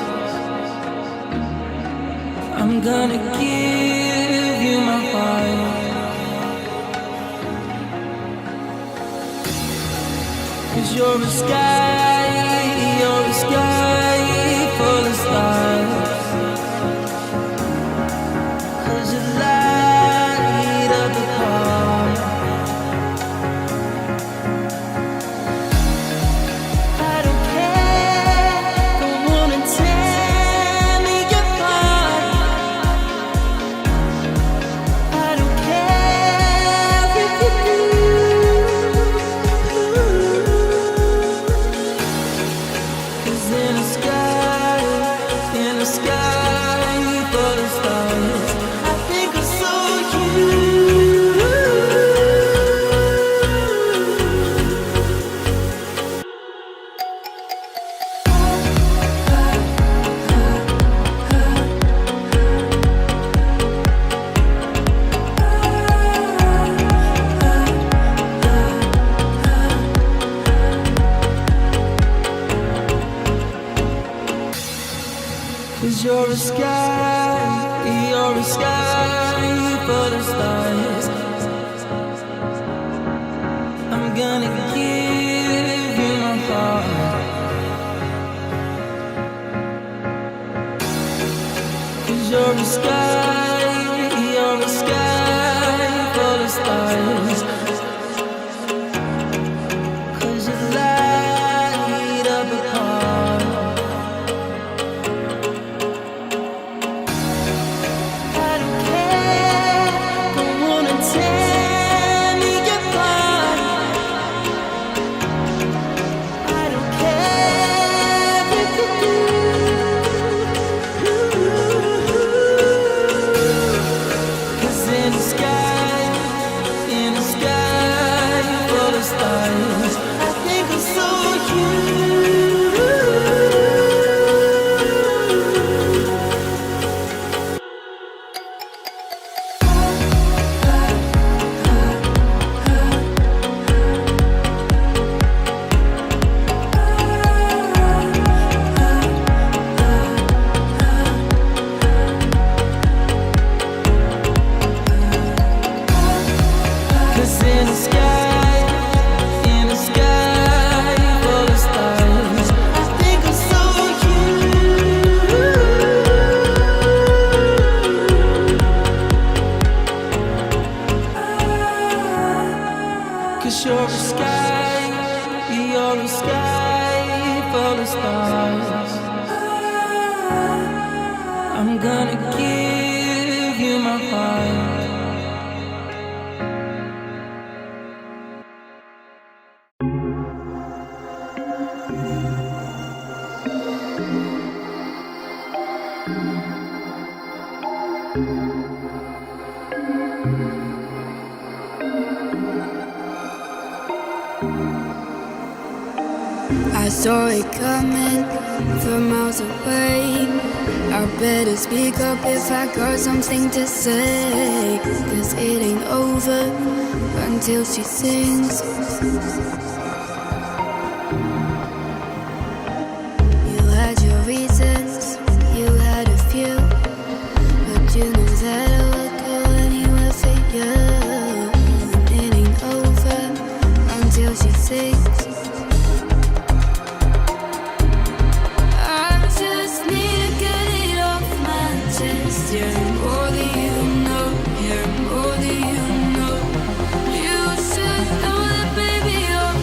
I'm gonna give you my heart. 'Cause you're a sky full of stars. 'Cause you light up the heart. You're a sky full of stars. I'm gonna give you my heart. 'Cause you're a sky full of stars. 'Cause you light up a heart. I'm gonna give you my heart. I saw it coming from miles away. I better speak up if I got something to say. 'Cause it ain't over until she sings. You had your reasons, you had a few, but you know that I would go anywhere for you. And it ain't over until she sings. You're more than you know, you're more than you know. You should know that, baby, you're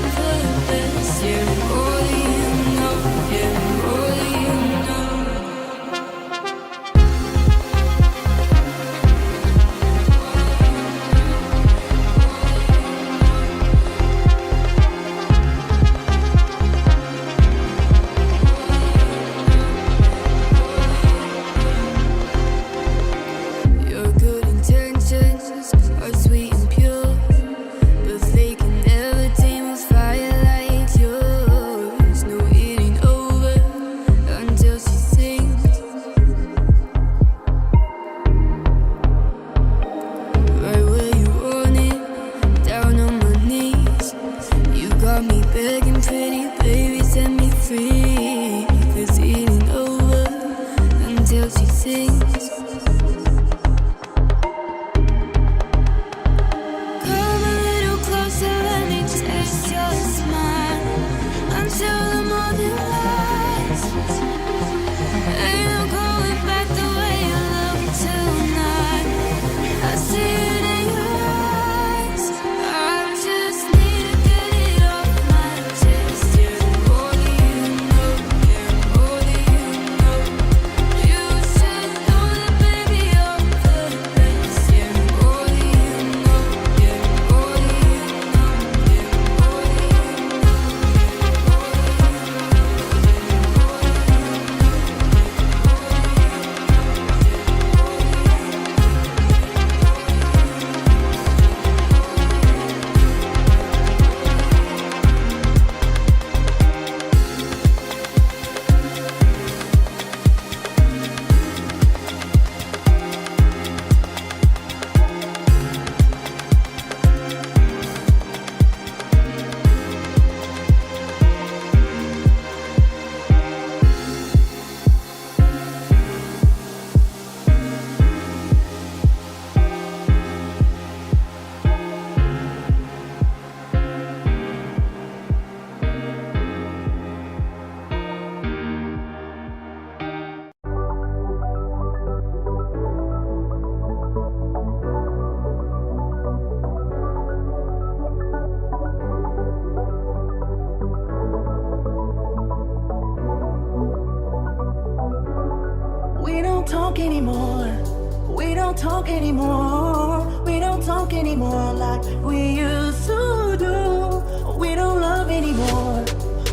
talk anymore. We don't talk anymore like we used to do. We don't love anymore.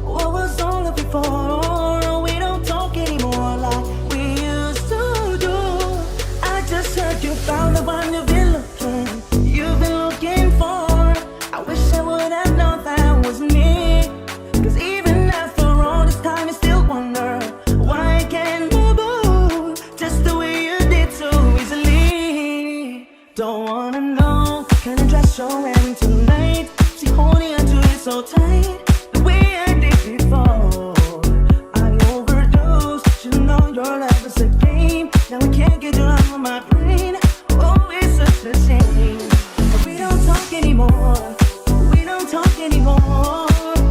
What was all of before? We don't talk anymore like we used to do. I just heard you found the one you've been looking for. I wish I would have known that was me. Cause even after all this time I still wonder why I can't move on just the way you did so easily. Don't wanna know what kind of dress you're wearing tonight. See, holding onto it so tight the way I did before. I overdosed, you know your love is a game. Now I can't get you out of my brain. Oh, it's such a shame. We don't talk anymore. We don't talk anymore.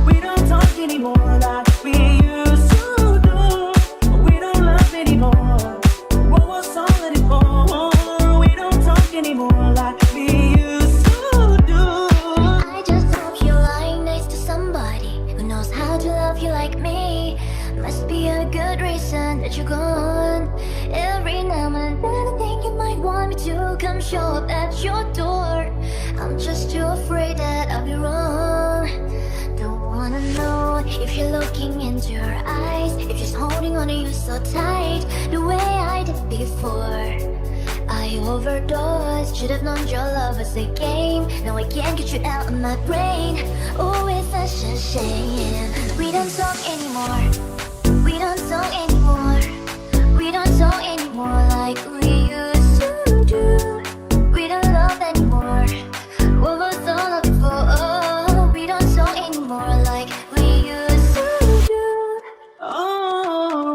We don't talk anymore like we used to do. We don't love anymore. What was all of it for? We don't talk anymore like we used to do. I just hope you're lying next to somebody who knows how to love you like me. Must be a good reason that you're gone. Every now and then I think you might want me to come show up at your door. I'm just too afraid that I'll be wrong. Don't wanna know if you're looking into your eyes, if she's holding on to you so tight the way I did before. I overdosed, should have known your love was a game. Now I can't get you out of my brain. Oh, it's such a shame. We don't talk anymore. We don't talk anymore. We don't talk anymore like we used to do. We don't love anymore. What was all of it for? Oh, we don't talk anymore like we used to do. Oh,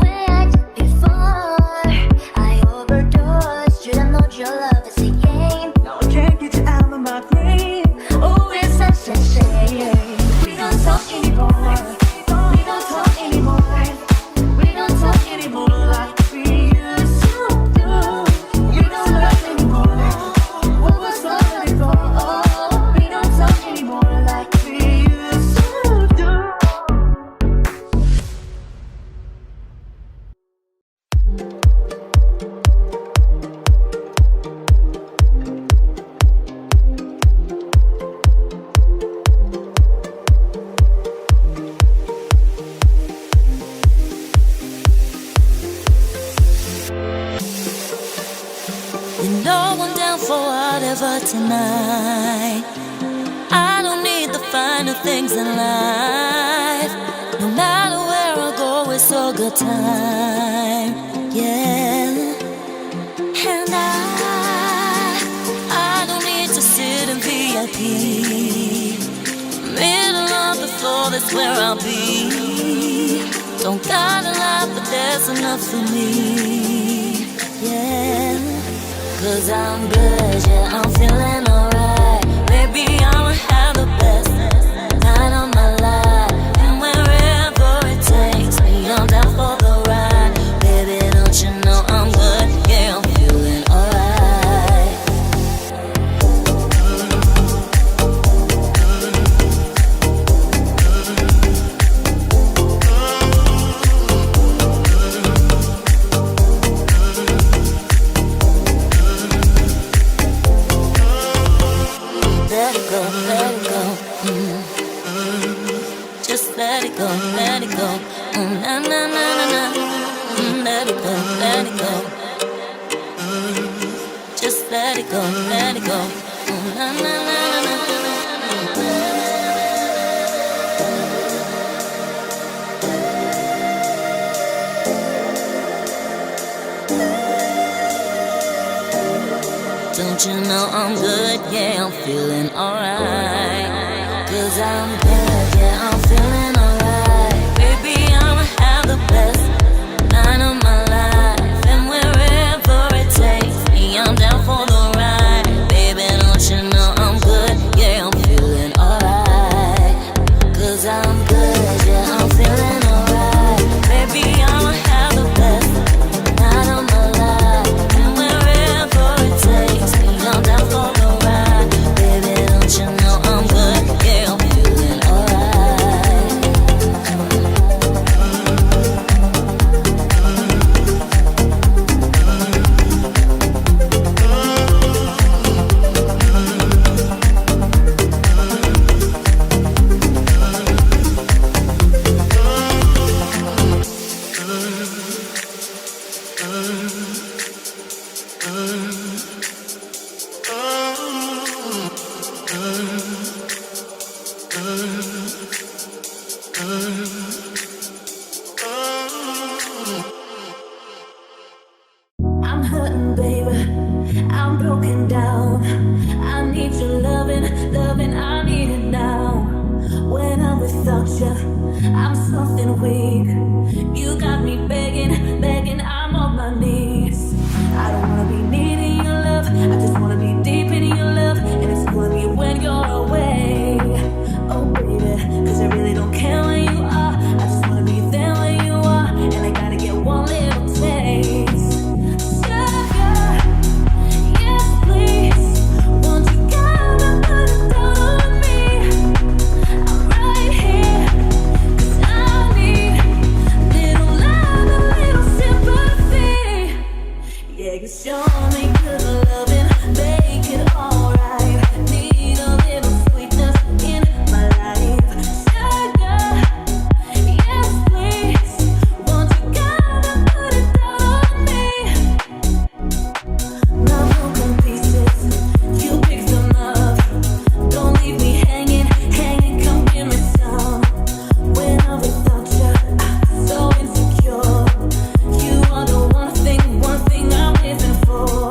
Way I did before. I overdosed. Should have known your love is a game. now I can't get you out of my brain. Oh, it's such a shame. We don't talk anymore. We don't talk anymore. We don't talk anymore like we used to do. We don't love anymore. What was all of it for? Oh, we don't talk anymore like we used to do. You know I'm down for whatever tonight. I don't need the finer things in life. No matter where I go, it's a good time. Yeah. And I don't need to sit in VIP. Middle of the floor, that's where I'll be. Don't got a lot, but there's enough for me. Yeah. Cause I'm good, yeah, I'm feeling alright. Baby, I'ma have the best night of my life. And wherever it takes me, I'm down for the ride. Baby, don't you know I'm good, yeah, I'm feeling alright. Let it go, let it go. Just let it go, let it go. Na na na na na. Let it go, let it go. Just let it go, let it go. Na na na na na. Don't you know I'm good, yeah, I'm feeling alright. Cause I'm good, yeah, I'm feeling alright. Baby, I'ma have the best night of my life. And wherever it takes me, I'm down for the ride. Baby, don't you know I'm good, yeah, I'm feeling alright. Cause I'm good, yeah, I'm feeling alright. Baby, I'ma have the best night of my life. And wherever it takes me, I'm down for the ride. Baby, don't you know I'm good, yeah, I'm feeling alright. I'm hurting, baby. I'm broken down. I need your loving, loving. I need it now. When I'm without you, I'm something weak. You got me begging, begging. I'm on my knees. I don't wanna be needing your love. I just wanna be deep in your love. And it's gonna be when you're away. Oh, baby, 'cause I really don't care where you are. I just wanna be there where you are. And I gotta get one little taste. Sugar, yes, please. Won't you come and put it down on me? I'm right here, 'cause I need little love, a little sympathy. Yeah, 'cause show me good loving, make it alright. Need a little sweetness in my life. Sugar, yes, please. Won't you come and put it down on me? My broken pieces, you pick them up. Don't leave me hanging, hanging. Come give me some. When I'm without you, I'm so insecure. You are the one thing I'm living for.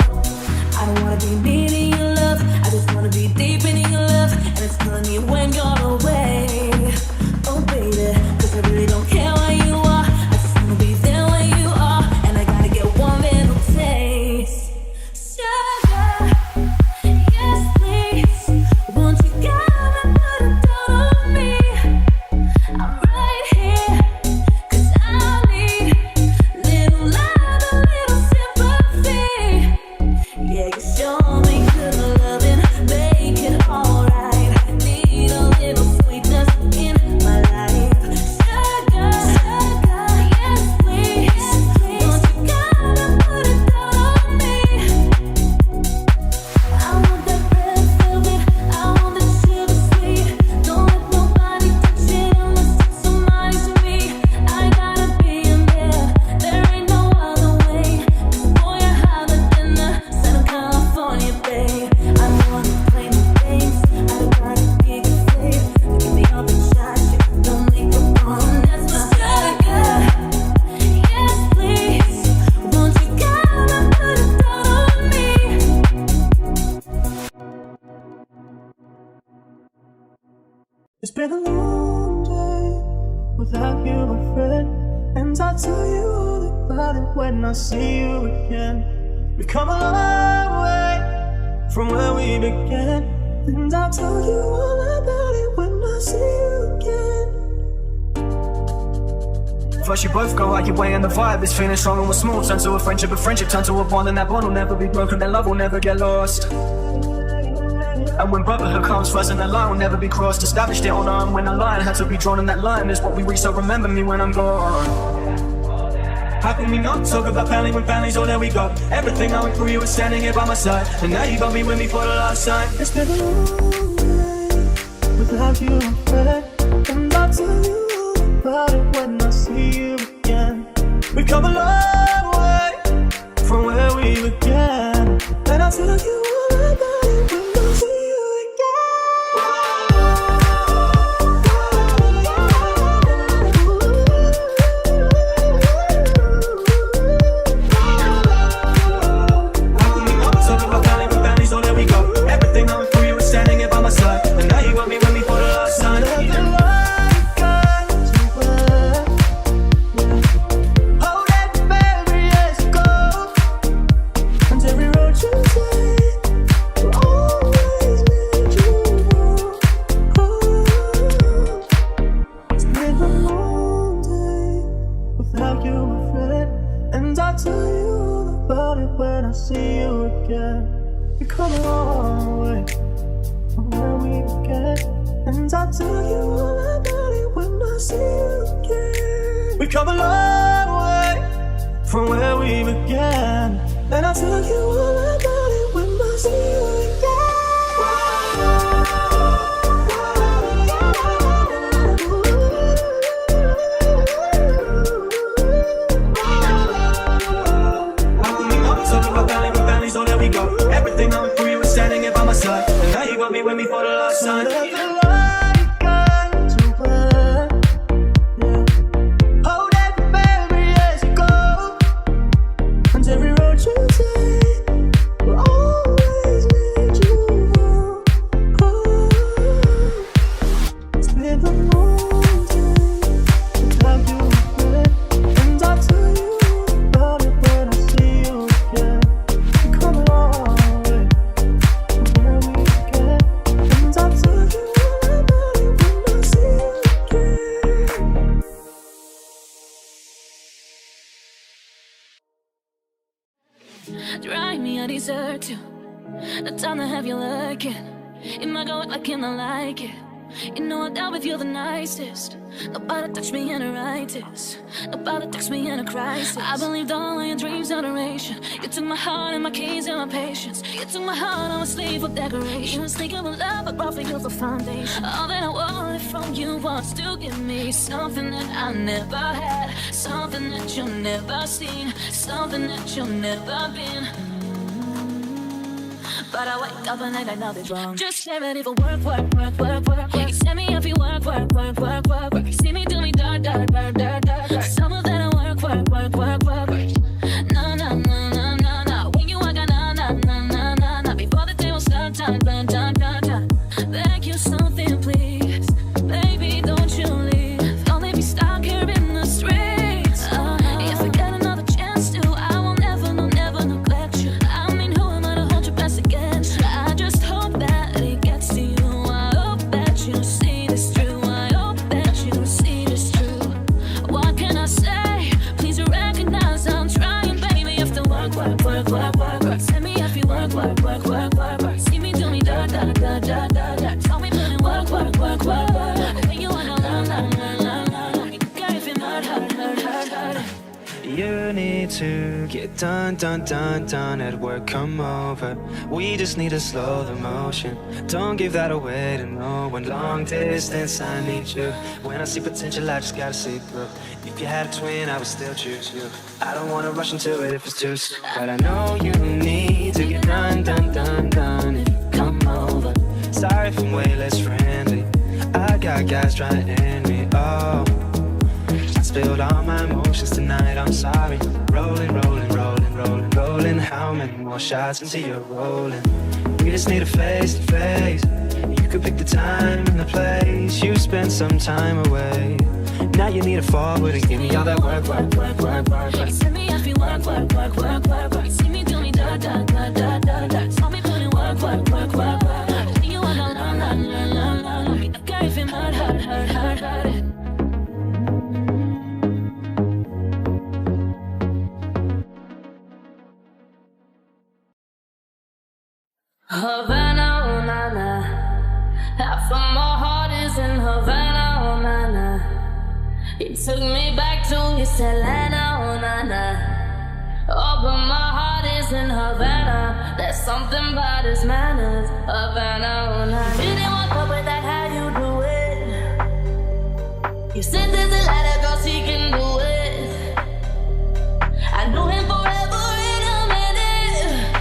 I don't wanna be needing your love. I just wanna be deep in your love. And it's killing me when you're away. Oh, baby, 'cause I really don't care where you are. I just wanna be there where you are. And I gotta get one little taste. Sugar, yes, please. Won't you come and put it down on me? I'm right here, 'cause I need little love, a little sympathy. Yeah, you show me good loving, make it alright. Need a little sweetness in my life. Sugar, yes, please. Won't you come and put it down on me? I want that red velvet, I want that sugar sweet. Don't let nobody touch it unless it's somebody to me. I gotta be in there, there ain't no other way. 'Cause boy, I had a dinner, Southern California, babe. I don't wanna play no games, I gotta be good faith. Give me all the shots, don't make them wrong. That's my sugar. Yes, please. Won't you come and put it down on me? It's been a long day without you, my friend. And I'll tell you all about it when I see you again. We've come a long way from where we began. And I'll tell you all about it when I see you again. First you both go out your way and the vibe is feeling strong and we're smooth. Turn to a friendship turn to a bond, and that bond will never be broken. That love will never get lost. And when brotherhood comes first and that line will never be crossed. Established it on our own when a line had to be drawn, and that line is what we reach, so remember me when I'm gone. How can we not talk about family when family's all that we got? Everything I went through, you were standing here by my side. And now you got me with me for the last time. It's been a long day without you, my friend. And I'll tell you all about it when I see you again. We've come a long way from where we began. And I'll tell you all about it when I see you again. How can we not talk about family when family's all that we got? Everything I went through, you were standing here by my side. And now you got me with me for the last time. Let the light guide you where. Hold that baby, let's go. And every road you take will always lead you home. It's been a long day without you, my friend. And I'll tell you all about it when I see you again. We come a long way from where we began. And I'll tell you all about it when I see you again. We come a long way from where we began. And I'll tell you all about it when I see you again. How can we not talk about family when family's all that we stay with me for the last time. Hold every memory as you go. And every road you take will always lead you home. Spend the morning without you again, and I'll tell you about it when I see you again. You come a long way from where we began, and I'll tell you all about it when I see you again. Drive me, I deserve to. The time to have you looking. It might go like him, I like it. You know I dealt with you the nicest. Nobody touched me in a righteous. Nobody touched me in a crisis. I believed all of your dreams adoration. You took my heart and my keys and my patience. You took my heart, I'm a slave for decoration. You was thinking of love, but brought for you the foundation. All that I wanted from you was to give me something that I never had, something that you've never seen, something that you've never been. But I wake up and I know it's wrong. Just get ready for work, work, work, work, work, work. You set me up, you work, work, work, work, work, work. You see me do me dirt, dirt, dirt, dirt, dirt, dirt. Some of that I work, work, work, work, work, work. No, no, no, no, no, no. When you walk, no, no, no, no, no, no. Before the day was done, done, done, done, done, done. Beg you something, please. Baby, don't you leave. Don't let me stuck here in the streets. If I get another chance to, I will never, no, never neglect you. I mean, who am I to hold your best against? I just hope that it gets to you. I hope that you see this true. I hope that you see this true. What can I say? Please recognize I'm trying, baby. You have to work, work, work, work, work, work. Send me if you work, work, work, work, work, work. See me do me da da da da da da. Tell me put in work, work, work, work, work. When you wanna learn, learn, learn, learn, learn. You gotta feel hurt, hurt, hurt, hurt, hurt. You need to get done, done, done, done at work, come over. We just need to slow the motion. Don't give that away to no one. Long distance, I need you. When I see potential, I just gotta see through. If you had a twin, I would still choose you. I don't wanna rush into it if it's too soon. But I know you need to get done, done, done, done if you come over. Sorry if I'm way less friendly. I got guys trying to end me, oh. Spilled all my emotions tonight, I'm sorry. Rolling, rolling, rolling, rolling, rolling. How many more shots until you're rolling? We just need a face to face. You could pick the time and the place. You spent some time away. Now you need to forward and give me all that work, work, work, work, work, work. You send me off, you work, work, work, work, work, work. You see me do me da da da da da da. Tell me put in work, work, work, work, work. You wanna learn, learn, learn, learn, learn. I gotta feel hurt, hurt, hurt, hurt, hurt. Havana, oh na na. Half of my heart is in Havana, oh na na. He took me back to his Atlanta, oh na na. Oh, but my heart is in Havana. There's something about his manners, Havana, oh na na. Didn't want up with that, how you do it? You said there's a lot of girls he can do it. I knew him forever in a minute.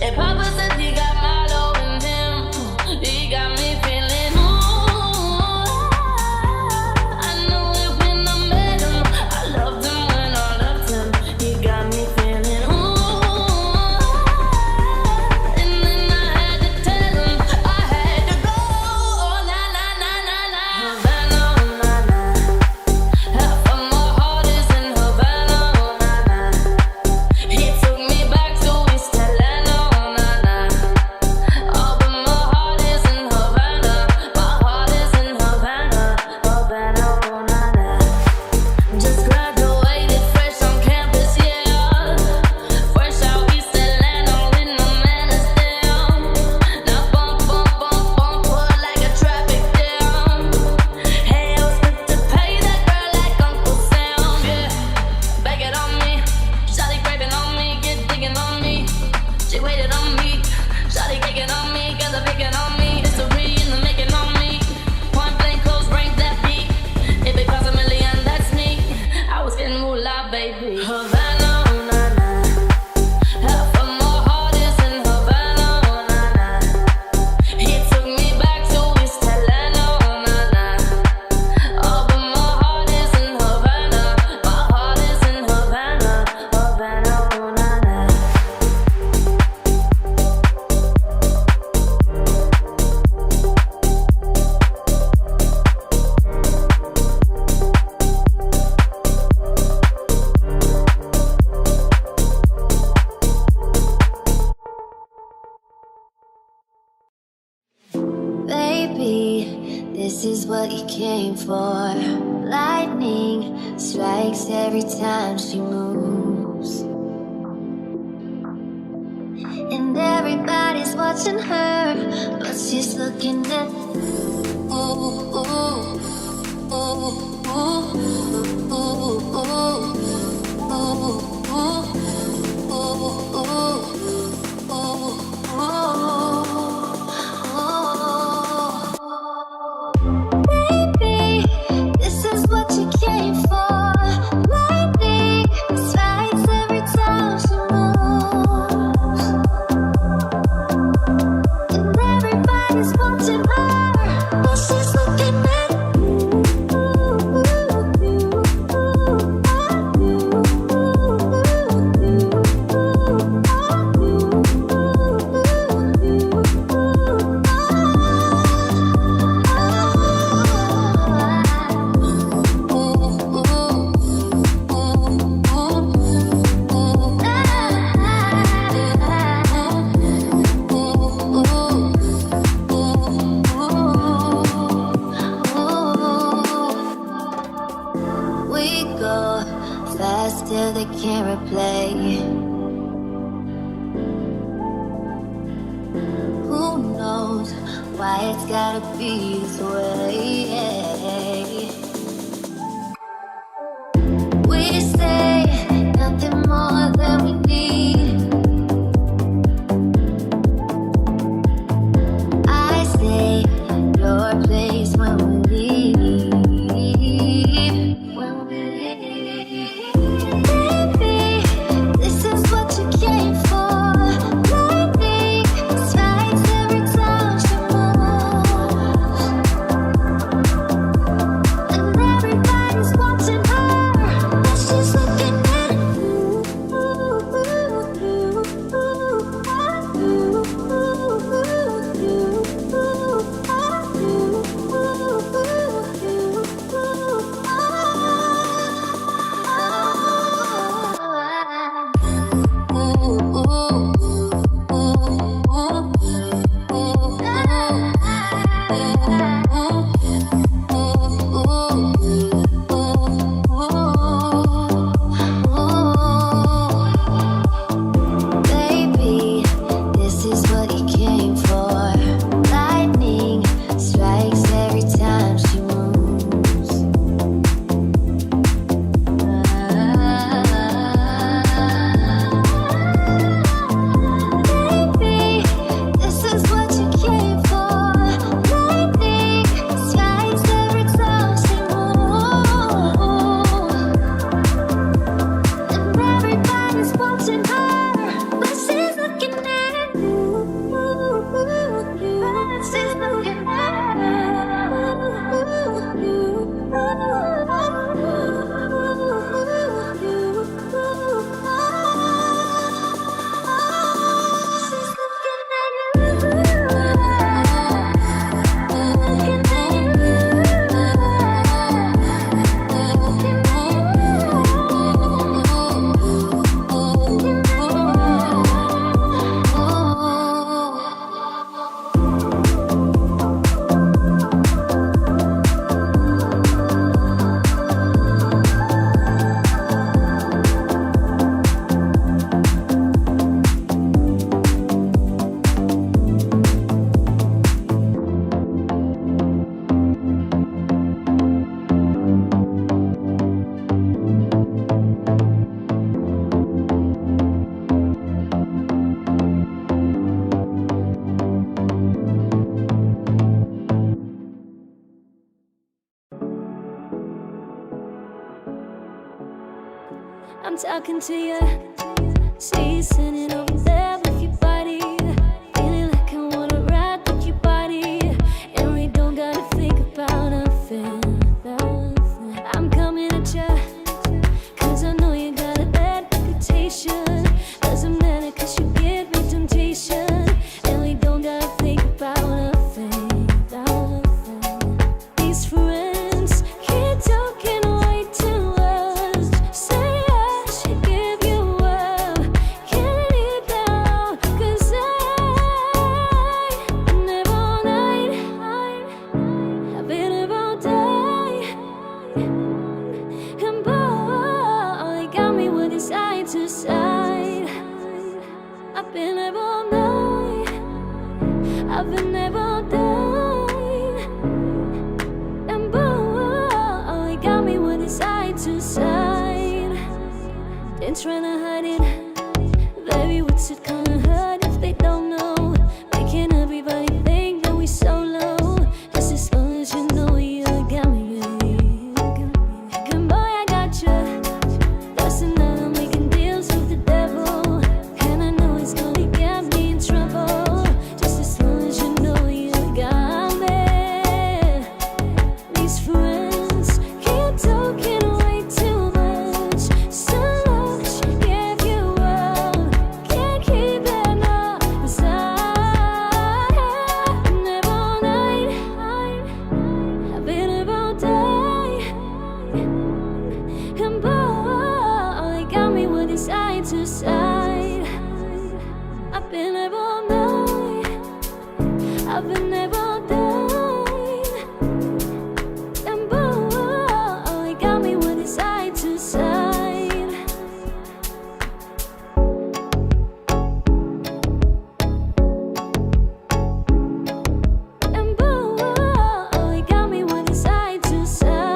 And Papa said he got my love in him. He got me feeling, I knew it when I met him. I loved him when I loved him. He got me feeling, and then I had to tell him I had to go. Oh, na na na na na. Havana, oh na na. Half of my heart is in Havana, oh na na. He took me back to East Atlanta, oh na na. Oh, but my heart is in Havana. My heart is in Havana, Havana, oh na na. Just graduated fresh on campus, yeah. Fresh out East Atlanta with no manners down. Now bump, bump, bump, bump, put like a traffic jam. Hey, I was quick to pay that girl like Uncle Sam, yeah. Bag it on me, shawty grabbing on me, get digging on me. She waited on me, shawty taking on me, got the picking on me. History in the making on me. Point blank, close range, that beat. If it costs $1 million, that's me. I was getting moolah, baby. Havana, oh na na. Half of my heart is in Havana, oh na na. this is what you came for. Lightning strikes every time she moves, and everybody's watching her, but she's looking at ooh, ooh, ooh, ooh, ooh, baby, this is what you came for. Lightning strikes every time she moves, and everybody's watching her, but she's looking at we go faster, they can't replay. Who knows why it's gotta be this way? We say nothing more than we need. I say your place when we leave. When we leave. Baby, this is what you came for. Lightning strikes every time she moves, and everybody's watching her, but she's looking at baby, this is what you came for. Lightning strikes every time she moves. Baby, this is what you came for. Lightning strikes every time she moves, and everybody's watching her, but she's looking at she's looking I'm talking to you, see you sitting over there with your body, feeling like I wanna ride with your body, and we don't gotta think about nothing. I'm coming at you, 'cause I know you got a bad reputation. Doesn't matter 'cause you give me temptation, and we don't gotta think about nothing. These friends keep talking way too much. Say I should give you up. Can it been up all night. I've been up all day. And boy, it got me with it side to side. Been trying to hide it. Baby, what's it gonna hurt if they don't know? Making everybody think that we so low. Just as long as you know you got me. And boy, I got you. That's another making deals with the devil. And I know it's gonna get me in trouble. Just as long as you know you got me. These friends keep talking way too much. So much, give you up. Can't keep it up inside. Been up all night. I've been up all day. And boy, it got me with it side to side. I've been up all night. I've been up all day. And boy, it got me with it side to side. And boy, it got me with it side to side.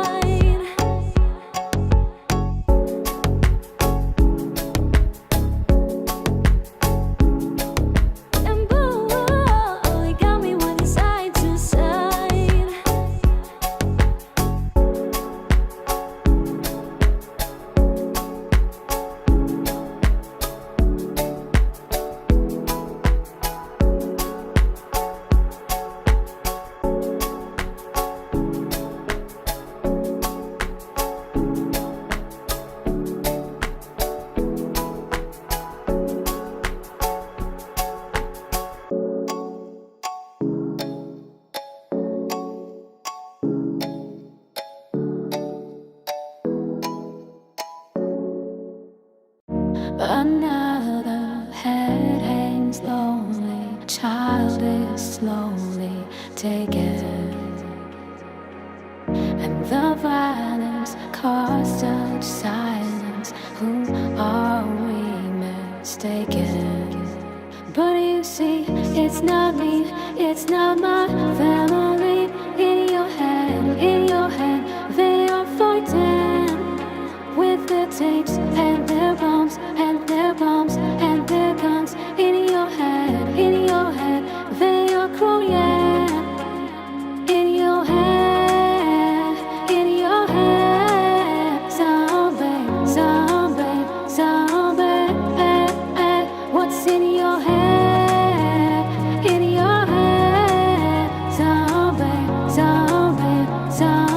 And boy, it got me with it side to side. Another head hangs lonely, child is slowly taken, and the violence caused such silence. Who are we mistaken? But you see, it's not me, it's not my family. In your head, they are fighting with their tapes and their bombs and their bombs and their guns. In your head, they are crying. In your head, zombie, zombie, zombie. What's in your head? In your head, zombie, zombie, zombie.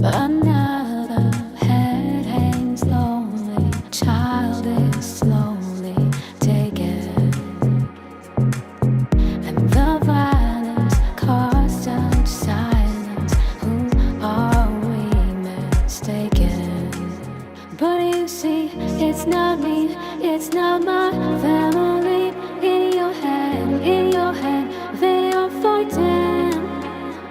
Another head hangs lonely, child is slowly taken, and the violence caused such silence. Who are we mistaken? But you see, it's not me, it's not my family. In your head, they are fighting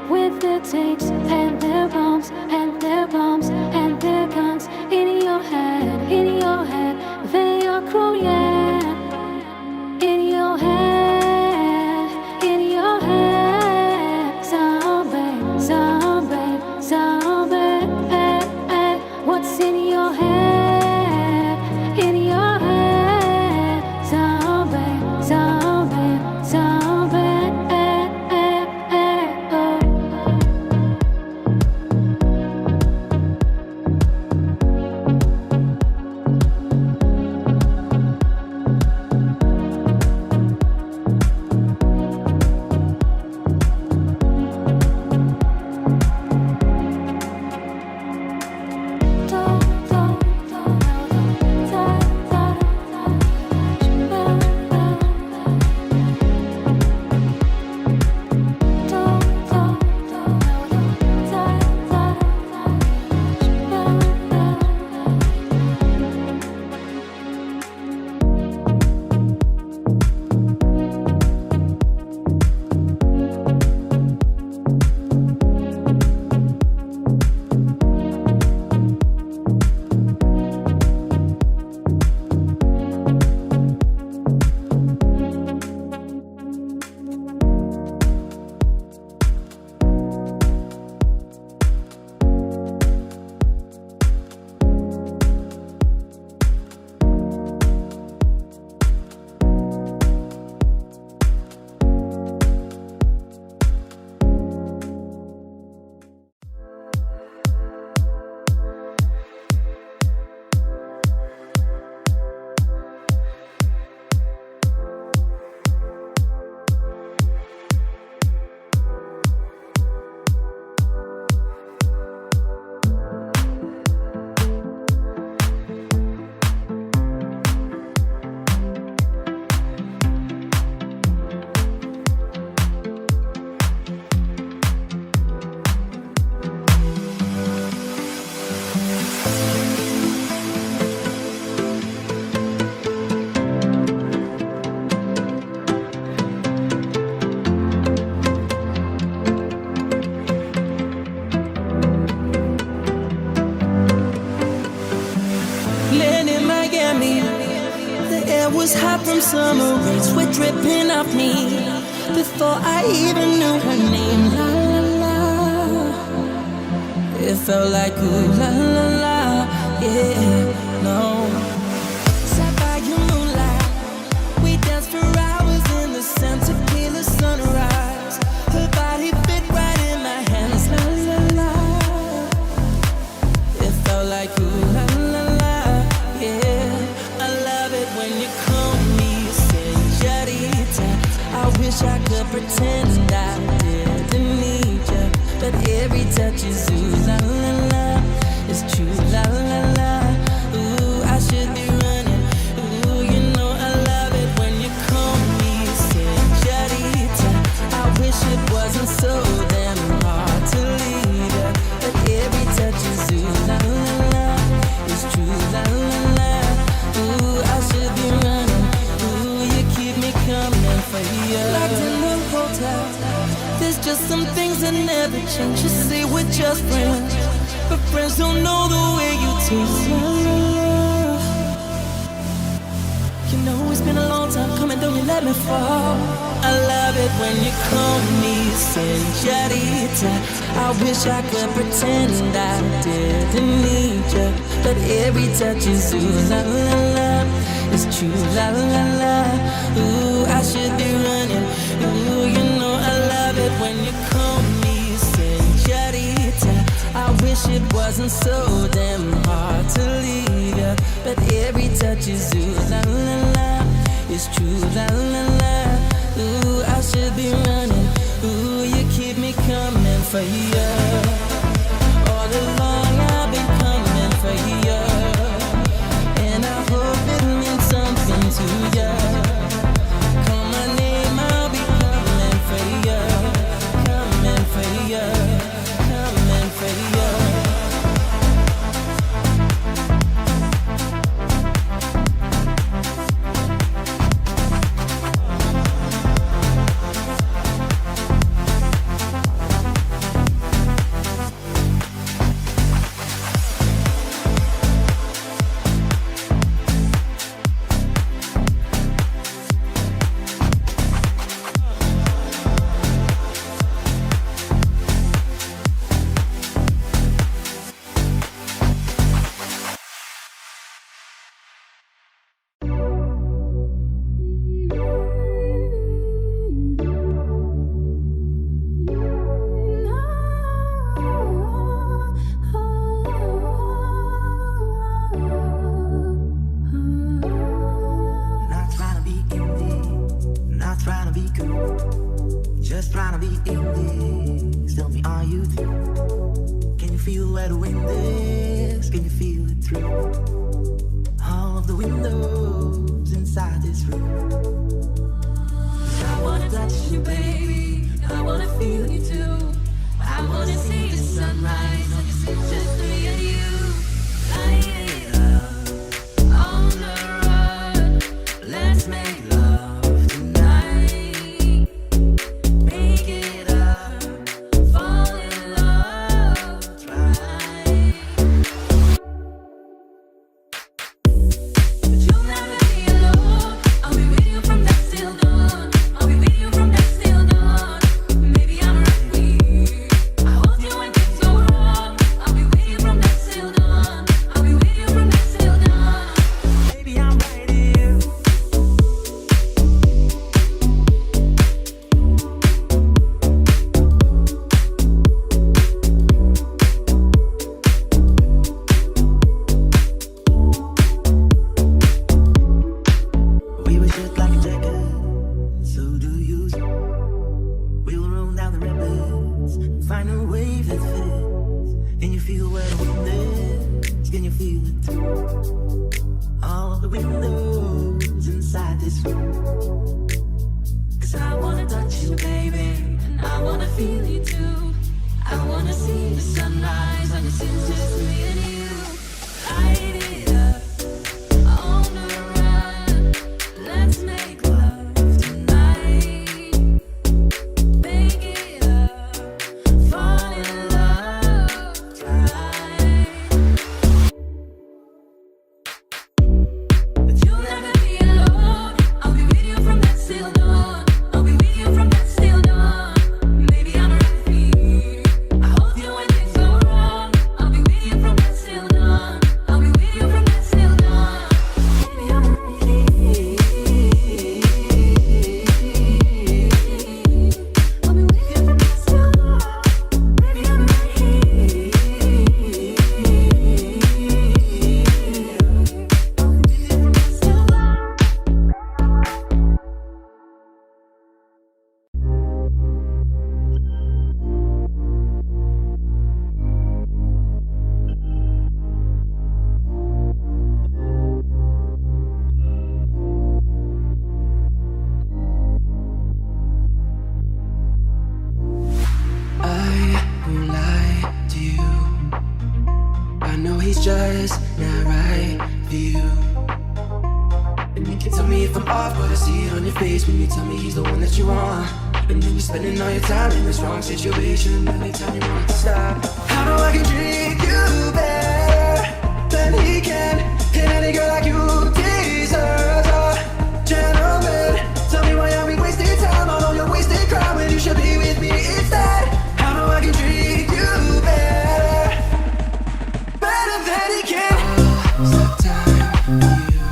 with their tapes and their bombs and their bombs and their guns. In your head, they are crying. In your head, zombie, zombie, zombie. What's in your head? In your head, zombie, zombie, zombie. was hot from summer rain, sweat dripping off me before I even knew her name. La la la, it felt like ooh la la la, yeah, no. Sat by your moonlight, we danced for hours in the sun, tequila sunrise. Her body fit right in my hands. La la la, it felt like ooh la la la, yeah. I love it when you call me señorita. I wish I could pretend I didn't need you, but every touch is ooh la la la. It's true la la la. Ooh, I should be running. Ooh, you know I love it when you call me señorita. I wish it wasn't so damn hard to leave you, but every touch is ooh la la la. It's true la la la. Ooh, I should be running. Ooh, you keep me coming for you. Locked in the hotel, there's just some things that never change. You say we're just friends, but friends don't know the way you taste love. You know it's been a long time coming, don't you let me fall. I love it when you call me señorita. I wish I could pretend I didn't need you, but every touch is ooh la la la. It's true la la la. Ooh, I should be running. Ooh, you know I love it when you call me señorita. I wish it wasn't so damn hard to leave you, but every touch is ooh la la la. It's true la la la. Ooh, I should be running. Ooh, you keep me coming for you. All along I've been coming for you, and I hope it means something to you. Call my name, I'll be coming for you, coming for you, coming for you. Not trying to be indie, not trying to be cool, just trying to be indie. Tell me, are you through? Can you feel where the wind is? Can you feel it through all of the windows inside this room? I wanna touch you, baby. I wanna feel you too. I wanna see the sunrise on your skin, just me and you. Light it up on the run. Let's make love tonight. Make it up, fall in love, try. But you'll never be alone. I'll be with you from dusk till dawn. I'll be with you from dusk till dawn. Maybe I'm right here. I hold you when things go wrong. I'll be with you from dusk till dawn. I'll be with you from dusk till dawn. Baby, I'm right here. We were shaped like a jacket, so do you. We will roll down the rapids, find a wave that fits. Can you feel where the wind is? Can you feel it through all of the windows inside this room? 'Cause I wanna touch you, baby, and I wanna feel you too. I wanna see the sunrise on your skin, just me and you. Light it up on the run. Let's make love tonight. Make it up, fall in love, try. But you'll never be alone. he's just not right for you. And you can tell me if I'm off, but I see it on your face when you tell me he's the one that you want. And then you're spending all your time in this wrong situation. Anytime you want to stop. I know I can treat you better than he can. And any girl like you deserves a gentleman. Tell me why are we wasting time? I know you're wasting crime when you should be with me instead. I know I can treat you better than he can. Stop time for you.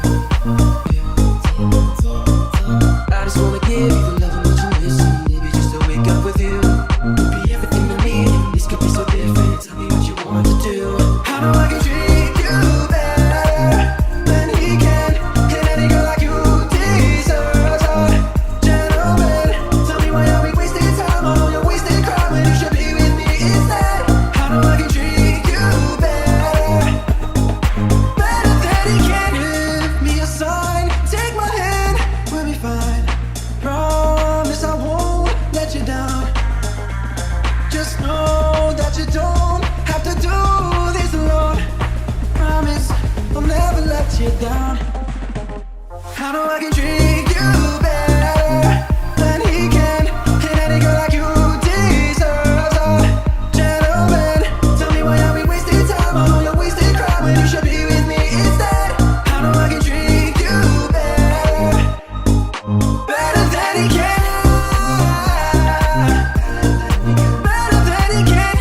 I just wanna give you the love and what you're missing. Maybe just to wake up with you. Be everything you need. This could be so different. Tell me what you want to do. I know I can treat you better than he can. And any girl like you deserves a gentleman. Tell me why are we wasting time? I know you're wasting crime when you should be with me instead. I know I can treat you better than he can. Give me a sign, take my hand, we'll be fine. Promise I won't let you down. Just know that you don't have to do this alone. Promise I'll never let you down. I know I can treat you better than he can. And any girl like you deserves a gentleman. Tell me why are we wasting time? I know you're wasting crime when you should be with me instead. I know I can treat you better than he can. Better than he can.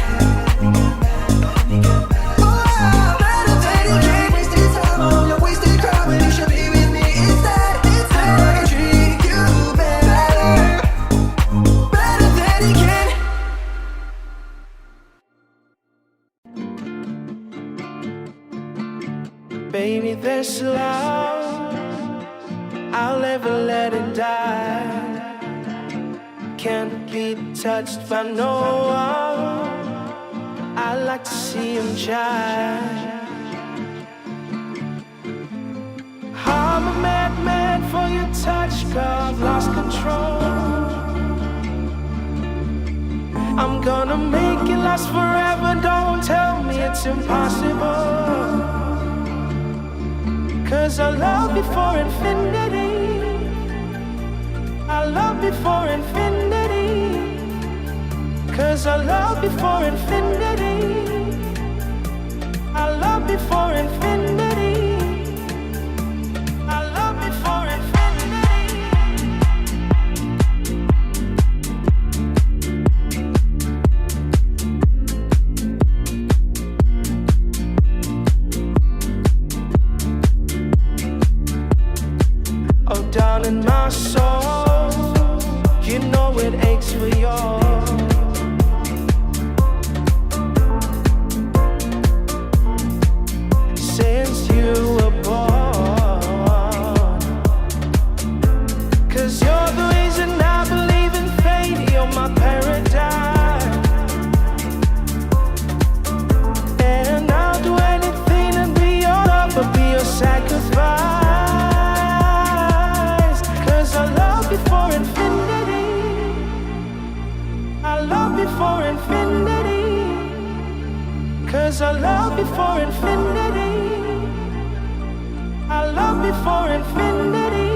Oh, better than he can. Wasting time, I know you're wasting crime when you should be with me instead. I know I can treat you better than he can. Baby, this love, I'll never let it die. Can't be touched by no one. I like to see him shine. I'm a madman for your touch, girl, I've lost control. I'm gonna make it last forever, don't tell me it's impossible. 'Cause I love you for infinity. I love you for infinity. 'Cause I love you for infinity. I love you for infinity. I love you for infinity. Oh, darling, my soul, you know it aches for yours. Since you were born, 'cause you're the reason I believe in fate. You're my paradise, and I'll do anything to be your love or be your sacrifice. 'Cause I love you for infinity. I love you for infinity. 'Cause I love you for infinity. I love you for infinity.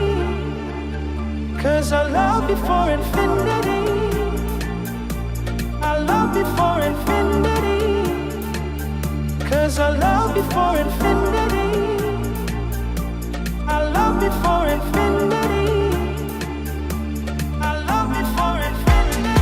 'Cause I love you for infinity. I love you for infinity. 'Cause I love you for infinity. I love you for infinity. I love you for infinity.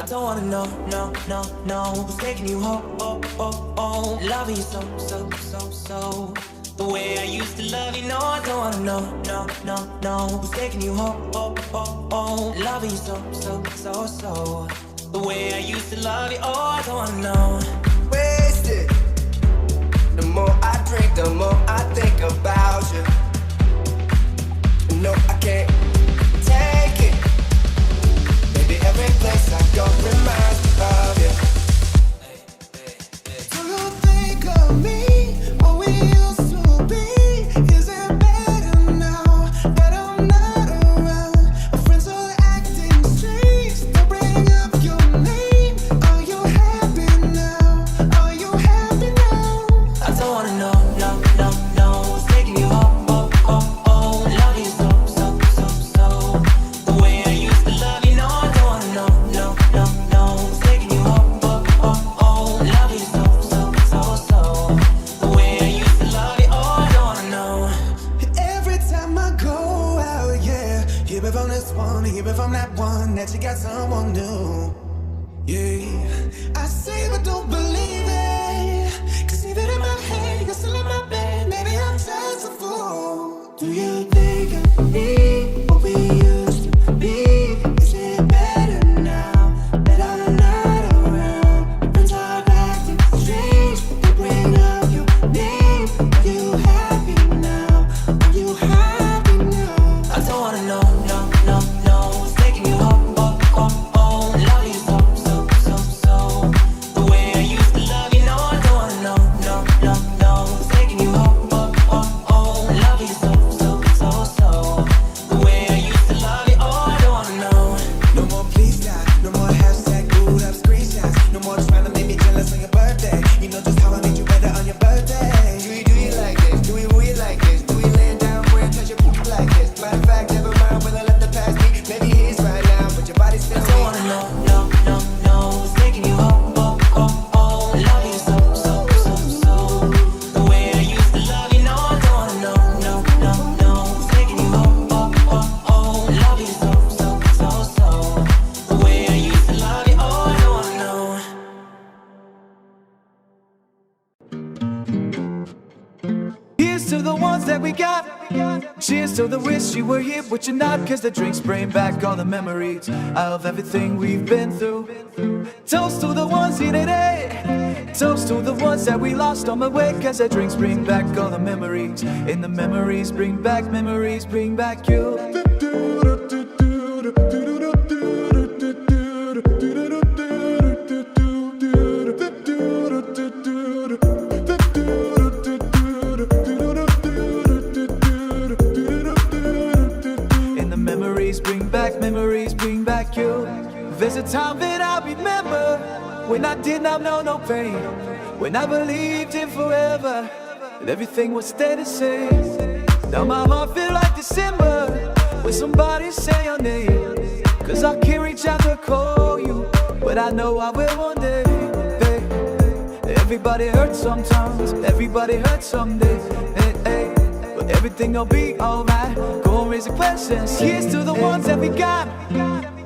I don't wanna know, no, no, no, who's taking you home, oh, oh, oh, loving you so, so, so, so. The way I used to love you, no, I don't wanna know, no, no, no, who's taking you home, oh, oh, oh, loving you so, so, so, so. The way I used to love you, oh, I don't wanna know. Wasted. The more I drink, the more I think about you. No, I can't take it. Baby, every place I go reminds me of you. Do you think of me? What we used to be? Is it better now that I'm not around? My friends are acting strange. They bring up your name. Are you happy now? Are you happy now? I don't wanna know, no, no, no, who's taking you home, oh, oh, oh, love you so, so, so, so. The way I used to love you, no, I don't wanna know, no, no, no, who's taking you home, oh, oh, oh, love you so, so, so, so. The way I used to love you, oh, I don't wanna know. Every time I go out, yeah, hear it from this one, hear it from that one, that you got someone new. Yeah, I say but don't believe it, 'cause even in my head, you're still in my bed. Maybe I'm just a fool. Do you think of me? What we used to be? Is it better now that I'm not around? Friends are acting strange. They bring up your name. Are you happy now? Are you happy now? I don't wanna know, no, no, no, who's taking you home, oh, oh, oh, love you so, so, so, so. The way I used to love you, no, I don't wanna know, no, no, no, who's taking you home, oh, oh, oh, love you so, so, so, so. The way I used to love you, oh, I don't wanna know. No more please God, no more hashtag booed up screenshots. No more trying to make me jealous on your birthday. You know just how I made you better on your birthday. Do you like this? Do we like this? Do we lay down where touch your poop like this? Matter of fact, never mind when I let the past be. Maybe it is right now, but your body's still I don't wanna know, no, no, no, who's taking you home, oh, oh, oh, love you so, so, so, so. The way I used to love you, no, I don't wanna know, no, no, no, who's taking you home, oh, oh, oh, love you so, so, so, so. The way I used to love you, oh, I don't wanna know. Here's to the ones that we got. Cheers to the wish you were here, but you're not. 'Cause the drinks bring back all the memories of everything we've been through. Toast to the ones here today. Toast to the ones that we lost on the way. 'Cause the drinks bring back all the memories. And the memories bring back you. And the memories bring back you. There's a time that I remember when I did not know no pain, when I believed in forever and everything would stay the same. Now my heart feel like December when somebody say your name. 'Cause I can't reach out to call you, but I know I will one day. Hey, everybody hurts sometimes, everybody hurts someday. Hey, hey, but everything will be alright. Go and raise the questions. Here's to the ones that we got.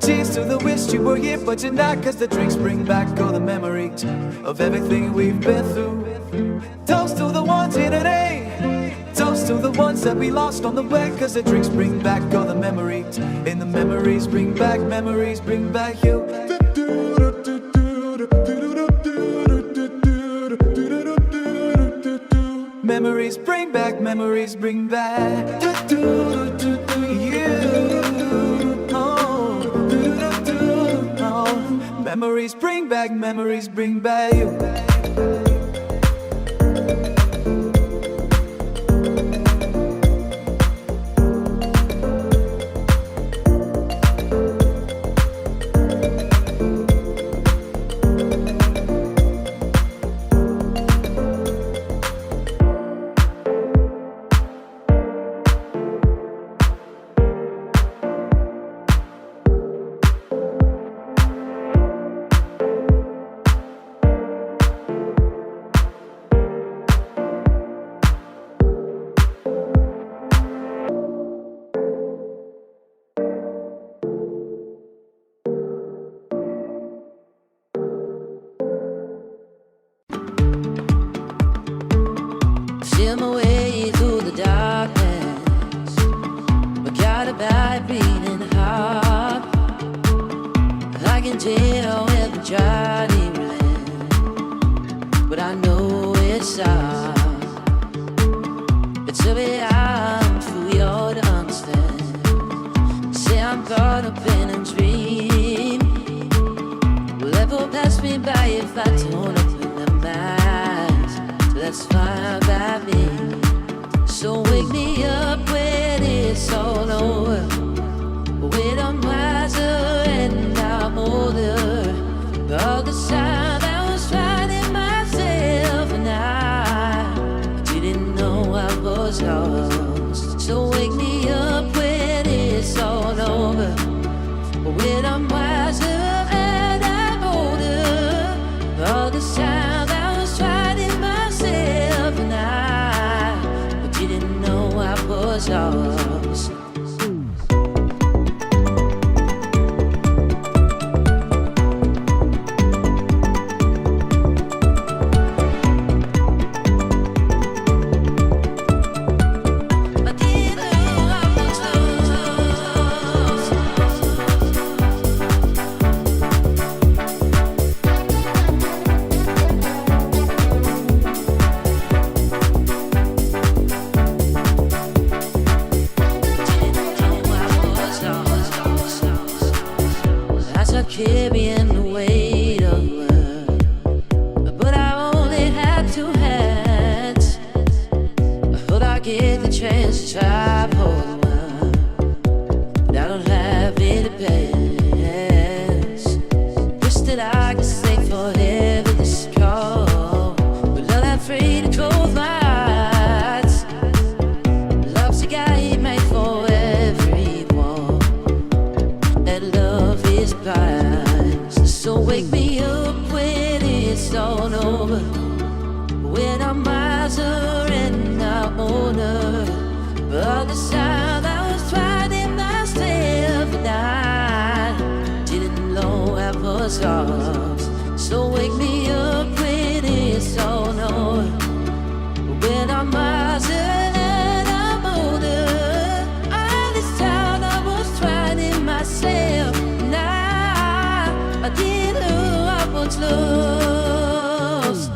Cheers to the wish you were here, but you're not. 'Cause the drinks bring back all the memories of everything we've been through. Toast to the ones here today. Toast to the ones that we lost on the way. 'Cause the drinks bring back all the memories. And the memories bring back you. Memories bring back you. Memories bring back you. steal my way through the darkness, but got a bad beating heart. I can tell if I'm trying to relent, but I know it's hard. It's a way I'm too young to understand. Say I'm caught up in a dream. Will ever pass me by if I don't open the mind? So that's fine by me. So wake me up when it's all over, when I'm wiser and I'm older. All the time I was finding myself and I didn't know I was lost. So wake me up when it's all over, when I'm wiser and I'm older. All the time I was finding myself and I didn't know I was lost. Carrying the weight of love, but I only had two hands. I thought I'd get the chance to try for the one, but I don't have any pants. Wish that I could stay forever this cold, but I'm afraid to close my eyes. Love's a guy made for everyone, and love is blind. So wake me up when it's all over, when I'm wiser and I'm older. All the time I was finding myself and I didn't know I was lost. So wake me up when it's all over, when I'm wiser and I'm older. All this time I was finding myself and I didn't know I was lost.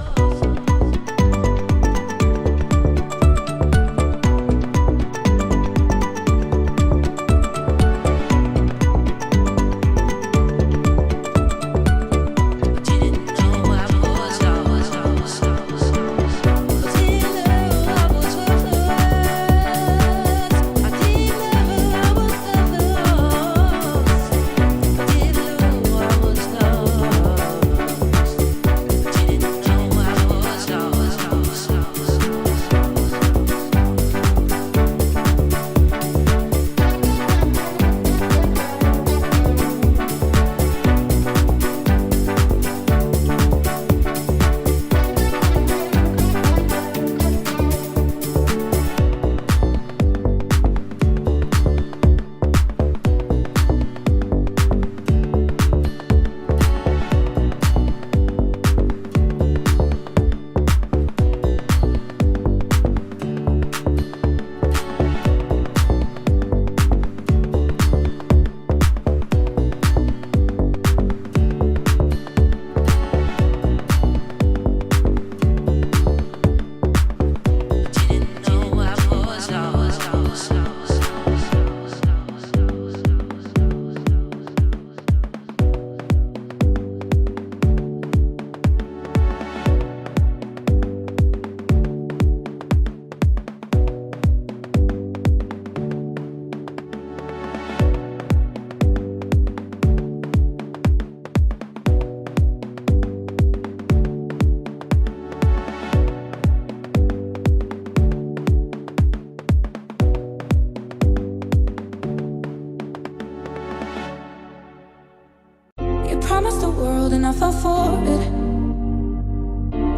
promised the world and I fell for it.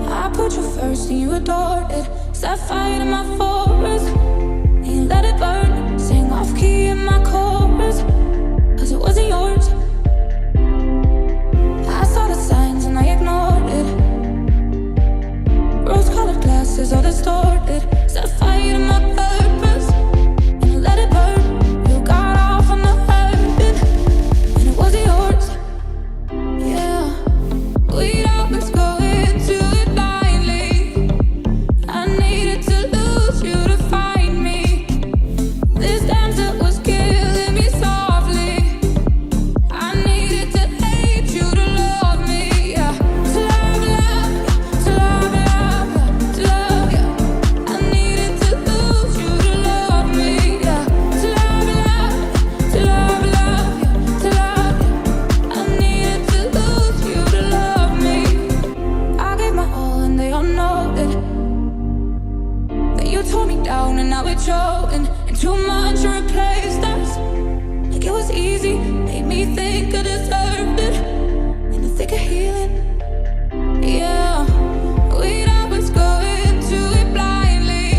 I put you first and you adored it. Set fire to my forest and you let it burn. Sang off key in my chorus, cause it wasn't yours. I saw the signs and I ignored it. Rose-colored glasses all distorted. now we're choking, and too much to replace us. Like it was easy, made me think I deserved it. In the thick of healing, yeah. We'd always go into it blindly.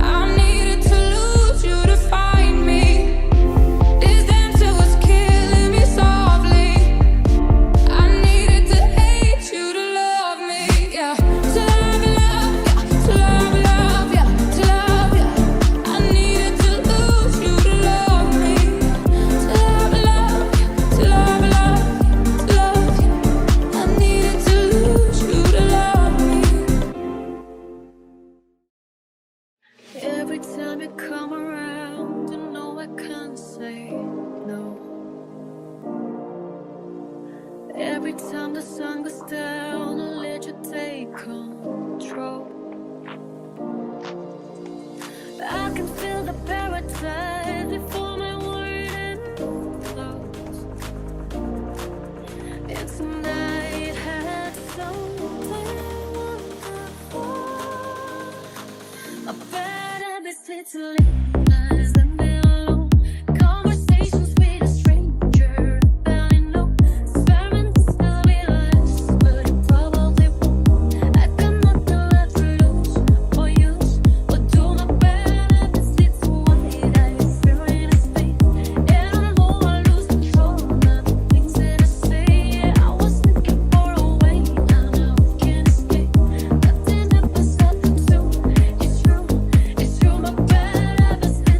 I needed to lose you to find me. This dancer was killing me softly. I needed to hate you to love me, yeah. To love, yeah. To love, yeah. I needed to lose you to love me. To love, to love, yeah. I needed to lose you to love me. Every time you come around, you know I can't say no. Every time the sun goes down, I'll let you take control. I can feel the paradise before my word ends. And tonight had something wonderful. A better visit to live than be alone. Conversations with a stranger, barely know. Experiments will be less, but it probably won't. I got nothing left to lose or use, but do my better visit to what I experience. And I know I lose control of the things that I say. Yeah, I was looking for a way, now I can't escape. Nothing ever something to. It's true, my better visit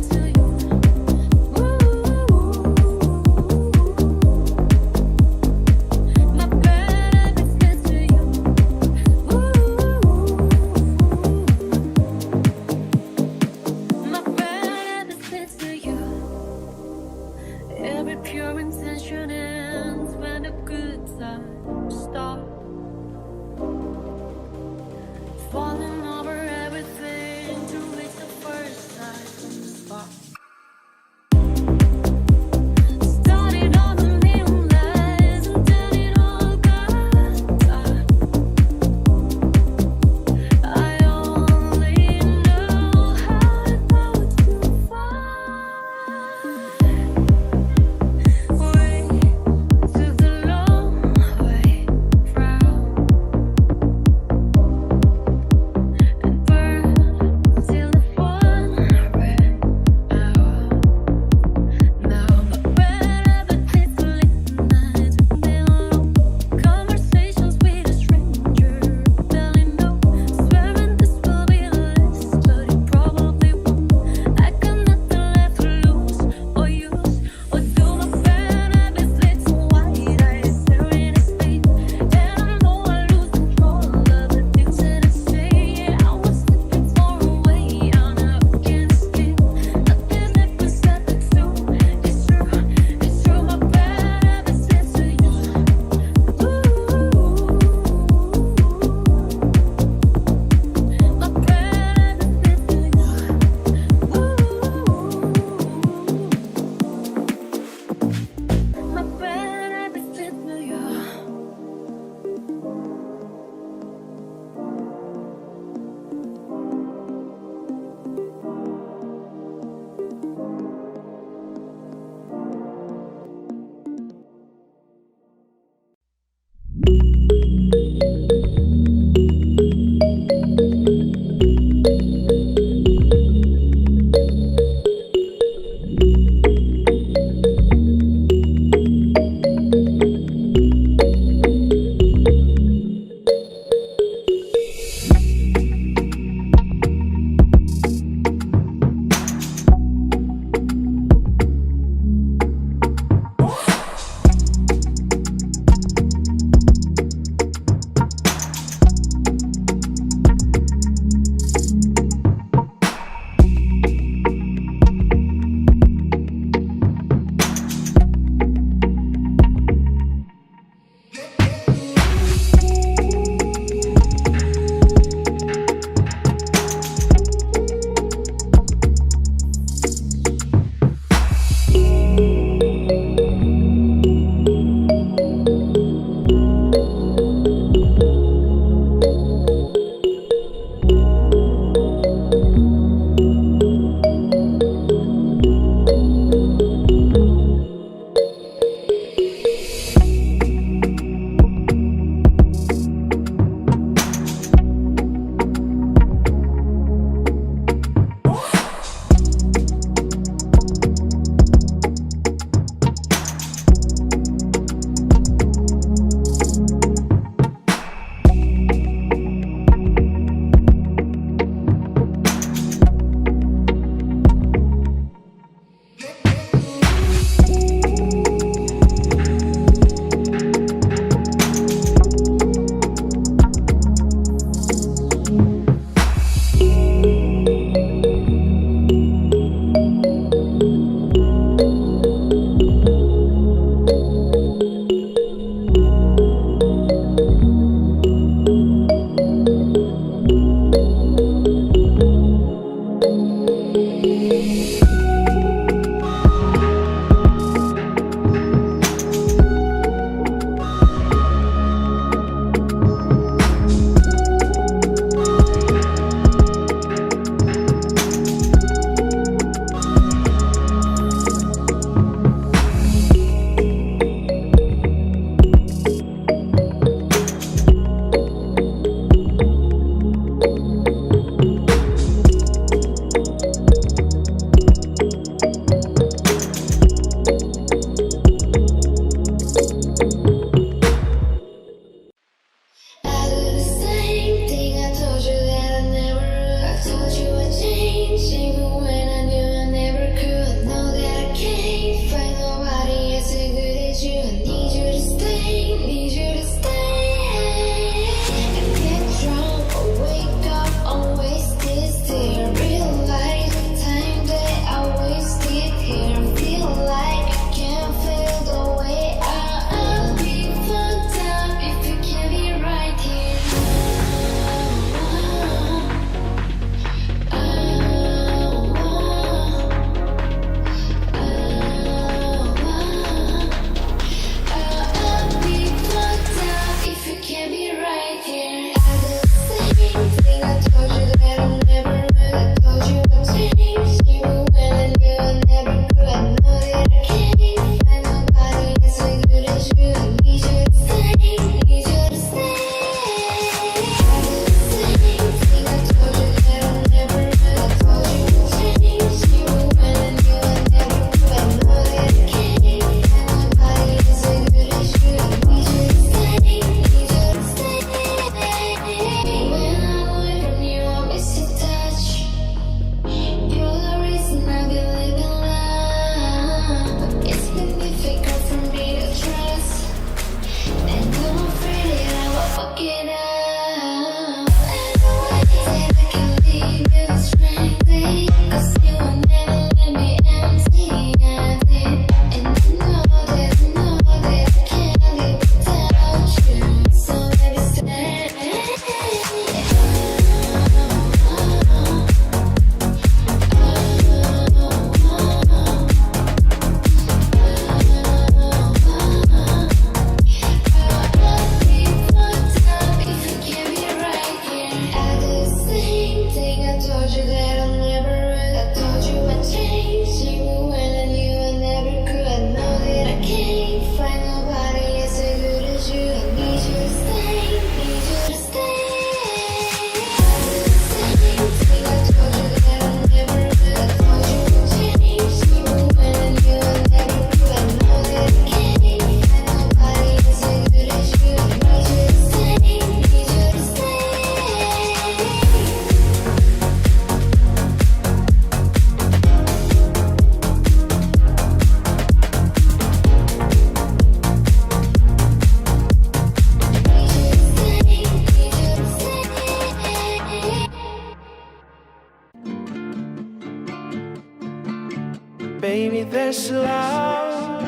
Baby, this love,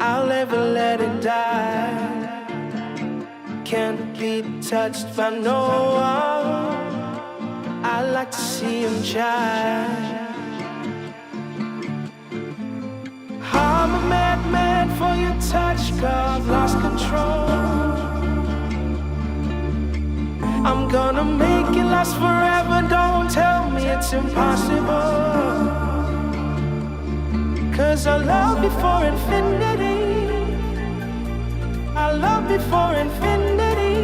I'll never let it die. Can't be touched by no one. I like to see him shine. I'm a madman for your touch, girl, I've lost control. I'm gonna make it last forever, don't tell me it's impossible. 'Cause I love you for infinity. I love you for infinity.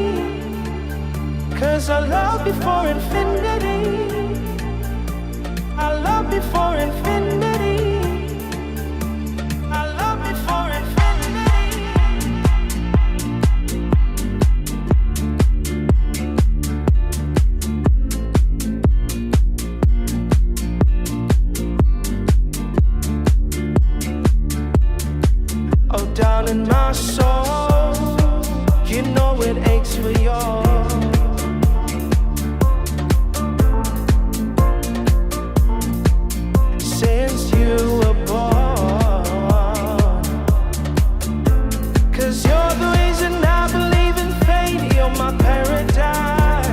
'Cause I love you for infinity. I love you for infinity. I love you for infinity. Oh, down in my soul, you know it aches for yours. Since you were born, 'cause you're the reason I believe in fate. You're my paradise,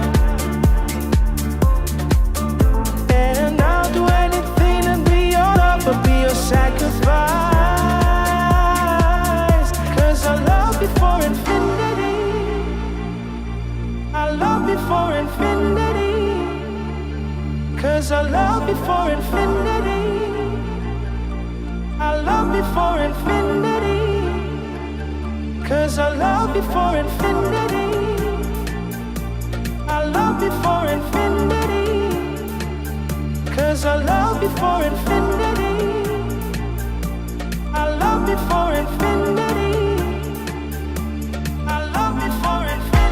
and I'll do anything to be your love or be your sacrifice. 'Cause I love you for infinity. I love you for infinity. 'Cause I love you for infinity. I love you for infinity. 'Cause I love you for infinity. I love you for infinity. 'Cause I love you for infinity. I love you for infinity. I love you for infinity.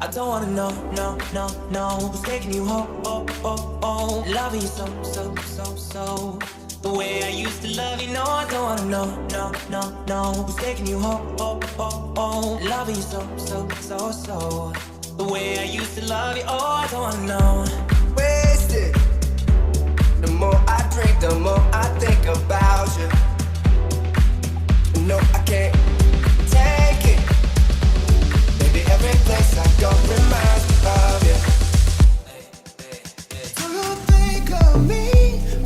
I don't wanna know, no, no, no, who's taking you home, oh, oh, oh, loving you so, so, so, so, the way I used to love you. No, I don't wanna know, no, no, no, who's taking you home, oh, oh, oh, loving you so, so, so, so, the way I used to love you. Oh, I don't wanna know. Wasted. The more I drink, the more I think about you. No, I can't take it. Baby, every place I go reminds me of you. Do you think of me,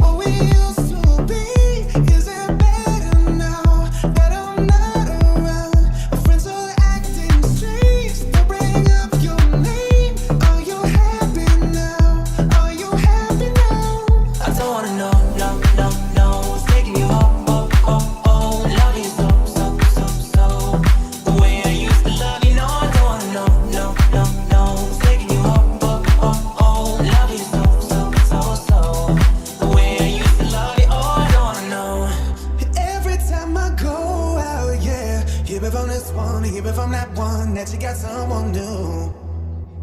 what we used to be? Is it better now that I'm not around? My friends are acting strange, they bring up your name. Are you happy now? Are you happy now? I don't wanna know. wanna hear it from that one that you got someone new.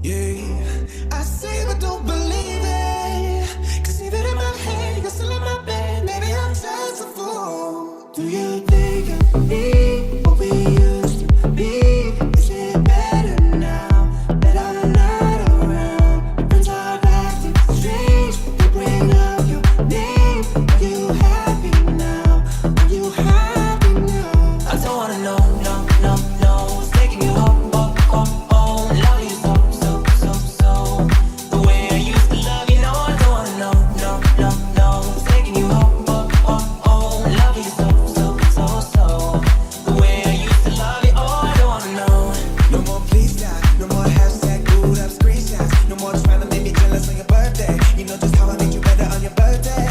Yeah, I say but don't believe it. Cause even in my head, you're still in my bed. Maybe I'm just a fool. Do you think I need what we used to be? Is it better now that I'm not around? My friends are acting strange. They bring up your name. Are you happy now? Are you happy now? I don't wanna know, no, no, no. What's taking you home, oh, oh, oh. Love you so, so, so, so. The way I used to love you, no, I don't wanna know, no, no, no. What's taking you home, oh, oh, oh. Love you so, so, so, so. The way I used to love you, oh, I don't wanna know. No more please stop. No more hashtag glued up screenshots. No more trying to make me jealous on your birthday. You know just how I make you better on your birthday.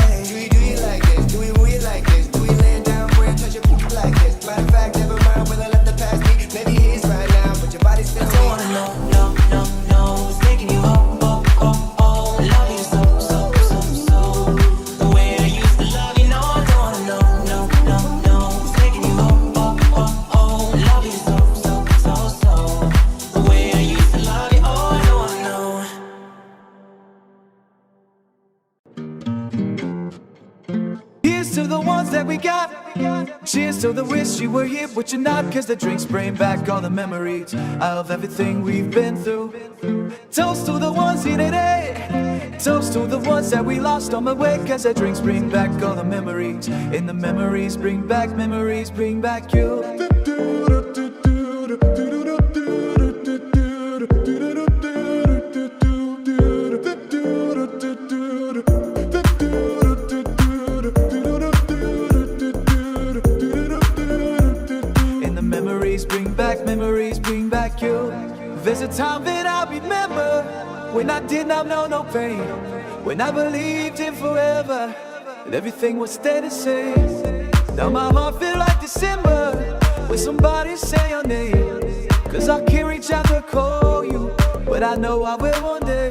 Do you like this? Do we like this? Do we lay down where and touch your poop like this? Matter of fact, never mind when I let the past be. Maybe he's right now, but your body's still I don't wanna know, no, no, no. What's taking you home, oh, oh, oh. Love you so, so, so, so. The way I used to love you, no, I don't wanna know, no, no, no. What's taking you home, oh, oh, oh. Love you so, so, so, so. The way I used to love you, oh, I don't wanna know. Here's to the ones that we got. Cheers to the wish you were here, but you're not. Cause the drinks bring back all the memories of everything we've been through. Toast to the ones here today. Toast to the ones that we lost on the way. Cause the drinks bring back all the memories. And the memories bring back you. Memories bring back you. There's a time that I remember when I did not know no pain, when I believed in forever and everything would stay the same. Now my heart feel like December when somebody say your name. Cause I can't reach out to call you, but I know I will one day.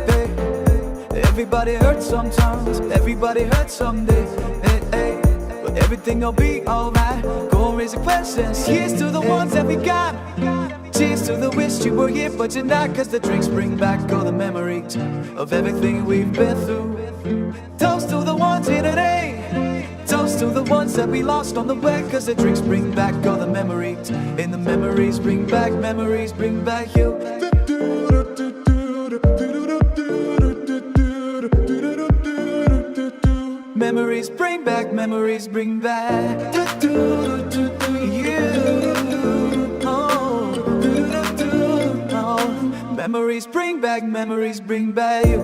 Hey, everybody hurts sometimes, everybody hurts someday. Hey, hey. But everything'll be alright. Go and raise the questions. Here's to the ones that we got. Cheers to the wish you were here, but you're not. Cause the drinks bring back all the memories of everything we've been through. Toast to the ones here today. Toast to the ones that we lost on the way. Cause the drinks bring back all the memories. And the memories bring back you. Memories bring back you. Oh. Memories bring back you.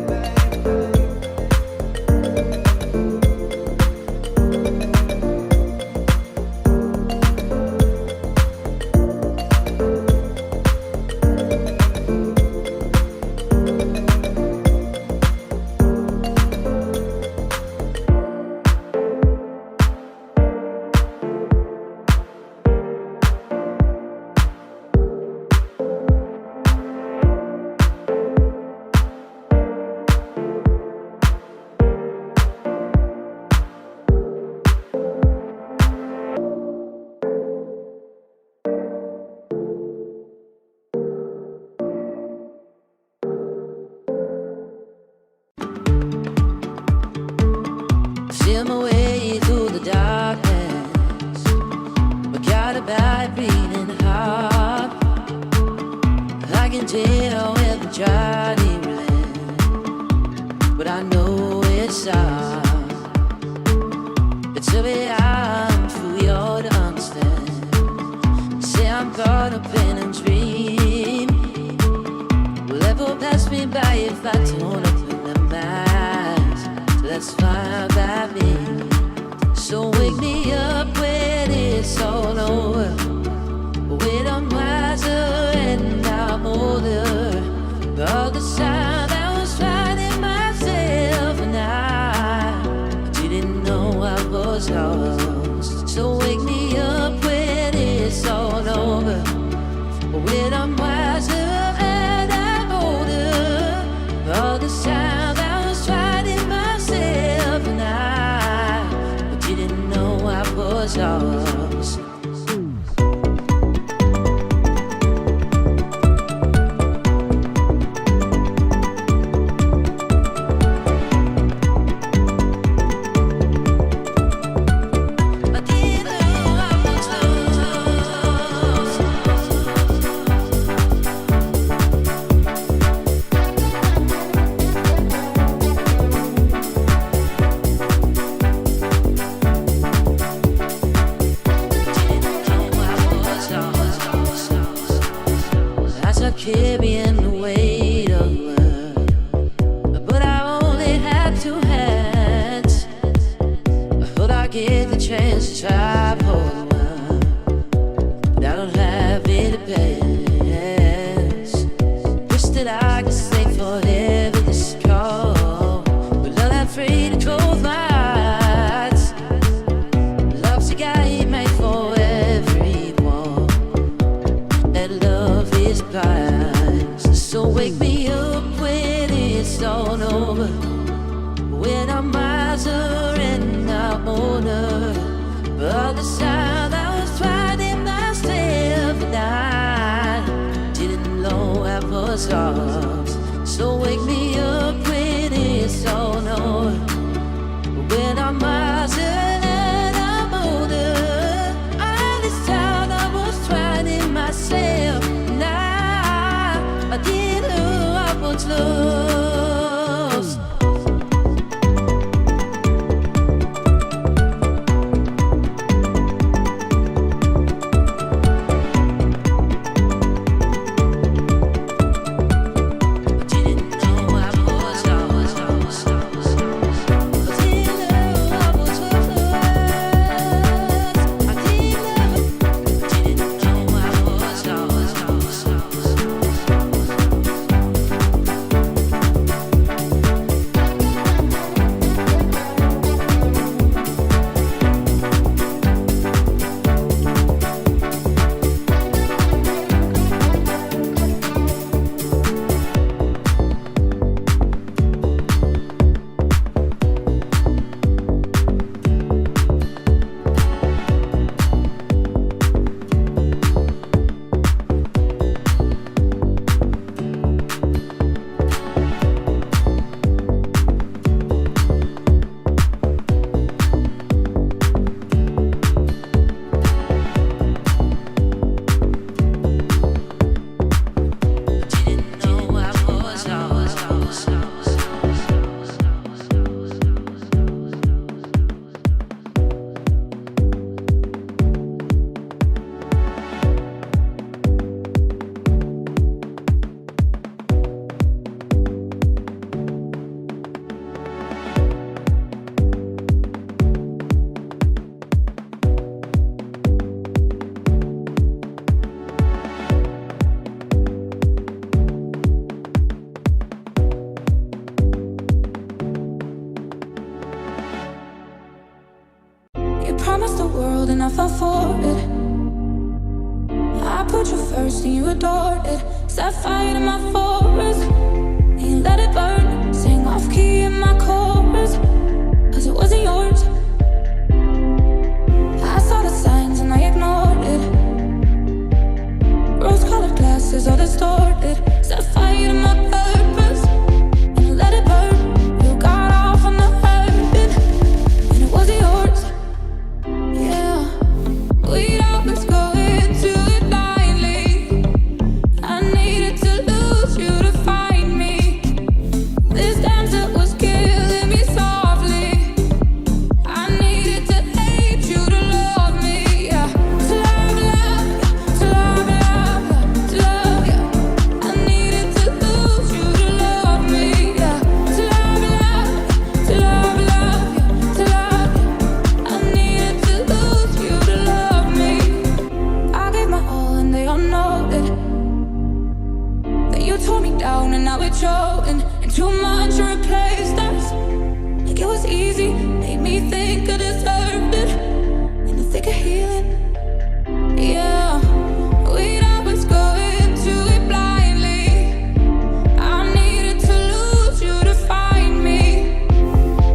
Feel my way through the darkness. I got a bad beating heart. I can tell where the journey ran, but I know it's hard. It's a bit I'm for you to understand. Say I'm caught up in a dream. Will ever pass me by if I don't open the mind? So that's fine by me. So wake me up when it's all over, when I'm wiser and I'm older. All the time I was finding myself and I didn't know I was lost. So wake me up when it's all over, when I'm wiser and I'm older. All the time I was finding myself and I didn't know I was lost. get the chance to try for the world, but I don't have any plans. Wish that I could stay forever this cold, but I'm not free to close my eyes. Love's a guy made for everyone, that love is blind. So wake me up when it's all over, when I'm wiser and I'm older. But the sound I was finding myself and I didn't know I was lost. So wake me up when it's all over, when I'm wiser and I'm older. All this time I was finding myself and I didn't know I was lost. Promised the world and I fell for it. I put you first and you adored it. Set fire to my forest and you let it burn. Sang off key in my chorus, cause it wasn't yours. I saw the signs and I ignored it. Rose-colored glasses all distorted. Set fire to my purpose and you let it burn. You got off on the hurting and it wasn't yours. Yeah, we'd always go into it blindly. I needed to lose you to find me. This dancer was killing me softly. I needed to hate you to love me. Yeah, to love you, to love you, to love you. I needed to lose you to love me. Yeah, to love you, to love you, to love you. I needed to lose you to love me. I gave my all and they all know it. That you tore me down and now it's showing. And too much replaced us. Like it was easy, made me think I deserved it. In the thick of healing, yeah. We'd always go into it blindly. I needed to lose you to find me.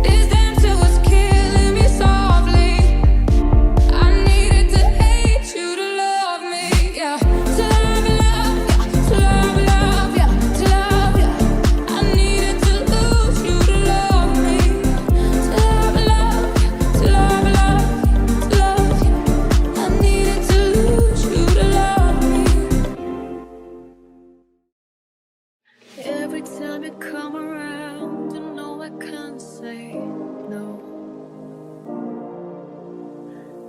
This dancer was killing me softly. I needed to hate you to love me, yeah. To love you, to love you, to love you. I needed to lose you to love me. To love you, to love you, to love you. I needed to lose you to love me. Every time you come around, you know I can't say no.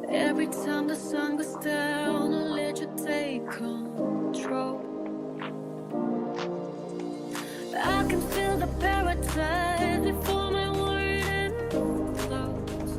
Every time the sun goes down, I'll let you take control. I can feel the paradise before my word ends close.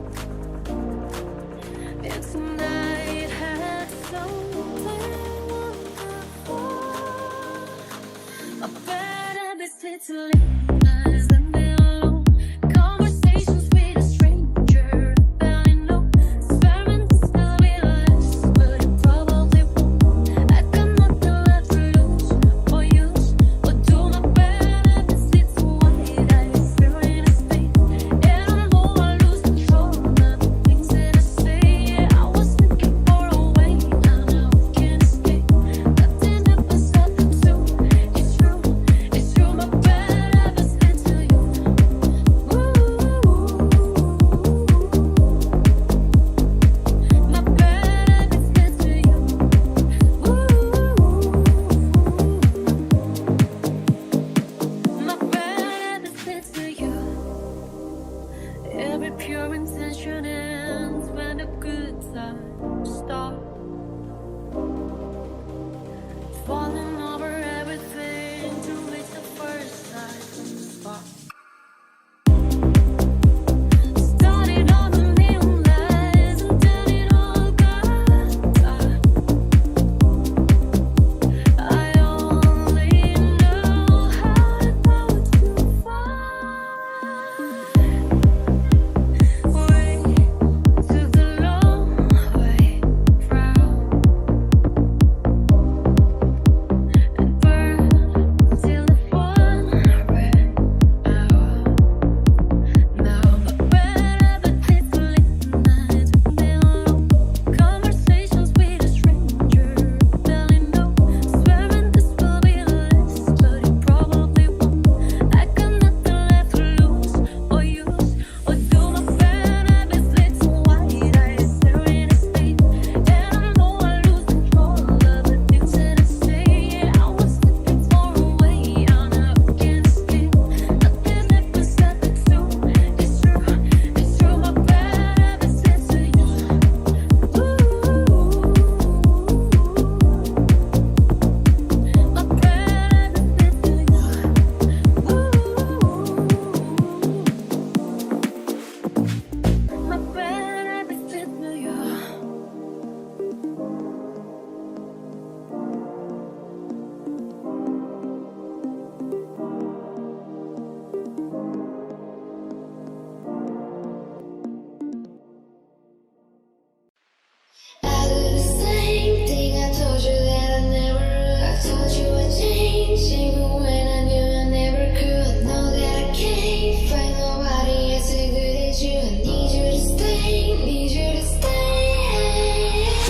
change, even when I knew I never could. I know that I can't find nobody as good as you. I need you to stay, need you to stay.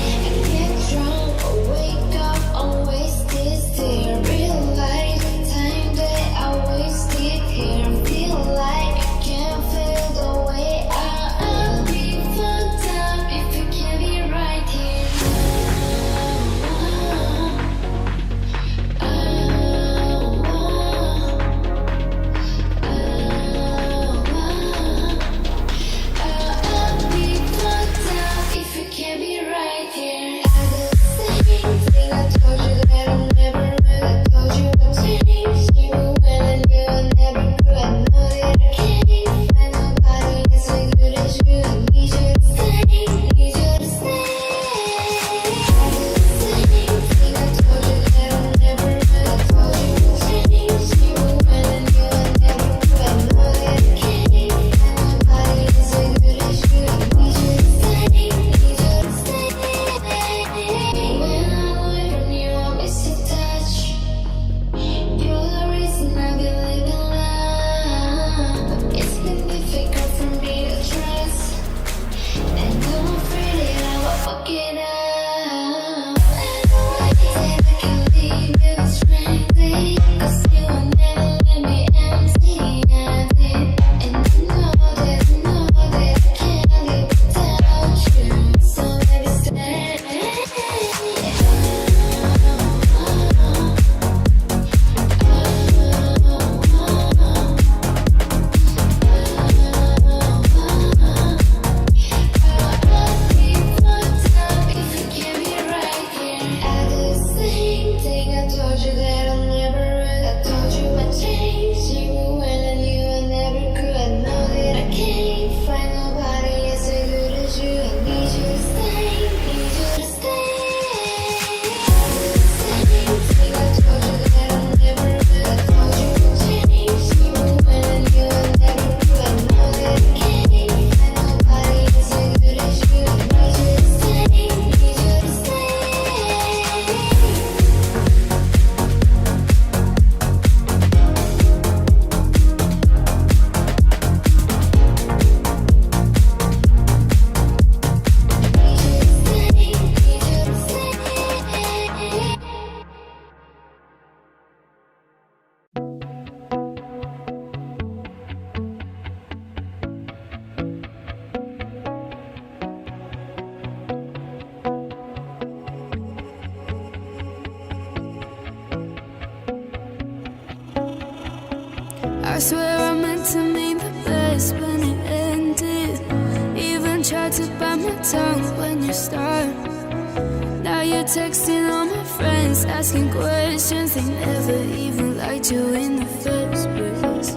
I get drunk or wake up on wasted still. Realize the time that I wasted here. I feel like I can't feel the way I'll be fucked up if you can't be right here. I'll be fucked up if you can't be right here. I do the same thing. I told you that I'll never run. I told you I'd change, even when I knew I never could. I know that I can't find nobody as good as you. I need you to stay, need you to stay. I do the same thing. I told you that I'll never run. I told you I'd change, even when I knew I never could. I know that I can't find nobody as good as you. I need you to stay, need you to stay. When I'm away from you, I miss your touch. You're the reason I've been living life. It's been difficult for me to trust, and I'm afraid that I will fuck it up. And I said I can leave you stranded, 'cause you will never let me empty-handed. And you know that I can't live without you. So baby, stay. I swear I meant to mean the best when it ended. Even tried to bite my tongue when you start. Now you're texting all my friends, asking questions. They never even liked you in the first place.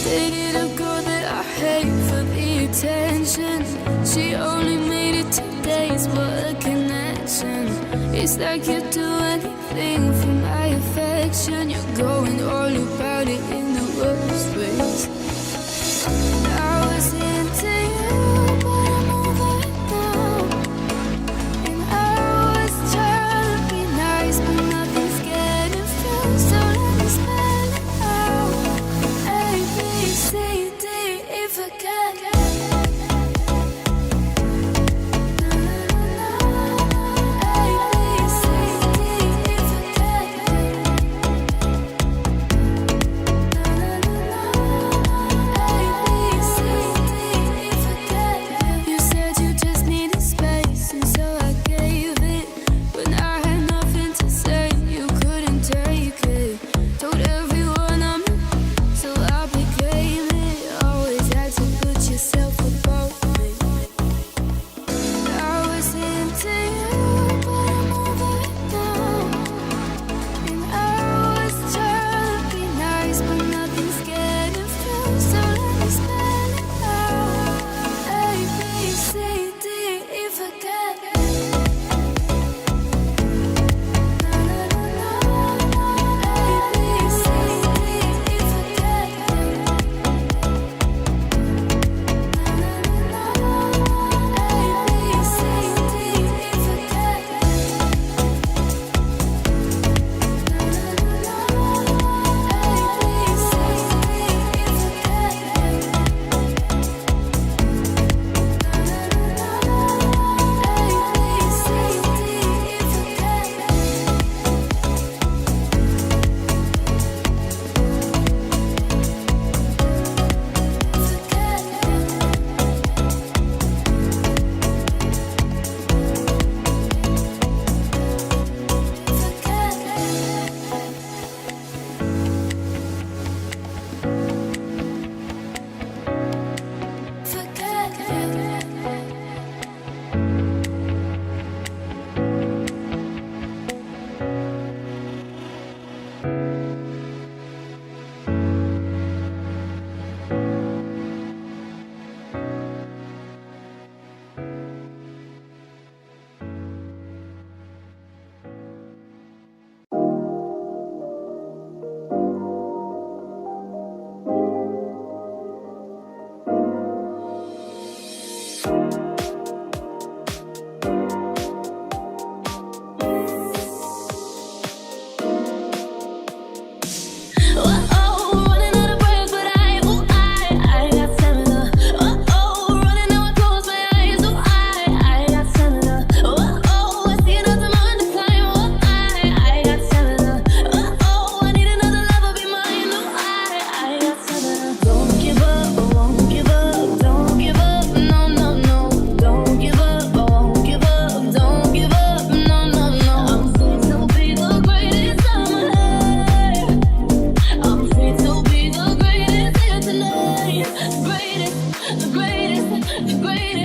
Dated a girl that I hate for the attention. She only made it 2 days, what a connection. It's like you'd do anything for my affection. You're going all about it in the worst ways. I was into you, but I'm over it now. And I was trying to be nice, but nothing's getting through. So let me spell it out. A, B, C, D, if I can.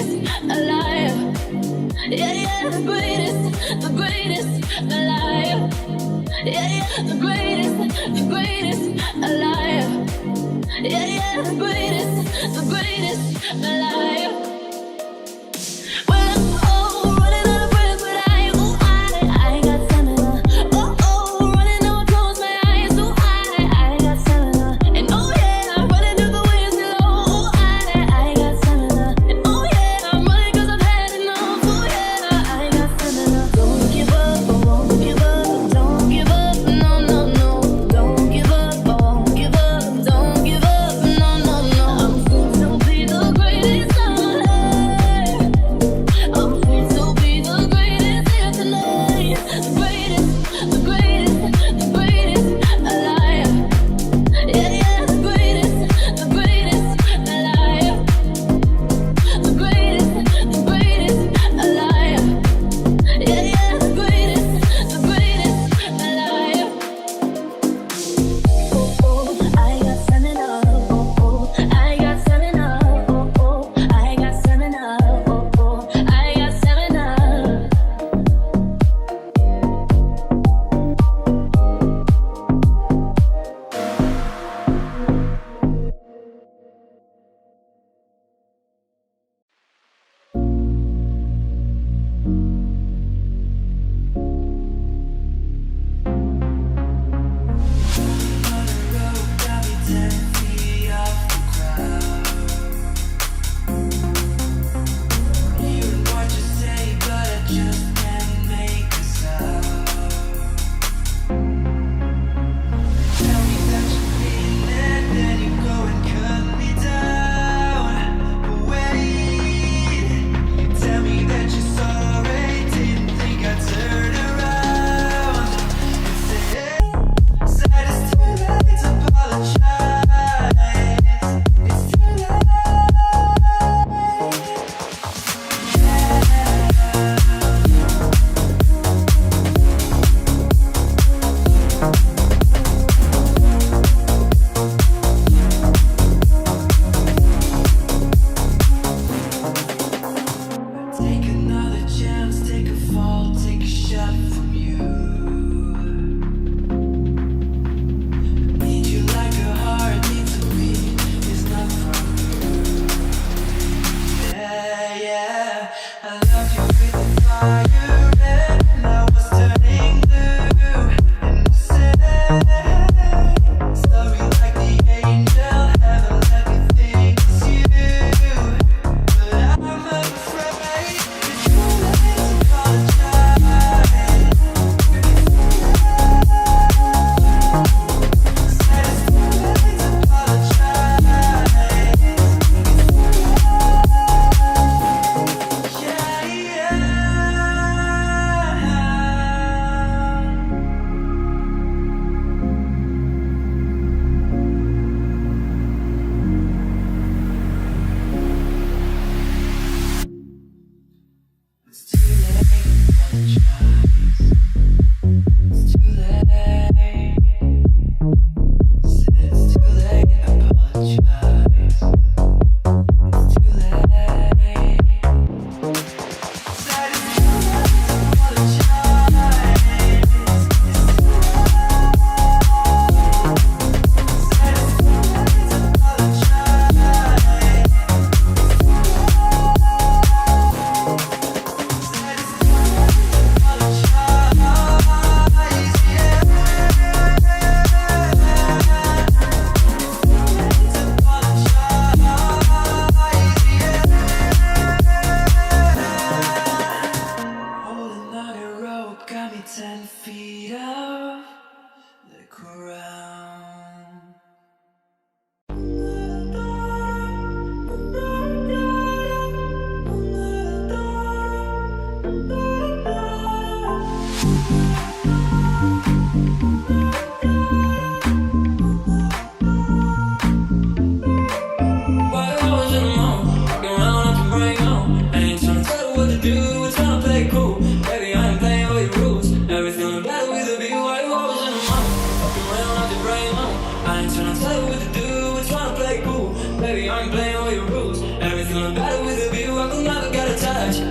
greatest alive. Yeah, yeah, the greatest alive. Yeah, yeah, the greatest alive. Yeah, yeah, the greatest alive. Well, oh, running out of breath, but I got stamina. Oh, oh, running out, close my eyes, so I got stamina. And oh yeah, I'm running through the waves below. Oh, I got stamina. And oh yeah, I'm running 'cause I've had enough. Oh yeah, I got stamina. Don't give up, I won't give up. Don't give up, no, no, no. Don't give up, I won't give up. Don't give up, no, no, no. I'm soon to be the greatest.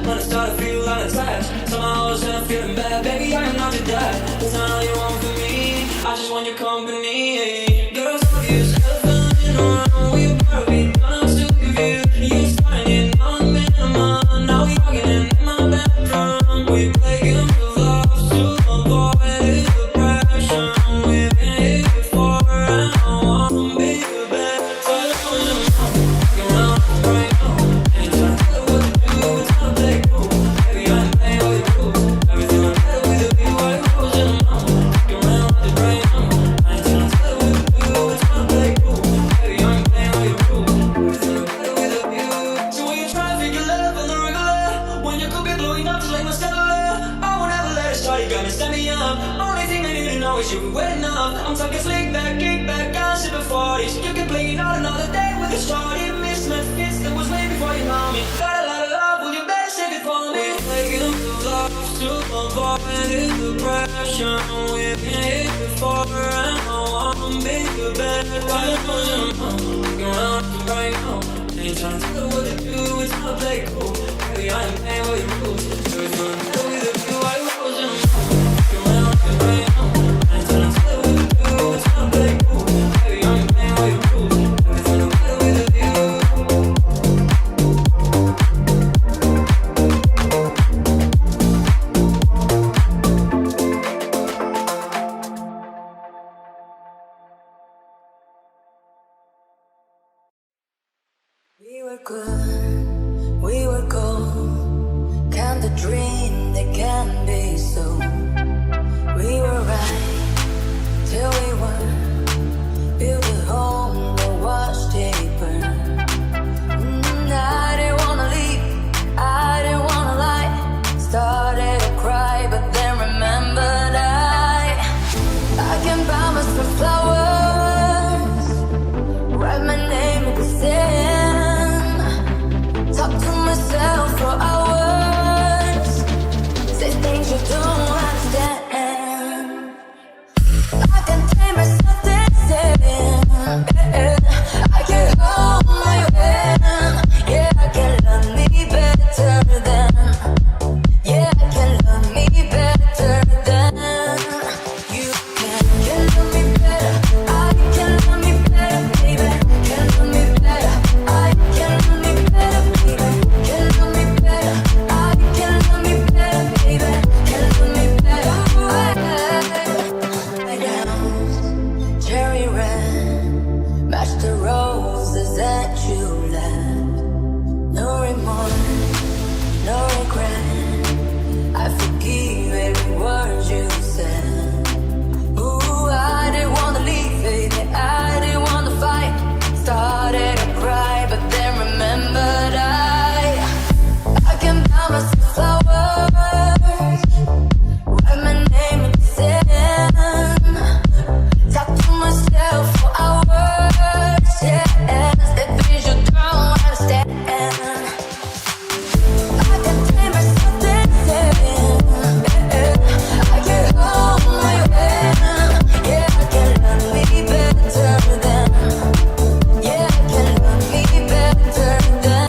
when I start to feel unattached. Somehow I was feeling bad, baby, I am not your dad. That's not all you want from me, I just want your company. Girl, stop you, feeling around, we better be done, I'm still with you. You starting it, now I'm minimum. Now we arguing in my bedroom. We play games of love to avoid depression. We've been here before and I wanna be your best. So looking around right now, ain't trying to tell you what to do, it's not play cool. Baby, I ain't playing all your rules. Everything I'm better with a view, I rose in the mouth. Looking around right now, I ain't trying to tell you what to do, it's not play cool. Baby, I ain't playing all your rules. Everything I'm better with a view. So when you try to figure love on the regular, when you could be blowing up just like my stellar, I won't ever let it start, you got me standing up. Only thing I need to know is you were waiting up. I'm talking slick back, kick back, I'm sipping 40s. You can play it out another day with a shorty. Miss my fits that was way before you know me. Got a lot of love, will you better save it for me? Making love to avoid depression. We've been here before and I wanna be your best. Looking around right now, ain't trying to tell you what to do, it's not play cool. Baby, I ain't playing all your rules. Everything I'm better with a view, I rose in the mouth. Looking around right now, I ain't trying to tell you what to do, it's not play cool. Baby, I ain't playing all your rules. Everything I'm better with a view. We were good, we were gold. Can the dream that can be so? We were right till we weren't. Built a home that was deeper. I didn't wanna leave, I didn't wanna lie. Started to cry, but then remembered I can buy myself flowers, write my name in the sand, talk to myself for hours, say things you don't understand. I can take myself dancing, I can hold my hand, yeah, I can love me better than, yeah, I can love me better than you can. Can love me better, I can love me better, baby. Can love me better, I can love me better, baby. Can love me better, I can love me better, baby. Can love me better, I down, cherry red, match the roses that you left. No remorse, no regret. I forgive every word you said. Ooh, I didn't wanna leave, baby. I didn't wanna fight. Started to cry, but then remembered I can buy myself flowers, write my name in the sand, talk to myself for hours, yes, the things you don't understand. I can take myself dancing, I can hold my hand, yeah, I can love me better than, yeah, I can love me better than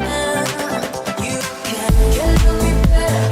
you can. Can love me better,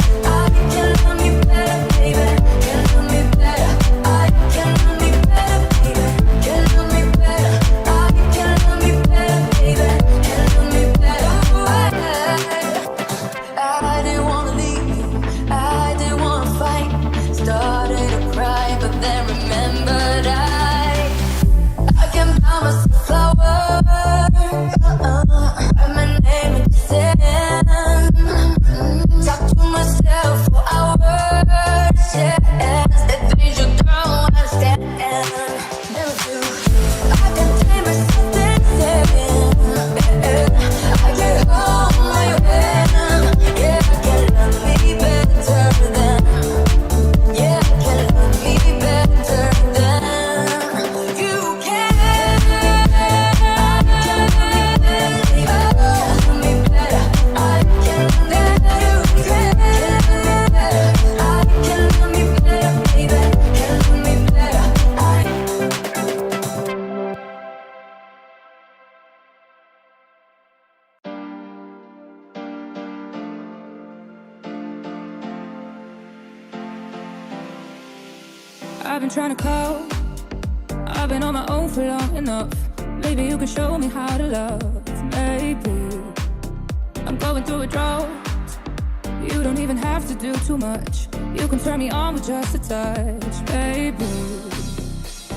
I've been trying to cope. I've been on my own for long enough. Maybe you can show me how to love. Maybe I'm going through a drought. You don't even have to do too much. You can turn me on with just a touch, baby.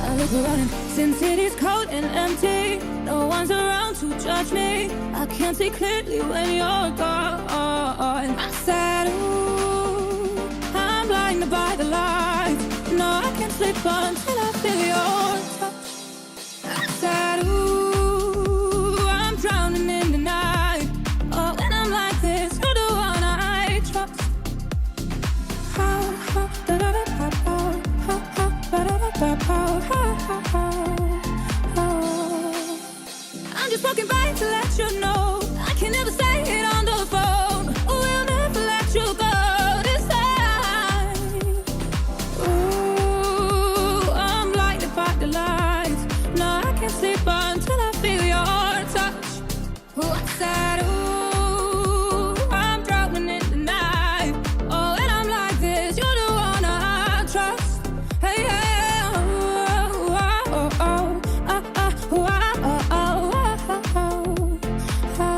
I look around and since it is cold and empty, no one's around to judge me. I can't see clearly when you're gone. I said, ooh, I'm blinded by the lights. No, I can't sleep until I feel your touch. I said, ooh, I'm drowning in the night. Oh, when I'm like this, you're the one I trust. I'm just walking by to let you know I can never say it on the phone. We'll never let you go this time. Ooh, I'm blinded by the lights. No, I can't sleep until I feel your touch. Ooh, I said, ooh, I'm drowning in the night. Oh, when I'm like this, you're the one I trust. Hey, yeah, oh, oh, oh, oh, oh, oh, oh, oh, oh, oh.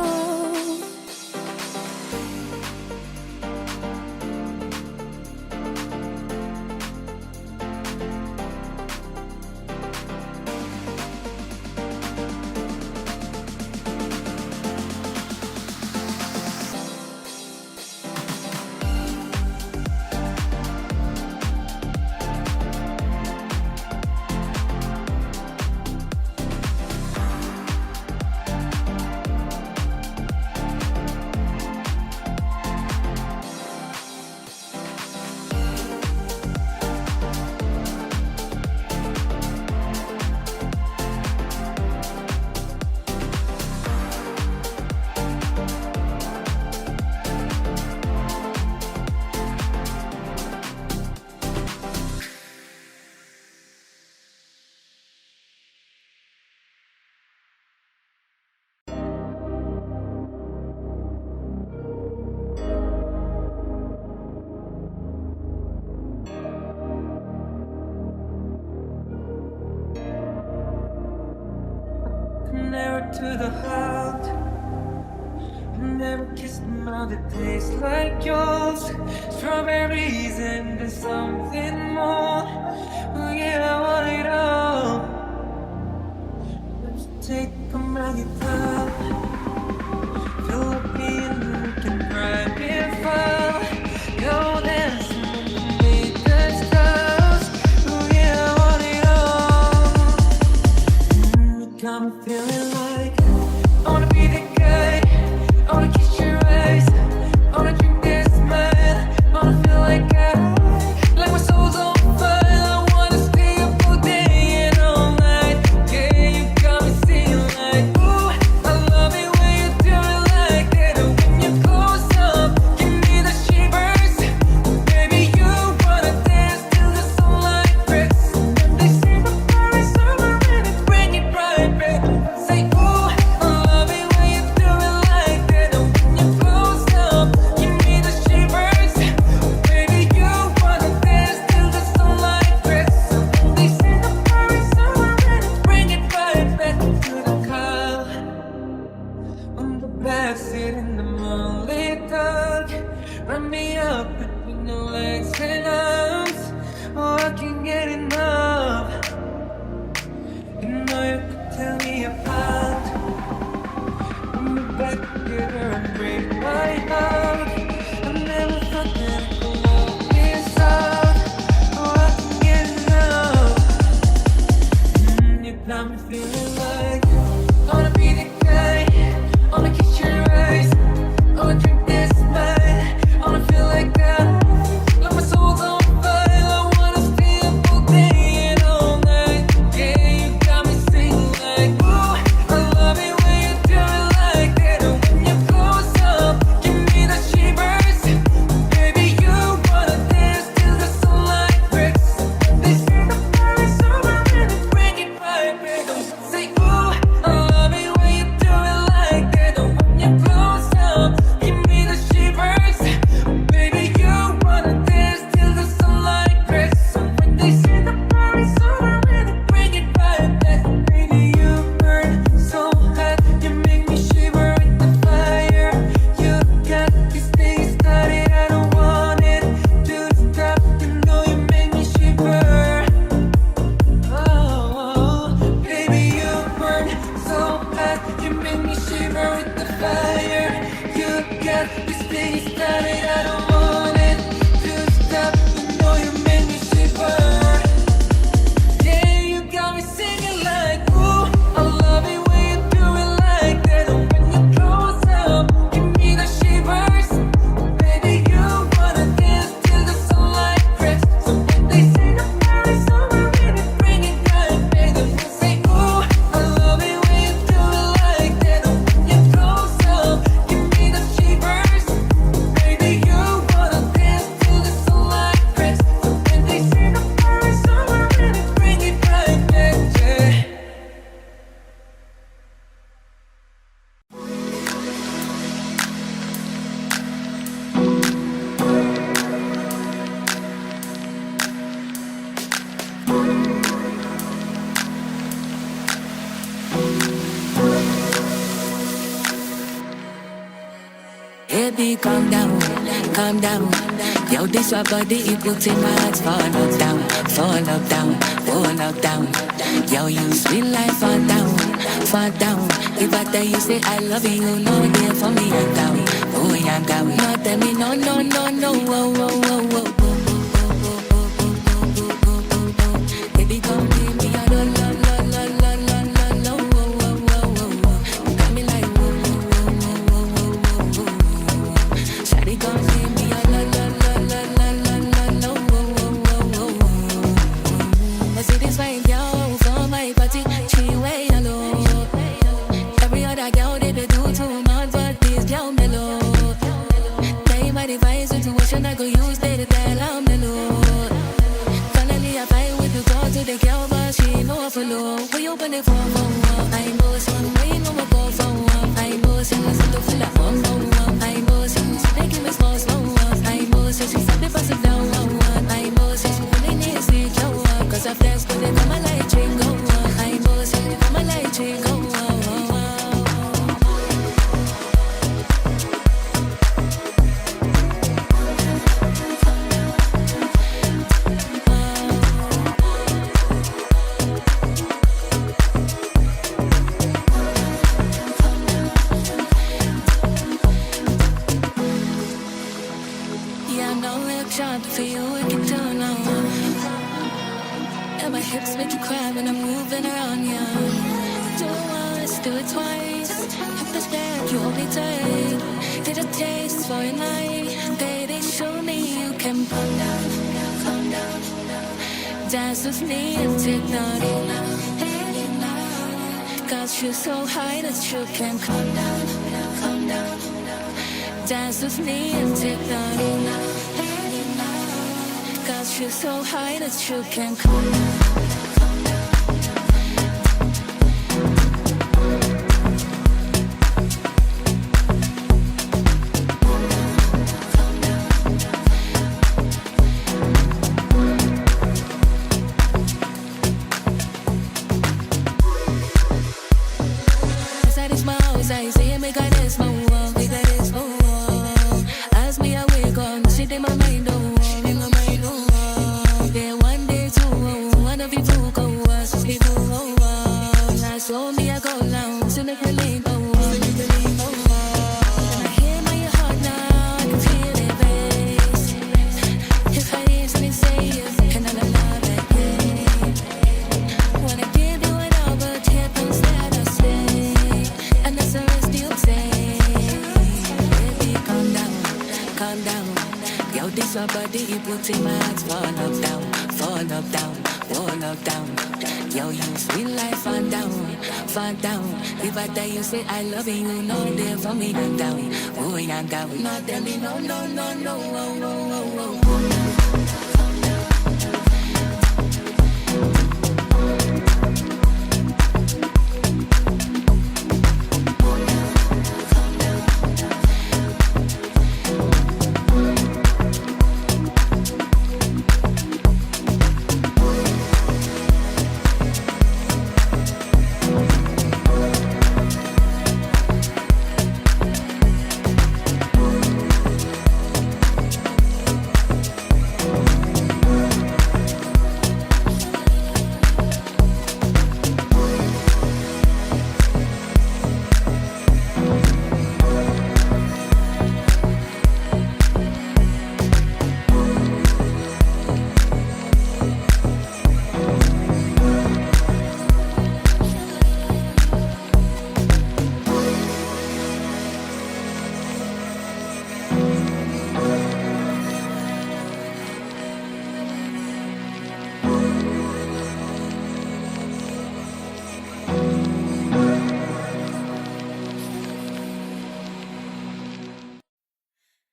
Never to the heart. Never kissed a mouth that tastes like yours. Strawberries and there's something more. Oh yeah, I want it all. Let's take a guitar. Fill up in the can private file. Go dance and make the stars. Oh yeah, I want it all. You got me feeling like I wanna be the guy. I wanna kiss your eyes. I wanna drink this man. I wanna feel like my soul's on fire. I wanna stay up all day and all night. Yeah, you got me singing like, ooh, I love it when you do it like that. And when you close up, give me the shivers. Baby, you wanna dance till the sunlight breaks. And they say the fire is over and it bring it right back. Say, ooh, I love it when you do it like that. And when you close up, give me the shivers. Baby, you wanna dance till the sunlight breaks. And they say the fire is over and it bring it right back to the car. On the backseat in the moonlit dark. Run me up between the legs and arms. Oh, I can't get enough. You know you could tear me apart. Put me back together and break my heart. I never thought that I could love this out. Oh, I can't get enough. You got me feeling like I wanna be the guy. I wanna kiss your eyes. I wanna drink this wine. I wanna feel like that. Like my soul's on baby, calm down, calm down. Yo, this your body, it puts in my heart. Fall up down, fall up down, fall up down. Yo, you sweet life, fall down, fall down. If I tell you say I love you, no day for me, I'm down. Oh, I'm down. No, tell me no, no, no, no, oh, oh, oh, oh. Baby, come give me a la la la la la la la la, oh, oh, oh, oh. Got me like whoa, whoa, whoa, whoa, whoa, whoa. Shawty, come give me a la la la la la la la la, oh, oh, oh, oh. I see this fine girl from my party, she way alone. Every other girl they do too much, but this girl mellow. Play my device intuition, I go use they to tell I'm mellow. Finally I fight with the girl to the girl, but she know I follow. We open it for I know some way no more go for I know some listen to feel like I know some making me small slow. I know some she said the pass it down. I know some she really needs to go. Cause I flex but they come my light ring go. I know some they come my light ring go. For you, I can turn on. And my hips make you cry when I'm moving around you. Do it once, do it twice. If the step you hold me tight. Get a taste for a night. Baby, show me you can calm down, calm down. Dance with me and take the lead. Got you so high that you can calm down, calm down. Dance with me and take the lead. Got you so high that you can calm down. I say make I dance more, make I dance more. As me I wake up, shit in my mind, oh. So me I go down, so make me lean over. I hear my heart now, I can feel it bass. If I easily say you, can I love it? Wanna give you it all, but here comes that I say, and that's the rest you'll say. Baby, calm down, calm down. Yo, this your body, you put in my heart. Fall up down, fall up down, fall up down. Yo, you sweet life, fall down, fall down. If I tell you say I love you, no day for me, I'm down. Oh, I'm down. No, tell me no, no, no, no, oh, oh, oh, oh.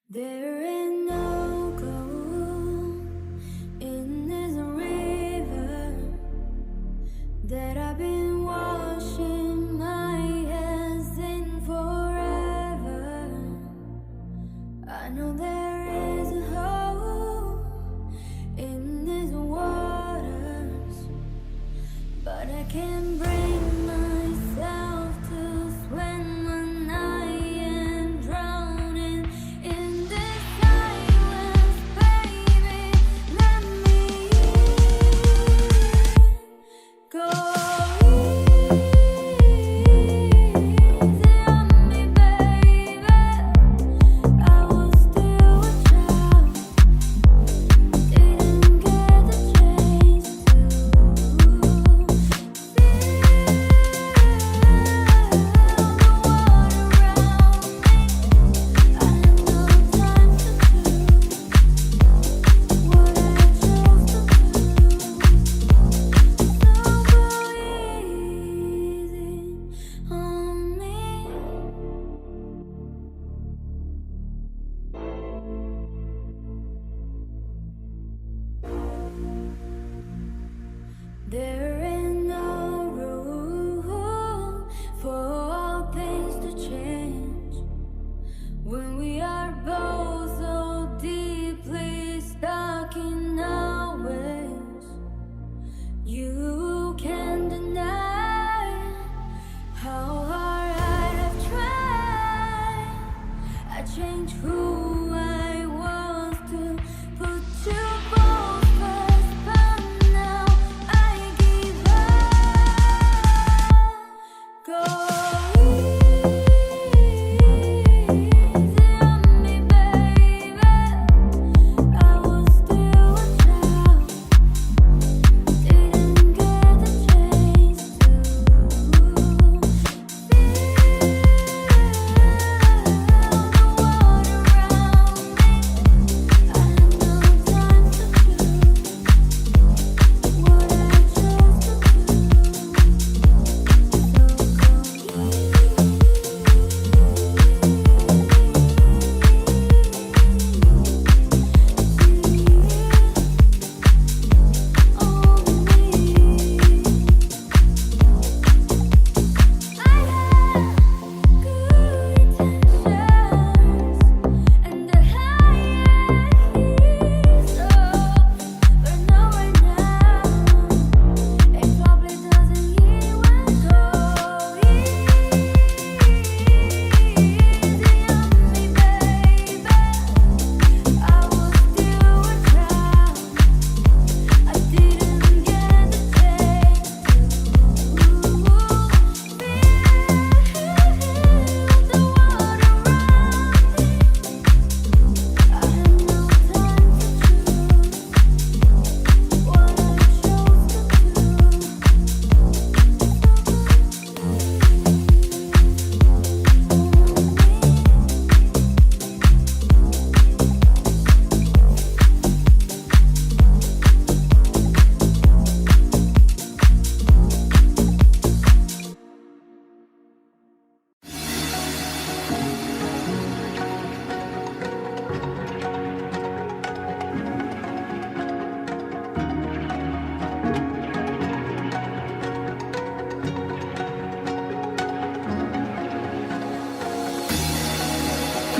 There ain't no gold in this river that I've been washing my hands in forever. I know there is a hope in these waters, but I can't bring myself to swim when I am drowning in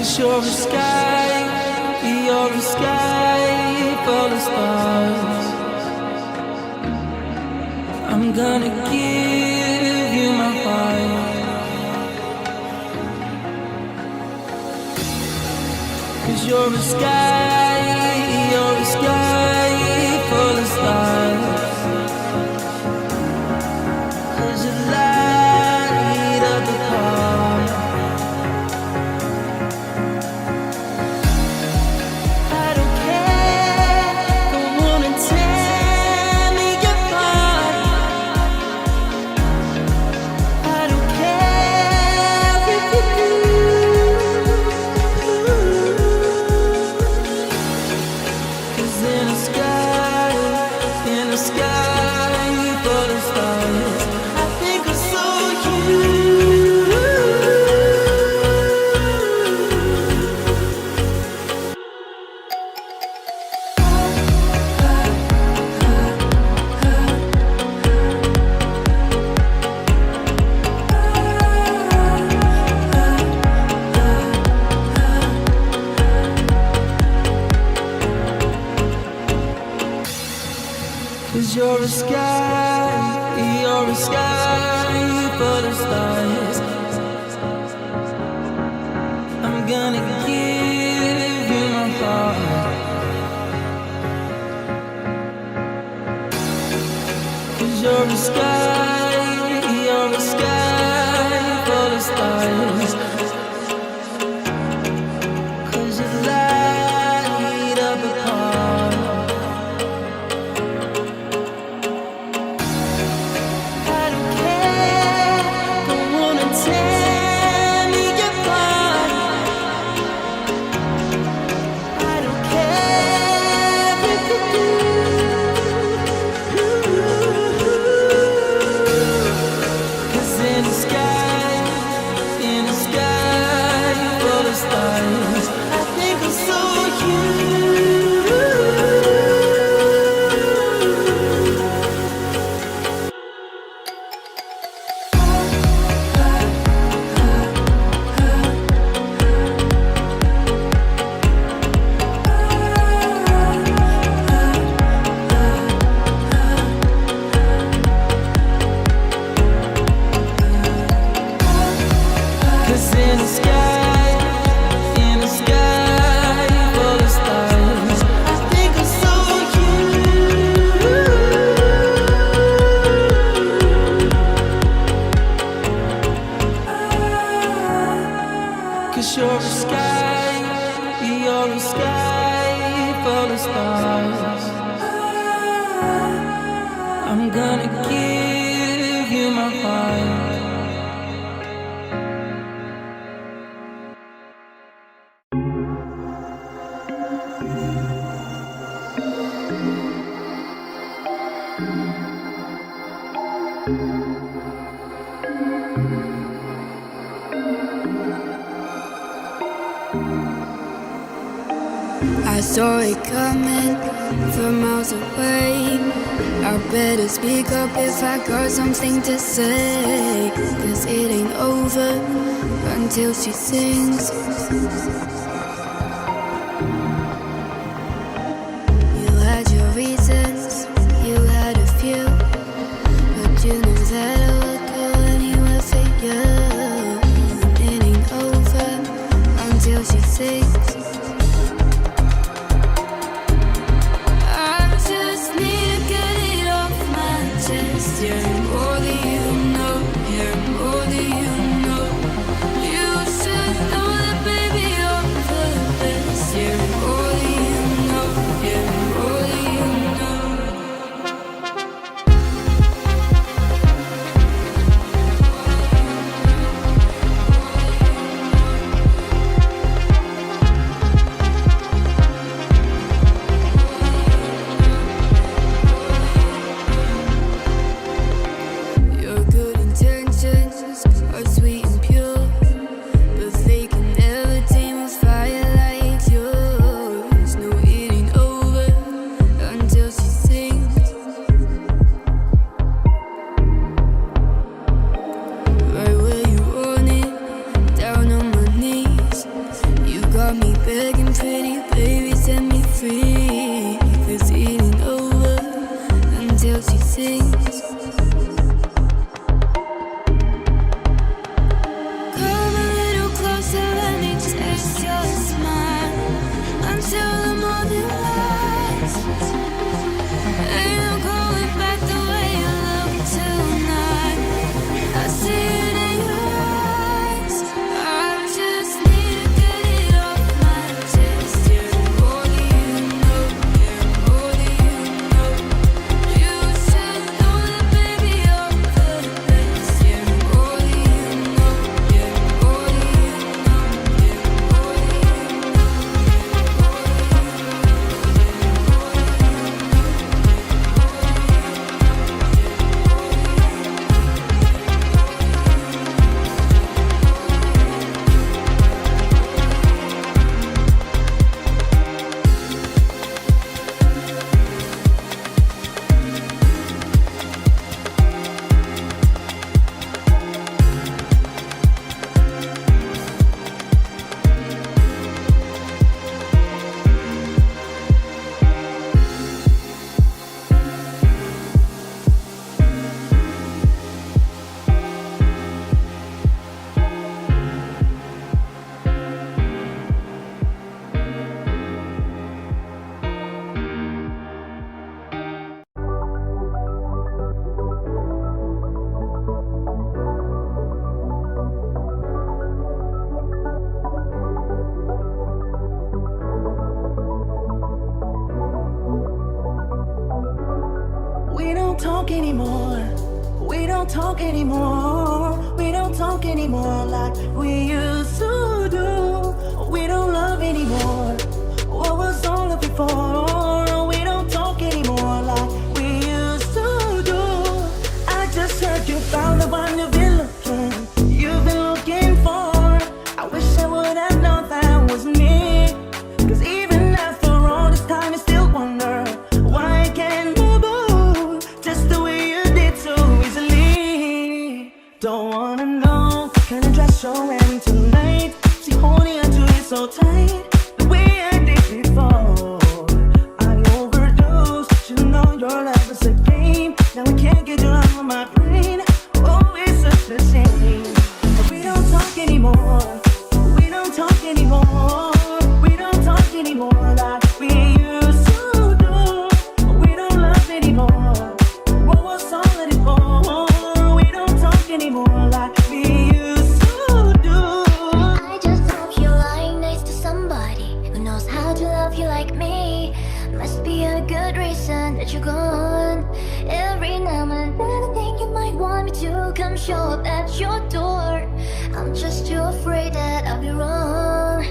'Cause you're a sky full of stars. I'm gonna give you my heart. 'Cause you're a sky full of stars. 'Cause you light up the park. I don't care, don't wanna tear me apart. I don't care if you do. 'Cause in the sky full of stars, I think I saw you. Cause you're a sky full of stars. I'm gonna give you my heart. 'Cause you're a sky full of stars. 'Cause you light up a park. I don't care, don't wanna tear me apart. I don't care if you do. 'Cause in the sky full of stars, I think I saw you. Cause in the sky full of stars, I think I saw you. 'Cause you're a sky full of stars. I'm gonna give you my heart. I saw it coming from miles away. I better speak up if I got something to say. 'Cause it ain't over until she sings. You had your reasons, you had a few, but you know that I would go anywhere for you. And it ain't over until she sings. I just need to get it off my chest. Yeah, more than you know. Yeah, more than you know. You should know that, baby, you're talk anymore. We don't talk anymore like we used to do. We don't love anymore. What was all of before? We don't talk anymore like we used to do. I just heard you found the one you've been looking for. I wish I would have known that was me. Cause even after all this time, I still wonder why I can't move just the way you did so easily. Don't wanna know, can I dress your wedding tonight? See, holding onto it so tight, the way I did before. I overdosed, you know your love is a game. Now I can't get you out of my brain. Oh, it's such a shame. But we don't talk anymore. We don't talk anymore. We don't talk anymore like we used to do. We don't love anymore. What was all of it for? We don't talk anymore like we used to do. I just hope you're lying next to somebody who knows how to love you like me. Must be a good reason that you're gone. Every now and then I think you might want me to come show up at your door. I'm just too afraid that I'll be wrong.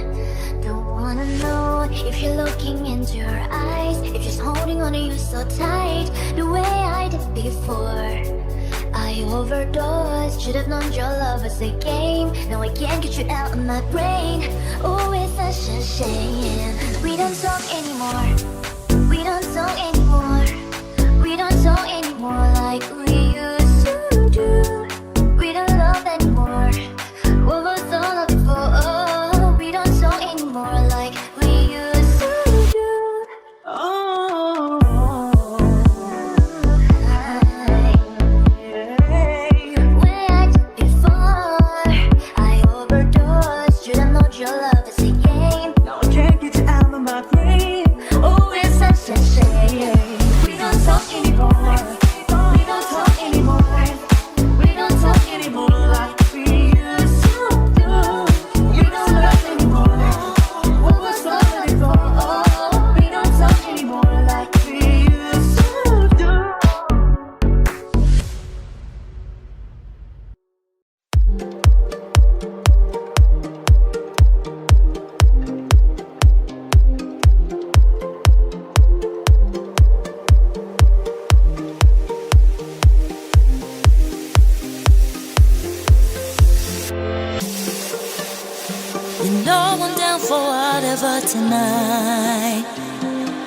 Don't wanna know if you're looking into your eyes, if you're holding on to you so tight, the way I did before. I overdosed, should have known your love was a game. Now I can't get you out of my brain. Oh, it's such a shame. We don't talk anymore. We don't talk anymore. We don't talk anymore like we used to do. We don't love anymore. What was all of it for? Oh, we don't talk anymore like we used to do. Oh, Way I did before. I overdosed. Should have known your love is a game. now I can't get you out of my brain. Oh, it's such a shame. We don't talk anymore. We don't talk anymore. We don't talk anymore like we used to do. We don't love anymore. What was all of it for? Oh, we don't talk anymore like we used to do. You know I'm down for whatever tonight.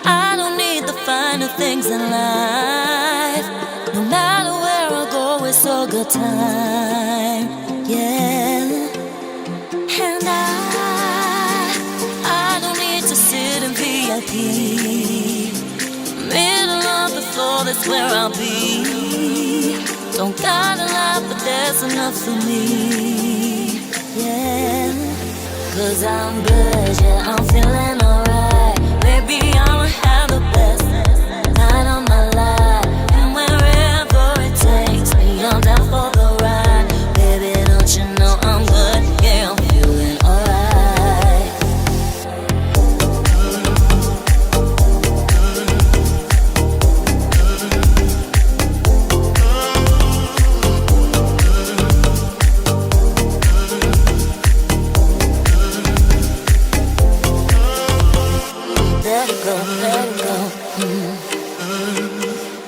I don't need the finer things in life. No matter where I go, it's a good time. Yeah. And I don't need to sit in VIP. Middle of the floor, that's where I'll be. Don't got a lot, but there's enough for me. Yeah. Cause I'm good, yeah, I'm feeling alright. Baby, I'ma have the best night of my life. And wherever it takes me, I'm down for the ride. Baby, don't you know I'm good, yeah, I'm feeling alright. Let it go, let it go.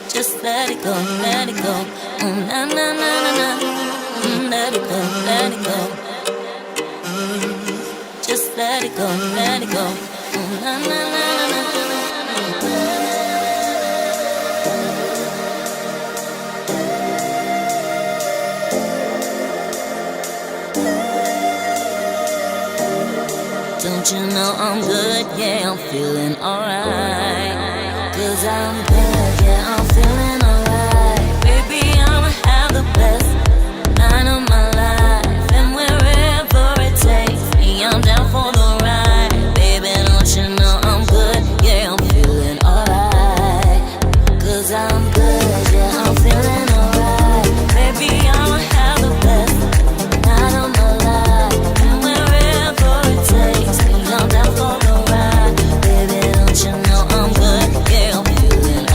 Just let it go, let it go. Na na na na na. Let it go, let it go. Just let it go, let it go. Na na na na na. Don't you know I'm good, yeah, I'm feeling alright. Cause I'm good, yeah, I'm feeling alright. Baby, I'ma have the best night of my life. And wherever it takes me, I'm down for the ride. Baby, don't you know I'm good, yeah, I'm feeling alright. Cause I'm good, yeah, I'm feeling alright. Baby, I'ma have the best night of my life. And wherever it takes me, I'm down for the ride. Baby, don't you know I'm good, yeah, I'm feeling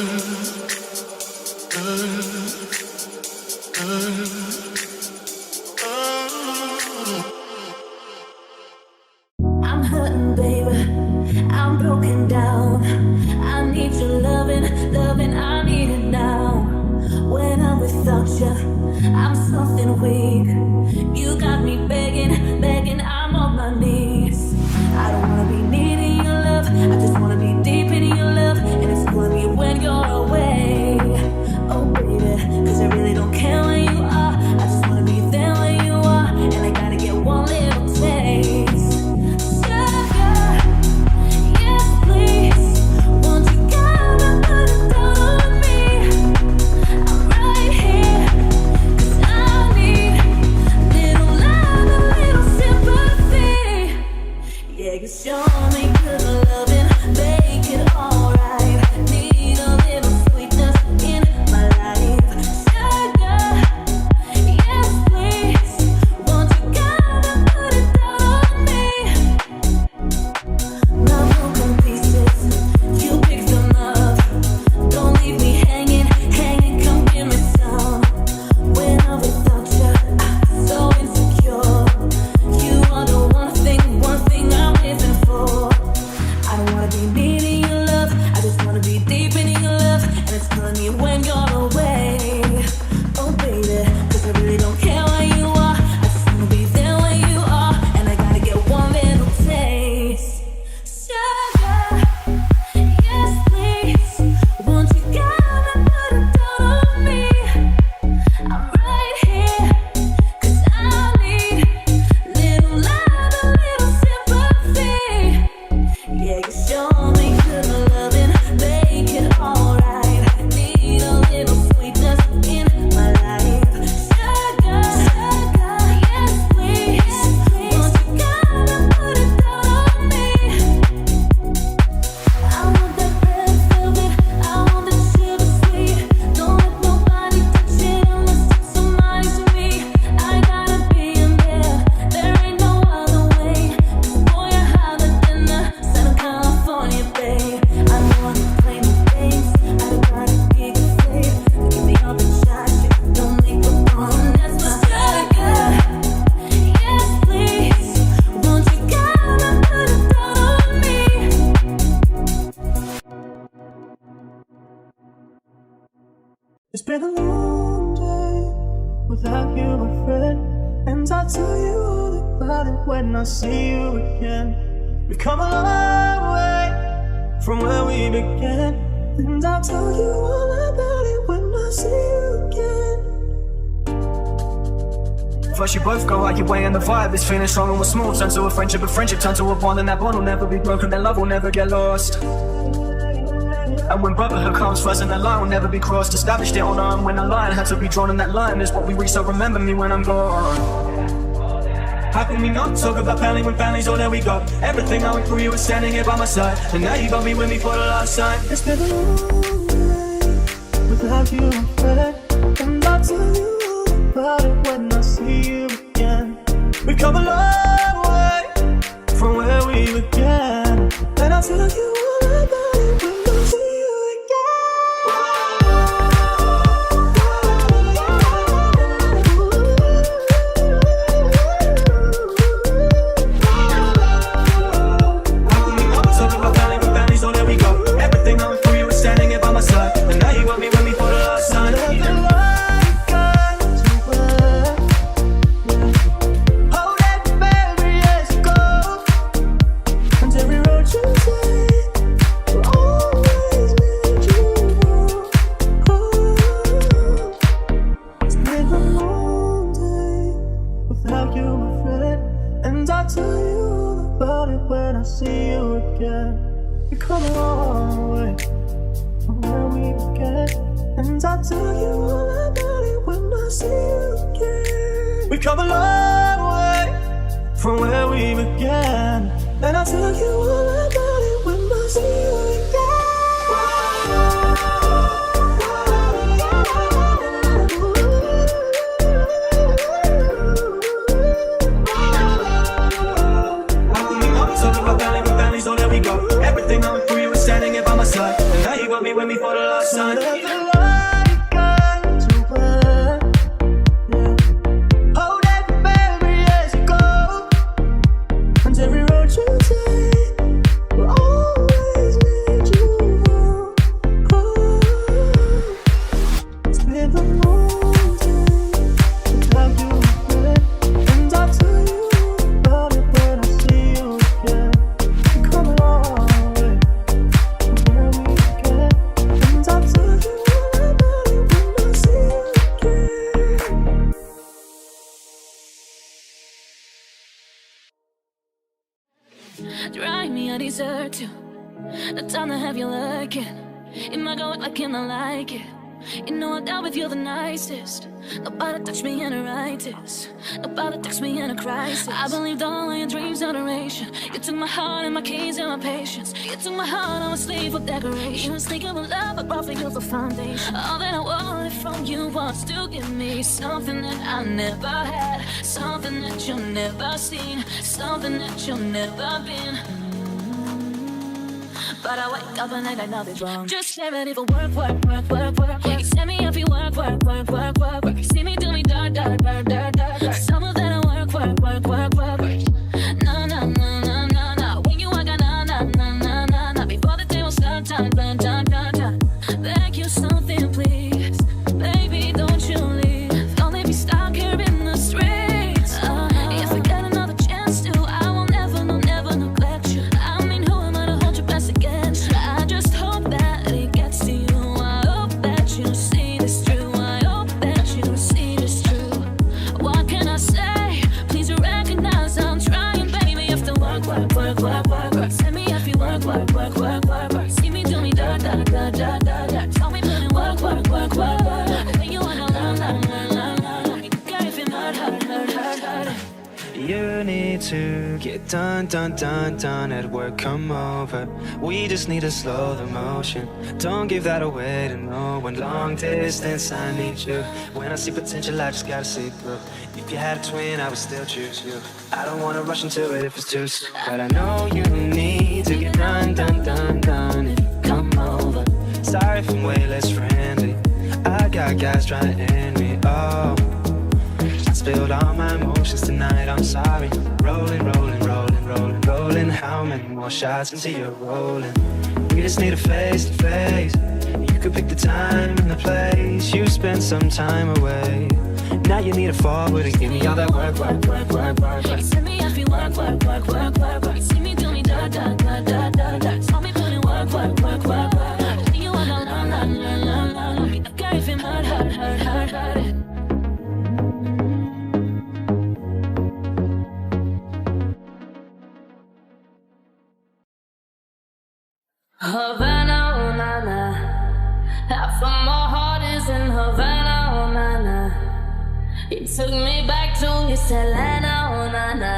I'm hurting, baby. I'm broken down. I need your loving, loving. I need it now. When I'm without you, I'm something weak. You got me begging, begging. I'm on my knees. I don't wanna be needing your love. I just wanna be deep in your love, and it's gonna be when you're away. Oh, baby, 'cause I really don't care where you are. I just wanna be there where you are, and I gotta get one little taste. Show me good loving, make it alright. Need a little sweetness in my life. Sugar, yes please. Won't you come and put it down on me? My broken pieces, you pick them up. Don't leave me hanging, hanging. Come give me some. When I'm without you, I'm so insecure. You are the one thing I'm living for. I don't wanna be needing your love. I just wanna be deep in your love, and it's killing me when you're away. Oh baby, 'cause I really don't care where you are. I just wanna be there where you are, and I gotta get one little taste. Sugar, yes please. Won't you come and put it down on me? I'm right here, 'cause I need little love, a little sympathy. Yeah, you show me good loving, make it alright. Need a little sweetness in my life. Sugar, sugar, yes please. Won't you come and put it down on me? I want that red velvet, I want that sugar sweet. Don't let nobody touch it unless it's somebody's me. I gotta be in there, there ain't no other way. 'Cause boy, I have a dinner, Southern California, babe. I know I'm playing the games, I gotta be afraid. Give me all the shots, don't make a bomb, that's my sugar. Yes please, won't you come and put it down on me? It's been a long day without you, my friend, and I'll tell you all about it when I see you again. We've come a long way from where we began, and I'll tell you all about it when I see you again. First you both go out your way and the vibe is feeling strong and we're smooth. Turn to a friendship turn to a bond, and that bond will never be broken, that love will never get lost. And when brotherhood comes first and the line will never be crossed. Established it on our own when a line had to be drawn, and that line is what we reach, so remember me when I'm gone. How can we not talk about family when family's all that we got? Everything I went through, you were standing here by my side, and now you got me with me for the last time. It's been a long day without you, my friend, and I'll tell you all about it when I see you again. We've come a long way from where we began, and I'll tell you all about it when I see you again. How can we not talk about family when family's all that we got? Everything I went through, you were standing here by my side, and now you got me with me for the last time. Hold that baby as you go, and every road you take will always lead you home. It's been a long day without you, my friend, and I'll tell you all about it when I see you again. We come a long way from where we began, and I'll tell you all about it when I see you again. We come a long way from where we began, and I'll tell you all about it when I see you How can we not talk about family when family's all that we got? Everything I went through, you were standing here by my side, and now you got me with me for the last time. Inside of the light gun to burn. Yeah. Hold every memory as you go. And every road you take will always lead you home. It's clear the mountain without you again. And I'll tell you about it when I see you again. You come a long way from where we began. And I'll tell you all about it when I see you again. Drive me, I deserve to. The time to have you looking. It might go like I like it. You know I dealt with you the nicest. Nobody touched me in a righteous. Nobody touched me in a crisis. I believed all of your dreams adoration. You took my heart and my keys and my patience. You took my heart, I'm a slave for decoration. You was thinking of love, I brought for you the foundation. All that I wanted from you was to give me something that I never had. Something that you've never seen. Something that you've never been. But I wake up and I got nothing's wrong. Just get ready for work, work, work, work, work, work. You set me up, you work, work, work, work, work, work. You see me do me dirt, dirt, dirt, dirt, dirt, dirt. Some of that I work, work, work, work, work, work. No, no, no, no, no, no. When you work, no, no, no, no, no, no. Before the day was done, done, done, done, done, done. Beg you something, please. Baby, don't you leave. Don't let me stuck here in the streets. If I get another chance to, I will never, no, never neglect you. I mean, who am I to hold your best against? I just hope that it gets to you. I hope that you see this true. I hope that you see this true. What can I say? Please recognize I'm trying, baby. You have to work, work, work, work, work, work. Send me if you work, work, work, work, work, work. See me do me da da da da da da. Tell me put in work, work, work, work, work. When you wanna learn, learn, learn, learn, learn. Girl, if you hurt, hurt, hurt, hurt, hurt. You need to get done, done, done, done at work, come over. We just need to slow the motion. Don't give that away to no one. Long distance, I need you. When I see potential, I just gotta see through. If you had a twin, I would still choose you. I don't wanna rush into it if it's too soon. But I know you need to get done, done, done, done and come over. Sorry if I'm way less friendly. I got guys trying to end me, oh. I spilled all my emotions tonight, I'm sorry. Rolling, rolling, rolling, rolling, rolling. How many more shots until you're rolling? We just need a face to face. You could pick the time and the place. You spent some time away. Now you need to forward and give me all that work, work, work, work, work, work. You send me if you work, work, work, work, work, work. You see me do me da da da da da da. Tell me put in work, work, work, work, work. When you wanna learn, learn, learn, learn, learn. Girl, if you hurt, hurt, hurt, hurt, hurt. Havana, oh na na. Half of my heart is in Havana, oh na na. He took me back to his Atlanta, oh na na.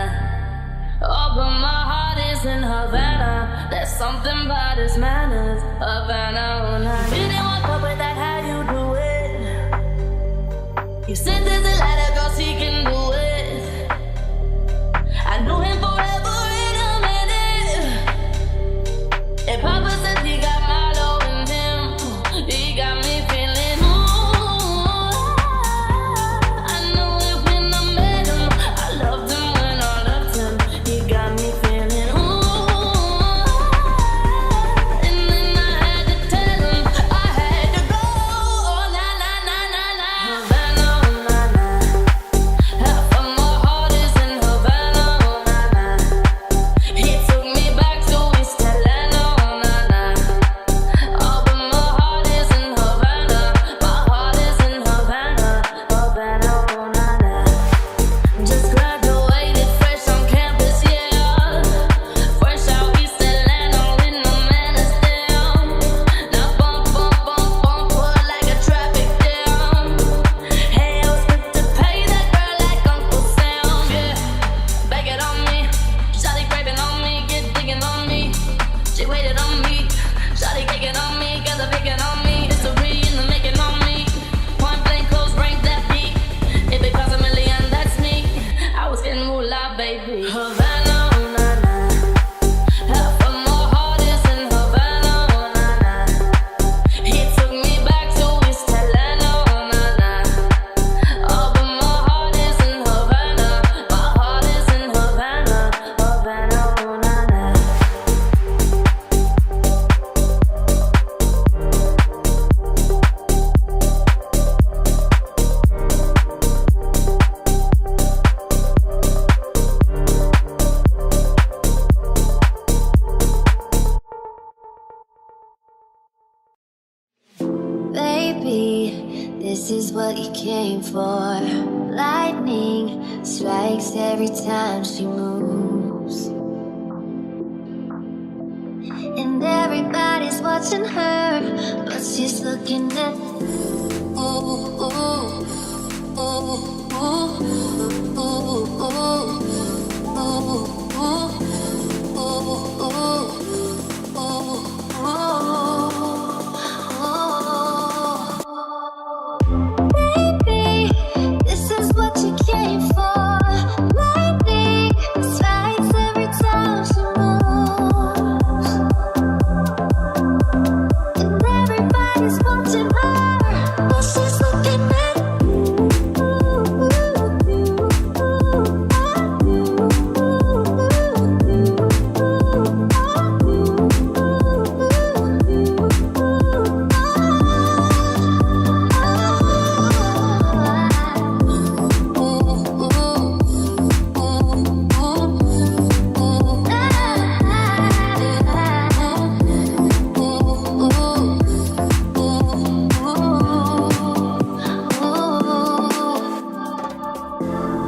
Oh, but my heart is in Havana. There's something about his manners, Havana, oh na na. You didn't walk up with that, how you do it? You said there's a lot of girls he can do it. I knew him forever in a minute. And Papa said he got Milo in him. He got me feeling, I knew it when I met him. I loved him when I loved him. He got me feeling, and then I had to tell him I Baby, this is what you came for. Lightning strikes every time she moves, and everybody's watching her, but she's looking at ooh, ooh, ooh, ooh, ooh, ooh, baby, this is what you came for. Lightning strikes every time she moves, and everybody's watching her, but she's looking at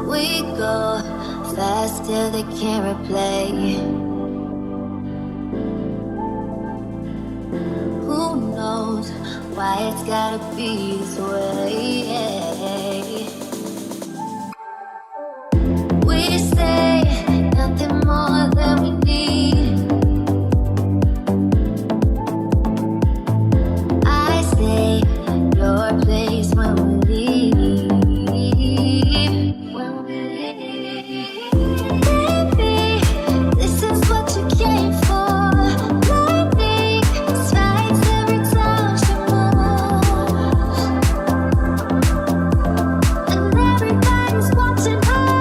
we go fast till they can't replay. Who knows why it's gotta be this way? We say nothing more than we need. I stay your place when we leave. Baby, this is what you came for. Lightning strikes every time she moves, and everybody's watching her,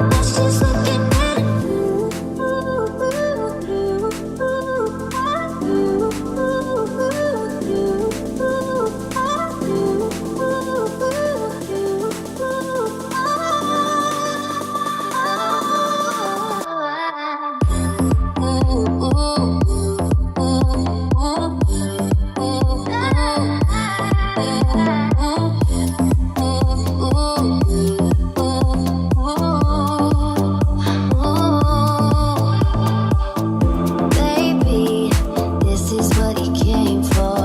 but she's looking at baby, this is what you came for.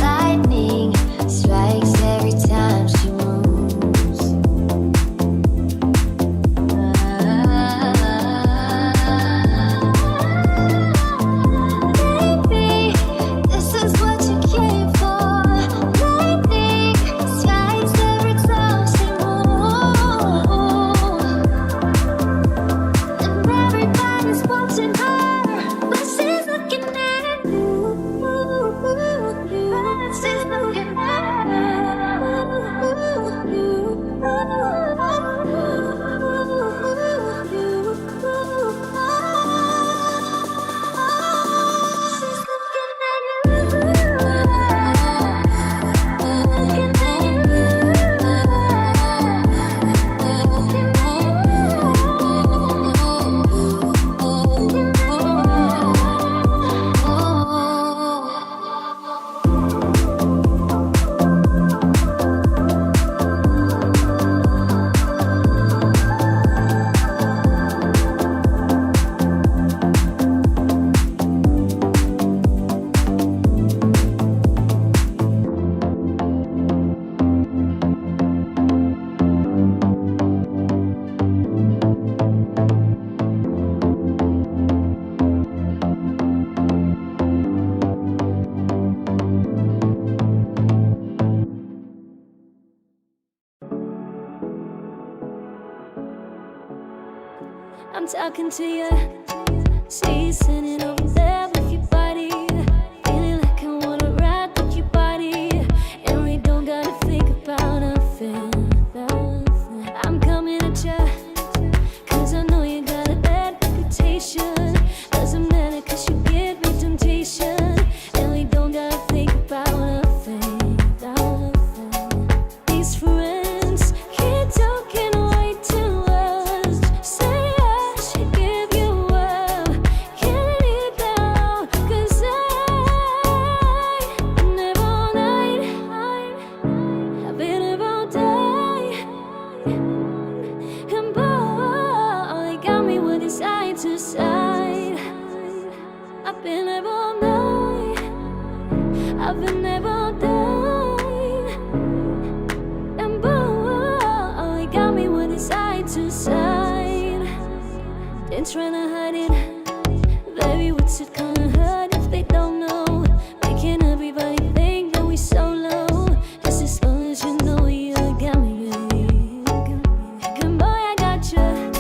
Lightning strikes every time she moves. Baby, this is what you came for. Lightning strikes every time she moves, and everybody's watching her, but she's looking at she's looking I'm talking to you. She's sitting over there with your body, feeling like I wanna ride with your body, and we don't gotta think about nothing. I'm coming at ya, 'cause I know you got a bad reputation. Doesn't matter 'cause you give me temptation, and we don't gotta think about nothing. These friends keep talking way too much. Say I should give you up. Can it trying to hide it. Baby, what's it gonna hurt if they don't know? Making everybody think that we solo. Just as long as you know you got me, baby. Good boy, I got you.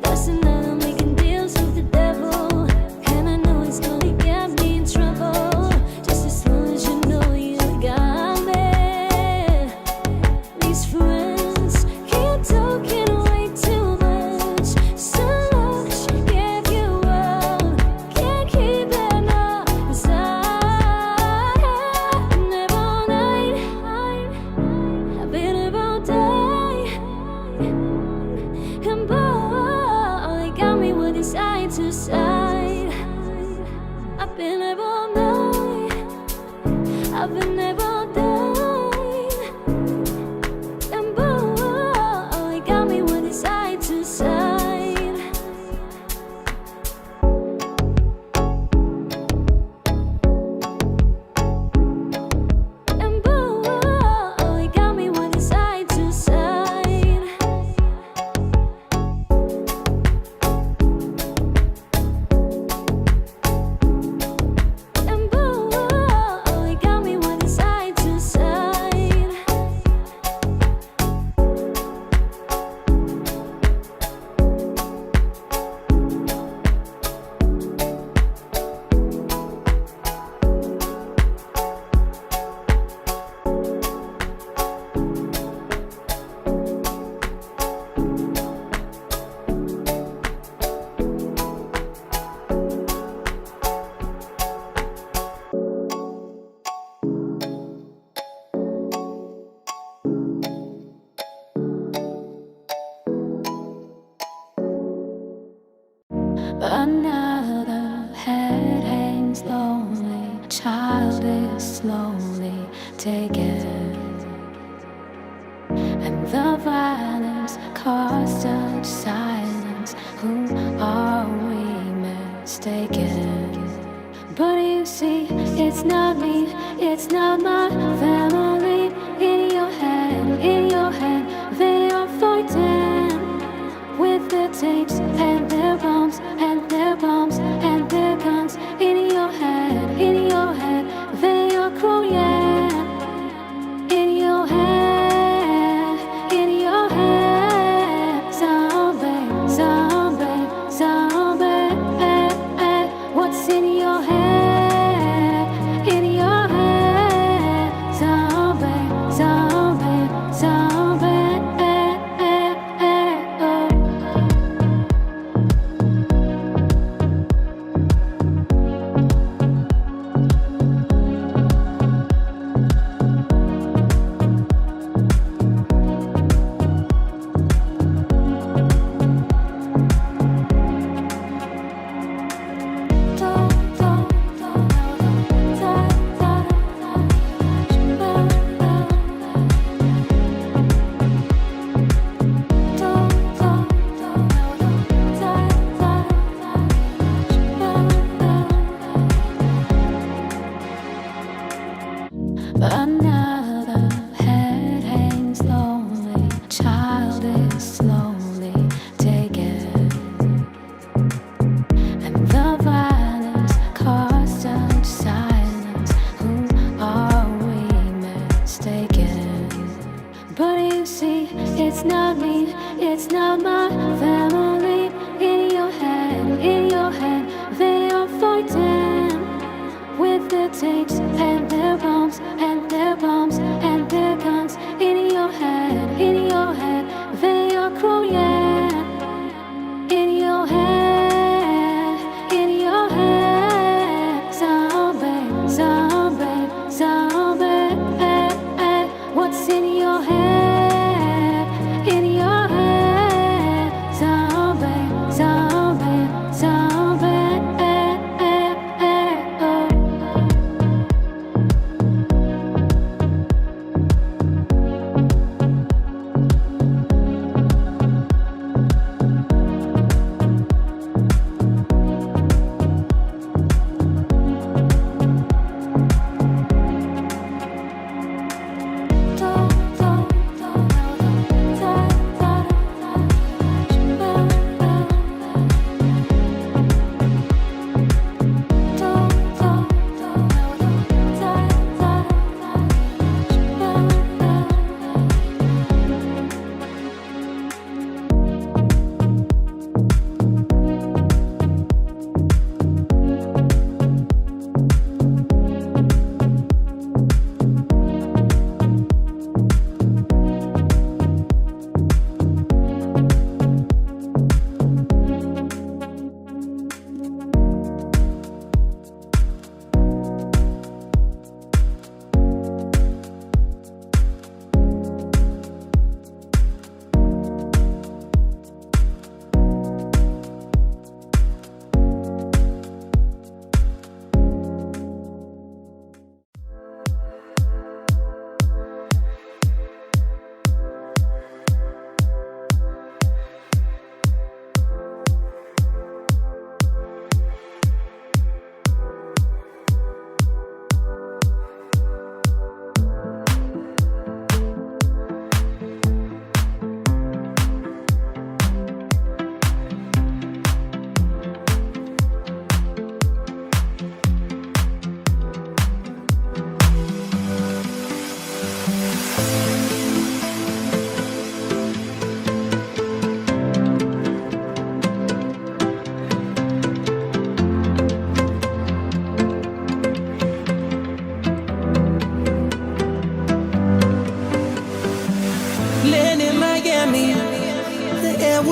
That's another making deals with the devil. And I know it's gonna get me in trouble. Just as long as you know you got me. These friends keep talking way too much. So much give you up. Can't keep it up inside. I've been up all night. I've been up all day. And boy, got me with side to side. I've been up all night. I've been up all day. And boy, got me with side to side. And boy, got me with side to side. And boy, got me with side to side. Another head hangs lonely, child is slowly taken, and the violence caused such silence. Who are we mistaken? But you see, it's not me, it's not my family. In your head, they are fighting with their tapes and their bombs and their bombs and their guns. In your head, they are crying. In your head, zombie, zombie, zombie. What's in your head? In your head, zombie, zombie, zombie. Another head hangs lonely, child is slowly taken, and the violence caused such silence. Who are we mistaken? But you see, it's not me, it's not my family. In your head, they are fighting with their tapes and their bombs and their bombs and their guns. In your head, they are crying. In your head, zombie, zombie, zombie. What's in your head? In your head,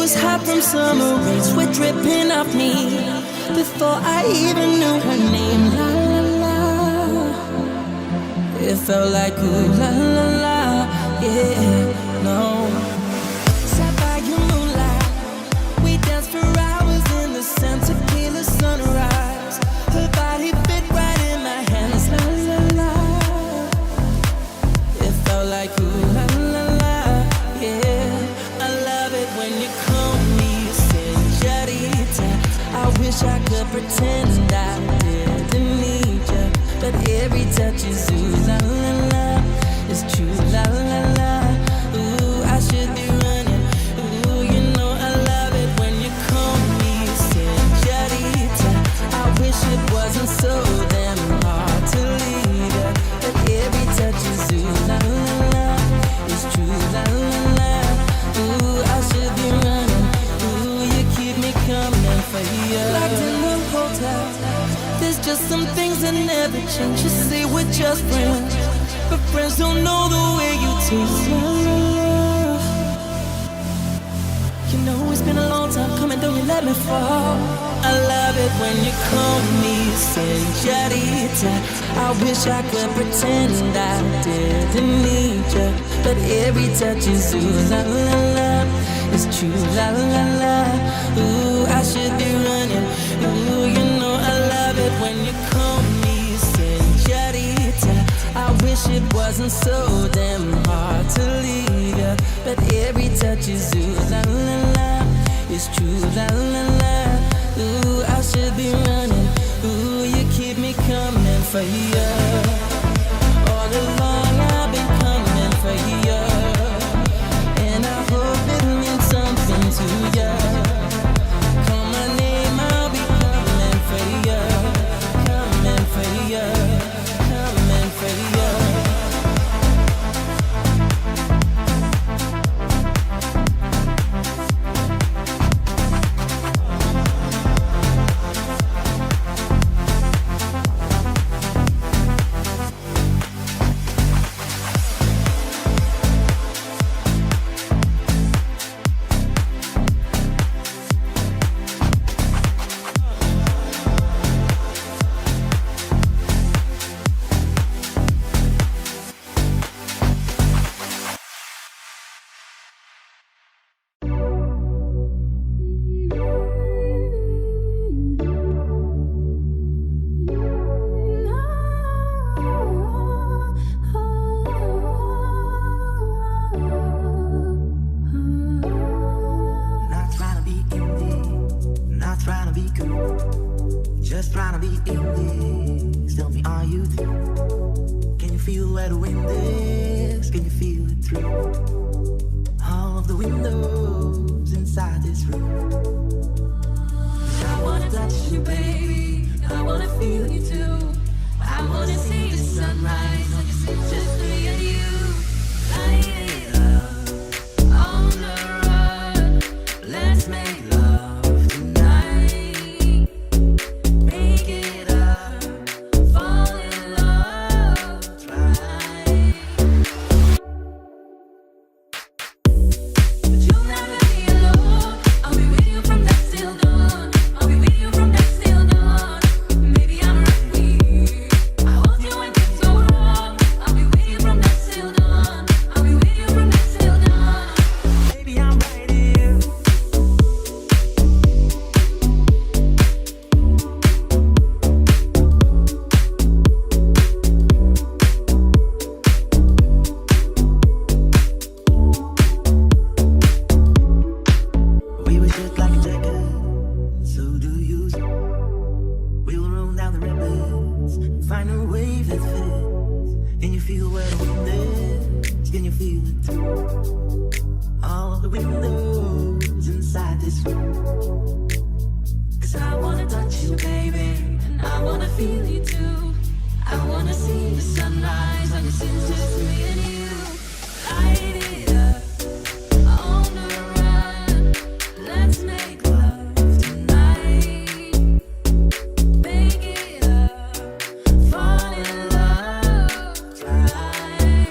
was hot from summer rain, sweat dripping off me before I even knew her name. La la la, it felt like ooh la la la, yeah, no. Sat by your moonlight, we danced for hours in the sun, tequila sunrise. Her body fit right in my hands. La la la, it felt like ooh la la la, yeah. I love it when you call me señorita. I wish I could pretend I didn't need you, but every touch is ooh la la la. It's true la la la. Ooh, I should be running. Ooh, you know I love it when you call me señorita. I wish it wasn't so damn hard to leave you, but every touch is ooh la la la. It's true la la la. Ooh, I should be running. Ooh, you keep me coming for you. Locked in the hotel, there's just some things that never change. You say we're just friends, but friends don't know the way you taste love. You know it's been a long time coming, don't you let me fall. I love it when you call me señorita. I wish I could pretend I didn't need you, but every touch is ooh la la la. It's true la la la. Ooh, I should be running. Ooh, you know I love it when you call me señorita. I wish it wasn't so damn hard to leave you, but every touch is ooh la la la. It's true la la la. Ooh, I should be running. Ooh, you keep me coming for you. All along I've been coming for you, and I hope it means something to you. Call my name, I'll be coming for you, coming for you, coming for you. Just trying to be in this. Tell me, are you there? Can you feel where the wind is? Can you feel it through all of the windows inside this room? I wanna touch you, baby. I wanna feel you too. I wanna see the sunrise on your skin, just me and you. Light it up on the run. Let's make love tonight. Make it up, fall in love, try. But you'll never be alone. I'll be with you from dusk till dawn. I'll be with you from dusk till dawn. Maybe I'm right here. I hold you when things go wrong. I'll be with you from dusk till dawn. I'll be with you from dusk till dawn. Baby, I'm right here. We were just like a jacket, so do you. We'll roll down the rapids and find a wave that fits. Can you feel where the wind is? Can you feel it through all of the windows inside this room? 'Cause I wanna touch you, baby, and I wanna feel you too. I wanna see the sunrise on your skin, just me and you. Light it up on the run. Let's make love tonight. Make it up, fall in love, try.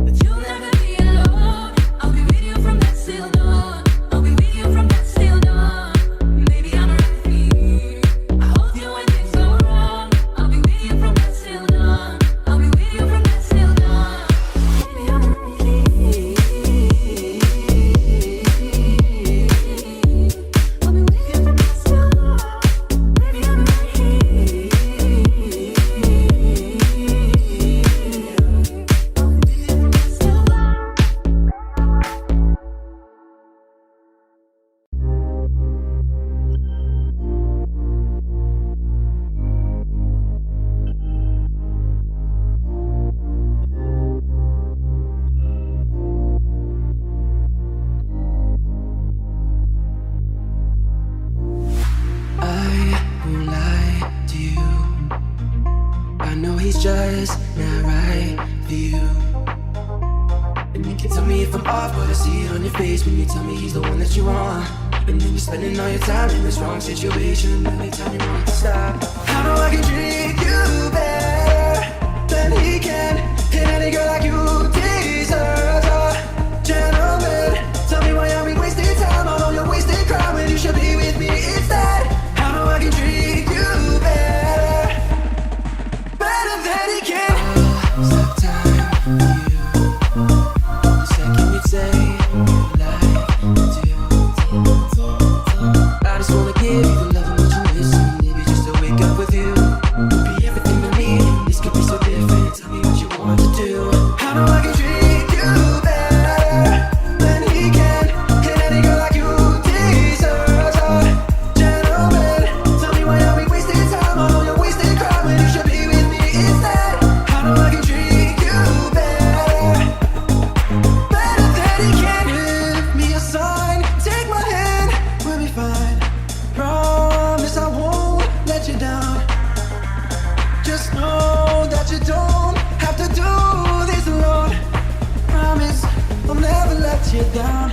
But you'll never be alone. he's just not right for you. And you can tell me if I'm off, but I see it on your face when you tell me he's the one that you want. And then you're spending all your time in this wrong situation. Every time you want to stop. How do I can treat you better than he can? And any girl like you deserves a gentleman. Tell me why are we wasting time on all your wasted crime when you should be with me instead? How do I can treat you better than he can? Stop time for you. The second you say you like to. I just wanna give you the love and what you missing. Maybe just to wake up with you. Be everything I need. This could be so different. Tell me what you want to do. How do I can treat you better than he can? And any girl like you deserves a gentleman. Tell me why are we wasting time on all your wasted crime when you should be with me instead? How do I can treat you better than he can? Give me a sign, take my hand, we'll be fine. Promise I won't let you down. Just know that you don't have to do this alone. Promise I'll never let you down.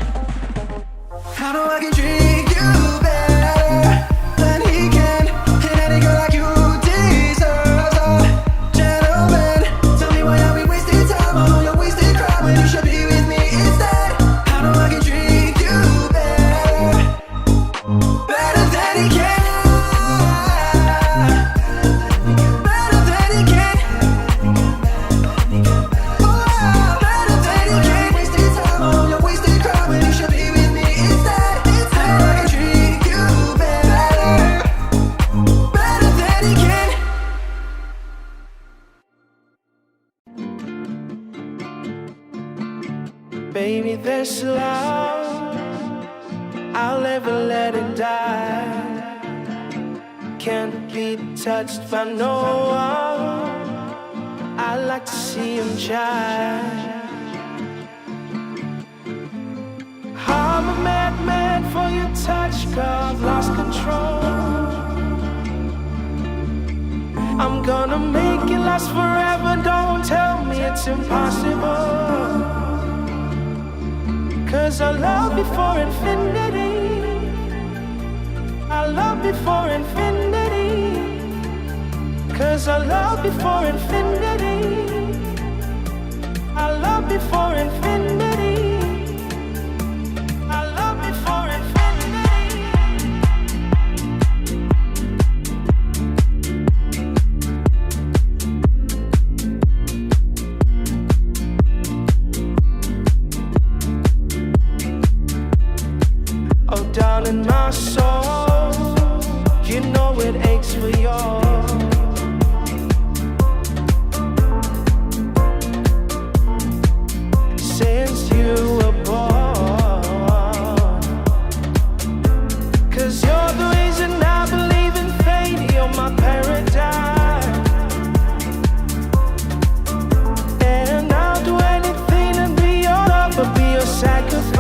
How do I can treat you better than he can? And any girl like you deserves a gentleman. Tell me why are we wasting time on all your wasted crime when you should be with me instead? How do I can treat you better than he can? Better than he can. Oh, better than he can. Wasting time on all your wasted crime when you should be with me instead. How do I can treat you better than he can? Baby, this love, I'll never let it die. Can't be touched by no one. I like to see him shine. I'm a madman for your touch, girl, I've lost control. I'm gonna make it last forever, don't tell me it's impossible. Cause I love you for infinity. I love you for infinity. Cause I love you for infinity. I love you for infinity. I love you for infinity. Oh, darling, my soul, you know it aches for yours. Since you were born, 'cause you're the reason I believe in fate. You're my paradise, and I'll do anything to be your lover, be your sacrifice.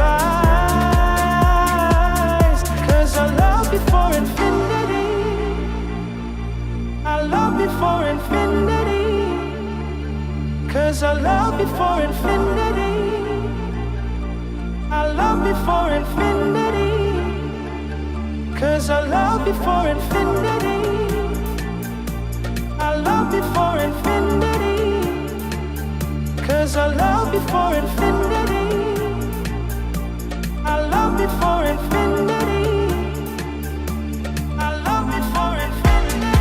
'Cause I love you for infinity. I love you for infinity. 'Cause I love you for infinity. I love you for infinity. 'Cause I love you for infinity. I love you for infinity. 'Cause I love you for infinity. I love you for infinity. I love you for infinity.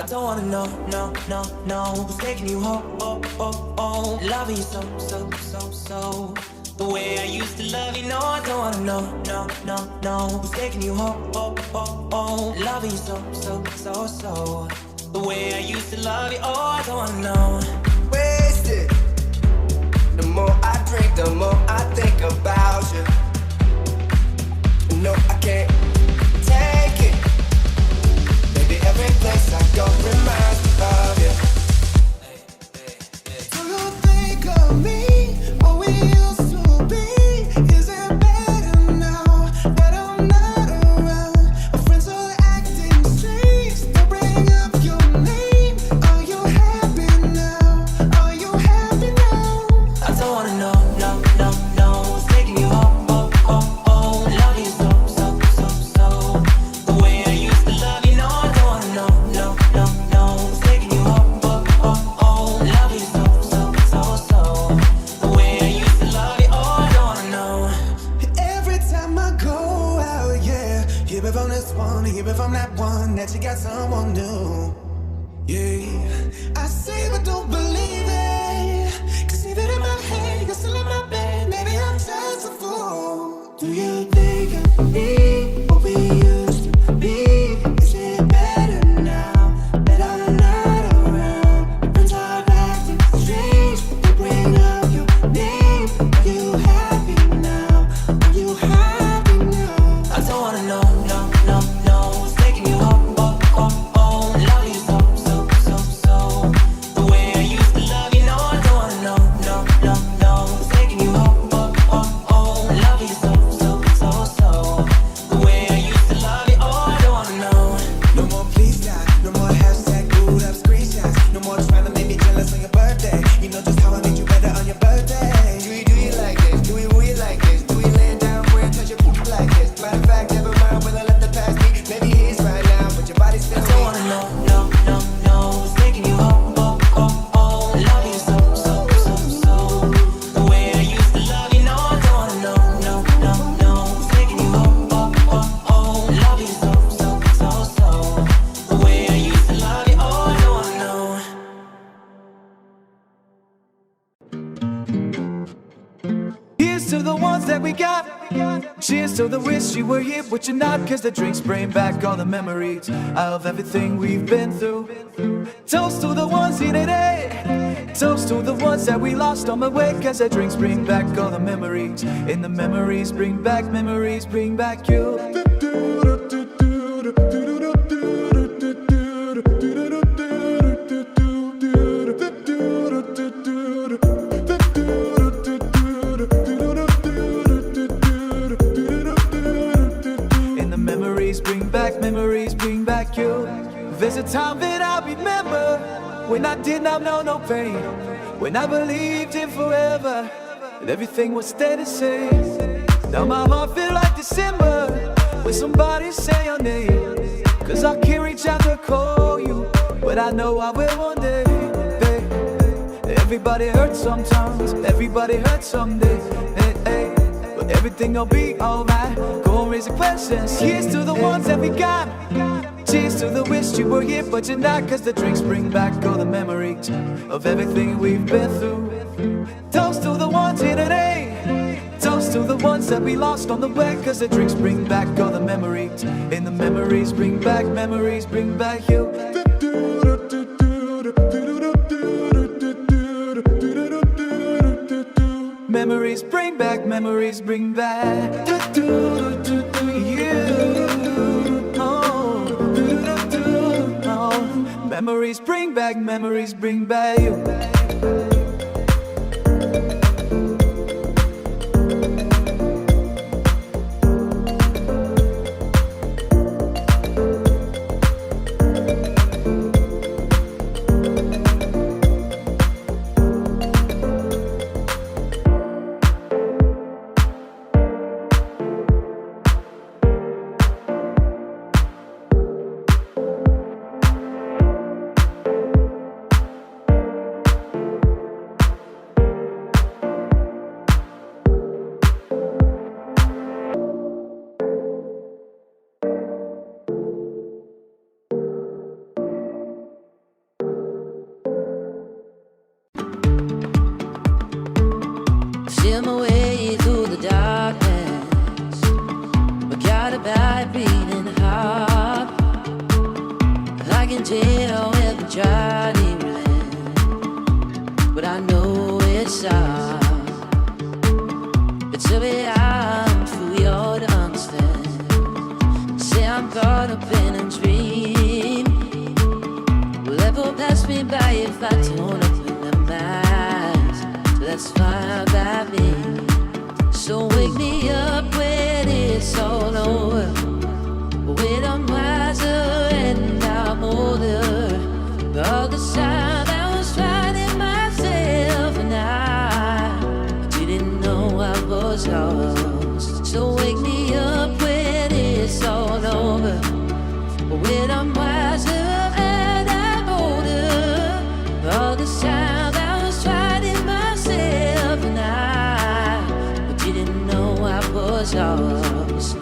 I don't wanna know, no, no, no. Who's taking you home, oh, oh, oh. Loving you so, so, so, so. The way I used to love you, no, I don't wanna know, no, no, no. Who's taking you home, oh, oh, oh. Loving you so, so, so, so. The way I used to love you, oh, I don't wanna know. Wasted. The more I drink, the more I think about you. No, I can't take it. Baby, every place I go reminds me of you. Do you think of me? What we used to be? Is it better now that I'm not around? My friends are acting strange. They bring up your name. Are you happy now? Are you happy now? I don't wanna know, no, no, no. Who's taking you home, oh, oh, oh. Love you so, so, so, so. The way I used to love you, no, I don't wanna know, no, no, no. Who's taking you home, oh, oh, oh. Love you so, so, so, so. The way I used to love you, oh, I don't wanna know. Every time I go out, yeah, hear it from this one, hear it from that one, that you got someone new. Yeah, I say but don't believe it. Cause even in my head, you're still in my bed. Maybe I'm just a fool. Do you think of me? What we used to be? Is it better now that I'm not around? My friends are acting strange. They bring up your name. Are you happy now? Are you happy now? I don't wanna know, no, no, no. Who's taking you home, oh, oh, oh. Love you so, so, so, so. The way I used to love you, no, I don't wanna know, no, no, no. Who's taking you home, oh, oh, oh. Love you so, so, so, so. The way I used to love you, oh, I don't wanna know. No more please God, no more hashtag glued up screenshots. No more trying to make me jealous on your birthday. You know just how I made you better on your birthday. Do you like this? Do we like this? Do we lay down where touch your poop like this? Matter of fact, never mind, will I let the past be? Maybe he's right now, but your body's still I don't wanna know, no, no, no. Who's taking you home, oh, oh, oh. Love you so, so, so, so. The way I used to love you, no, I don't wanna know, no, no, no. Who's taking you home, oh, oh, oh. Love you so, so, so, so. The way I used to love you, oh, I don't wanna know. Here's to the ones that we got. Cheers to the wish you were here, but you're not. Cause the drinks bring back all the memories of everything we've been through. Toast to the ones here today. Toast to the ones that we lost on the way. Cause the drinks bring back all the memories. And the memories bring back you. And the memories bring back you. There's a time that I remember when I did not know no pain, when I believed in forever and everything would stay the same. Now my heart feel like December when somebody say your name. Cause I can't reach out to call you, but I know I will one day, babe. Everybody hurts sometimes, everybody hurts someday, hey, hey. But everything will be alright. Go and raise the questions. Here's to the ones that we got. Cheers to the wish you were here, but you're not. Cause the drinks bring back all the memories of everything we've been through. Toast to the ones here today. Toast to the ones that we lost on the way. Cause the drinks bring back all the memories. And the memories bring back you. Memories bring back you. Oh. Memories bring back you. steal my way through the darkness. I got a bad beating heart. I can tell every journey but I know it's hard. But tell me I'm too young to understand. Say I'm caught up in a dream. Will ever pass me by if I don't open my eyes? So that's fine by me. So wake me up when it's all over, when I'm wiser and I'm older. All the time I was fighting myself and I didn't know I was lost. So wake me up when it's all over, when I'm wiser and I'm older. All the time I was fighting myself and I didn't know I was lost.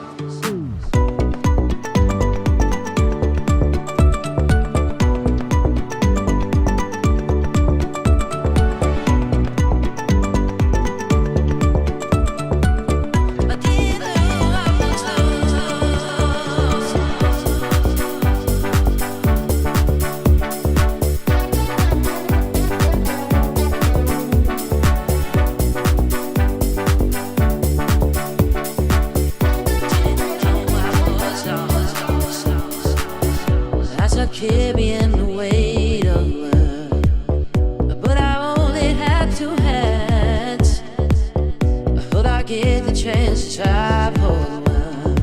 Carrying the weight of love, but I only had two hands. I thought I'd get the chance to try for the one,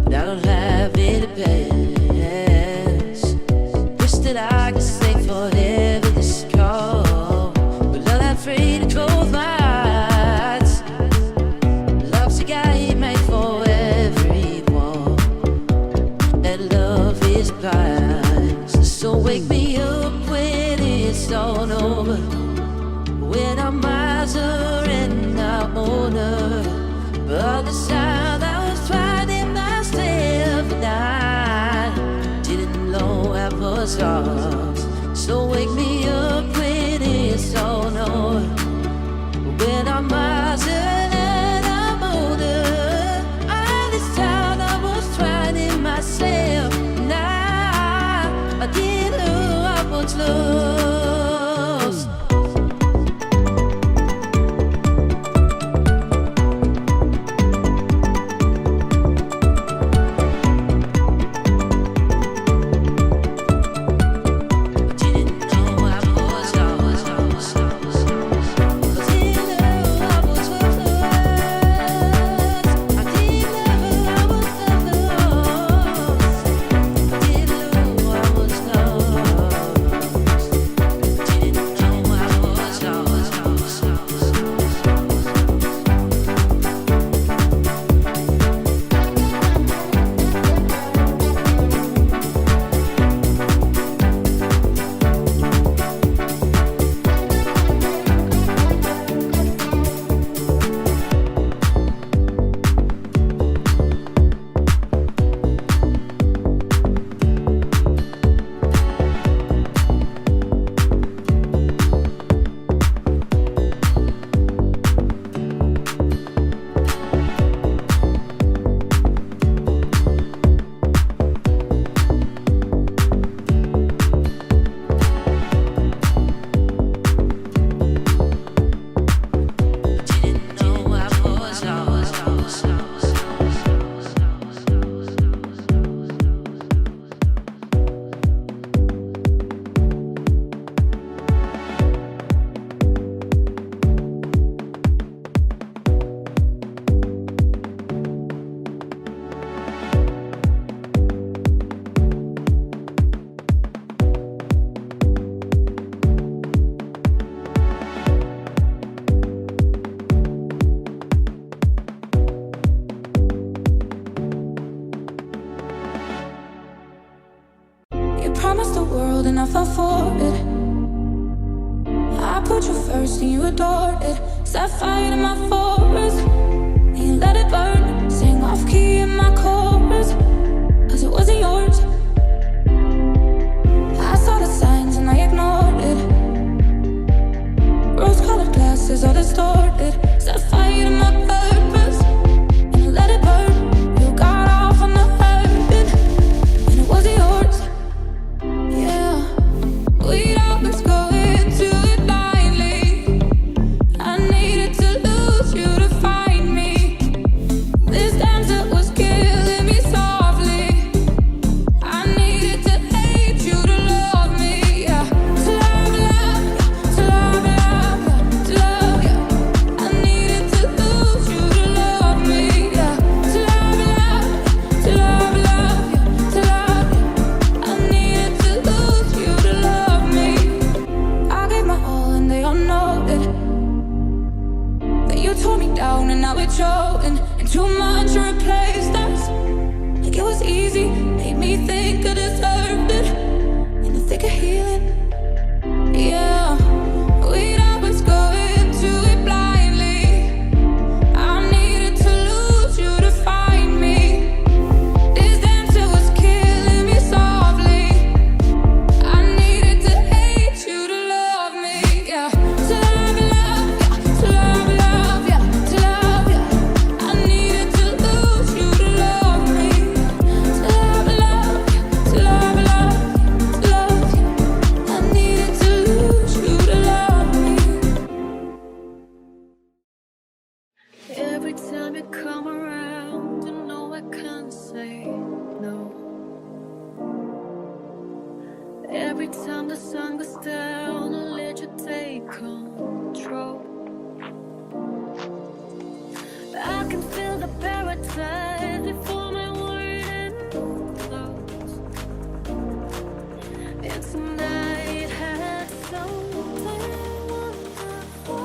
but I don't have any plans. Wish that I could stay forever this cold, but I'm afraid to close my eyes. Love's a guide made for everyone, and love is blind. So wake me up when it's all over, when I'm wiser and I'm older. But the time I was fighting myself and I didn't know I was lost. So wake me up when it's all over, when I'm wiser and I'm older. All this time I was fighting myself and I didn't know I was lost. promised the world and I fell for it. I put you first and you adored it. Set fire to my forest and you let it burn. Sang off key in my chorus, cause it wasn't yours. I saw the signs and I ignored it. Rose-colored glasses all distorted. started. Set fire to my purpose and let it burn. You got off on the hurt and it wasn't yours. Yeah, we'd always go into it blindly. I needed to lose you to find me. This dance that was killing me softly. I needed to hate you to love me. Yeah, to love, love, to love, love, to love you. I needed to lose you to love me. Yeah, to love, love, to love, love, to love you. I needed to lose you to love me. I gave my all and they all know it. That you tore me down and now it's showing. And too much to replace us. Like it was easy, made me think I deserved it. In the thick of healing, yeah. We'd always go into it blindly. I needed to lose you to find me. This dancer was killing me softly. I needed to hate you to love me, yeah. To love, love, yeah. To love, love, yeah. To love, yeah. I needed to lose you to love me. To love, love, to love, love, to love you. I needed to lose you to love me. Every time you come around, you know I can't say no. Every time the sun goes down, I let you take control. I can feel the paradise before my word flows. And tonight had something wonderful.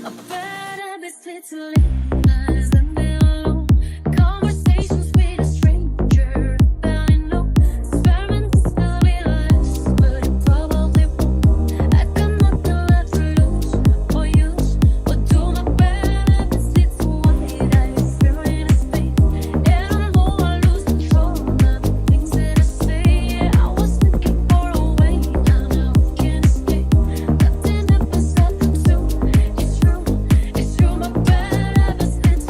A better visit to live than be alone. Conversations with a stranger, barely know. Experiments will be less, but it probably won't. I got nothing left to lose or use, or do my better visit to what I experience space. And I know I lose control of the things that I say. Yeah, I was looking for a way, now I can't escape. Nothing happens, nothing to. It's true, my better visit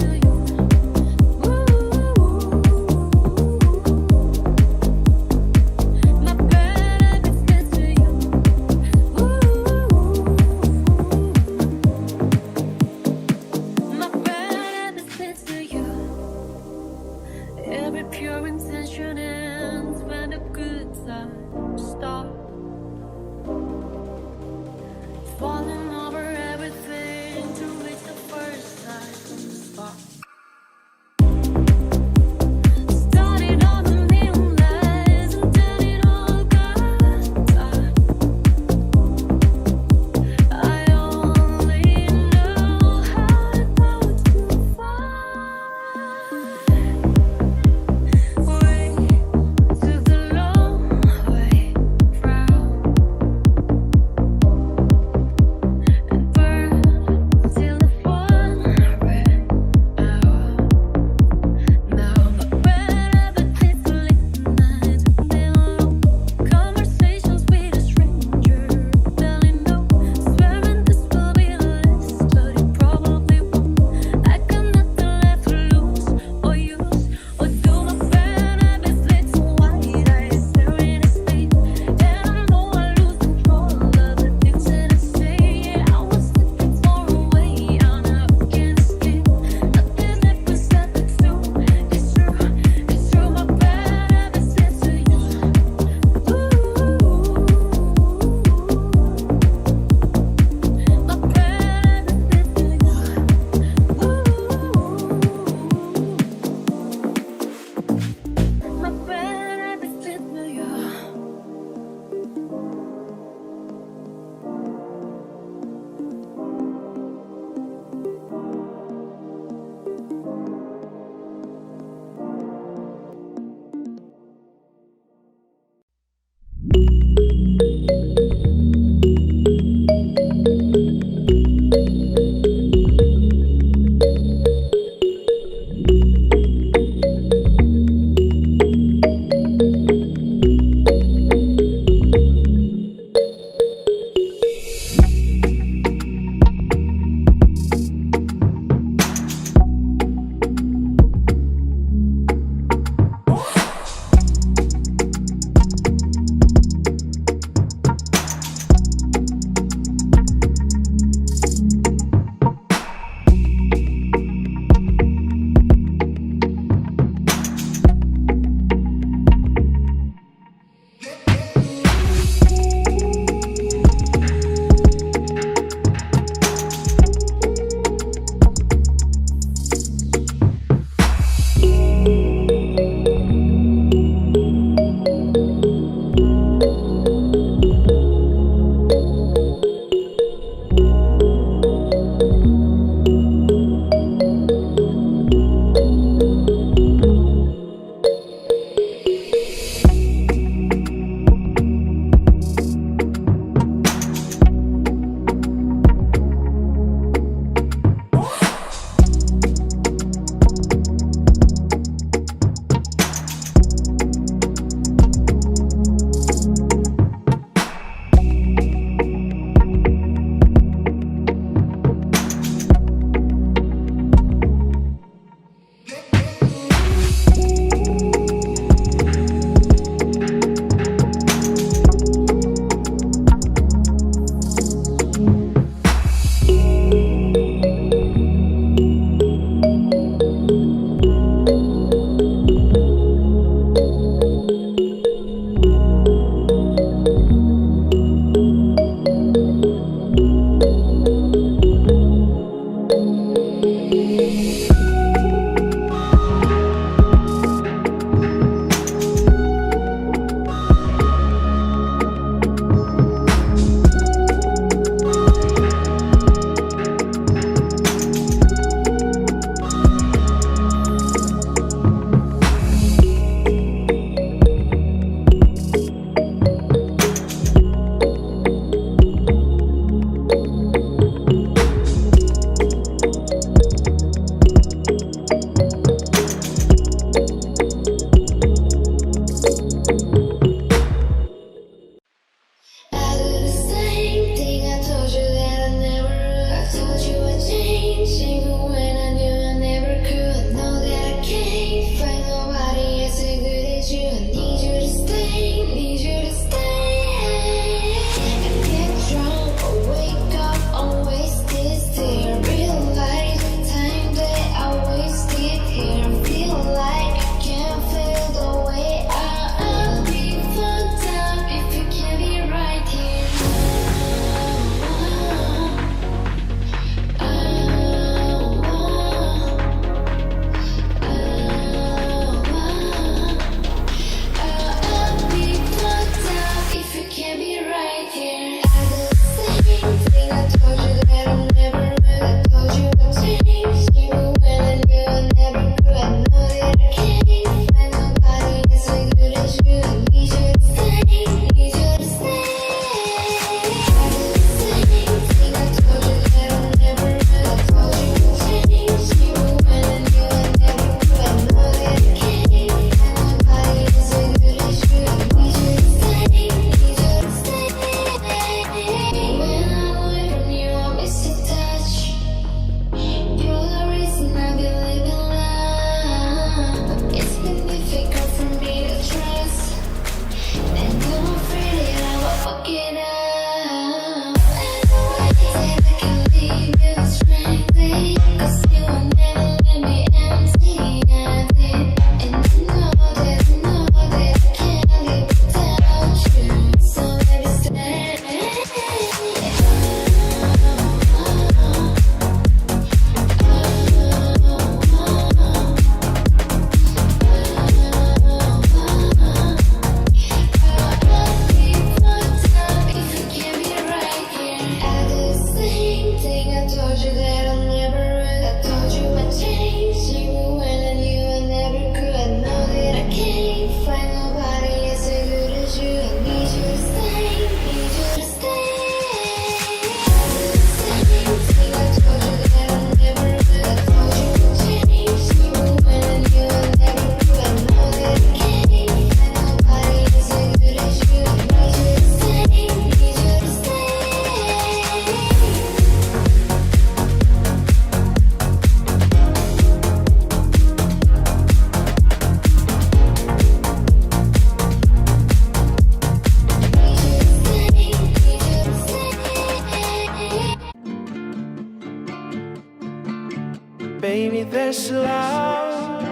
Baby, this love,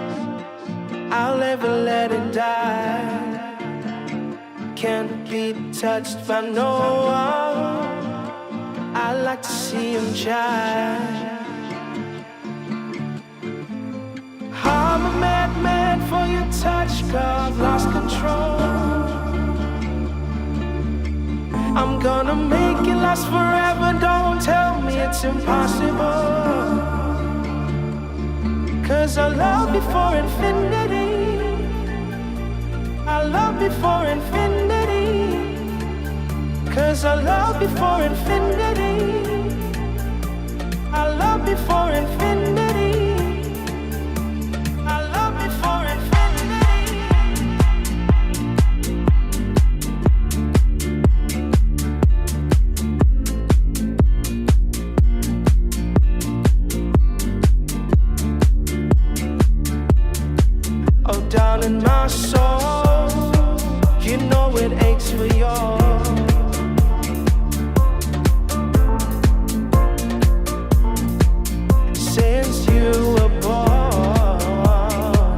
I'll never let it die. Can't be touched by no one. I like to see him shine. I'm a madman for your touch, girl, I've lost control. I'm gonna make it last forever, don't tell me it's impossible. 'Cause I love you for infinity. I love you for infinity. 'Cause I love you for infinity. I love you for infinity. I love you for infinity. Oh, down in my soul, you know it aches for yours. Since you were born,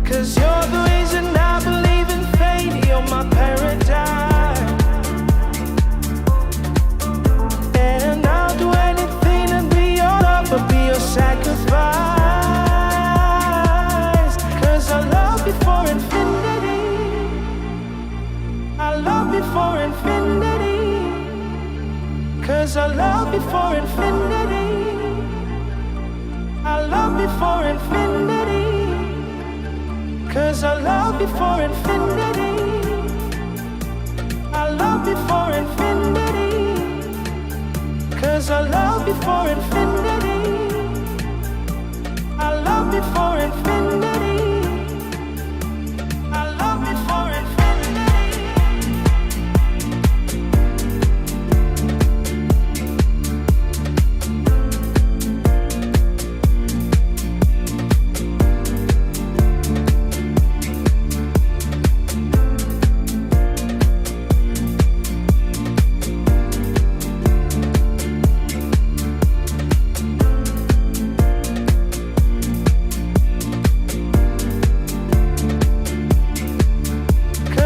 'cause you're the reason I believe in fate. You're my paradise, and I'll do anything to be your lover, be your sacrifice. 'Cause I love you for infinity. I love you for infinity. 'Cause I love you for infinity. I love you for infinity. 'Cause I love you for infinity. I love you for infinity. 'Cause I love you for infinity. I love you for infinity. I love you for infinity.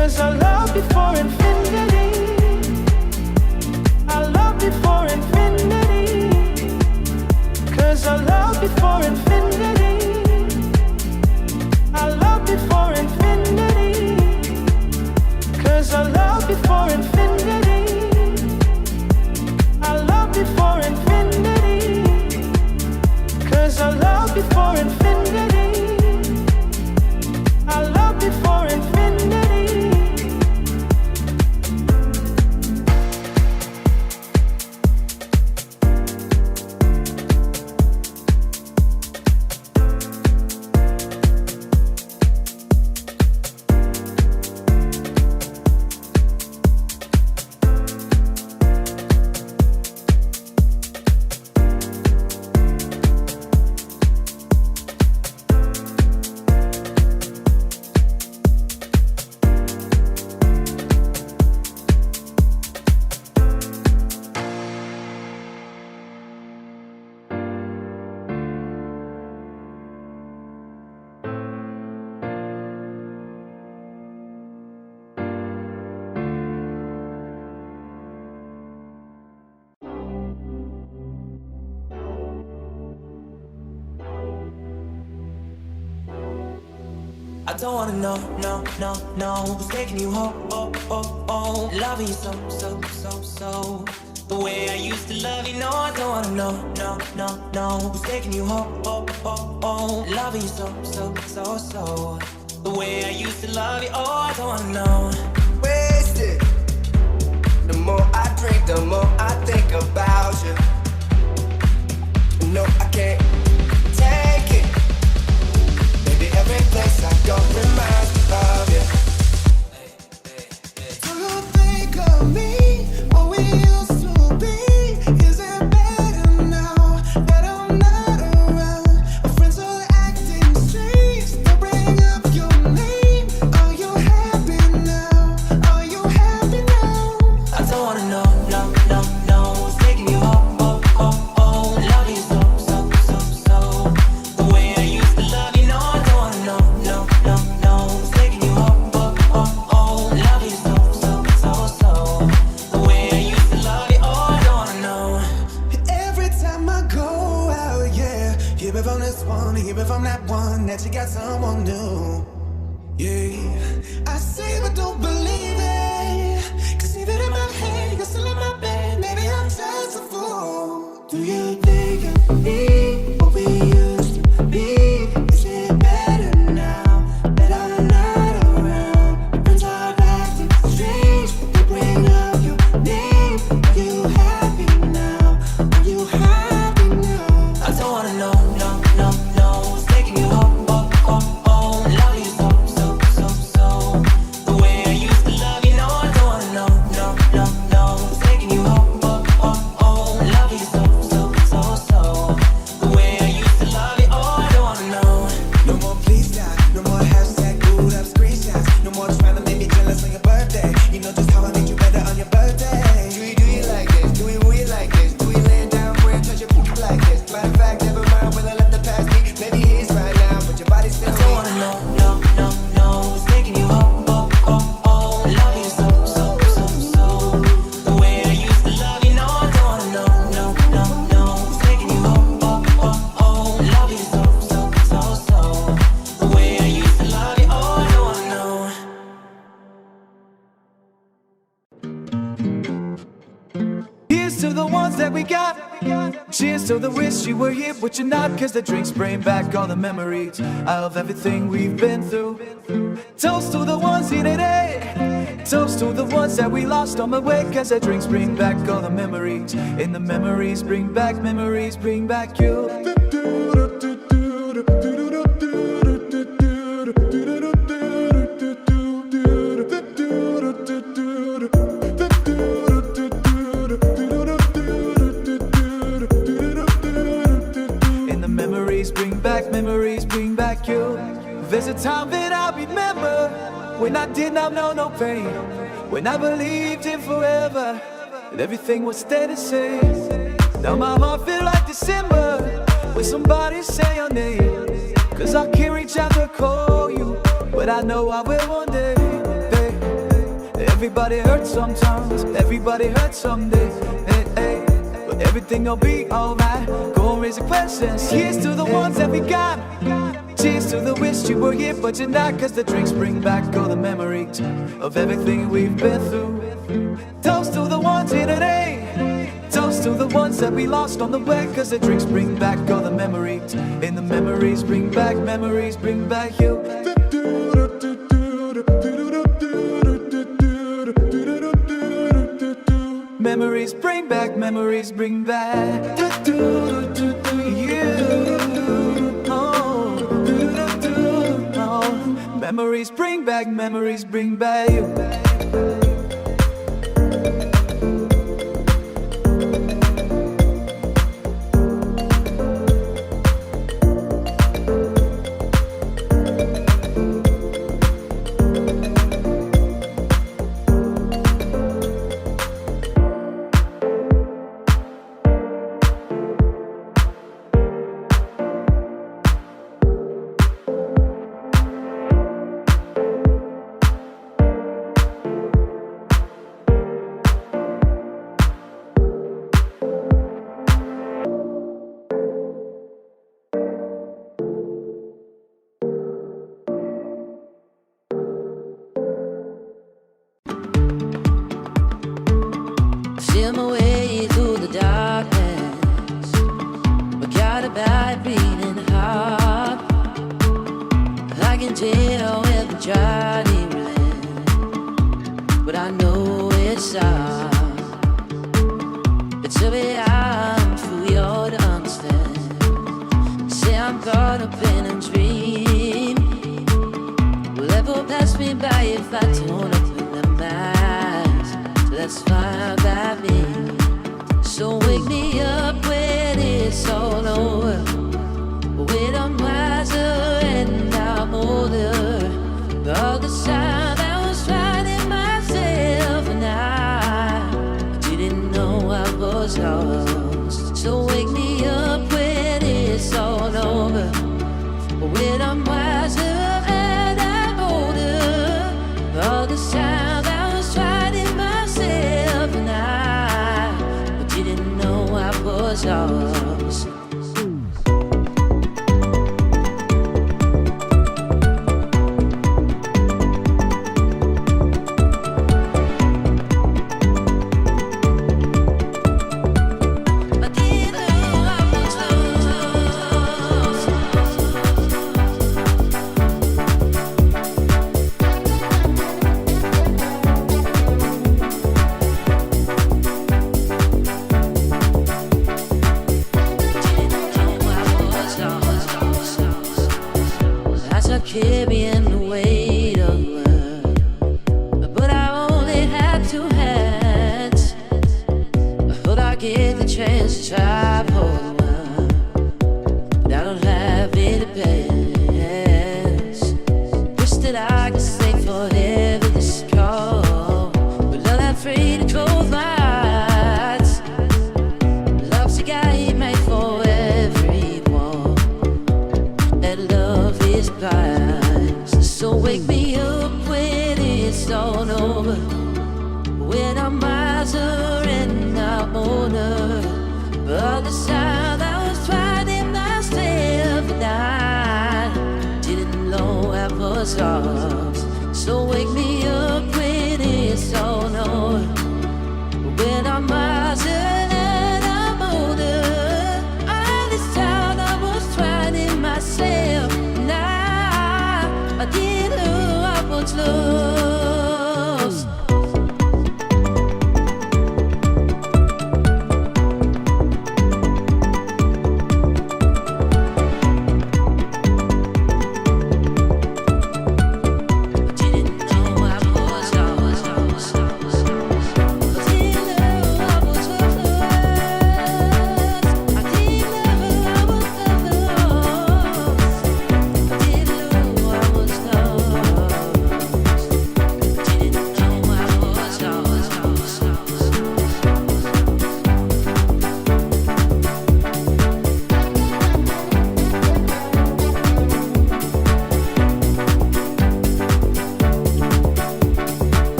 I love you for infinity. I love you for infinity. 'Cause I love you for infinity. I love you for infinity. 'Cause I love you for infinity. I love you for infinity. 'Cause I love you for infinity. I love you for infinity. I don't wanna know, no, who's taking you home, loving you so. The way I used to love you, no, I don't wanna know, who's taking you home, loving you so. The way I used to love you, oh, I don't wanna know. Wasted. The more I drink, the more I think about you. No, I can't take it. Baby, every place I go reminds me of you. Do you think of me, what we used to be? Is it better now that I'm not around? My friends are acting strange, they bring up your name. Are you happy now? Are you happy now? I don't wanna know, who's taking you home, hear it from this one, I hear it from that one, that you got someone new. Yeah, I see but don't believe it. Cause even in my head, you're still in my bed. Maybe I'm just a fool. Do you think I need what we used to be? Is it better now that I'm not around? My friends are acting strange. They bring up your name. Are you happy now? Are you happy now? I don't wanna know, no, no, no. Who's taking you home, oh, oh, oh. Love you so, so, so, so. The way I used to love you, no, I don't wanna know, no, no, no. Who's taking you home, oh, oh, oh. Love you so, so, so, so. The way I used to love you, oh, I don't wanna know. No more please stop, no more hashtag glued up screenshots. No more trying to make me jealous on your birthday. You know just how I make you better on your birthday. Do you like this? Do you like this? Do you laying down where you touch your poop like this? Matter of fact, never mind, will I let the past be? Maybe he's right now, but your body's still I don't wanna know, no, no, no. Who's taking you home, oh, oh, oh. Love you so, so, so, so. The way I used to love you, no, I don't wanna know, no, no, no. Who's taking you home, oh, oh, oh. Love you so, so, so, so. The way I used to love you, oh, I don't wanna know. Here's to the ones that we got. Cheers to the wish you were here, but you're not. Cause the drinks bring back all the memories of everything we've been through. Toast to the ones here today. Toast to the ones that we lost on the way. Cause the drinks bring back all the memories. And the memories bring back you. Memories bring back you. There's a time that I remember when I did not know no pain, when I believed in forever and everything would stay the same. Now my heart feel like December when somebody say your name. Cause I can't reach out to call you, but I know I will one day. Hey, everybody hurts sometimes, everybody hurts someday. Hey, hey. But everything will be alright. Go and raise the questions. Here's to the ones that we got. Cheers to the wish you were here, but you're not. Cause the drinks bring back all the memories of everything we've been through. Toast to the ones here today. Toast to the ones that we lost on the way. Cause the drinks bring back all the memories. And the memories bring back you. Memories bring back you. Oh. Memories bring back you. Feel my way through the darkness. We got a bad beating heart. I can tell where the journey ran, but I know it's hard. It's a bit hard for you to understand. Say I'm caught up in a dream. Will ever pass me by if I don't open the mask? So that's fine by me. So wake me up when it's all over, when I'm wiser and I'm older. All the time I was finding myself and I didn't know I was lost. So wake me up when it's all over, when I'm wiser and I'm older. All the time I was finding myself and I didn't know I was lost. all the sound I was finding myself, and I didn't know I was lost. So wake me up when it's all over, when I'm wiser and I'm older. All this time I was finding myself, and I didn't know I was lost.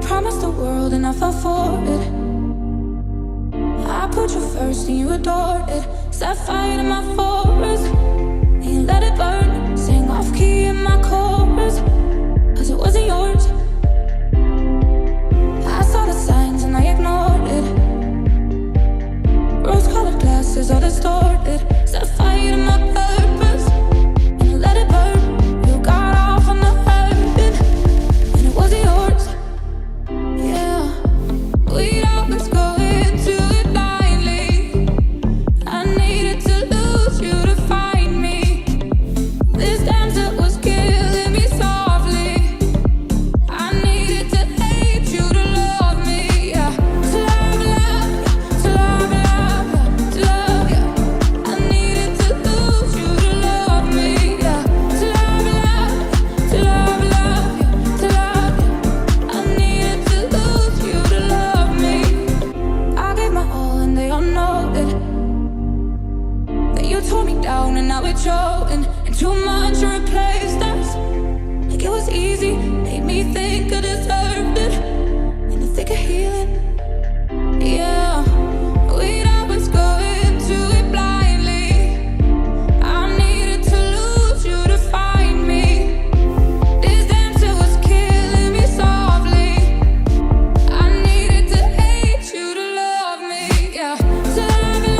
Promised the world and I fell for it. I put you first and you adored it. Set fire to my forest and you let it burn. Sang off key in my chorus, cause it wasn't yours. I saw the signs and I ignored it. Rose-colored glasses all distorted. Set fire to my purpose and you let it burn. You got off on the hurting and it wasn't yours. Yeah, we'd always go into it blindly. I needed to lose you to find me. This dancer was killing me softly. I needed to hate you to love me. Yeah, to love you, to love you, to love you. I needed to lose you to love me. Yeah, to love you, to love you, to love you. I needed to lose you to love me. I gave my all and they all know it. Then you tore me down and now it's showing. And too much replaced us. Like it was easy, made me think I deserved it. In the thick of healing, yeah. We'd always go into it blindly. I needed to lose you to find me. This dancer was killing me softly. I needed to hate you to love me, yeah. To love you,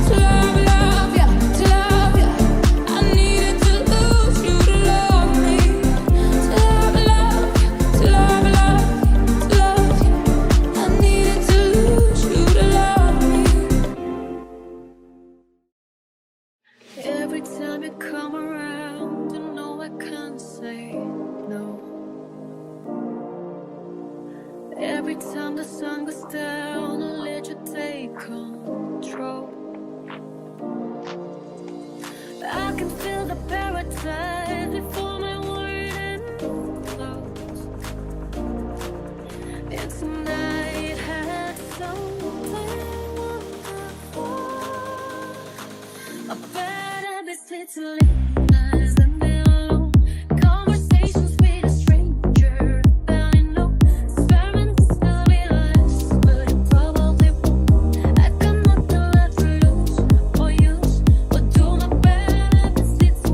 to love you. I needed to lose you to love me. To love you, to love you. I needed to lose you to love me. Every time you come around, you know I can't say no. Every time the sun goes down, I'll let you take control. I can feel the paradise before my word ends. And tonight had something wonderful. A better visit to live than be alone. Conversations with a stranger, barely know. Experiments will be less, but it probably won't. I got nothing left to lose or use, but do my better visit to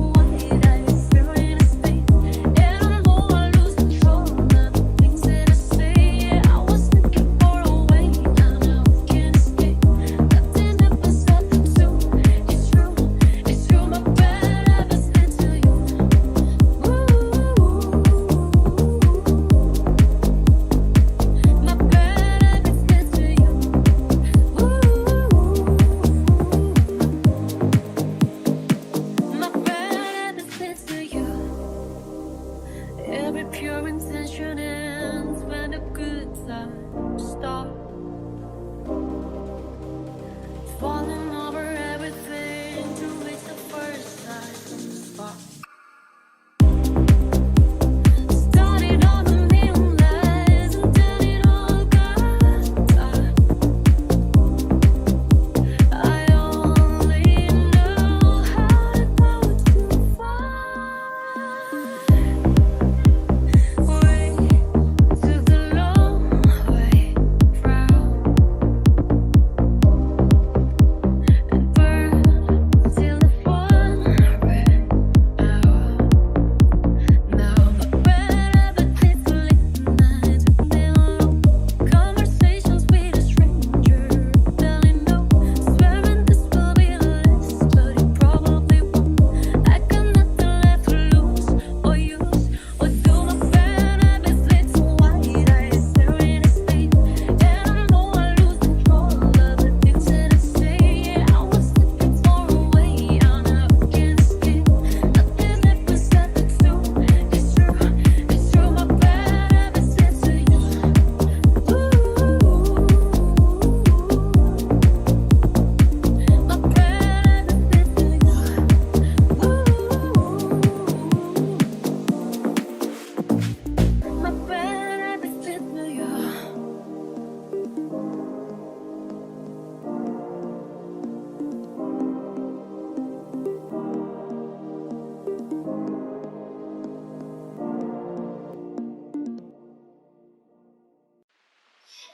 pure intention ends when the good times stop. Falling over everything to reach the first time spot. Started on the neon lights until it all got dark. I only know how to go too far. Way to the long way round and burn till the fun ran out. Now my bad appetite's late nights with me alone. Conversations with a stranger, barely know. Swearing this will be the last, but it probably won't. I got nothing left to lose or use, or do my bad habits lead to white eyes staring at space. And I know I lose control of the things that I say. I was slipping far away, I never can escape. Nothing left but something to. It's true, my bad habits lead to you. My bad habits lead to you. My bad habits lead to you.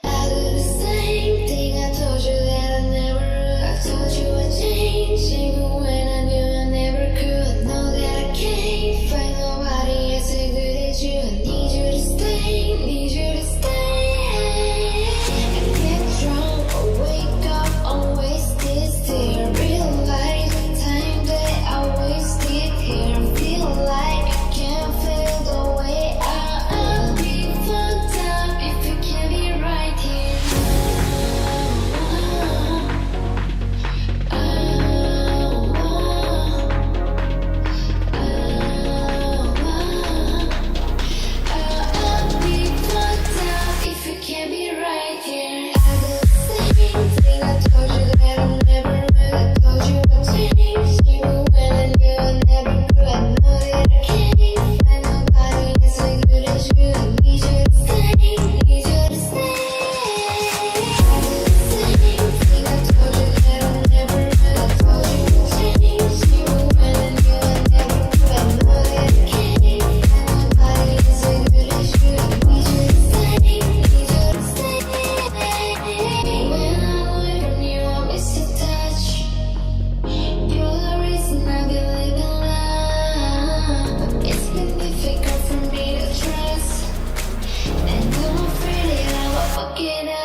I do the same thing. I told you that I never would. I told you I'd change, even when I knew I never could. I know that I can't find nobody as good as you. I need you to stay, need you to stay. I get drunk or wake up on wasted still. Realize the time that I wasted here. Feel like I can't feel the way I'll be fucked up if you can't be right here. I'll be fucked up if you can't be right here. I do the same thing. I told you that I never would. I told you I'd change, even when I knew I never could. I know that I can't find nobody as good as you. I need you to stay, need you to stay. I do the same thing. I told you that I never would. I told you I'd change, even when I knew I never could. I know that I can't find nobody as good as you. I need you to stay, need you to stay. When I'm away from you, I miss your touch. You're the reason I've been living life. It's been difficult for me to trust, and I'm afraid that I will fuck it up.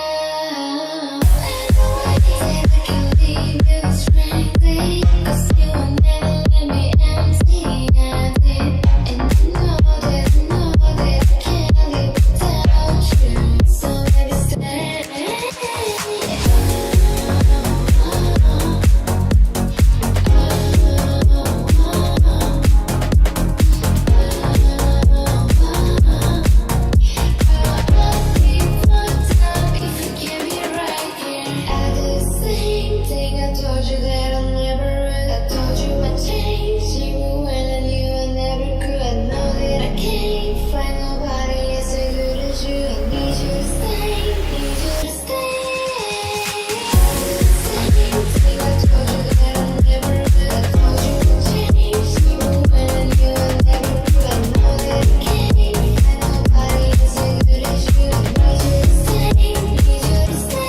And the way that I can leave you strangely, 'cause you will never let me empty-handed. And I know that I can't live without you. So baby, stay. I told you that I never would. I told you I'd change, even when I knew I never could. I know that I can't find nobody as good as you. I need you to stay, need you to stay. I told you that I never would. I told you I'd change, even when I knew I never could. I know that I can't find nobody as good as you. I need you to stay, need you to stay.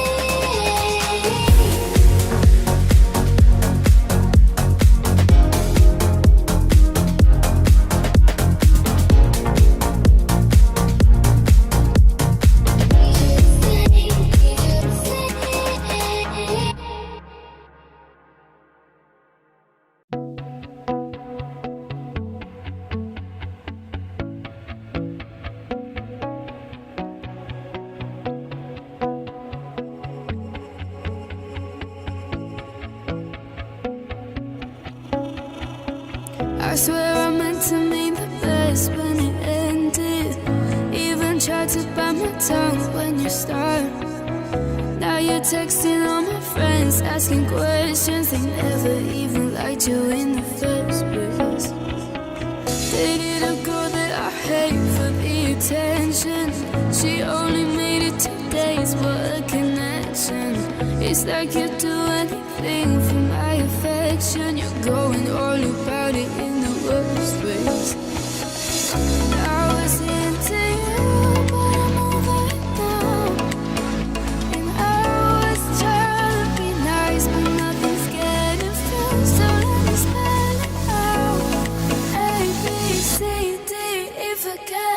I swear I meant to mean the best when it ended. hard to bite my tongue when you start. Now you're texting all my friends, asking questions. They never even liked you in the first place. Dated a girl that I hate for the attention. She only made it 2 days, what a connection. It's like you'd do anything for my affection. You're going all about it in the worst ways. I was into you, but I'm over it now. And I was trying to be nice, but nothing's getting through. So let me spell it out. A, B, C, D, E, forget.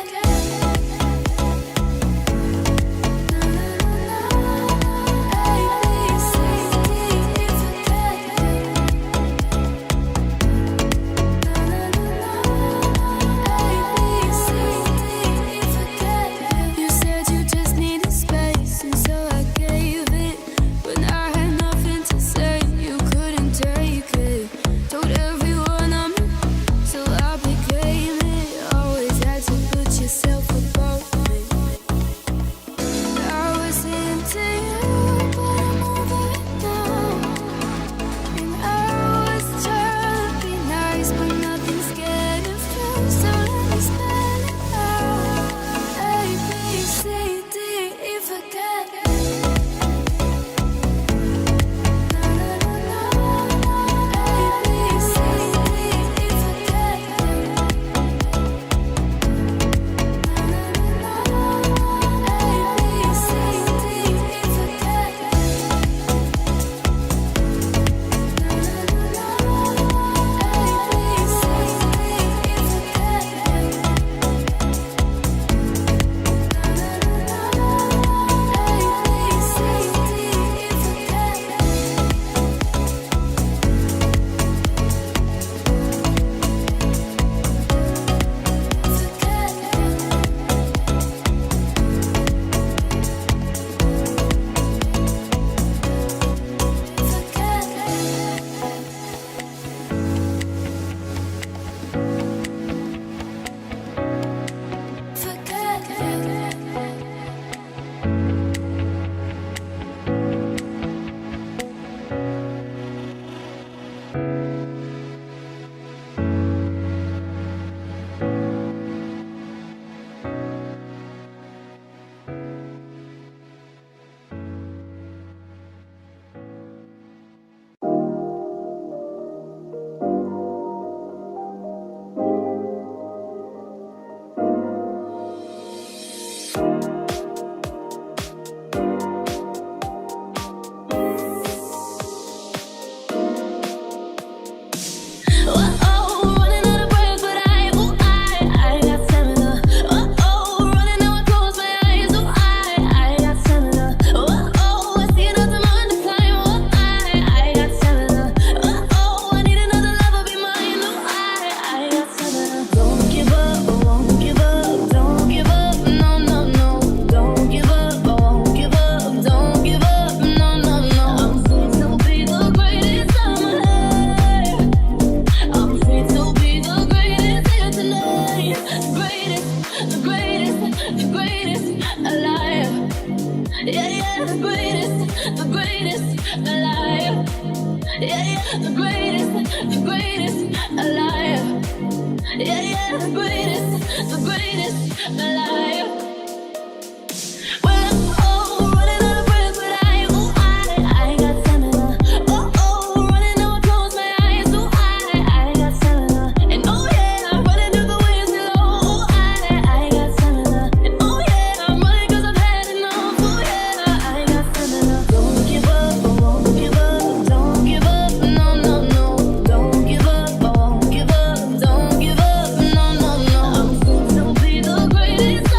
Don't give up, no, no, no. I'm free to be the greatest.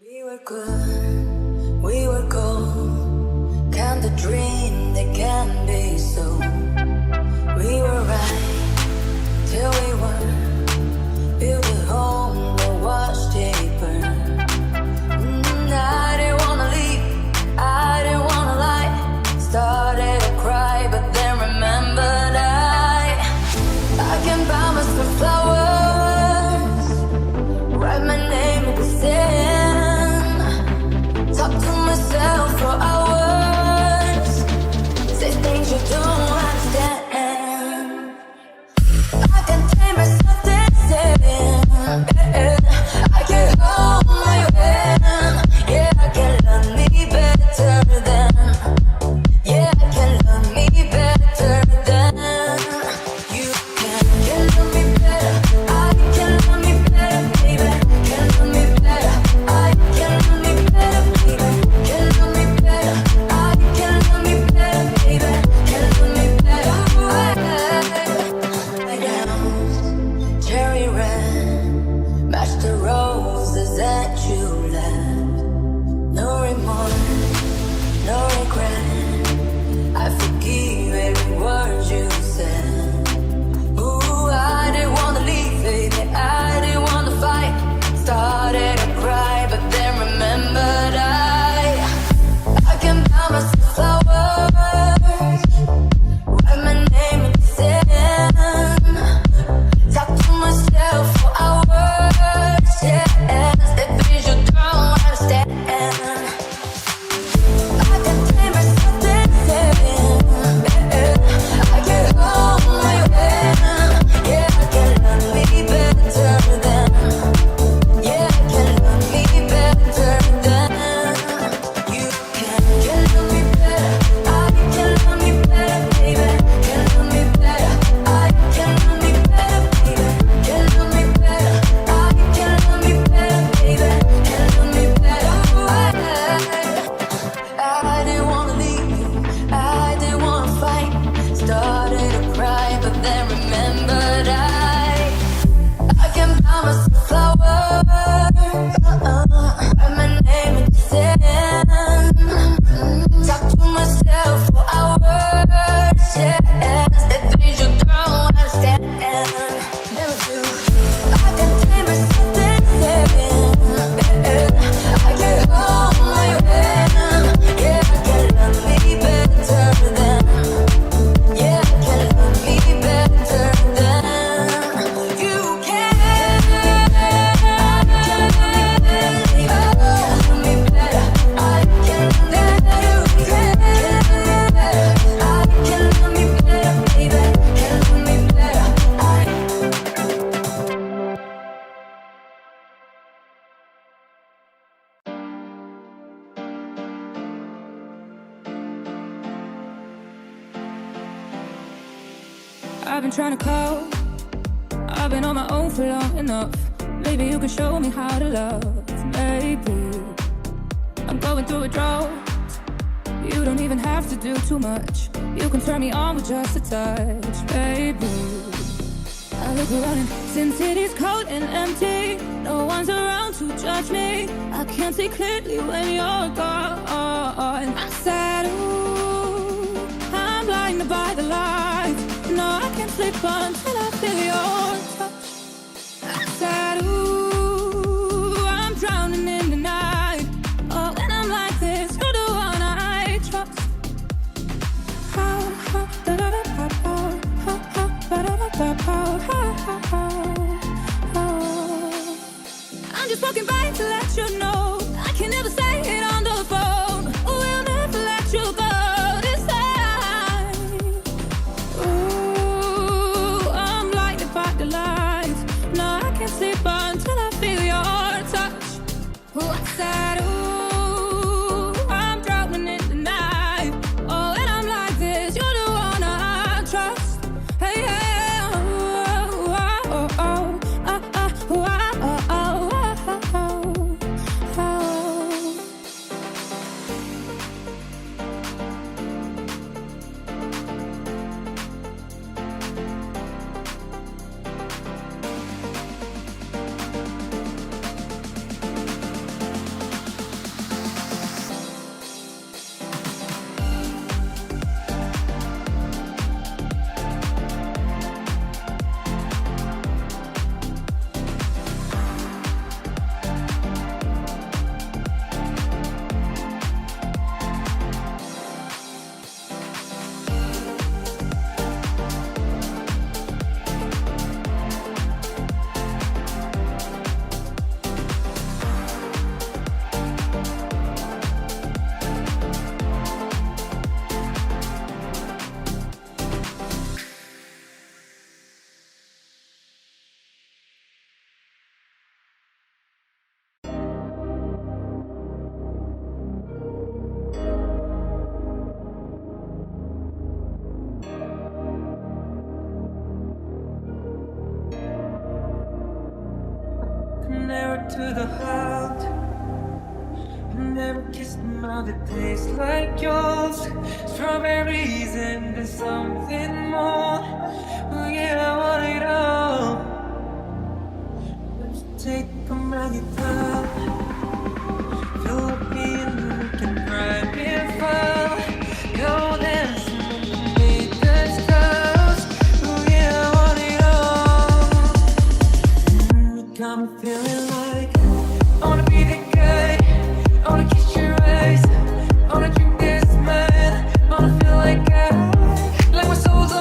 We were good, we were gold. Can the dream that can be so? We were right till we were. Built a home that was cheaper. I didn't wanna leave, I didn't wanna lie. Started to cry, but then remembered I can buy myself flowers, write my name in the sand, talk to myself for hours, say things you don't understand. I can take myself dancing, I can hold my hand, yeah, I can love me better than, yeah, I can love me better than you can love me better, I can love me better, baby, can love me better, I can love me better, baby, can love me better, I can love me better, baby, can love me I've been trying to call. I've been on my own for long enough. Maybe you can show me how to love. Maybe I'm going through a drought. You don't even have to do too much. You can turn me on with just a touch, baby. I look around and since it is cold and empty, no one's around to judge me. I can't see clearly when you're gone. I said, ooh, I'm blinded by the lights. No, I can't sleep until I feel your touch. I said, ooh, I'm drowning in the night. Oh, when I'm like this, you're the one I trust. I'm just walking by to let you know I can never say it on the phone. We'll never let you go this time. Ooh, I'm blinded by the lights. No, I can't sleep until I feel your touch. What's that? Ooh, I'm drowning in the night. Oh, and I'm like this, you're the one I trust. Hey, hey, oh, oh, oh, oh, oh, oh, oh, oh, oh. Never to the heart. Never kissed a mouth that tastes like yours. Strawberries and there's something more. Oh yeah, I want it all. Let's take my guitar. Fill up me and we can private file. Go dance and make the stars. Oh yeah, I want it all. You got me feeling like I wanna be the guy. I wanna kiss your eyes. I wanna drink this man. I wanna feel like my soul's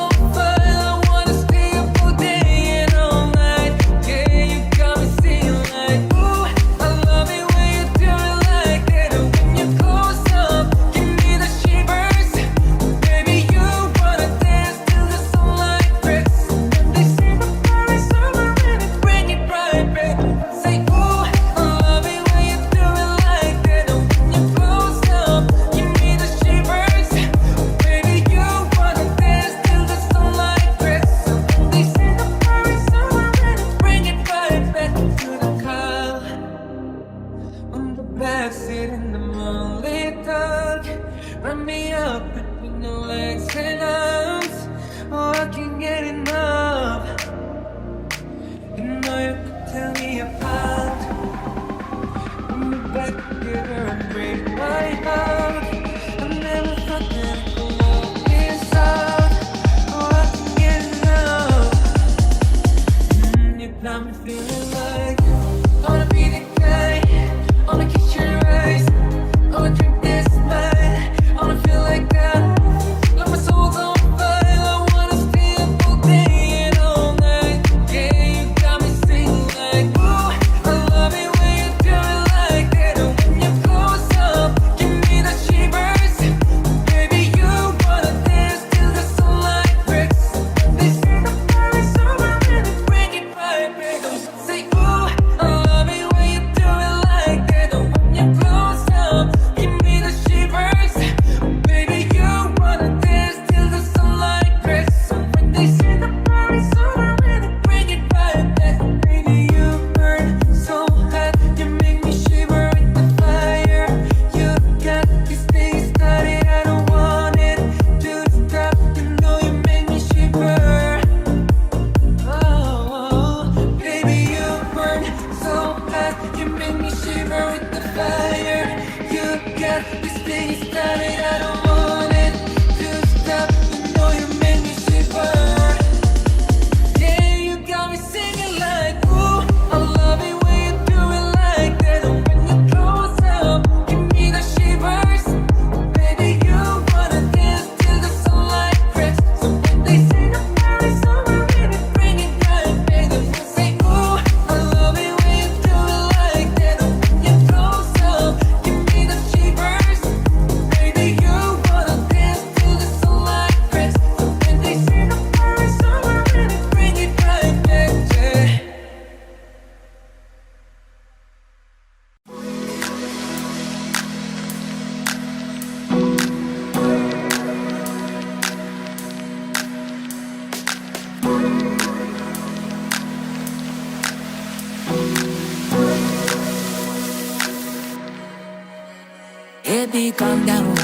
baby, calm down,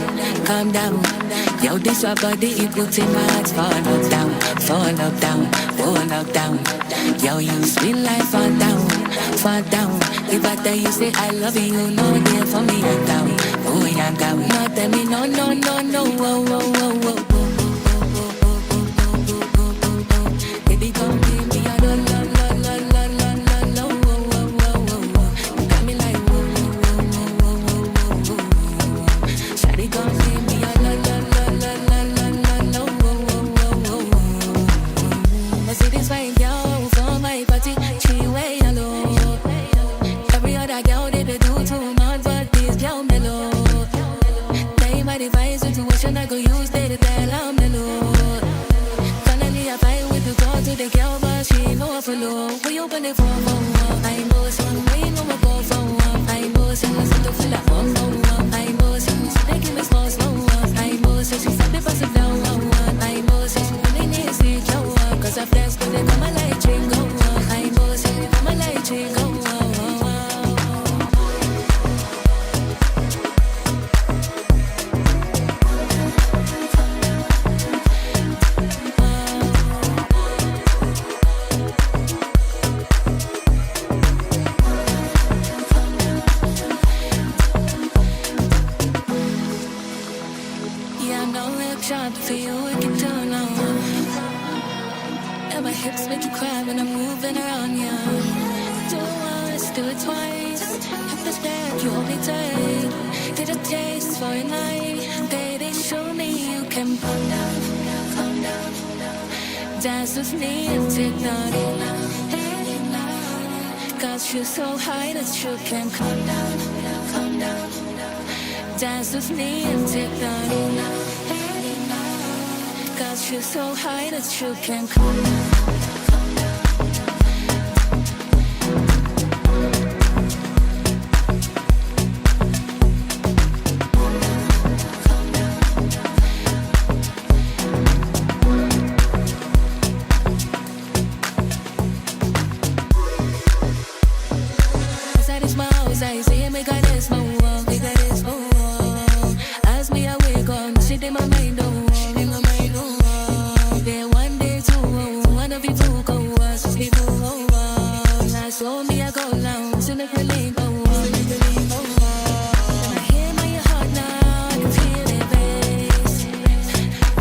calm down. Yo, this your body, it puts in my heart for lockdown, for lockdown, for lockdown. Yo, you sweet life, fall down, fall down. If I tell you say I love you, you know it for me, I'm down, oh, I'm down. No, tell me no, no, no, no, oh, oh, oh, oh. Baby, come give me a la la la la la la la la, oh, oh, oh, oh, oh. You got me like whoa, whoa, whoa, whoa, whoa, whoa, whoa. Shawty, come give me a la la la la la la la la, oh, oh, oh, oh, oh. I see this fine girl from my party, she way alone. Every other girl they be do too much, but this girl mellow. They my device situation, I go use they to tell I'm mellow. Finally I fight with the girl to the girl, but she know I follow. We open it for I know some way no more go for I know some listen to feel like I know some they give me small slow. I know some she said they pass it down. I know some she really needs it, yo. Cause I flex to the come my light ring go. I know some come my light ring go. Shot for you, I can turn on. And my hips make you cry when I'm moving around you. Do it once, do it twice. If it's bad, you hold me tight. Get a taste for a night. Baby, show me you can calm down, calm down. Dance with me and take the lead. Got you so high that you can calm down, calm down. Dance with me and take the lead. Got you so high that you can calm down. I say, make a this move, make a this move. As me I wake up, shit in my mind, oh. So me I go down, so make me lean, oh. And I hear my heart now, I can feel it race.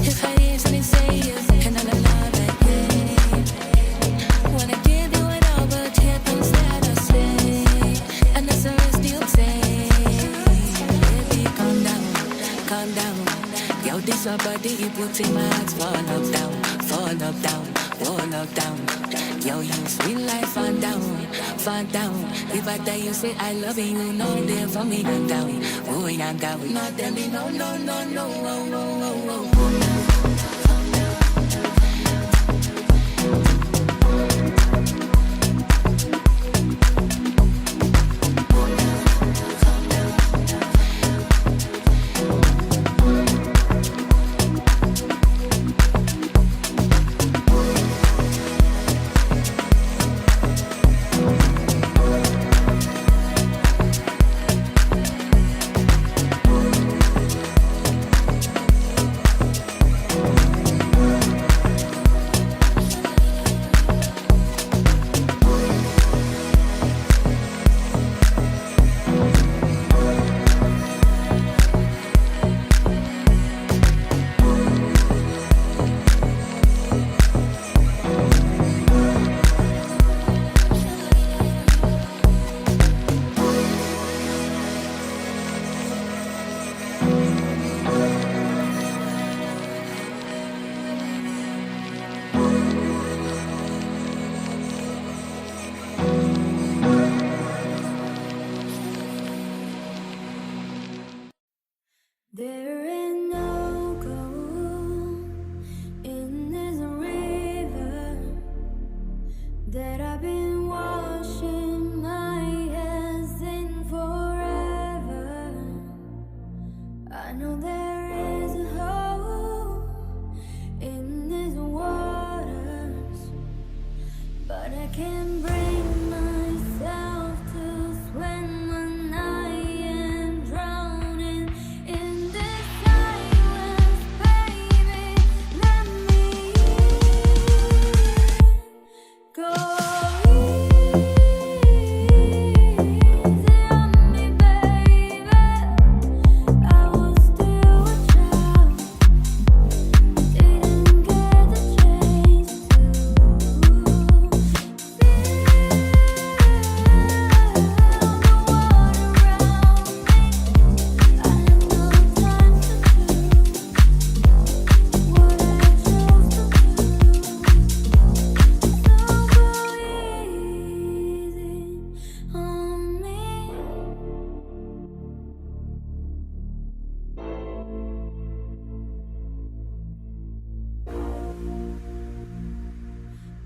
If I hear something say it, and I love it, yeah. Wanna give you it all, but here comes that I say. And that's the rest you take. Baby, calm down, calm down. Yo, this your body, you put in my heart, fall up down, fall up down, fall up down. Yo, you sweet life, fall down, fall down. If I tell you say I love you, you know there for me, I'm down. Oh, I'm down. No, tell me no, no, no, no, oh, oh, oh, oh.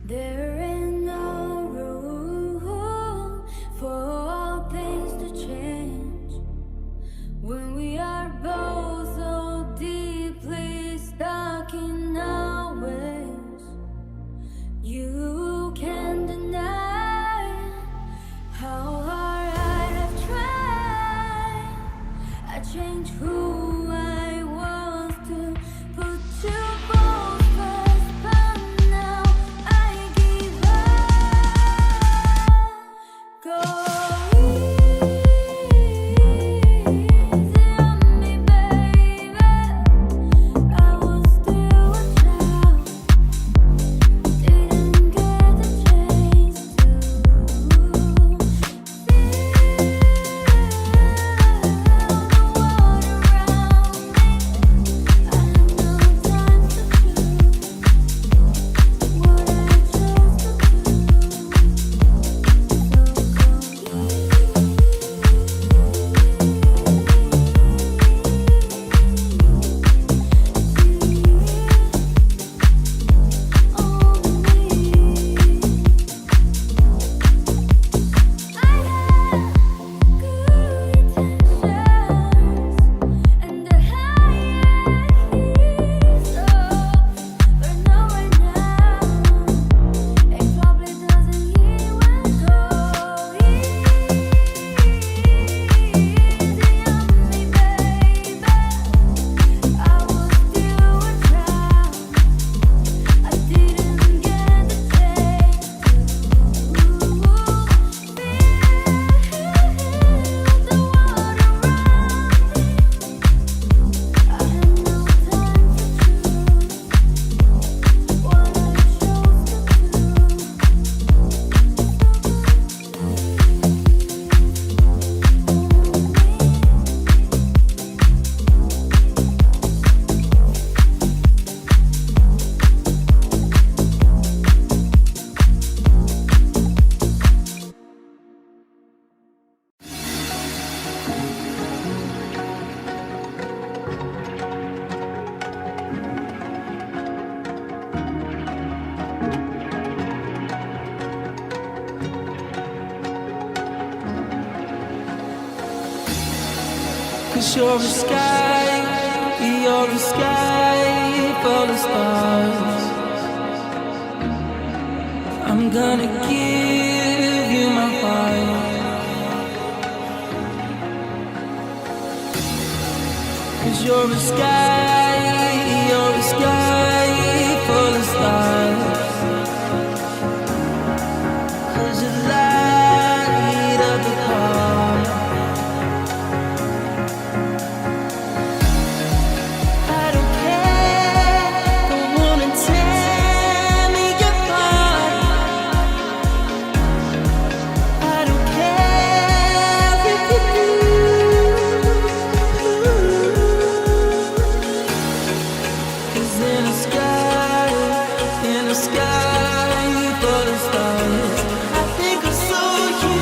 There ain't no room for all things to change when we are both so deeply stuck in our ways. You can't deny how hard I have tried. I changed who I was to put you both first, but now I give up. Go easy on me, baby. I was still a child, didn't get the chance to feel the world around me. I had no time to choose what I chose to do. Cause you're a sky full of stars. I'm gonna give you my heart. Cause you're a sky full of stars. Cause you light up the car. I don't care, don't wanna tear me apart. I don't care if you do. 'Cause in the sky full of stars, I think I saw you.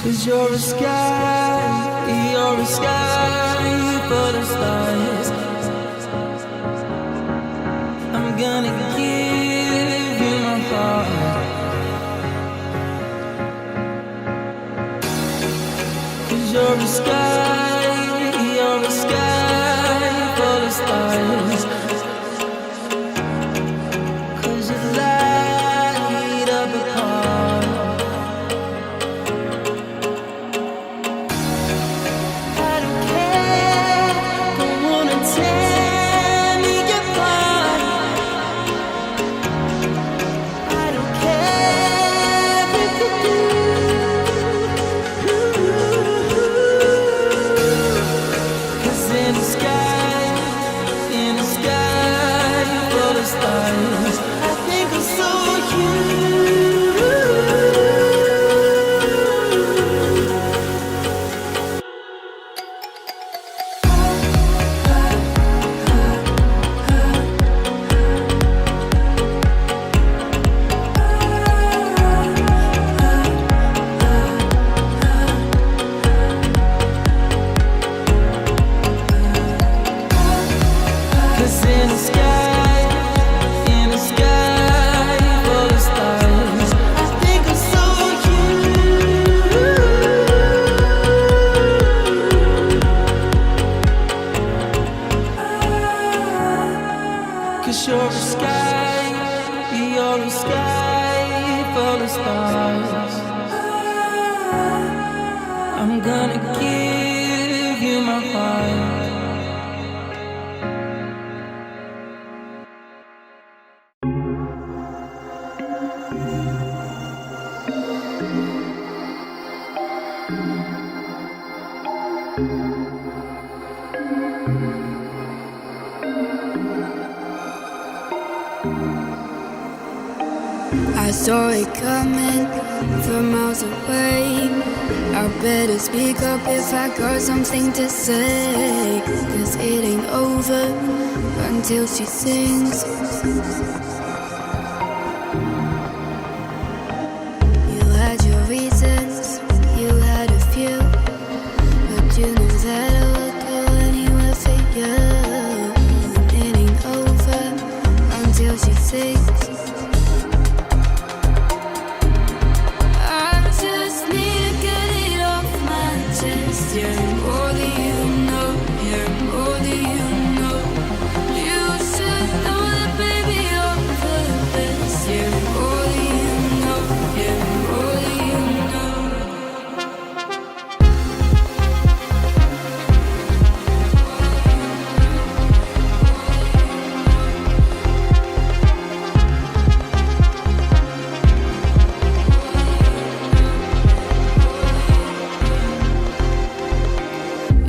Cause you're a sky full of stars. I'm gonna give you my heart. Cause you're a sky full of stars. Cause you light up the car. I don't care, don't wanna tear me apart. I don't care if you do. 'Cause in the sky I'm gonna give you my heart. I saw it coming from miles away. I better speak up if I got something to say. 'Cause it ain't over until she sings. You had your reasons, you had a few, but you know that I would go anywhere for you. And it ain't over until she sings. You're more than you know, you're more than you know. You should know that, baby, you're the best. You're more than you know, you're more than you know.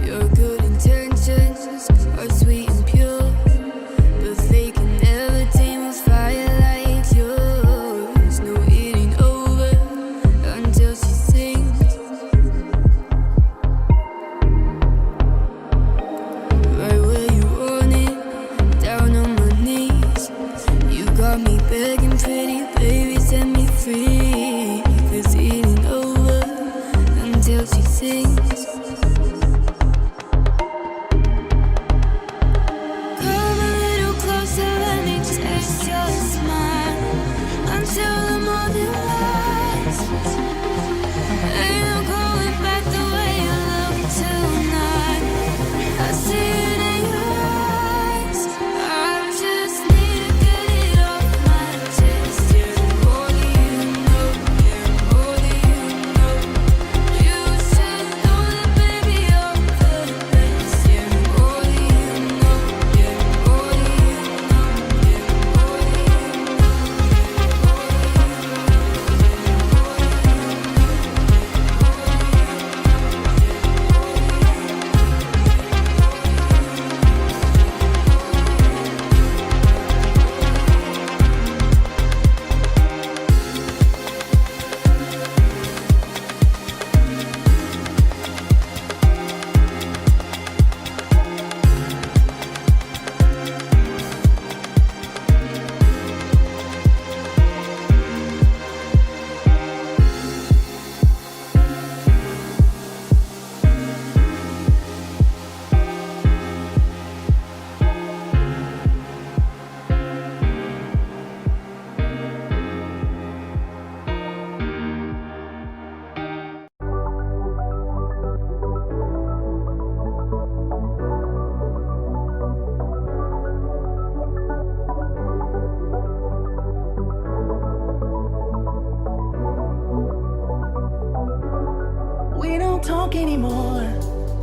Your good intentions are sweet and pure, but they can never tame a fire like yours. No, it ain't over until she sings. Right where you want it, down on my knees. You got me begging, pretty baby, set me free. 'Cause it ain't over until she sings. Come a little closer, let me taste your smile until the morning lights. Ain't no going back the way you look tonight. I see it in your eyes. I just need to get it off my chest. You're more than you know, you're more than you know. You should know that, baby, you're the best. You're more than you know, you're more than you know, you're more than you We don't talk anymore.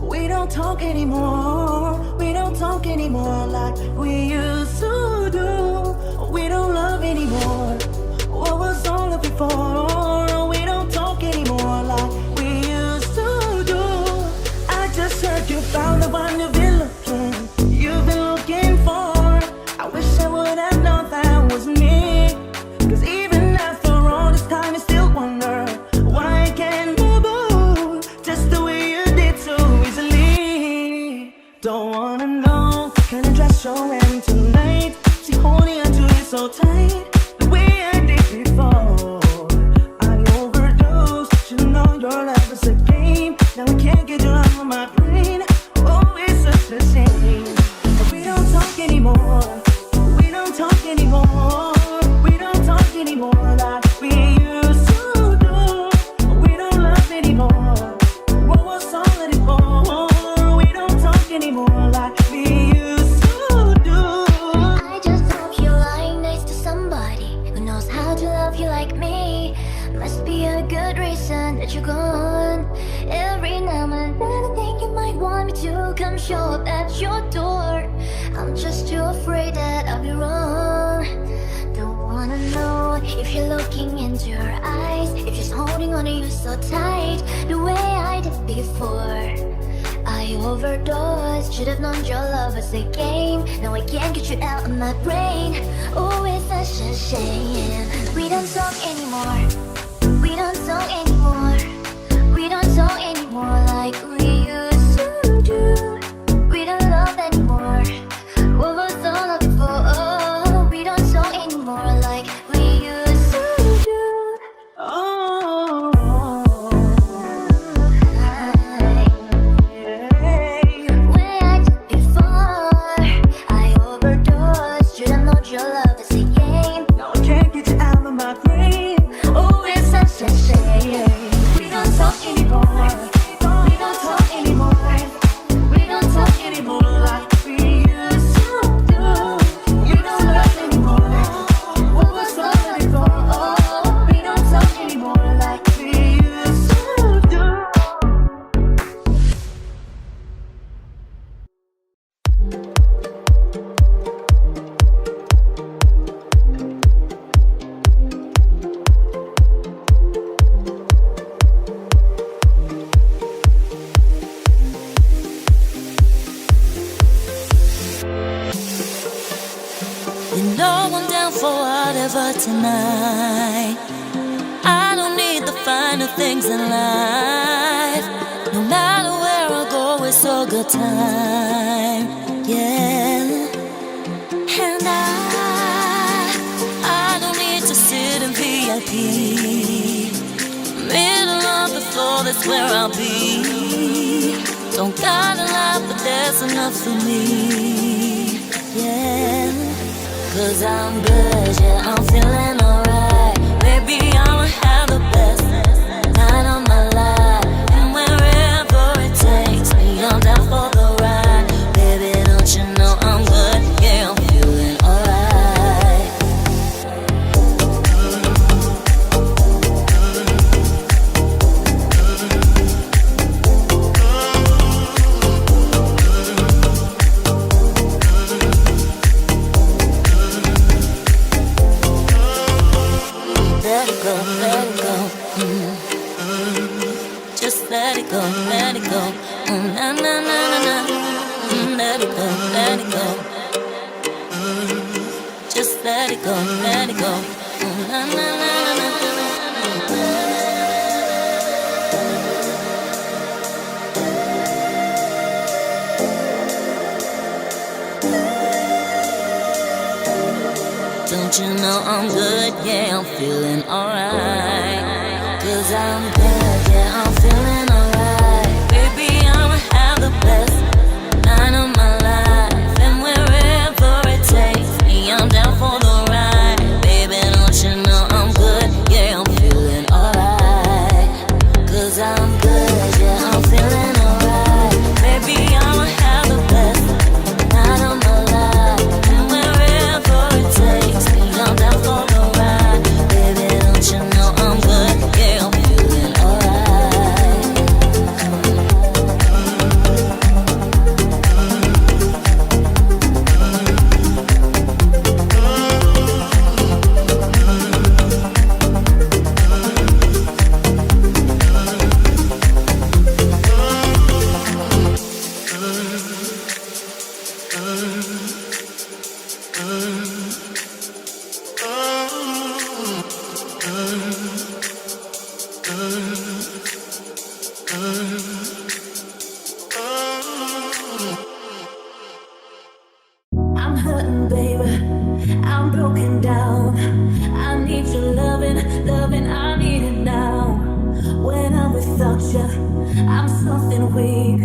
We don't talk anymore. We don't talk anymore like we used to do. We don't love anymore. What was all of before? We don't talk anymore like we used to do. I just heard you found the one you've been looking for. I wish I would have known that was me. 'Cause even after all this time, I still wonder why I can't move on just the way you did so easily. Don't wanna know what kind of dress you're wearing tonight. See, holding onto it so tight, the way I did before. I overdosed. You know your life is a game. Now I can't get you out of my brain. Oh, it's such a shame. But we don't talk anymore. We don't talk anymore. We don't talk anymore like we used to do. We don't love anymore. What was all of it for? We don't talk anymore like we used to do. I just hope you're lying next to somebody who knows how to love you like me. Must be a good reason that you're gone. Every now to come show up at your door. I'm just too afraid that I'll be wrong. Don't wanna know if you're looking into her eyes, if she's holding on to you so tight, the way I did before. I overdosed, should've known your love was a game. Now I can't get you out of my brain. Oh, it's such a shame. We don't talk anymore. We don't talk anymore. We don't talk anymore like we used to do. We don't love anymore. What was all of it for? Oh, we don't talk anymore like we used to do. Oh, way I did before. I overdosed. Should've known your love is a game. Now I can't get you out of my brain. Oh, it's such a shame. We don't talk anymore. We don't talk anymore. We don't talk anymore like we used to do. We don't love anymore. What was love before? Oh, we don't talk anymore like we used to do. You know I'm down for whatever tonight. I don't need the finer things in life. No matter where I go, it's a good time. Yeah. And I don't need to sit in VIP. Middle of the floor, that's where I'll be. Don't got a lot, but there's enough for me. Yeah. 'Cause I'm good, yeah, I'm feeling alright. Baby, I'ma have the best night of my life. And wherever it takes me, I'm down for the ride. Baby, don't you know I'm good, yeah, I'm feeling alright. Let it go, let it go. Just let it go, let it go. Na na na na na. Let it go, let it go. Just let it go, let it go. Na na na na na. Don't you know I'm good, yeah, I'm feeling alright. 'Cause I'm good, yeah, I'm feeling alright. Baby, I'ma have the best night of my life. And wherever it takes me, I'm down for the ride. Baby, don't you know I'm good, yeah, I'm feeling alright. 'Cause I'm good, yeah, I'm feeling alright. Baby, I'ma have the best night of my life. And wherever it takes me, I'm down for the ride. Baby, don't you know I'm good, yeah, I'm feeling alright. I'm hurting, baby. I'm broken down. I need your loving, loving. I need it now. When I'm without you, I'm something weak.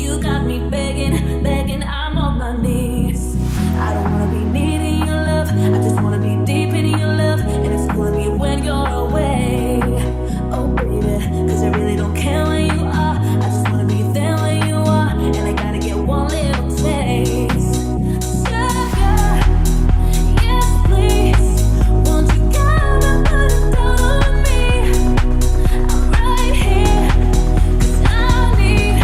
You got me begging, begging. I'm on my knees. I don't wanna be needing your love. I just wanna be deep in your love, and it's gonna be when you're away. Oh, baby, 'cause I really don't care where you are. I just wanna be there where you are, and I gotta get one little taste. Sugar, yes please. Won't you come and put it down on me? I'm right here, 'cause I need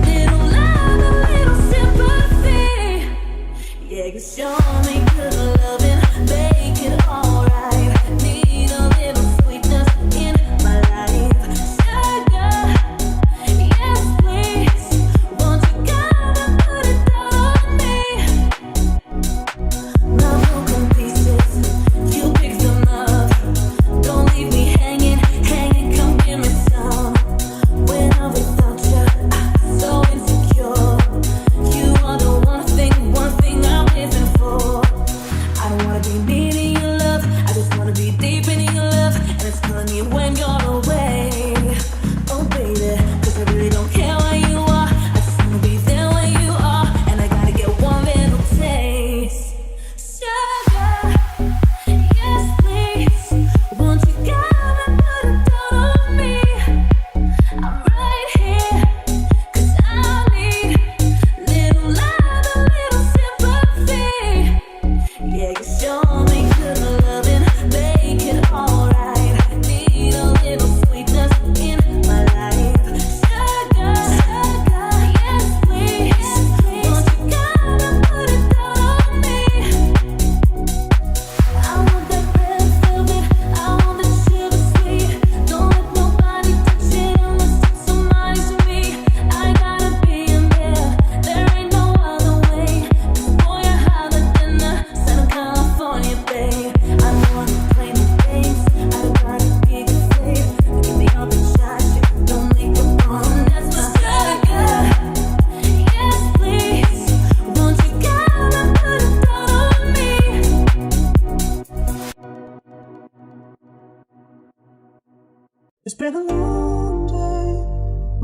little love.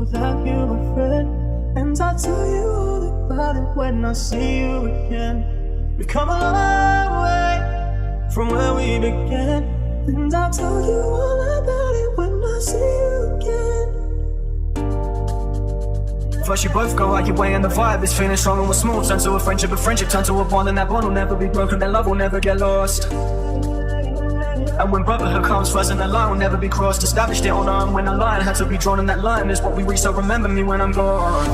without you, my friend. And I'll tell you all about it when I see you again. We've come a long way from where we began. And I'll tell you all about it when I see you again. First you both go out your way and the vibe is feeling strong and we're small. Turn to a friendship turn to a bond, and that bond will never be broken, that love will never get lost. And when brotherhood comes first and the line will never be crossed. Established it on our own when a line had to be drawn, and that line is what we reach, so remember me when I'm gone.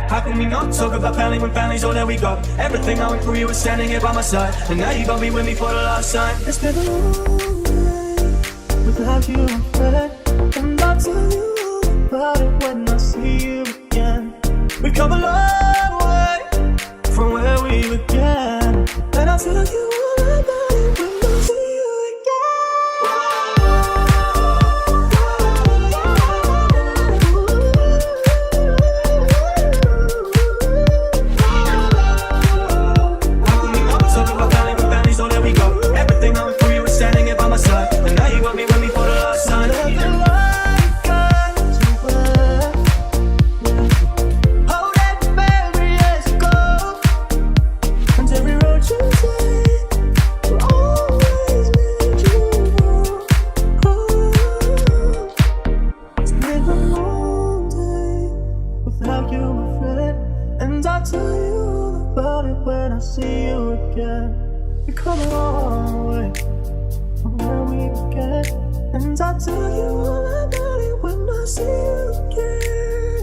How can we not talk about family when family's all that we got? Everything I went through, you were standing here by my side, and now you gon' be with me for the last time. It's been a long day without you, my friend. And I'll tell you all about it when I see you again. We've come a long way From where we began. And I'll tell you all about it when I see you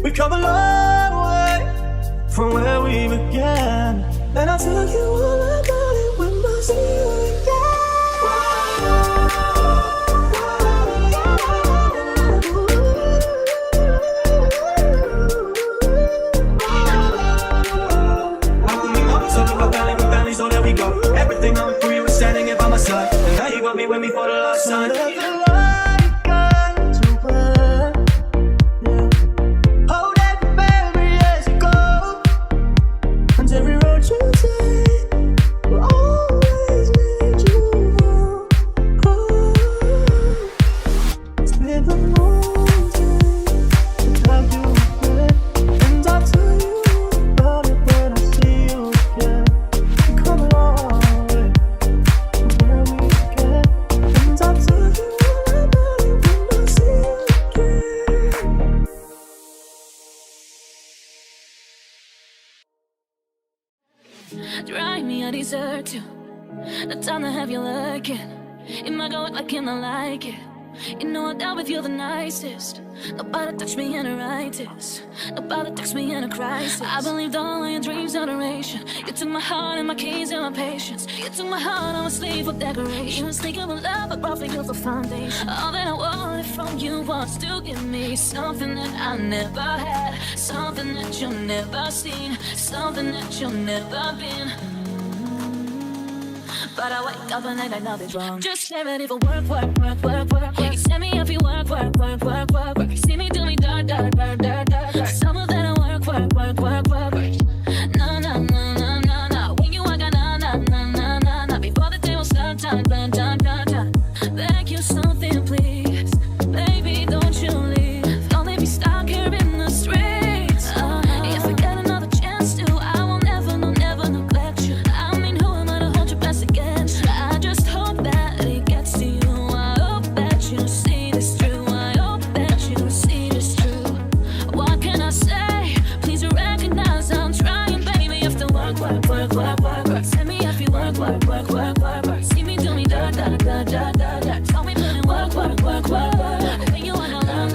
We've come a long way from where we began. And I'll tell you all about it when I see you All that we got, everything I went through, you were standing here by my side, and now you got me with me for the last time. Drive me, I deserve to. The time to have you looking. It might go like you don't like it. You know I dealt with you the nicest. Nobody touched me in a righteous. Nobody touched me in a crisis. I believed all of your dreams are duration. You took my heart and my keys and my patience. You took my heart, I'm a slave for decoration. You was thinking of love, I brought for you for foundation. All that I wanted from you was to give me something that I never had, something that you've never seen, something that you've never been. But I wake up and I know it's wrong. Just get ready for work. You set me up, you work. You see me do me dirt. Some of that I work. No. When you work, no. Before the day will start, time. Beg you something, please. Baby, don't you leave. Don't let me stuck here in the streets. If I get another chance to, I will never neglect you. I mean, who am I to hold your best against? I just hope that it gets to you. I hope that you see this through. I hope that you see this true. What can I say? Please recognize I'm trying, baby. You have to work. Send me if you work. See me do me dirt. Tell me put in work. When you wanna learn.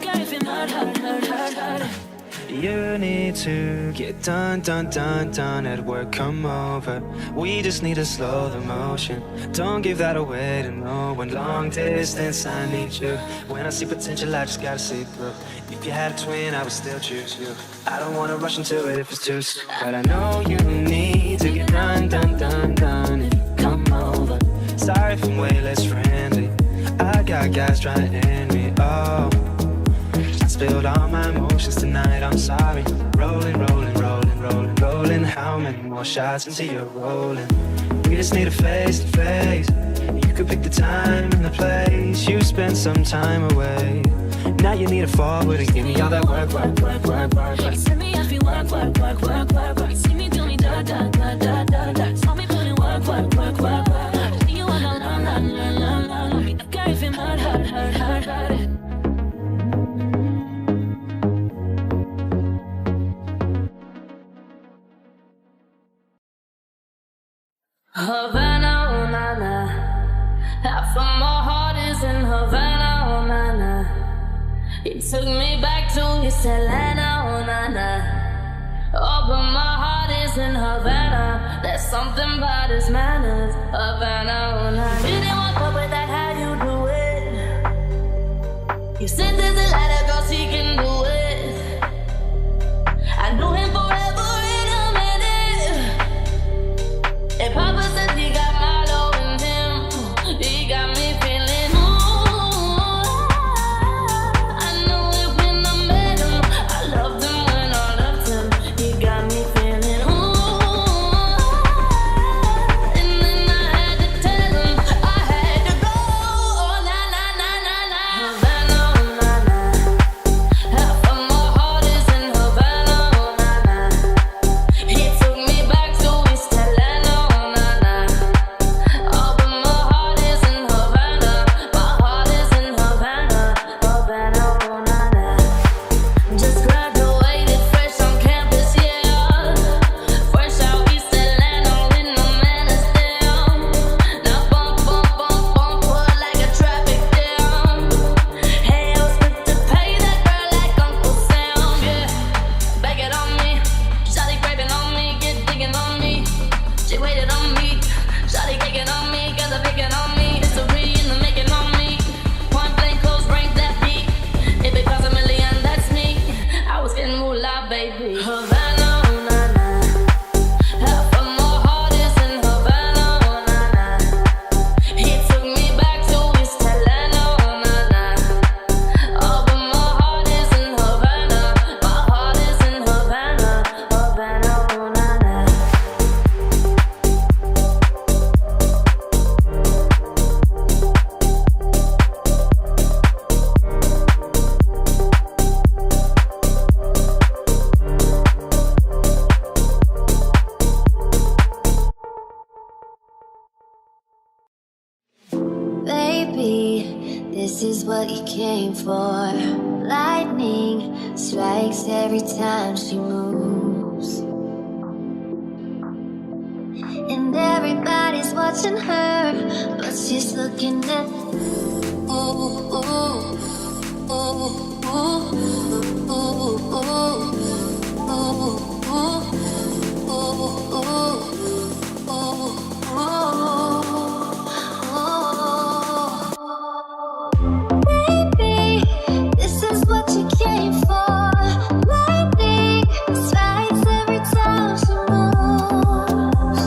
Girl, if you hurt. You need to get done at work, come over. We just need to slow the motion. Don't give that away to no one. Long distance, I need you. When I see potential, I just gotta see through. If you had a twin, I would still choose you. I don't wanna rush into it if it's too soon, but I know you need to get done. Come over. Sorry if I'm way less friendly. I got guys trying to end me. Oh, I spilled all my emotions tonight, I'm sorry. Rolling. How many more shots until you're rolling? We just need a face to face. You could pick the time and the place. You spend some time away. Now you need to forward and give me all that work, work, work, work, work, work. You see me off you work, work, work, work, work, work. You see me do me da da da da da da. Saw me put in work, work, work, work, work. See you wanna learn, learn, learn, learn, learn. Me the guy if him hard, hard, hard, hard, hard. Havana, oh na na. Half of my heart is in Havana, oh na na. He took me back to his Atlanta, oh na na. Oh, but my heart is in Havana. There's something about his manners, Havana, oh na. Didn't walk up with that, how you do it? You said there's a lot of girls he can do it. I knew him forever in a minute. And Papa said he got my love in him. He got me feeling, ooh. I knew it when I met him. I loved him when I left him. He got me feeling, ooh. And then I had to tell him I had to go. Oh, na na na na na. Havana, oh na na. Half of my heart is in Havana, oh na na. He took me back to East Atlanta, oh na na. Oh, but my heart is in Havana. My heart is in Havana, Havana, oh na na. Just graduated fresh on campus, yeah. Fresh out East Atlanta with no manners down. Now bump, bump, bump, bump, put like a traffic jam. Hey, I was quick to pay that girl like Uncle Sam, yeah. Bag it on me, shawty craving on me, get digging on me. She waited on me, shawty taking on me, cause I'm picking on me. It's a re in the making on me. Point blank, close range, that beat. If it costs $1 million, that's me. I was getting moolah, baby. Havana, oh na na. Half of my heart is in Havana, oh na na. He took me back to East Atlanta, oh na na. Oh, but my heart is in Havana. My heart is in Havana, Havana, oh na na. Baby, this is what you came for. Lightning strikes every time she moves. And everybody's watching her, but she's looking at ooh, ooh, ooh, ooh, ooh, baby, this is what you came for. Lightning strikes every time she moves.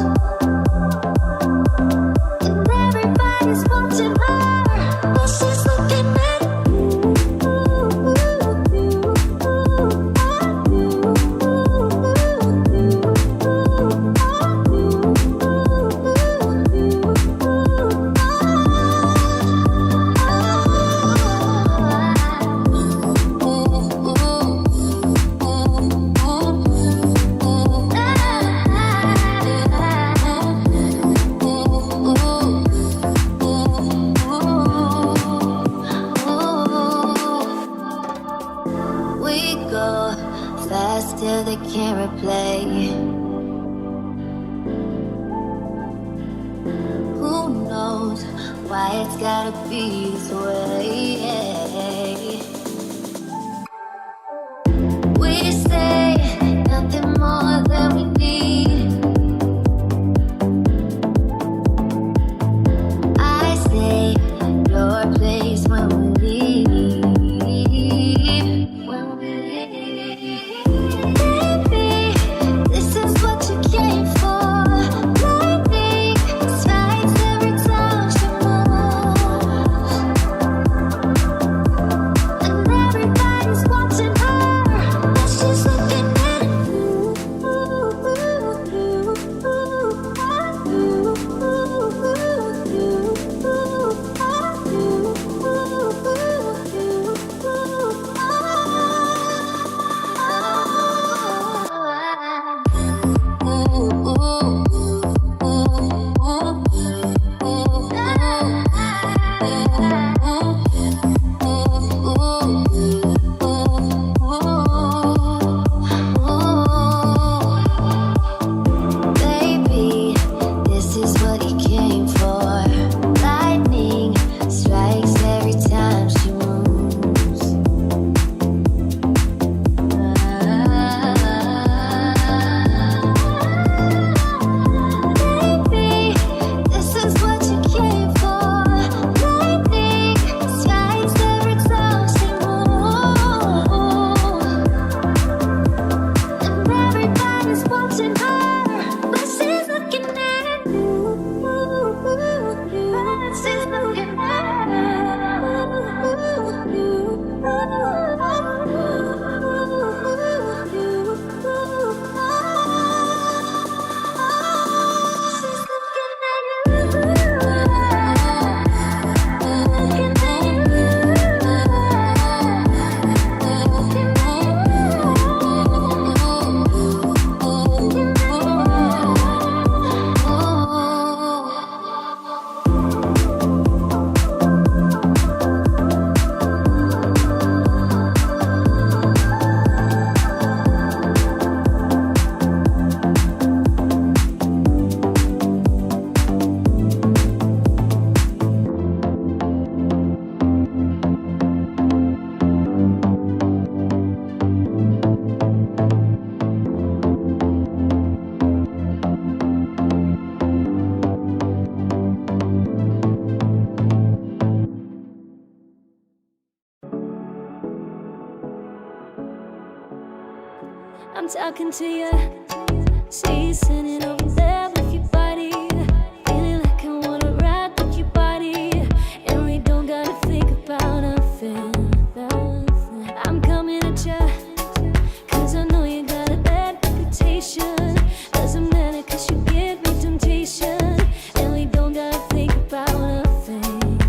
And everybody's watching her, but she's looking at we go fast till they can't replay. Who knows why it's gotta be this way? We say nothing more than we need. I say your place when we leave. When we leave. Baby, this is what you came for. Lightning strikes every time she moves. I'm talking to you. See you sitting over there with your body, feeling like I wanna ride with your body, and we don't gotta think about nothing. I'm coming at you, 'cause I know you got a bad reputation. Doesn't matter 'cause you give me temptation, and we don't gotta think about nothing.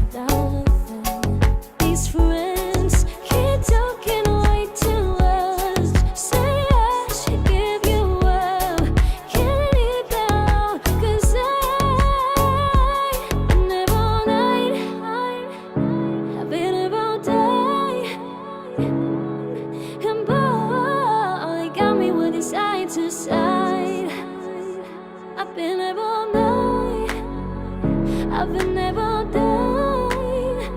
These friends keep talking way too much. Say I should give you up. Can't leave that, 'cause I've been up all night. I've been up all day. And boy, you got me with this side to side. I've been up all night. I've been up all day.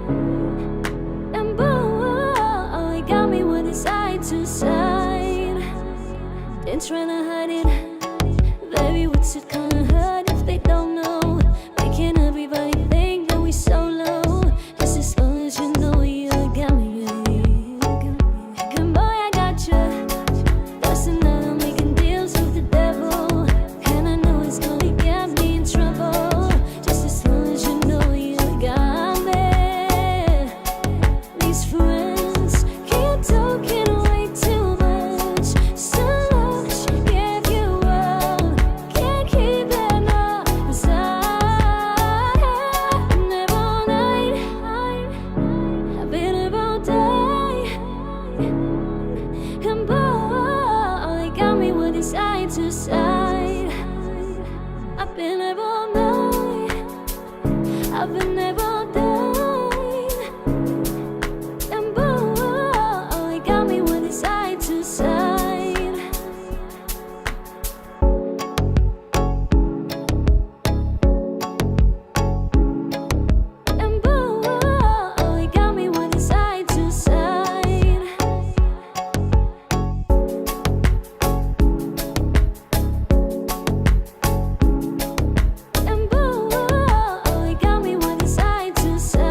And boy, you got me with this side to side. Been trying to hide it. Baby, what's it gonna hurt if they don't know? Making everybody think that we solo. Just as long as you know you got me. Good boy, I got you. That's another making deals with the devil. And I know it's gonna get me in trouble. Just as long as you know you got me. These friends keep talking way too much. So much give you up. Can't keep it up inside. I've been up all night. I've been up all day. And boy, you got me with this side to side. I've been up all night. I've been up all day. And boy, you got me with this side to side. And boy, you got me with this side to side. And boy, you got me with this side to side.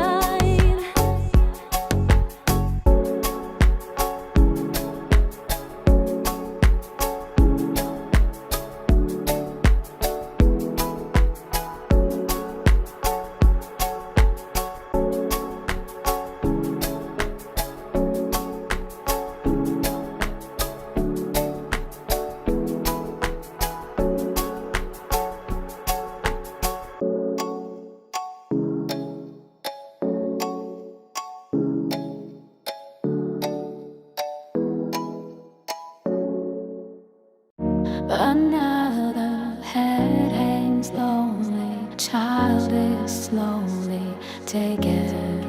Another head hangs lonely, child is slowly taken,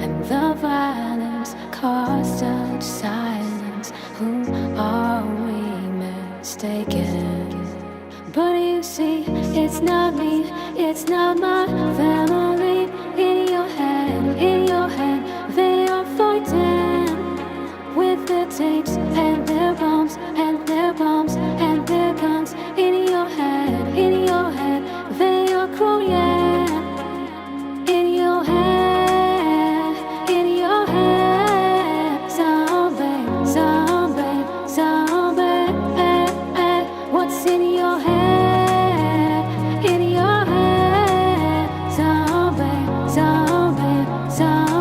and the violence caused such silence. Who are we mistaken? But you see, it's not me, it's not my family. In your head, they are fighting with their tapes and their bombs and their bombs and their guns. In your head, they are crying. In your head, zombie, zombie, zombie. What's in your head? In your head, zombie, zombie, zombie.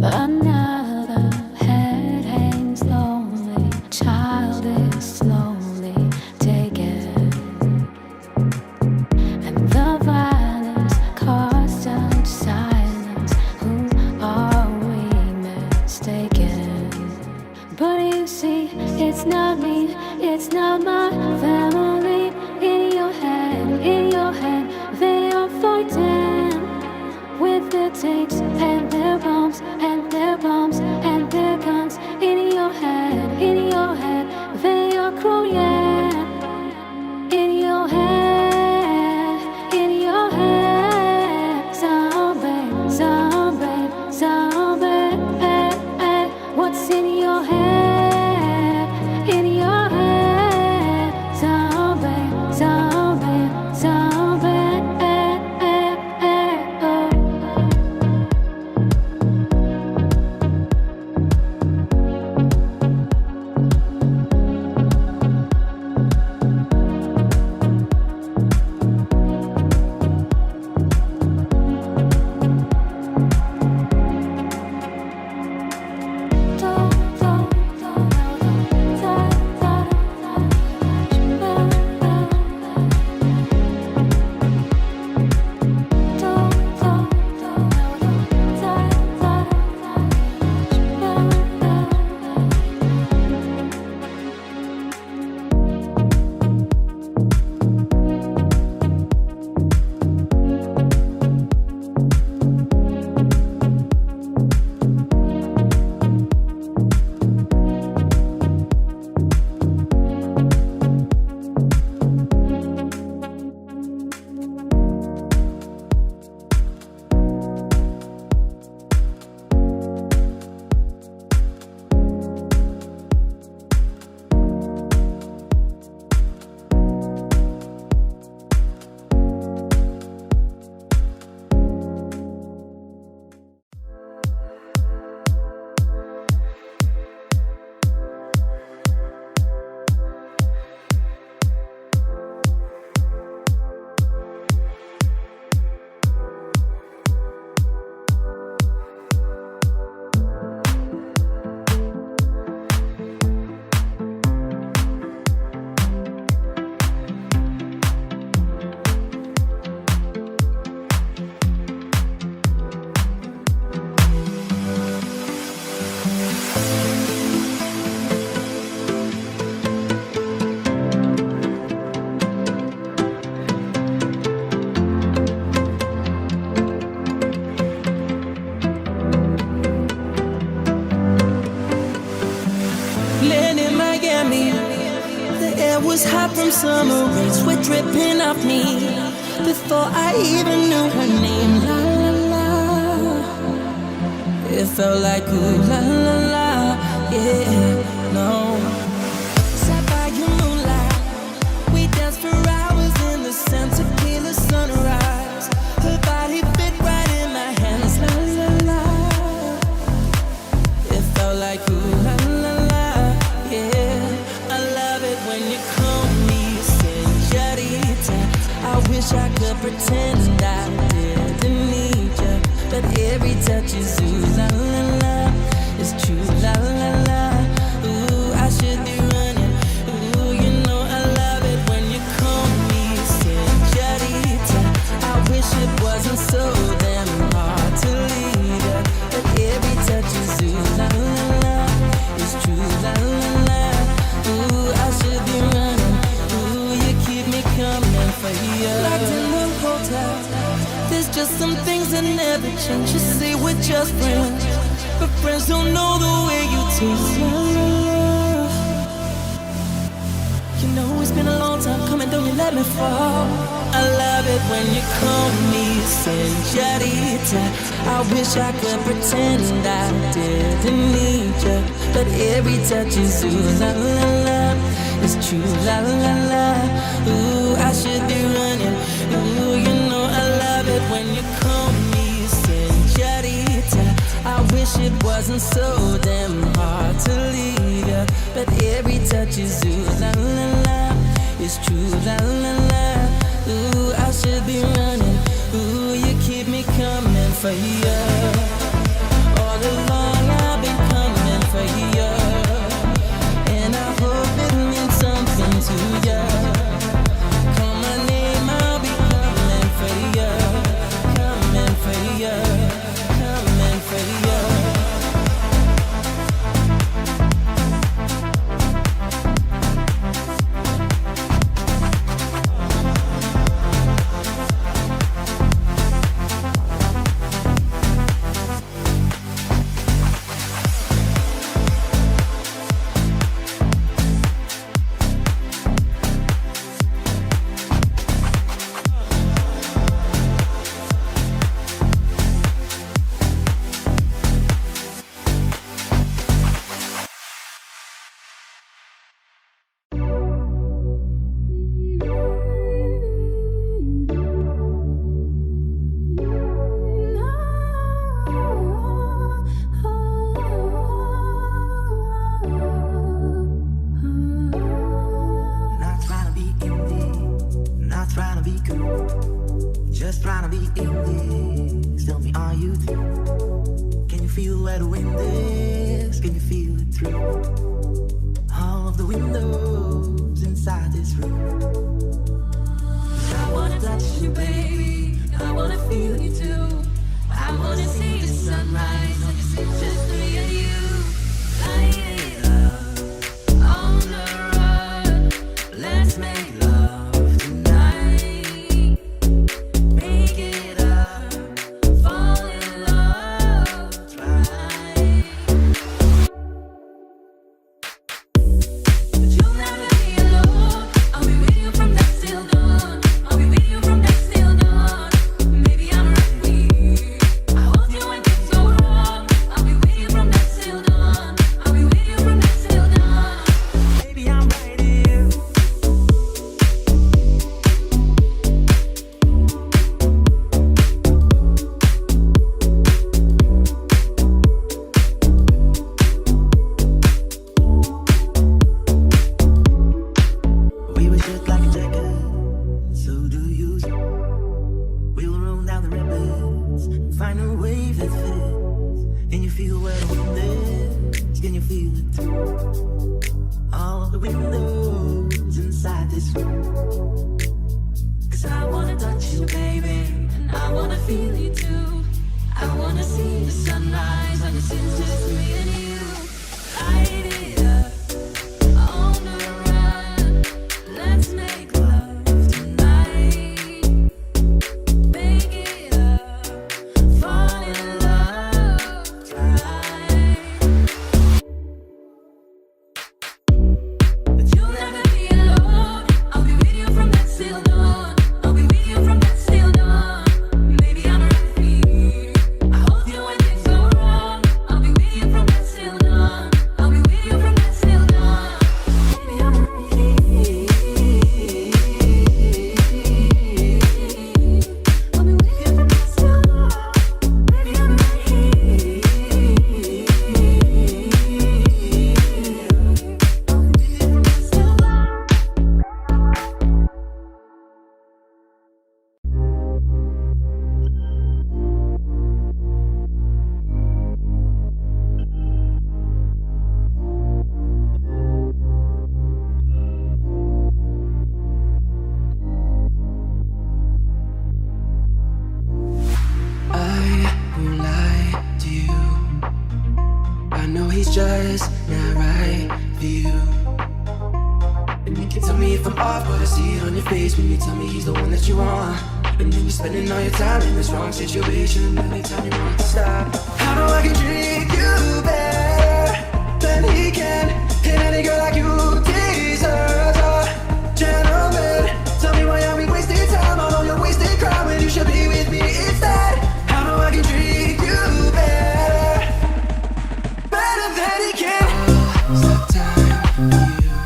Another head hangs lonely, child is slowly taken, and the violence caused such silence. Who are we mistaken? But you see, it's not me, it's not my family. takes, and their bombs, and their bombs, and their guns in your head, in your head. They are cruel, yeah. In your head, in your head. Zombie, zombie, zombie. What's in your head? In your head. Zombie, zombie, zombie. was hot from summer rain, sweat dripping off me before I even knew her name. La la la, it felt like ooh la la la, yeah, no. Sat by your moonlight, we danced for hours in the sun, tequila sunrise. Her body fit right in my hands. La la la, it felt like ooh la la la, yeah. I love it when you call me señorita. I wish I could pretend I didn't need you, but every touch is ooh la la la. It's true la la la. Ooh, I should be running. Ooh, you know I love it when you call me señorita. I wish it wasn't so damn hard to leave you, but every touch is ooh la la la. It's true la la la. Ooh, I should be running. Ooh, you keep me coming for you. Locked in the hotel, there's just some things that never change. You say we're just friends, but friends don't know the way you taste love. You know it's been a long time coming, don't you let me fall. I love it when you call me señorita. I wish I could pretend I didn't need you, but every touch is ooh la la la. It's true la la la. Ooh, I should be running. Ooh, you know I love it when you call me señorita. I wish it wasn't so damn hard to leave you, but every touch is ooh la la la. It's true la la la. Ooh, I should be running. Ooh, you keep me coming for you. All along I've been coming for you, and I hope it means something to you. Call my name, I'll be coming for you, coming for you, coming for you. Just trying to be in this. Tell me, are you through? Can you feel where the wind is? Can you feel it through all of the windows inside this room? 'Cause I wanna touch you, baby. I wanna feel you too. I wanna see the sunrise. It's just me and you. Light it up on the run. Let's make love tonight. Make it up, fall in love, try. But you'll never be alone. I'll be with you from dusk till dawn. I'll be with you from dusk till dawn. Maybe I'm right here. I hold you when things go wrong. I'll be with you from dusk till dawn. I'll be with you from dusk till dawn. Maybe I'm right here. We were just like a jacket, so do you. We'll roll down the rapids and find a wave that fits. Can you feel where the wind is? Can you feel it through all of the windows inside this room? 'Cause I wanna touch you, baby, and I wanna feel you too. I wanna see the sunrise on the sins, just me and you. Light it up on the run. Let's make love tonight. Make it up, fall in love, try. But you'll never be alone. I'll be with you from dusk till dawn. I'll be with you from dusk till dawn. Maybe I'm right here. I hold you when things go wrong. I'll be with you from dusk till dawn. I'll be with you from dusk till dawn. Maybe I'm right here. I'll be with you from dusk till dawn. Maybe I'm right here. I'll be with you from dusk till dawn. I won't lie to you. I know he's just not right for you. And you can tell me if I'm off, but I see it on your face when you tell me he's the one that you want. And then you're spending all your time in this wrong situation, and then they tell you wrong to stop. I know I can treat you better than he can, and any girl like you deserves a gentleman. Tell me why are we wasting time on all your wasted crime when you should be with me instead. I know I can treat you better, better than he can. I'll stop time for you.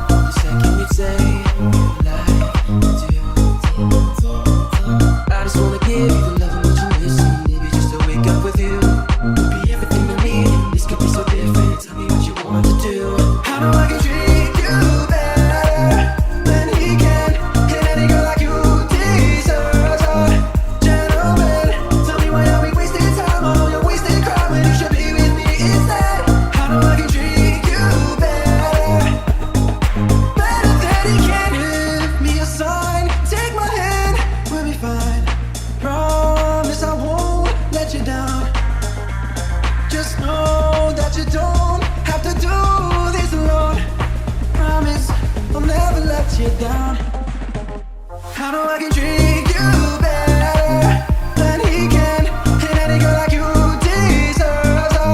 The second you say you like to. I just wanna give you the love and what you're missing. Maybe just to wake up with you would be everything I need. This could be so different. Tell me what you want to do. I know I can treat you better than he can, and any girl like you deserves a gentleman. Tell me why are we wasting time on all your wasted crime when you should be with me instead. I know I can treat you better, better than he can. Give me a sign, take my hand, we'll be fine. Promise I won't let you down. Just know that you don't have to do this alone. Promise I'll never let you down. I know I can treat you better than he can, and any girl like you deserves a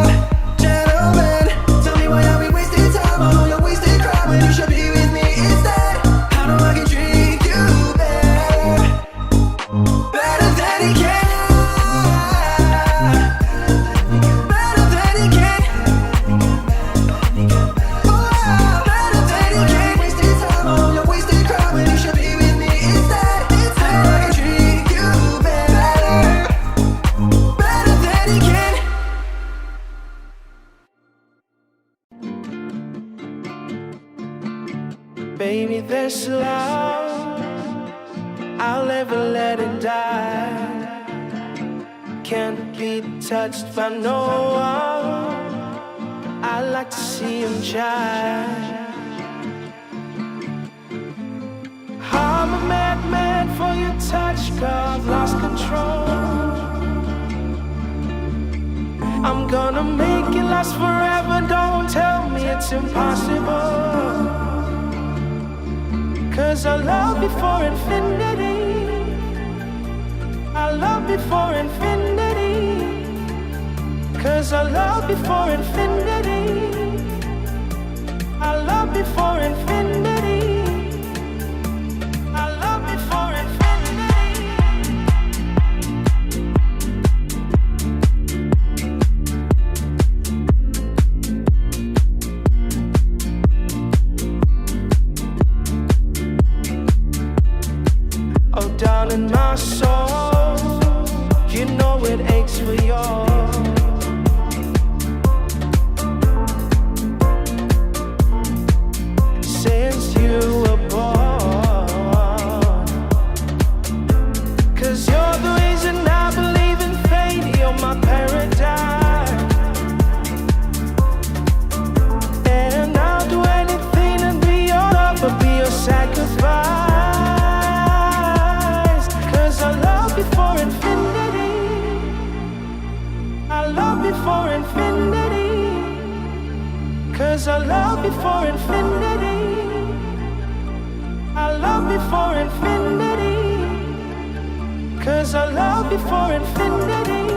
gentleman. Tell me why are we wasting time on all your wasted crime when you should be with me instead. I know I can treat you better, better than he can, better than he can. Oh, better than he can. Wasting time on all your wasted crime when you should be with me instead. I know I can treat you better, better than he can. Baby, this love I'll never let it die. Can't be touched by no one. I like to see him shine. I'm a madman for your touch, girl. I've lost control. I'm gonna make it last forever. Don't tell me it's impossible. 'Cause I love you for infinity. I love you for infinity. 'Cause I love you for infinity. I love you for infinity. I love you for infinity. Oh, darling, my soul, you know it aches for yours. Since you were born, 'cause you're the reason I believe in fate. You're my paradise, and I'll do anything to be your lover, be your sacrifice. 'Cause I love you for infinity. I love you for infinity. 'Cause I love you for infinity. I love you for infinity. 'Cause I love you for infinity.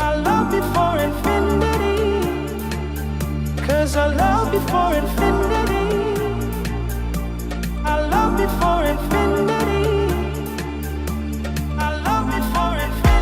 I love you for infinity. 'Cause I love you for infinity. I love you for infinity. I love you for infinity.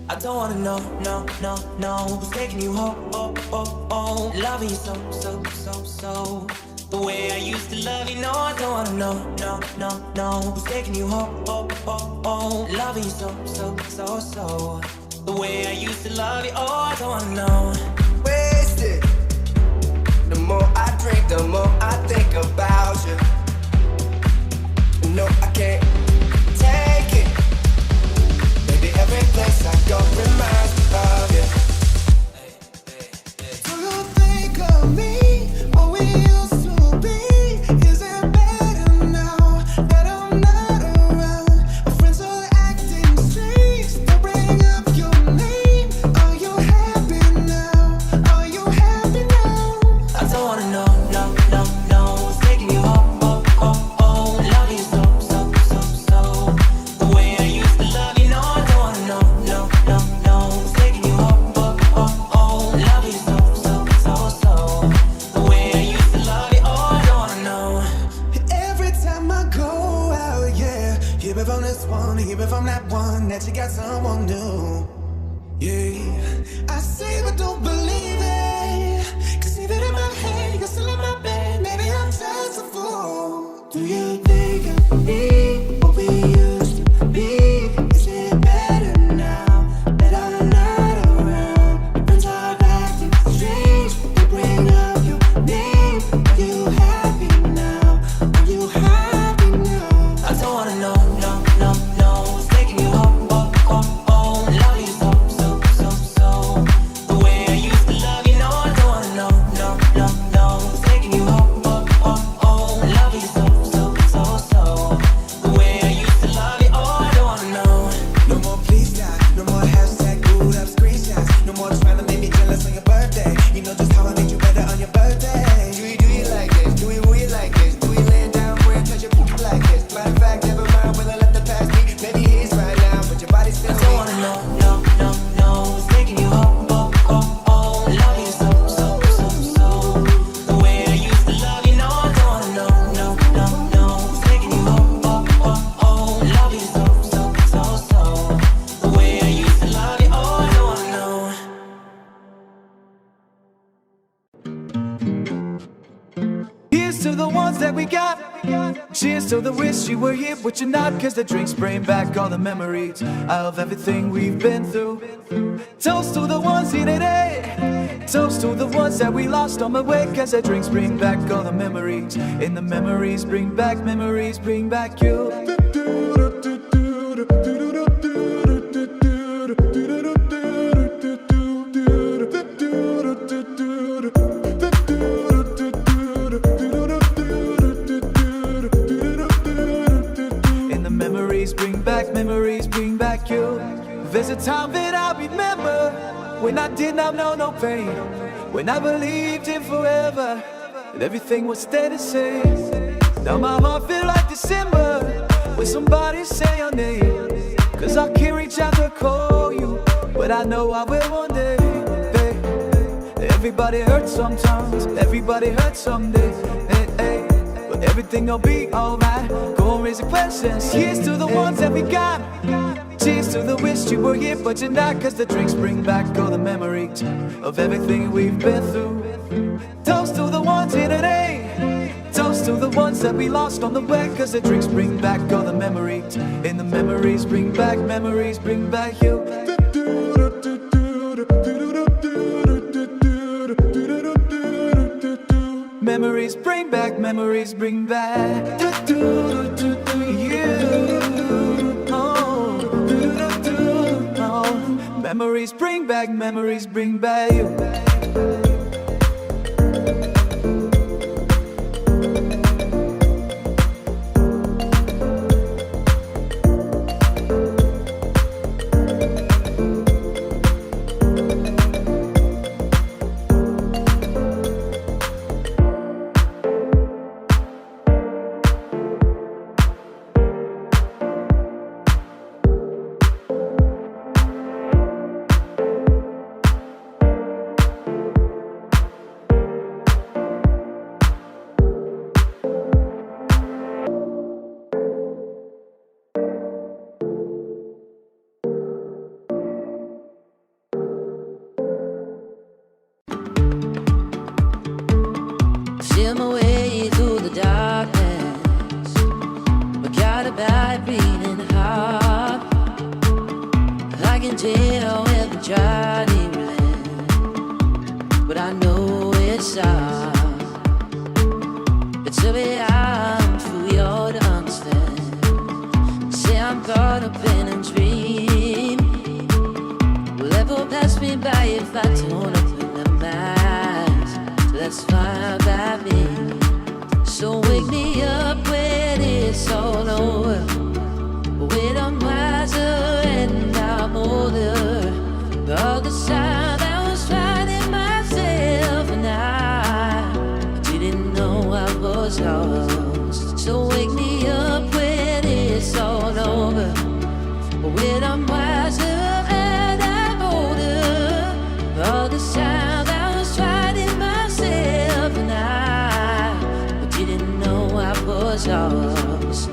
I don't wanna know, no, no, no, who's taking you home, oh, oh, oh, loving you so, so, so, so, the way I used to love you. No, I don't wanna know, no, no, no, who's taking you home, oh, oh, oh, loving you so, so, so, so, the way I used to love you. Oh, I don't wanna know. Wasted. The more I drink, the more I think about you. No, I can't take it. Baby, every place I go reminds me of you. Do you think of me? What we used to be? Is it better now that I'm not around? My friends are acting strange. They bring up your name. Are you happy now? Are you happy now? I don't wanna know, no, no, no, who's taking you home, oh, hear it from this one, hear it from that one, that you got someone new. Yeah, I say but don't believe it, 'cause even in my head, you're still in my bed. Maybe I'm just a fool. Do you think of me, what we used to be? Is it better now that I'm not around? Friends are acting strange, they bring up your name. Are you happy now? Are you happy now? I don't wanna know, no, no, no. What's taking you home, oh, oh, oh. Love you so, so, so, so. The way I used to love you, no, I don't wanna know, no, no, no. What's taking you home, oh, oh, oh. Love you so, so, so, so. The way I used to love you, oh, I don't wanna know. No more please stop, no more hashtag glued up screenshots. No more trying to make me jealous on your birthday. You know just how I make you better on your birthday. Do you like this? Do we like this? Do we lay down where touch your poop like this? Matter of fact, never mind, will I let the past be? Maybe it is right now, but your body's still I don't wanna know, no, no, no. What's taking you home, oh, oh, oh. Love you so, so, so, so. The way I used to love you, no, I don't wanna know, no, no, no. What's taking you home, oh, oh, oh. Love you so, so, so, so. The way I used to love you, oh, I don't wanna know. Here's to the ones that we got. Cheers to the wish you were here, but you're not. 'Cause the drinks bring back all the memories of everything we've been through. Toast to the ones here today. Toast to the ones that we lost on the way. 'Cause the drinks bring back all the memories. And the memories bring back you. Memories bring back you. There's a time that I remember when I did not know no pain, when I believed in forever and everything would stay the same. Now my heart feel like December when somebody say your name. 'Cause I can't reach out to call you, but I know I will one day, babe. Everybody hurts sometimes, everybody hurts someday, hey, hey. But everything will be alright. Go and raise the questions. Here's to the ones that we got. Cheers to the wish you were here, but you're not. 'Cause the drinks bring back all the memories of everything we've been through. Toast to the ones here today. Toast to the ones that we lost on the way. 'Cause the drinks bring back all the memories. And the memories bring back you. Memories bring back you. Oh, memories bring back you. Feel my way through the darkness. I got a bad beating heart. I can tell where the journey will end, but I know it's hard. But tell me I'm through your to understand. Say I'm caught up in a dream. Will ever pass me by if I don't open the mask? That's fine by me. So wake me up when it's all over, when I'm wiser and I'm older. All the time I was finding myself and I didn't know I was lost. So wake me up when it's all over, when I'm wiser and I'm older. All the time I was finding myself and I didn't know I was lost.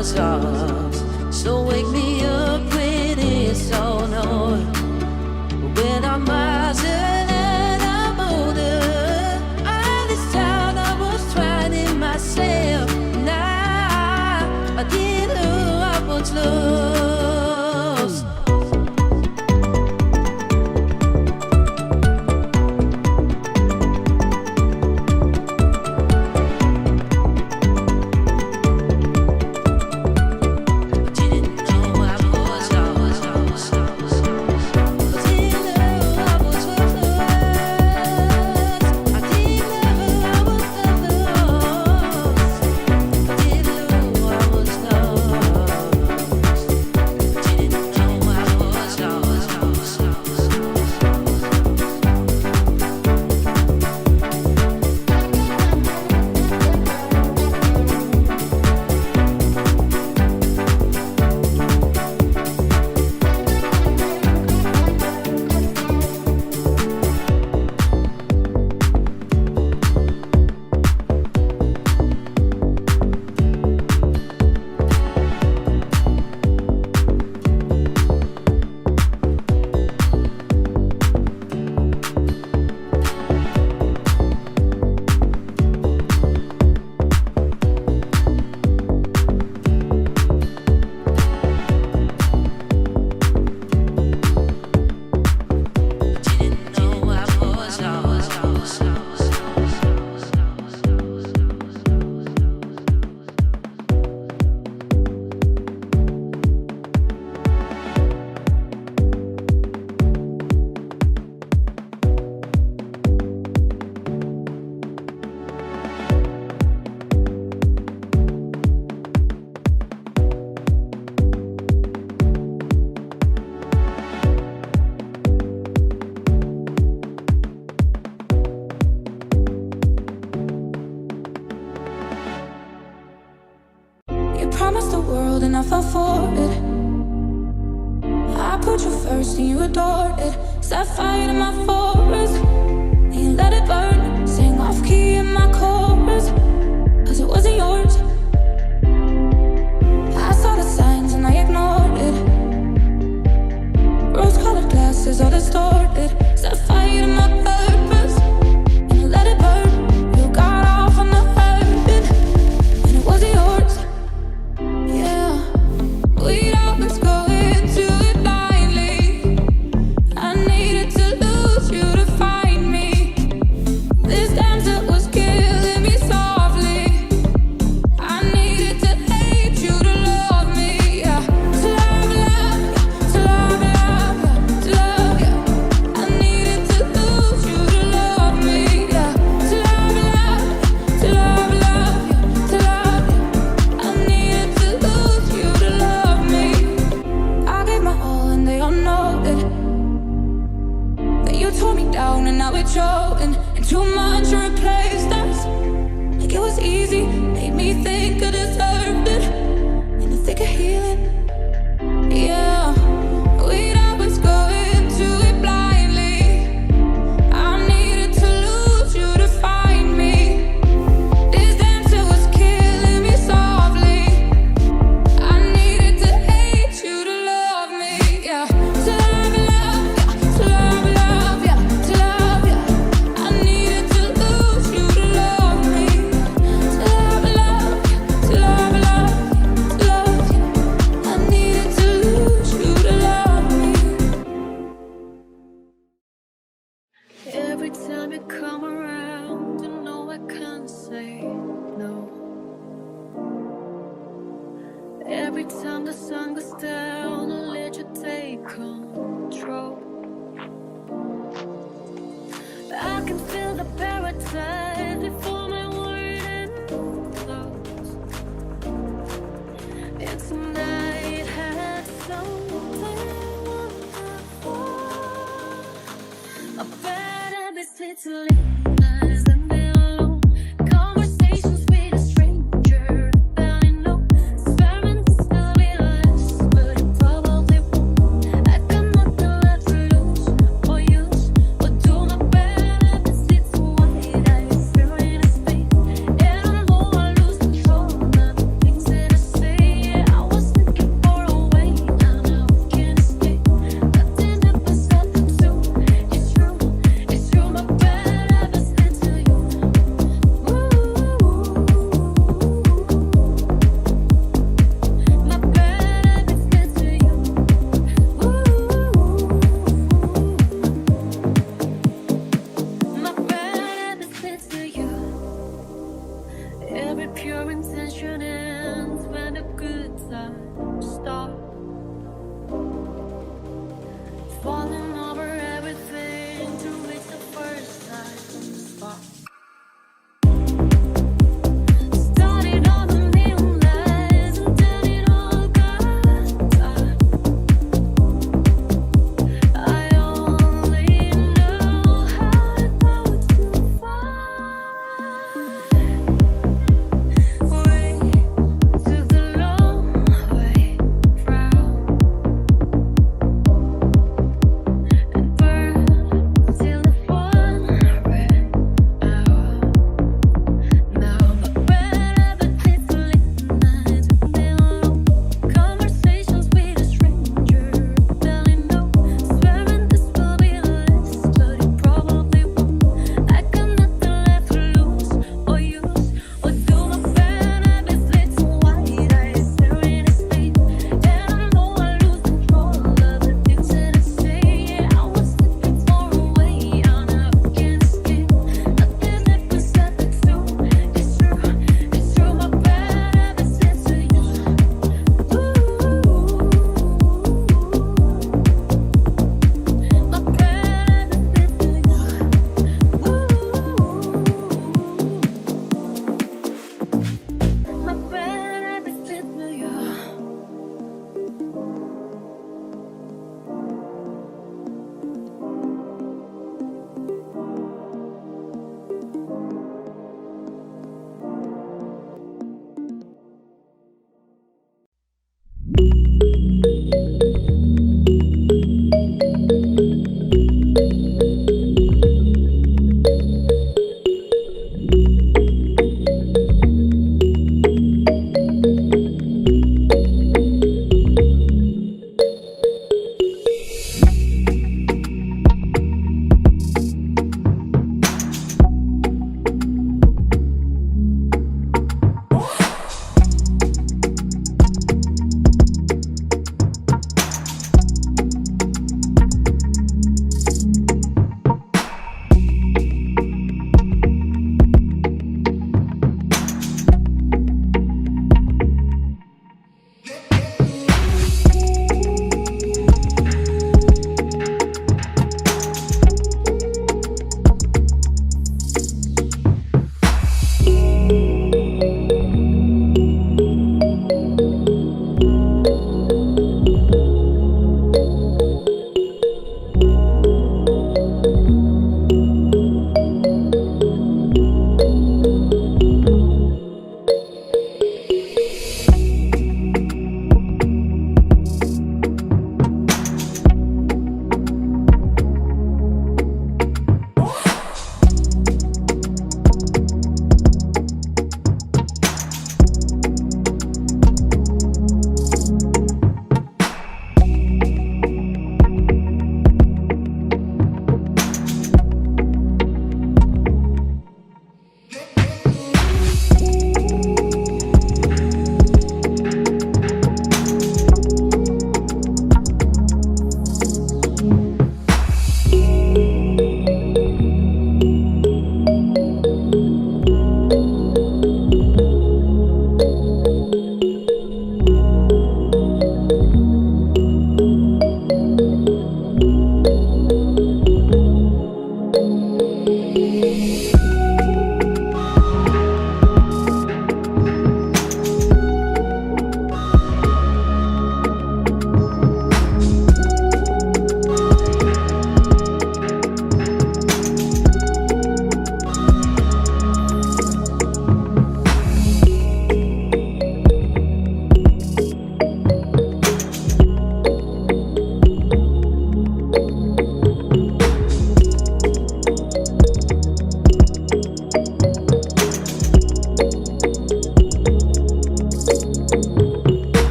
was lost. So wake me up when it's all known. When I'm wiser and I'm older. All this time I was finding myself. Now I didn't know I was lost. Promised the world and I fell for it. I put you first and you adored it. Set fire to my forest and you let it burn. Sang off key in my chorus, cause it wasn't yours. I saw the signs and I ignored it. Rose-colored glasses all distorted. Set fire to my purpose and you let it burn. You got off on the hurting and it wasn't yours. We'd always go into it blindly. I needed to lose you to find me. This dancer was killing me softly. I needed to hate you to love me. Yeah. To love you, to love you, to love you. I needed to lose you to love me. Yeah. To love you, to love you, to love you. I needed to lose you to love me. I gave my all and they all know it. Then you tore me down and now it's showing. And too much to replace us. Like it was easy, made me think I deserved it. In the thick of healing, yeah. We'd always go into it blindly. I needed to lose you to find me. This dancer was killing me softly. I needed to hate you to love me, yeah. To love you, to love you, to love you. I needed to lose you to love me. To love you, to love you, to love you. I needed to lose you to love me. Every time you come around, you know I can't say no. Every time the sun goes down, I'll let you take control. I can feel the paradise before my word ends. And tonight had something wonderful. A better be to live than be alone. Conversations with a stranger, barely know. Experiments will be less, but it probably won't. I Conversation ends when the good times start. Falling over everything to reach the first time spot. Started on the neon lights and then it all got dark. I only know how to go too far. We took the long way.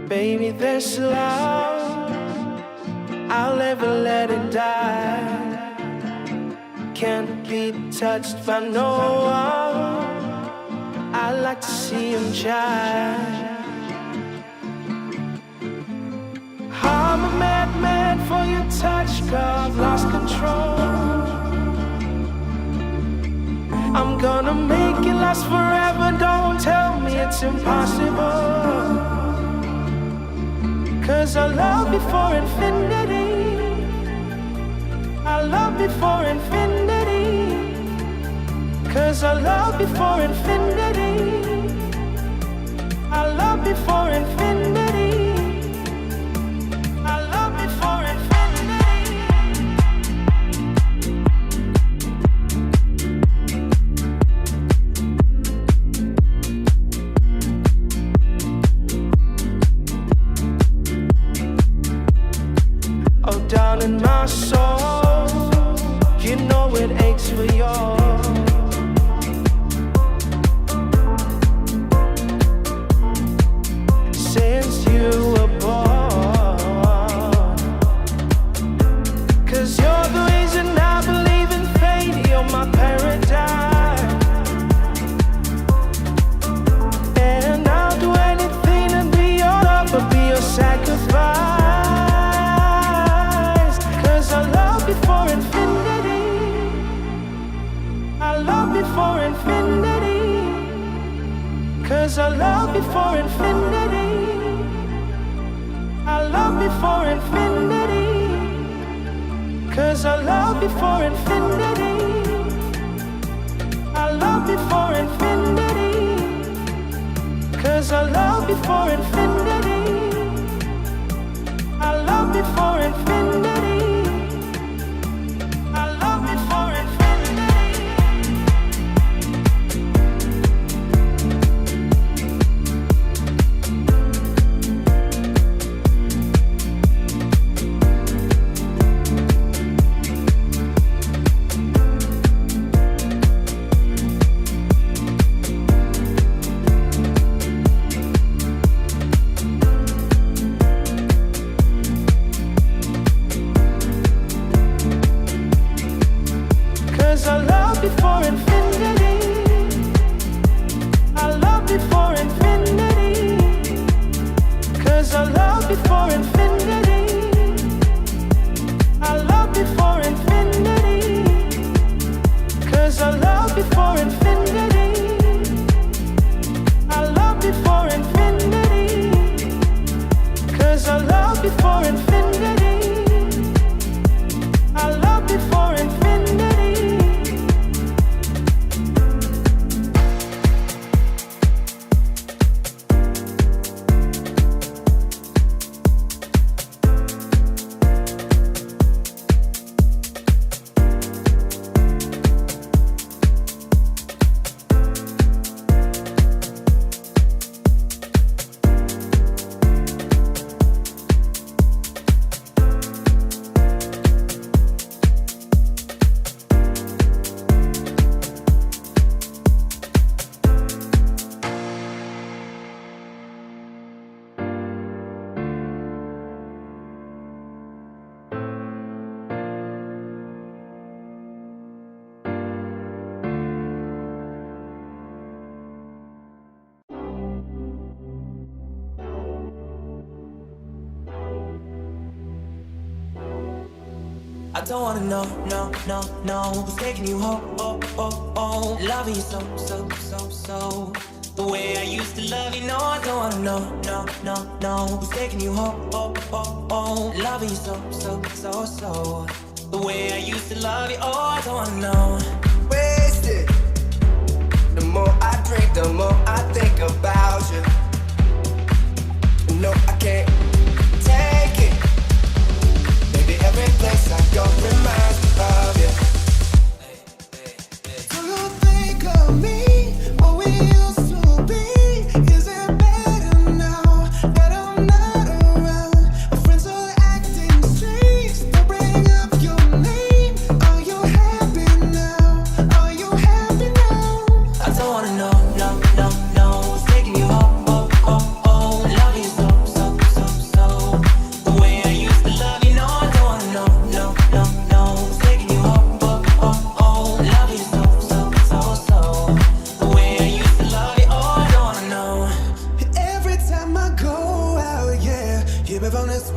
Baby, this love, I'll never let it die. Can't be touched by no one. I like to see him shine. I'm a madman for your touch, girl, I've lost control. I'm gonna make it last forever, don't tell me it's impossible. 'Cause I love you for infinity. I love you for infinity. 'Cause I love you for infinity. I love you for infinity. I love you for infinity. Oh, down in my soul, you know it aches for yours. Since you were born, 'cause you're the reason I believe in fate. You're my paradise, and I'll do anything to be your love or be your sacrifice. 'Cause I love you for infinity. I love you for infinity. 'Cause I love you for infinity. I love you for infinity. 'Cause I love you for infinity. I love you for infinity. 'Cause I love you for infinity. I love you for infinity. I love you for infinity. I don't wanna know, no, no, no, who's taking you home, oh, oh, oh. Loving you so, so, so, so. The way I used to love you, no, I don't wanna know, no, no, no, who's taking you home, oh, oh, oh. Loving you so, so, so, so. The way I used to love you, oh, I don't wanna know. Wasted. The more I drink, the more I think about you. No, I can't take it. Baby, every place I go reminds me of you. Do you think of me? What we used to be? Is it better now that I'm not around? My friends are acting strange. They bring up your name. Are you happy now? Are you happy now? I don't wanna know, no, no, no, who's taking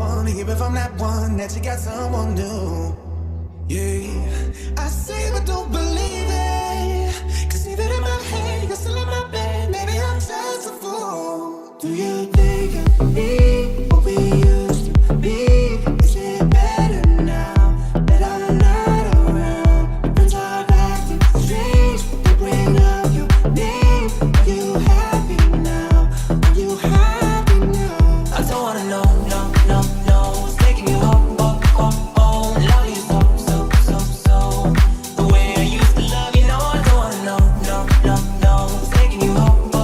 wanna hear it from that one that you got someone new. Yeah, I say but don't believe it, 'cause even in my head you're still in my